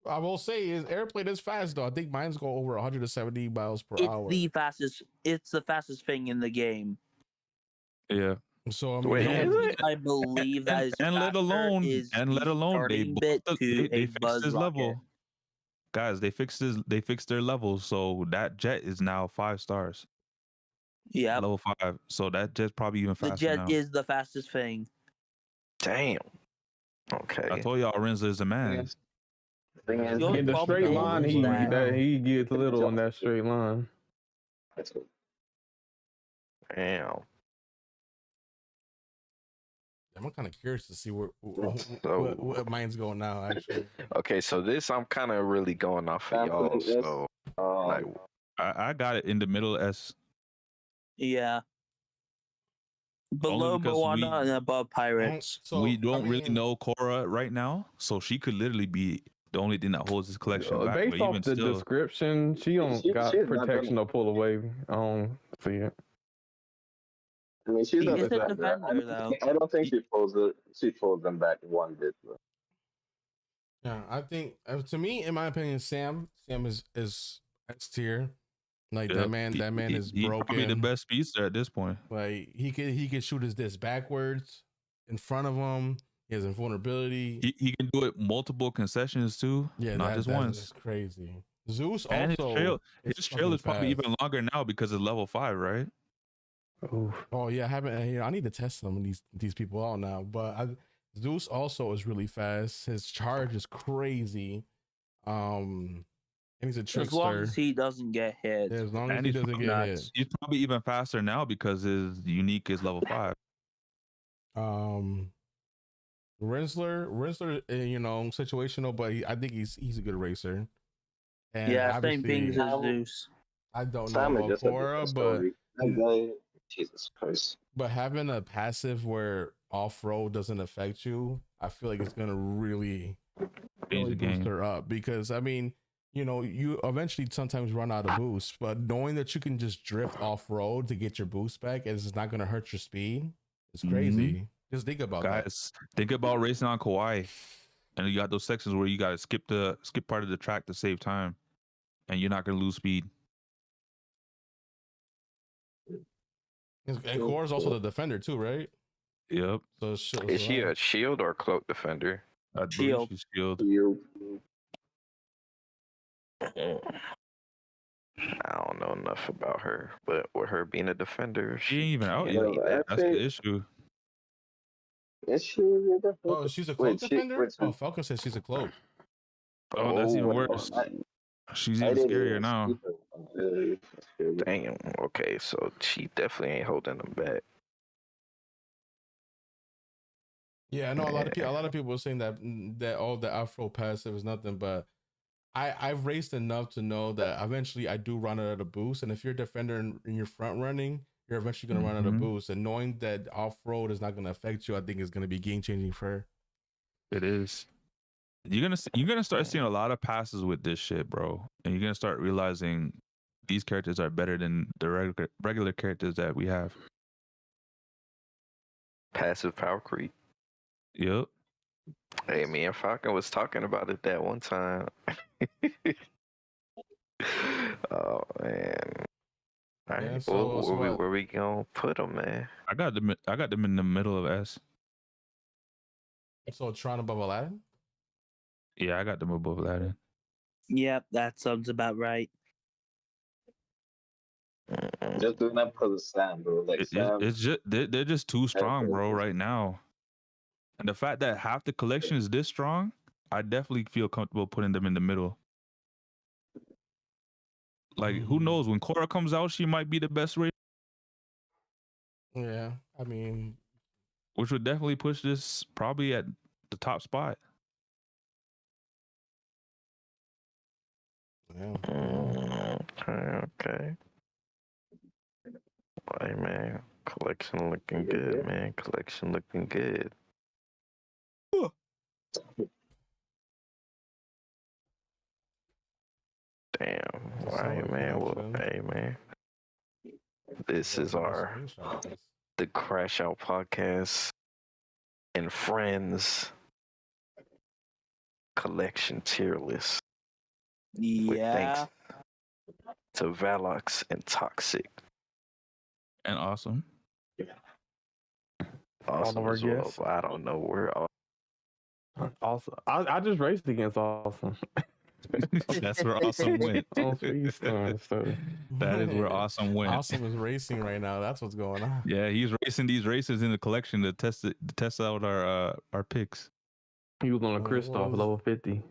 I will say his airplane is fast though. I think mine's go over 170 miles per hour. It's the fastest thing in the game. Yeah. So I mean, I believe that is let alone they fixed his level. Guys, they fixed their levels, so that jet is now 5 stars. Yeah. Level 5. So that jet's probably even faster. The jet now. is the fastest thing. Damn. Okay. I told y'all Rensselaer's a man. In the straight line, he gets little on that straight line. Damn. I'm kind of curious to see what mine's going now. Actually. Okay, so this I'm kind of really going off of y'all. So, like, I got it in the middle S. Yeah. Below Moana and above Pirates. So, we don't really know Korra right now, so she could literally be the only thing that holds this collection back. Based off the description, she got protection to pull away. I don't see it. I mean, she's He a is a defender. defender, though. I don't think she pulls them back one bit. Bro. Yeah, I think to me, in my opinion, Sam is S tier. Like that man is He's broken. probably the best speedster at this point. Like he could shoot his disc backwards in front of him. He has invulnerability. He can do it multiple concessions too. Yeah, not just once. That's crazy. Zeus And also. his trail is probably even longer now because it's level 5, right? Oh yeah, I haven't. I need to test some of these people out now. But Zeus also is really fast. His charge is crazy. And he's a trickster. As long as he doesn't get hit. Yeah, as long as he doesn't get hit. He's probably even faster now because his unique is level 5. Rinsler, situational, but I think he's a good racer. And yeah, same thing as Zeus. I don't know about Cora, but Jesus Christ. But having a passive where off-road doesn't affect you, I feel like it's gonna really boost her up. Because I mean, you eventually sometimes run out of boost, but knowing that you can just drift off-road to get your boost back and it's not gonna hurt your speed, it's crazy. Mm-hmm. Just think about that. Guys, think about racing on Kauai, and you got those sections where you gotta skip part of the track to save time, and you're not gonna lose speed. And Cora's also the defender too, right? Yep. So is she a shield or a cloak defender? Shield. She's shield. I don't know enough about her, but with her being a defender, she ain't even out yet. That's the issue. Is she? Oh, she's a cloak defender? Falcon says she's a cloak. Oh, that's even worse. She's even scarier now. Damn. Okay, so she definitely ain't holding them back. Yeah, I know a lot of people were saying that all the Afro passive is nothing, but I've raced enough to know that eventually I do run out of boost, and if you're a defender and you're front running, you're eventually going to run out of boost, and knowing that off-road is not going to affect you, I think is going to be game-changing for her. It is. You're gonna start seeing a lot of passes with this shit, bro, and you're gonna start realizing these characters are better than the regular characters that we have. Passive power creep. Yep. Hey, me and Falcon was talking about it that one time. Oh man. All right, Yeah, so where we gonna put them, man? I got them in the middle of S. So Tron above Aladdin? Yeah, I got them above Aladdin. Yep, that sounds about right. Just doing that for the Sam, bro. Like it's just they're just too strong, bro, right now. And the fact that half the collection is this strong, I definitely feel comfortable putting them in the middle. Like, who knows? When Cora comes out, she might be the best racer. Yeah, I mean, which would definitely push this probably at the top spot. Yeah. Okay. Hey, man. Collection looking good, man. Collection looking good. Damn. All right, man. Well, hey, man. This is the Crashout Podcast and Friends Collection Tier List. With thanks to Valox and Toxic. And Awesome. Awesome as well, but I don't know where. Awesome. I just raced against Awesome. That's where Awesome went. On Speedstorm, so. That is where Awesome went. Awesome is racing right now. That's what's going on. Yeah, he's racing these races in the collection to test out our picks. He was on a Kristoff level 50.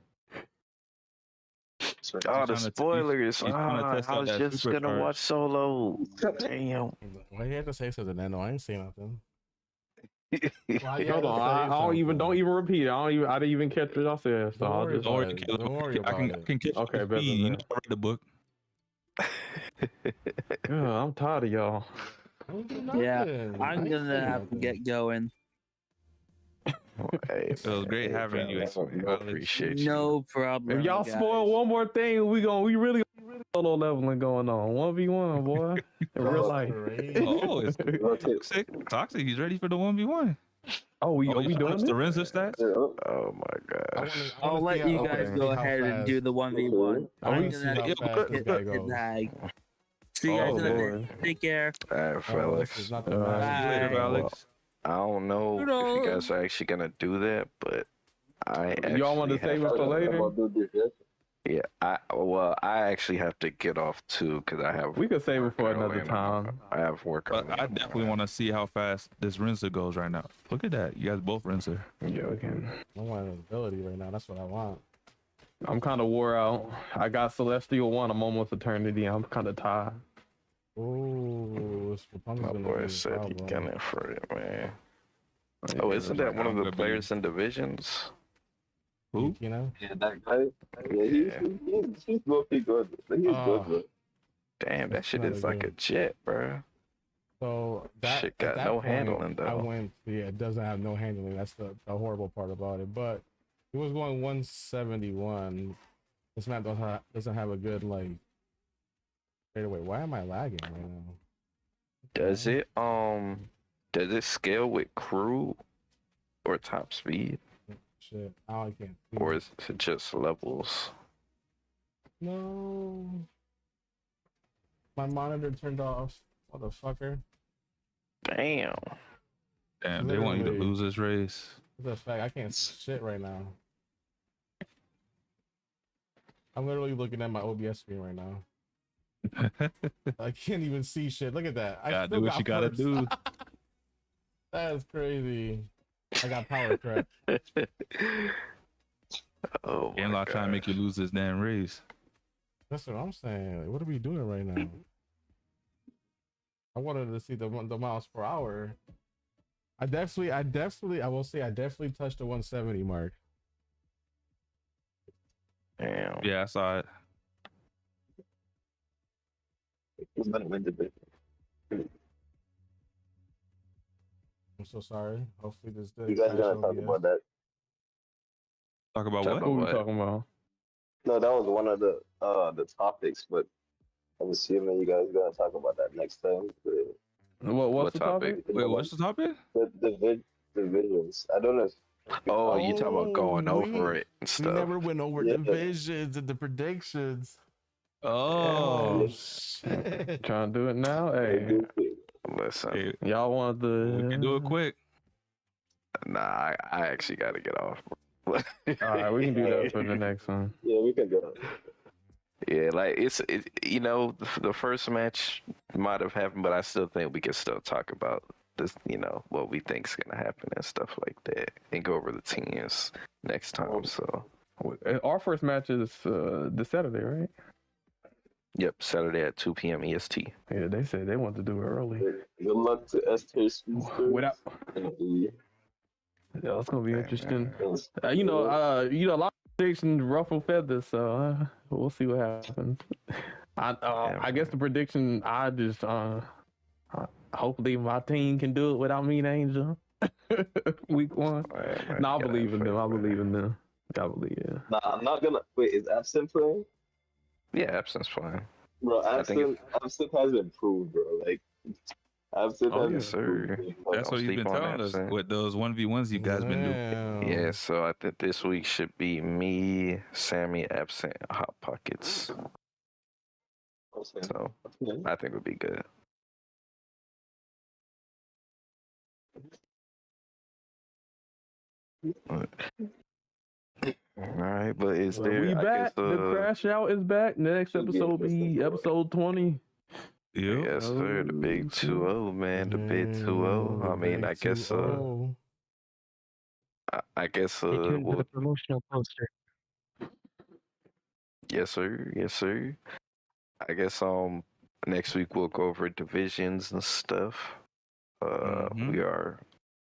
Oh, the spoilers. I was just going to watch Solo. Damn. Why you have to say something, Nano? I ain't saying nothing. Hold on, don't even repeat it. I didn't even catch what y'all said. So I'll just don't worry about it. I can catch okay, better. You know, I read the book. I'm tired of y'all. Yeah, I'm gonna have to get going. Hey, it was great having you. I appreciate you. No problem. If y'all guys. spoil one more thing, we really solo leveling going on. 1v1, boy. In real life. Oh, it's toxic. He's ready for the 1v1. Oh, we doing the it? Renzo stats? Oh my gosh. I'll let you guys go ahead and do the 1v1. I'm gonna see how fast this guy goes. See you guys in a bit. Take care. Alright, fellas. Later, Alex. I don't know if you guys are actually gonna do that, but y'all want to save it for later? Yeah, I actually have to get off too because I have. We could save it for another time. I have work. But I definitely want to see how fast this Rinser goes right now. Look at that. You guys both Rinser. Yeah, we can. I want an ability right now. That's what I want. I'm kind of wore out. I got Celestial 1. I'm almost Eternity. I'm kind of tired. Ooh, my boy said he gunning for it, man. Oh, isn't that one of the players in Divisions? Who? You know? Yeah, that guy. Yeah, he's looking good. He's good, bro. Damn, that shit is like a jet, bro. So that shit got no handling though. I went, yeah, it doesn't have no handling. That's the horrible part about it. But it was going 171. This map doesn't have a good like. Wait, why am I lagging right now? Does it scale with crew or top speed? Shit, I can't. Or is it just levels? No. My monitor turned off, motherfucker. Damn. Damn, they want you to lose this race. That's a fact. I can't see shit right now. I'm literally looking at my OBS screen right now. I can't even see shit. Look at that. I gotta do what you gotta do. That is crazy. I got power crap. Oh, ain't a lot of time to make you lose this damn race. That's what I'm saying. Like, what are we doing right now? I wanted to see the miles per hour. I will say I definitely touched the 170 mark. Damn. Yeah, I saw it. Who's gonna win the bit? I'm so sorry. Hopefully this does. You guys gonna talk about that? Talk about what? What are we talking about? No, that was one of the topics, but I'm assuming you guys gonna talk about that next time. What's the topic? Wait, what's the topic? The visions. I don't know if you talking about going over it and stuff. We never went over the visions and the predictions. Oh, shit. Trying to do it now? Hey, listen. Y'all want the... We can do it quick. Nah, I actually got to get off. All right, we can do that for the next one. Yeah, we can do it. Yeah, like it's you know, the first match might have happened, but I still think we can still talk about this, you know, what we think's gonna happen and stuff like that, and go over the teams next time. So our first match is this Saturday, right? Yep, Saturday at 2 p.m. EST. Yeah, they said they want to do it early. Good luck to Esther Speedster. Without. Yeah, it's gonna be interesting. You know, a lot of predictions ruffle feathers, so we'll see what happens. I guess the prediction, I just hopefully my team can do it without me and Angel. Week 1. No, I believe in them. I believe in them. I believe, yeah. Nah, I'm not gonna wait. Is Absent playing? Yeah, Absent's fine. Bro, Absent has improved, bro. Like. Yes, sir. That's what you've been telling us with those 1v1s you guys been doing. Yeah, so I think this week should be me, Sammy, Absent, Hot Pockets. So I think it would be good. All right, but is there? We back. The Crashout is back. The next episode will be episode 20. Yeah, yes, sir. The big 2-0, man. The big 2-0. I mean, I guess. I guess. The promotional poster. Yes, sir. Yes, sir. I guess. Next week we'll go over divisions and stuff. We are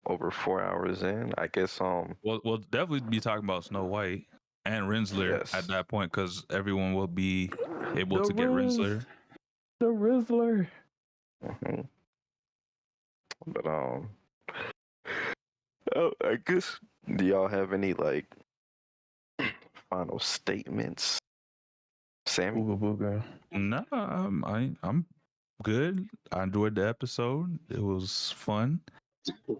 over 4 hours in. I guess. We'll definitely be talking about Snow White and Rinsler at that point because everyone will be able to get Rinsler. The Rizzler. But I guess, do y'all have any like final statements, Sammy? Booga booga. No, I'm good. I enjoyed the episode. It was fun,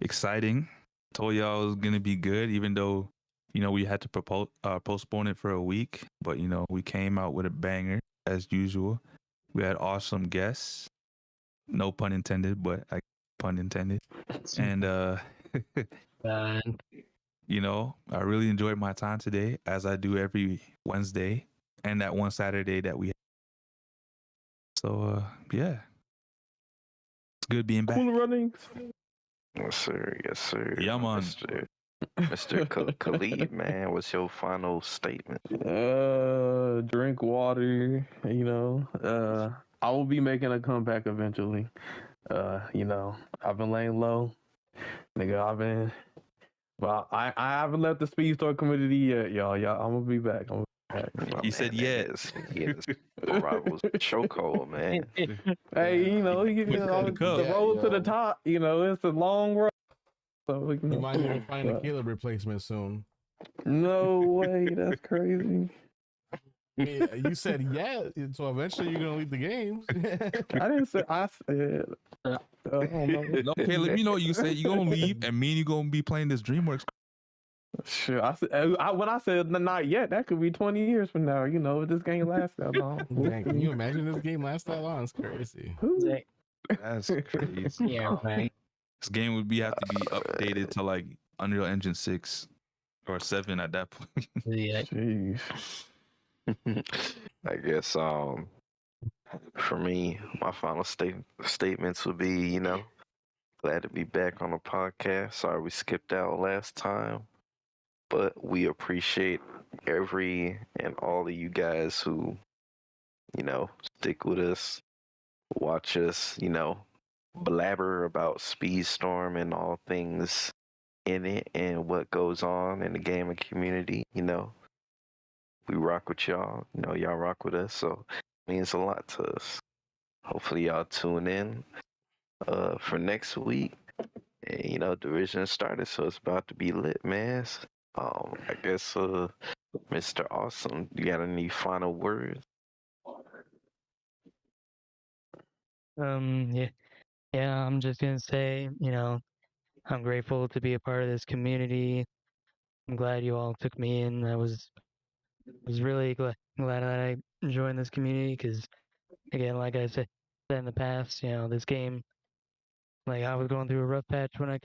exciting. Told y'all it was gonna be good, even though we had to postpone it for a week. But we came out with a banger as usual. We had awesome guests. No pun intended, but pun intended. And I really enjoyed my time today, as I do every Wednesday and that one Saturday that we have. So yeah. It's good being back. Cool runnings. Yes, sir. Yes, sir. Yeah, man. Mr. Khalid, man, what's your final statement? Drink water. I will be making a comeback eventually. I've been laying low, nigga. I haven't left the Speedstorm community yet, y'all. I'm gonna be back. He said yes. Yes. Rivals chokehold, man. Hey, the road to the top. It's a long road. So we can. You might even find a Caleb replacement soon. No way, that's crazy. Yeah, you said yeah, so eventually you're gonna leave the games. I didn't say. I said. No, Caleb, you know what you said. You're gonna leave, and me and you gonna be playing this DreamWorks. Sure. When I said not yet, that could be 20 years from now. If this game lasts that long. Dang, can you imagine this game lasts that long? It's crazy. That's crazy. Yeah, right. This game would have to be updated to like Unreal Engine 6 or 7 at that point. Yeah. Jeez. I guess for me, my final statements would be, glad to be back on the podcast. Sorry we skipped out last time, but we appreciate every and all of you guys who, stick with us, watch us, blabber about Speedstorm and all things in it and what goes on in the gaming community. We rock with y'all. Y'all rock with us, so it means a lot to us. Hopefully y'all tune in for next week. And, division started, so it's about to be lit, man. I guess Mr. Awesome, you got any final words? Yeah, I'm just gonna say, I'm grateful to be a part of this community. I'm glad you all took me in. I was really glad that I joined this community because, again, like I said in the past, this game, like I was going through a rough patch when I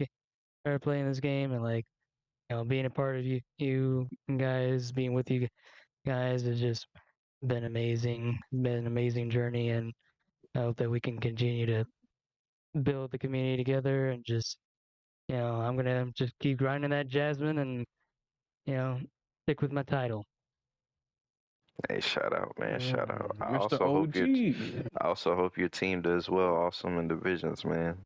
started playing this game, and being a part of you guys, being with you guys has just been amazing. Been an amazing journey, and I hope that we can continue to build the community together and just, I'm gonna just keep grinding that Jasmine and, stick with my title. Hey, shout out, man! Shout out. I Mr. also hope your team does well. Awesome in divisions, man.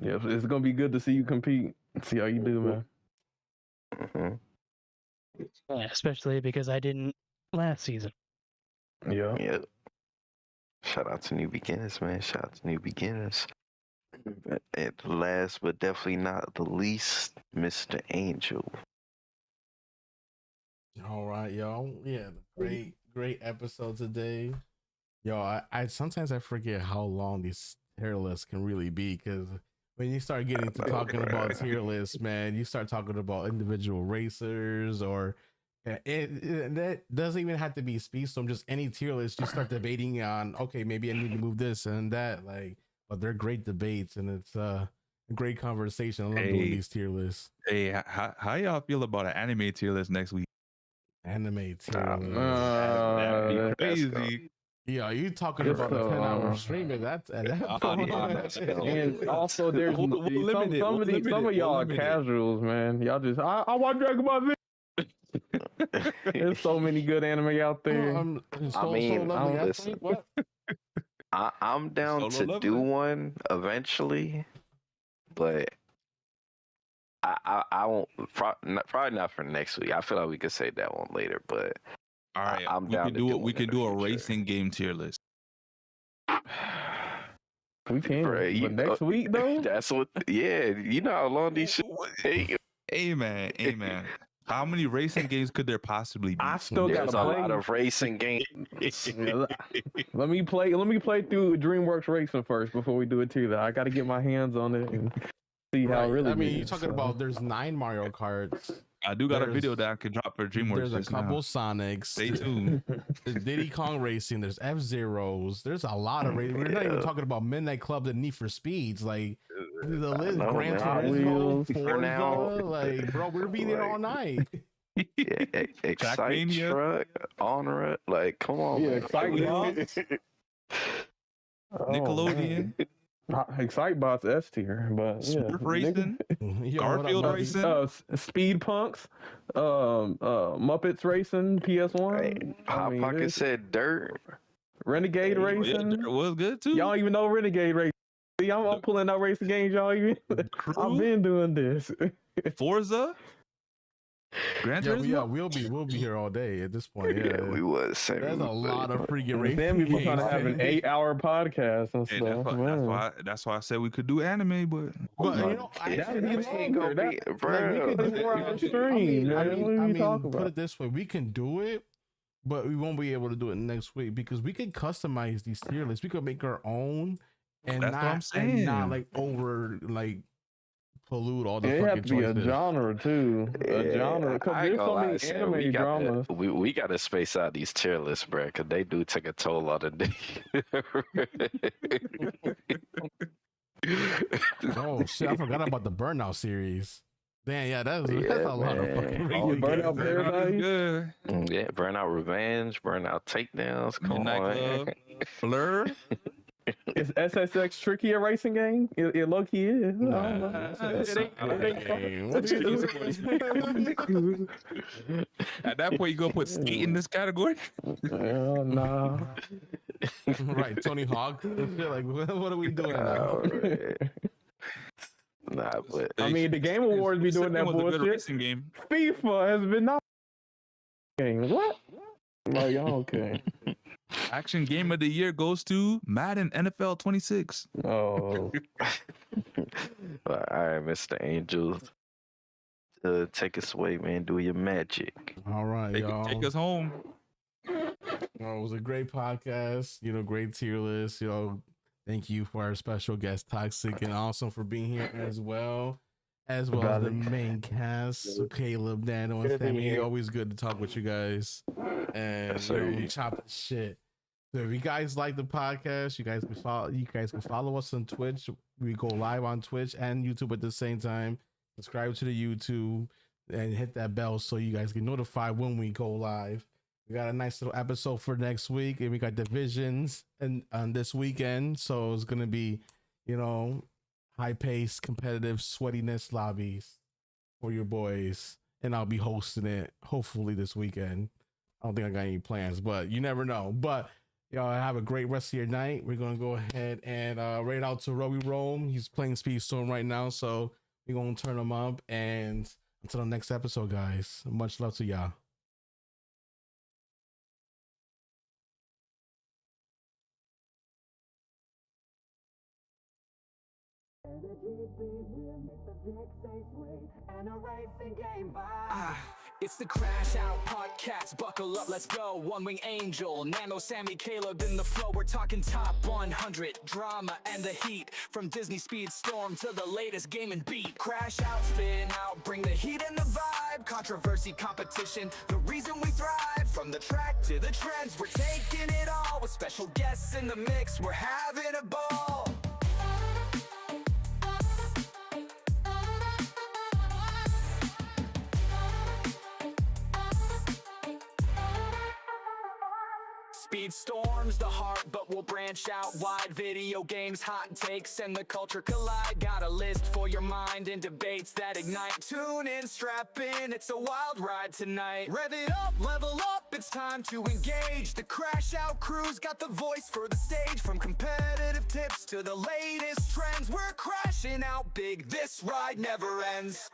Yeah, it's gonna be good to see you compete. See how you do, man. Mm-hmm. Yeah, especially because I didn't last season. Yeah. Yeah. Shout out to New Beginners, man. Shout out to New Beginners. And last but definitely not the least, Mr. Angel. All right, y'all. Yeah, great episode today. Yo, I sometimes I forget how long these tier lists can really be, because when you start getting to talking about tier lists, man, you start talking about individual racers, or that doesn't even have to be Speedstorm, just any tier list. You start debating on, okay, maybe I need to move this and that, but they're great debates, and it's a great conversation. I love doing these tier lists. Hey, how y'all feel about an anime tier list next week? Anime tier list. That'd be crazy. Yeah, you talking about a 10-hour stream? That's at that point. And also, there's some of y'all are casuals, man. Y'all just I want Dragon Ball Z. There's so many good anime out there. Listen. I'm down to do one eventually, but I won't. Probably not for next week. I feel like we could save that one later, but. All right, I'm down to do it. We can do a racing game tier list. We can, but next week though. That's what. Yeah, you know how long these shit. Hey man. How many racing games could there possibly be? I still got There's a lot of racing games. Let me play through DreamWorks Racing first before we do it too. I got to get my hands on it and see how it really. I mean, is, you're talking about there's 9 Mario Karts. I do got a video that I can drop for DreamWorks. There's a couple now. Sonics. Stay tuned. There's Diddy Kong Racing. There's F-Zeros. There's a lot of racing. We're not even talking about Midnight Club and Need for Speeds. Like the list, Gran Turismo, Forza. Like, bro, we're being there all night. Yeah, Excite Truck, Honor, like, come on. Yeah, Excite Nickelodeon. Excitebot's S tier, but Surf Racing, Garfield Racing, Speed Punks, Muppets Racing, PS1. Hot Pocket said Dirt. Renegade Racing. Yeah, Dirt was good too. Y'all even know Renegade Racing. I'm pulling out racing games. Y'all even. I've been doing this. Forza. Gran Turismo? Yeah, we'll be here all day at this point. Yeah, we would. There's a lot of freaking racing Then we were games. trying to have an 8-hour podcast and stuff. That's why I said we could do anime, but you know, that would be longer. We could do more on stream. I mean, put it this way: we can do it, but we won't be able to do it next week because we could customize these tier lists. We could make our own, and that's what I'm saying. not like over like pollute all the it fucking have to be choices. a genre too. A genre, because there's so many anime dramas. We got to space out these tier lists, bro, because they do take a toll on the Oh shit! I forgot about the Burnout series. Damn, yeah, that's a lot of fucking racing Burnout games. Paradise. good. Yeah, Burnout Revenge, Burnout Takedowns. Come on, Blur. Is SSX tricky a racing game? It low key is. At that point, you gonna put skate in this category? Nah. Right, Tony Hawk. Like, what are we doing now? Nah, but I mean, the Game Awards be doing that was a good bullshit. racing game. FIFA has been not. What? Like, y'all okay? Action game of the year goes to Madden NFL 26. Oh. all right, Mr. Angel, take us away, man. Do your magic. All right, y'all. Take us home. It was a great podcast. You know, great tier list. You know, thank you for our special guest, Toxic and Awesome, for being here as well as the main cast. So Caleb, Dano, and Sammy. Always good to talk with you guys and chop the shit. So if you guys like the podcast, you guys can follow us on Twitch. We go live on Twitch and YouTube at the same time. Subscribe to the YouTube and hit that bell so you guys get notified when we go live. We got a nice little episode for next week, and we got divisions and on this weekend. So it's gonna be, you know, high-paced, competitive, sweatiness lobbies for your boys, and I'll be hosting it hopefully this weekend. I don't think I got any plans, but you never know. But y'all have a great rest of your night. We're gonna go ahead and rate out to Roby Rome. He's playing Speedstorm right now, so we're gonna turn him up. And until the next episode, guys, much love to y'all. It's the Crashout Podcast. Buckle up, let's go. One Wing Angel, Nano, Sammy, Caleb in the flow. We're talking top 100 drama and the heat. From Disney Speedstorm to the latest game and beat. Crash out, spin out, bring the heat and the vibe. Controversy, competition, the reason we thrive. From the track to the trends, we're taking it all. With special guests in the mix, we're having a ball. Speedstorm's the heart, but we'll branch out wide. Video games, hot takes, and the culture collide. Got a list for your mind and debates that ignite. Tune in, strap in, it's a wild ride tonight. Rev it up, level up, it's time to engage. The Crashout crew's got the voice for the stage. From competitive tips to the latest trends, we're crashing out big, this ride never ends.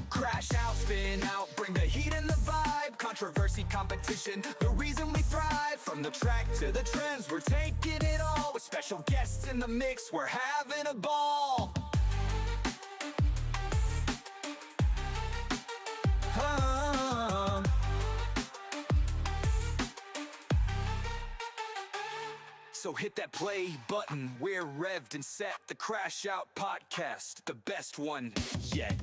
Crash out, spin out, bring the heat and the vibe. Controversy, competition, the reason we thrive. From the track to the trends, we're taking it all. With special guests in the mix, we're having a ball. So hit that play button. We're revved and set. The Crashout Podcast, the best one yet.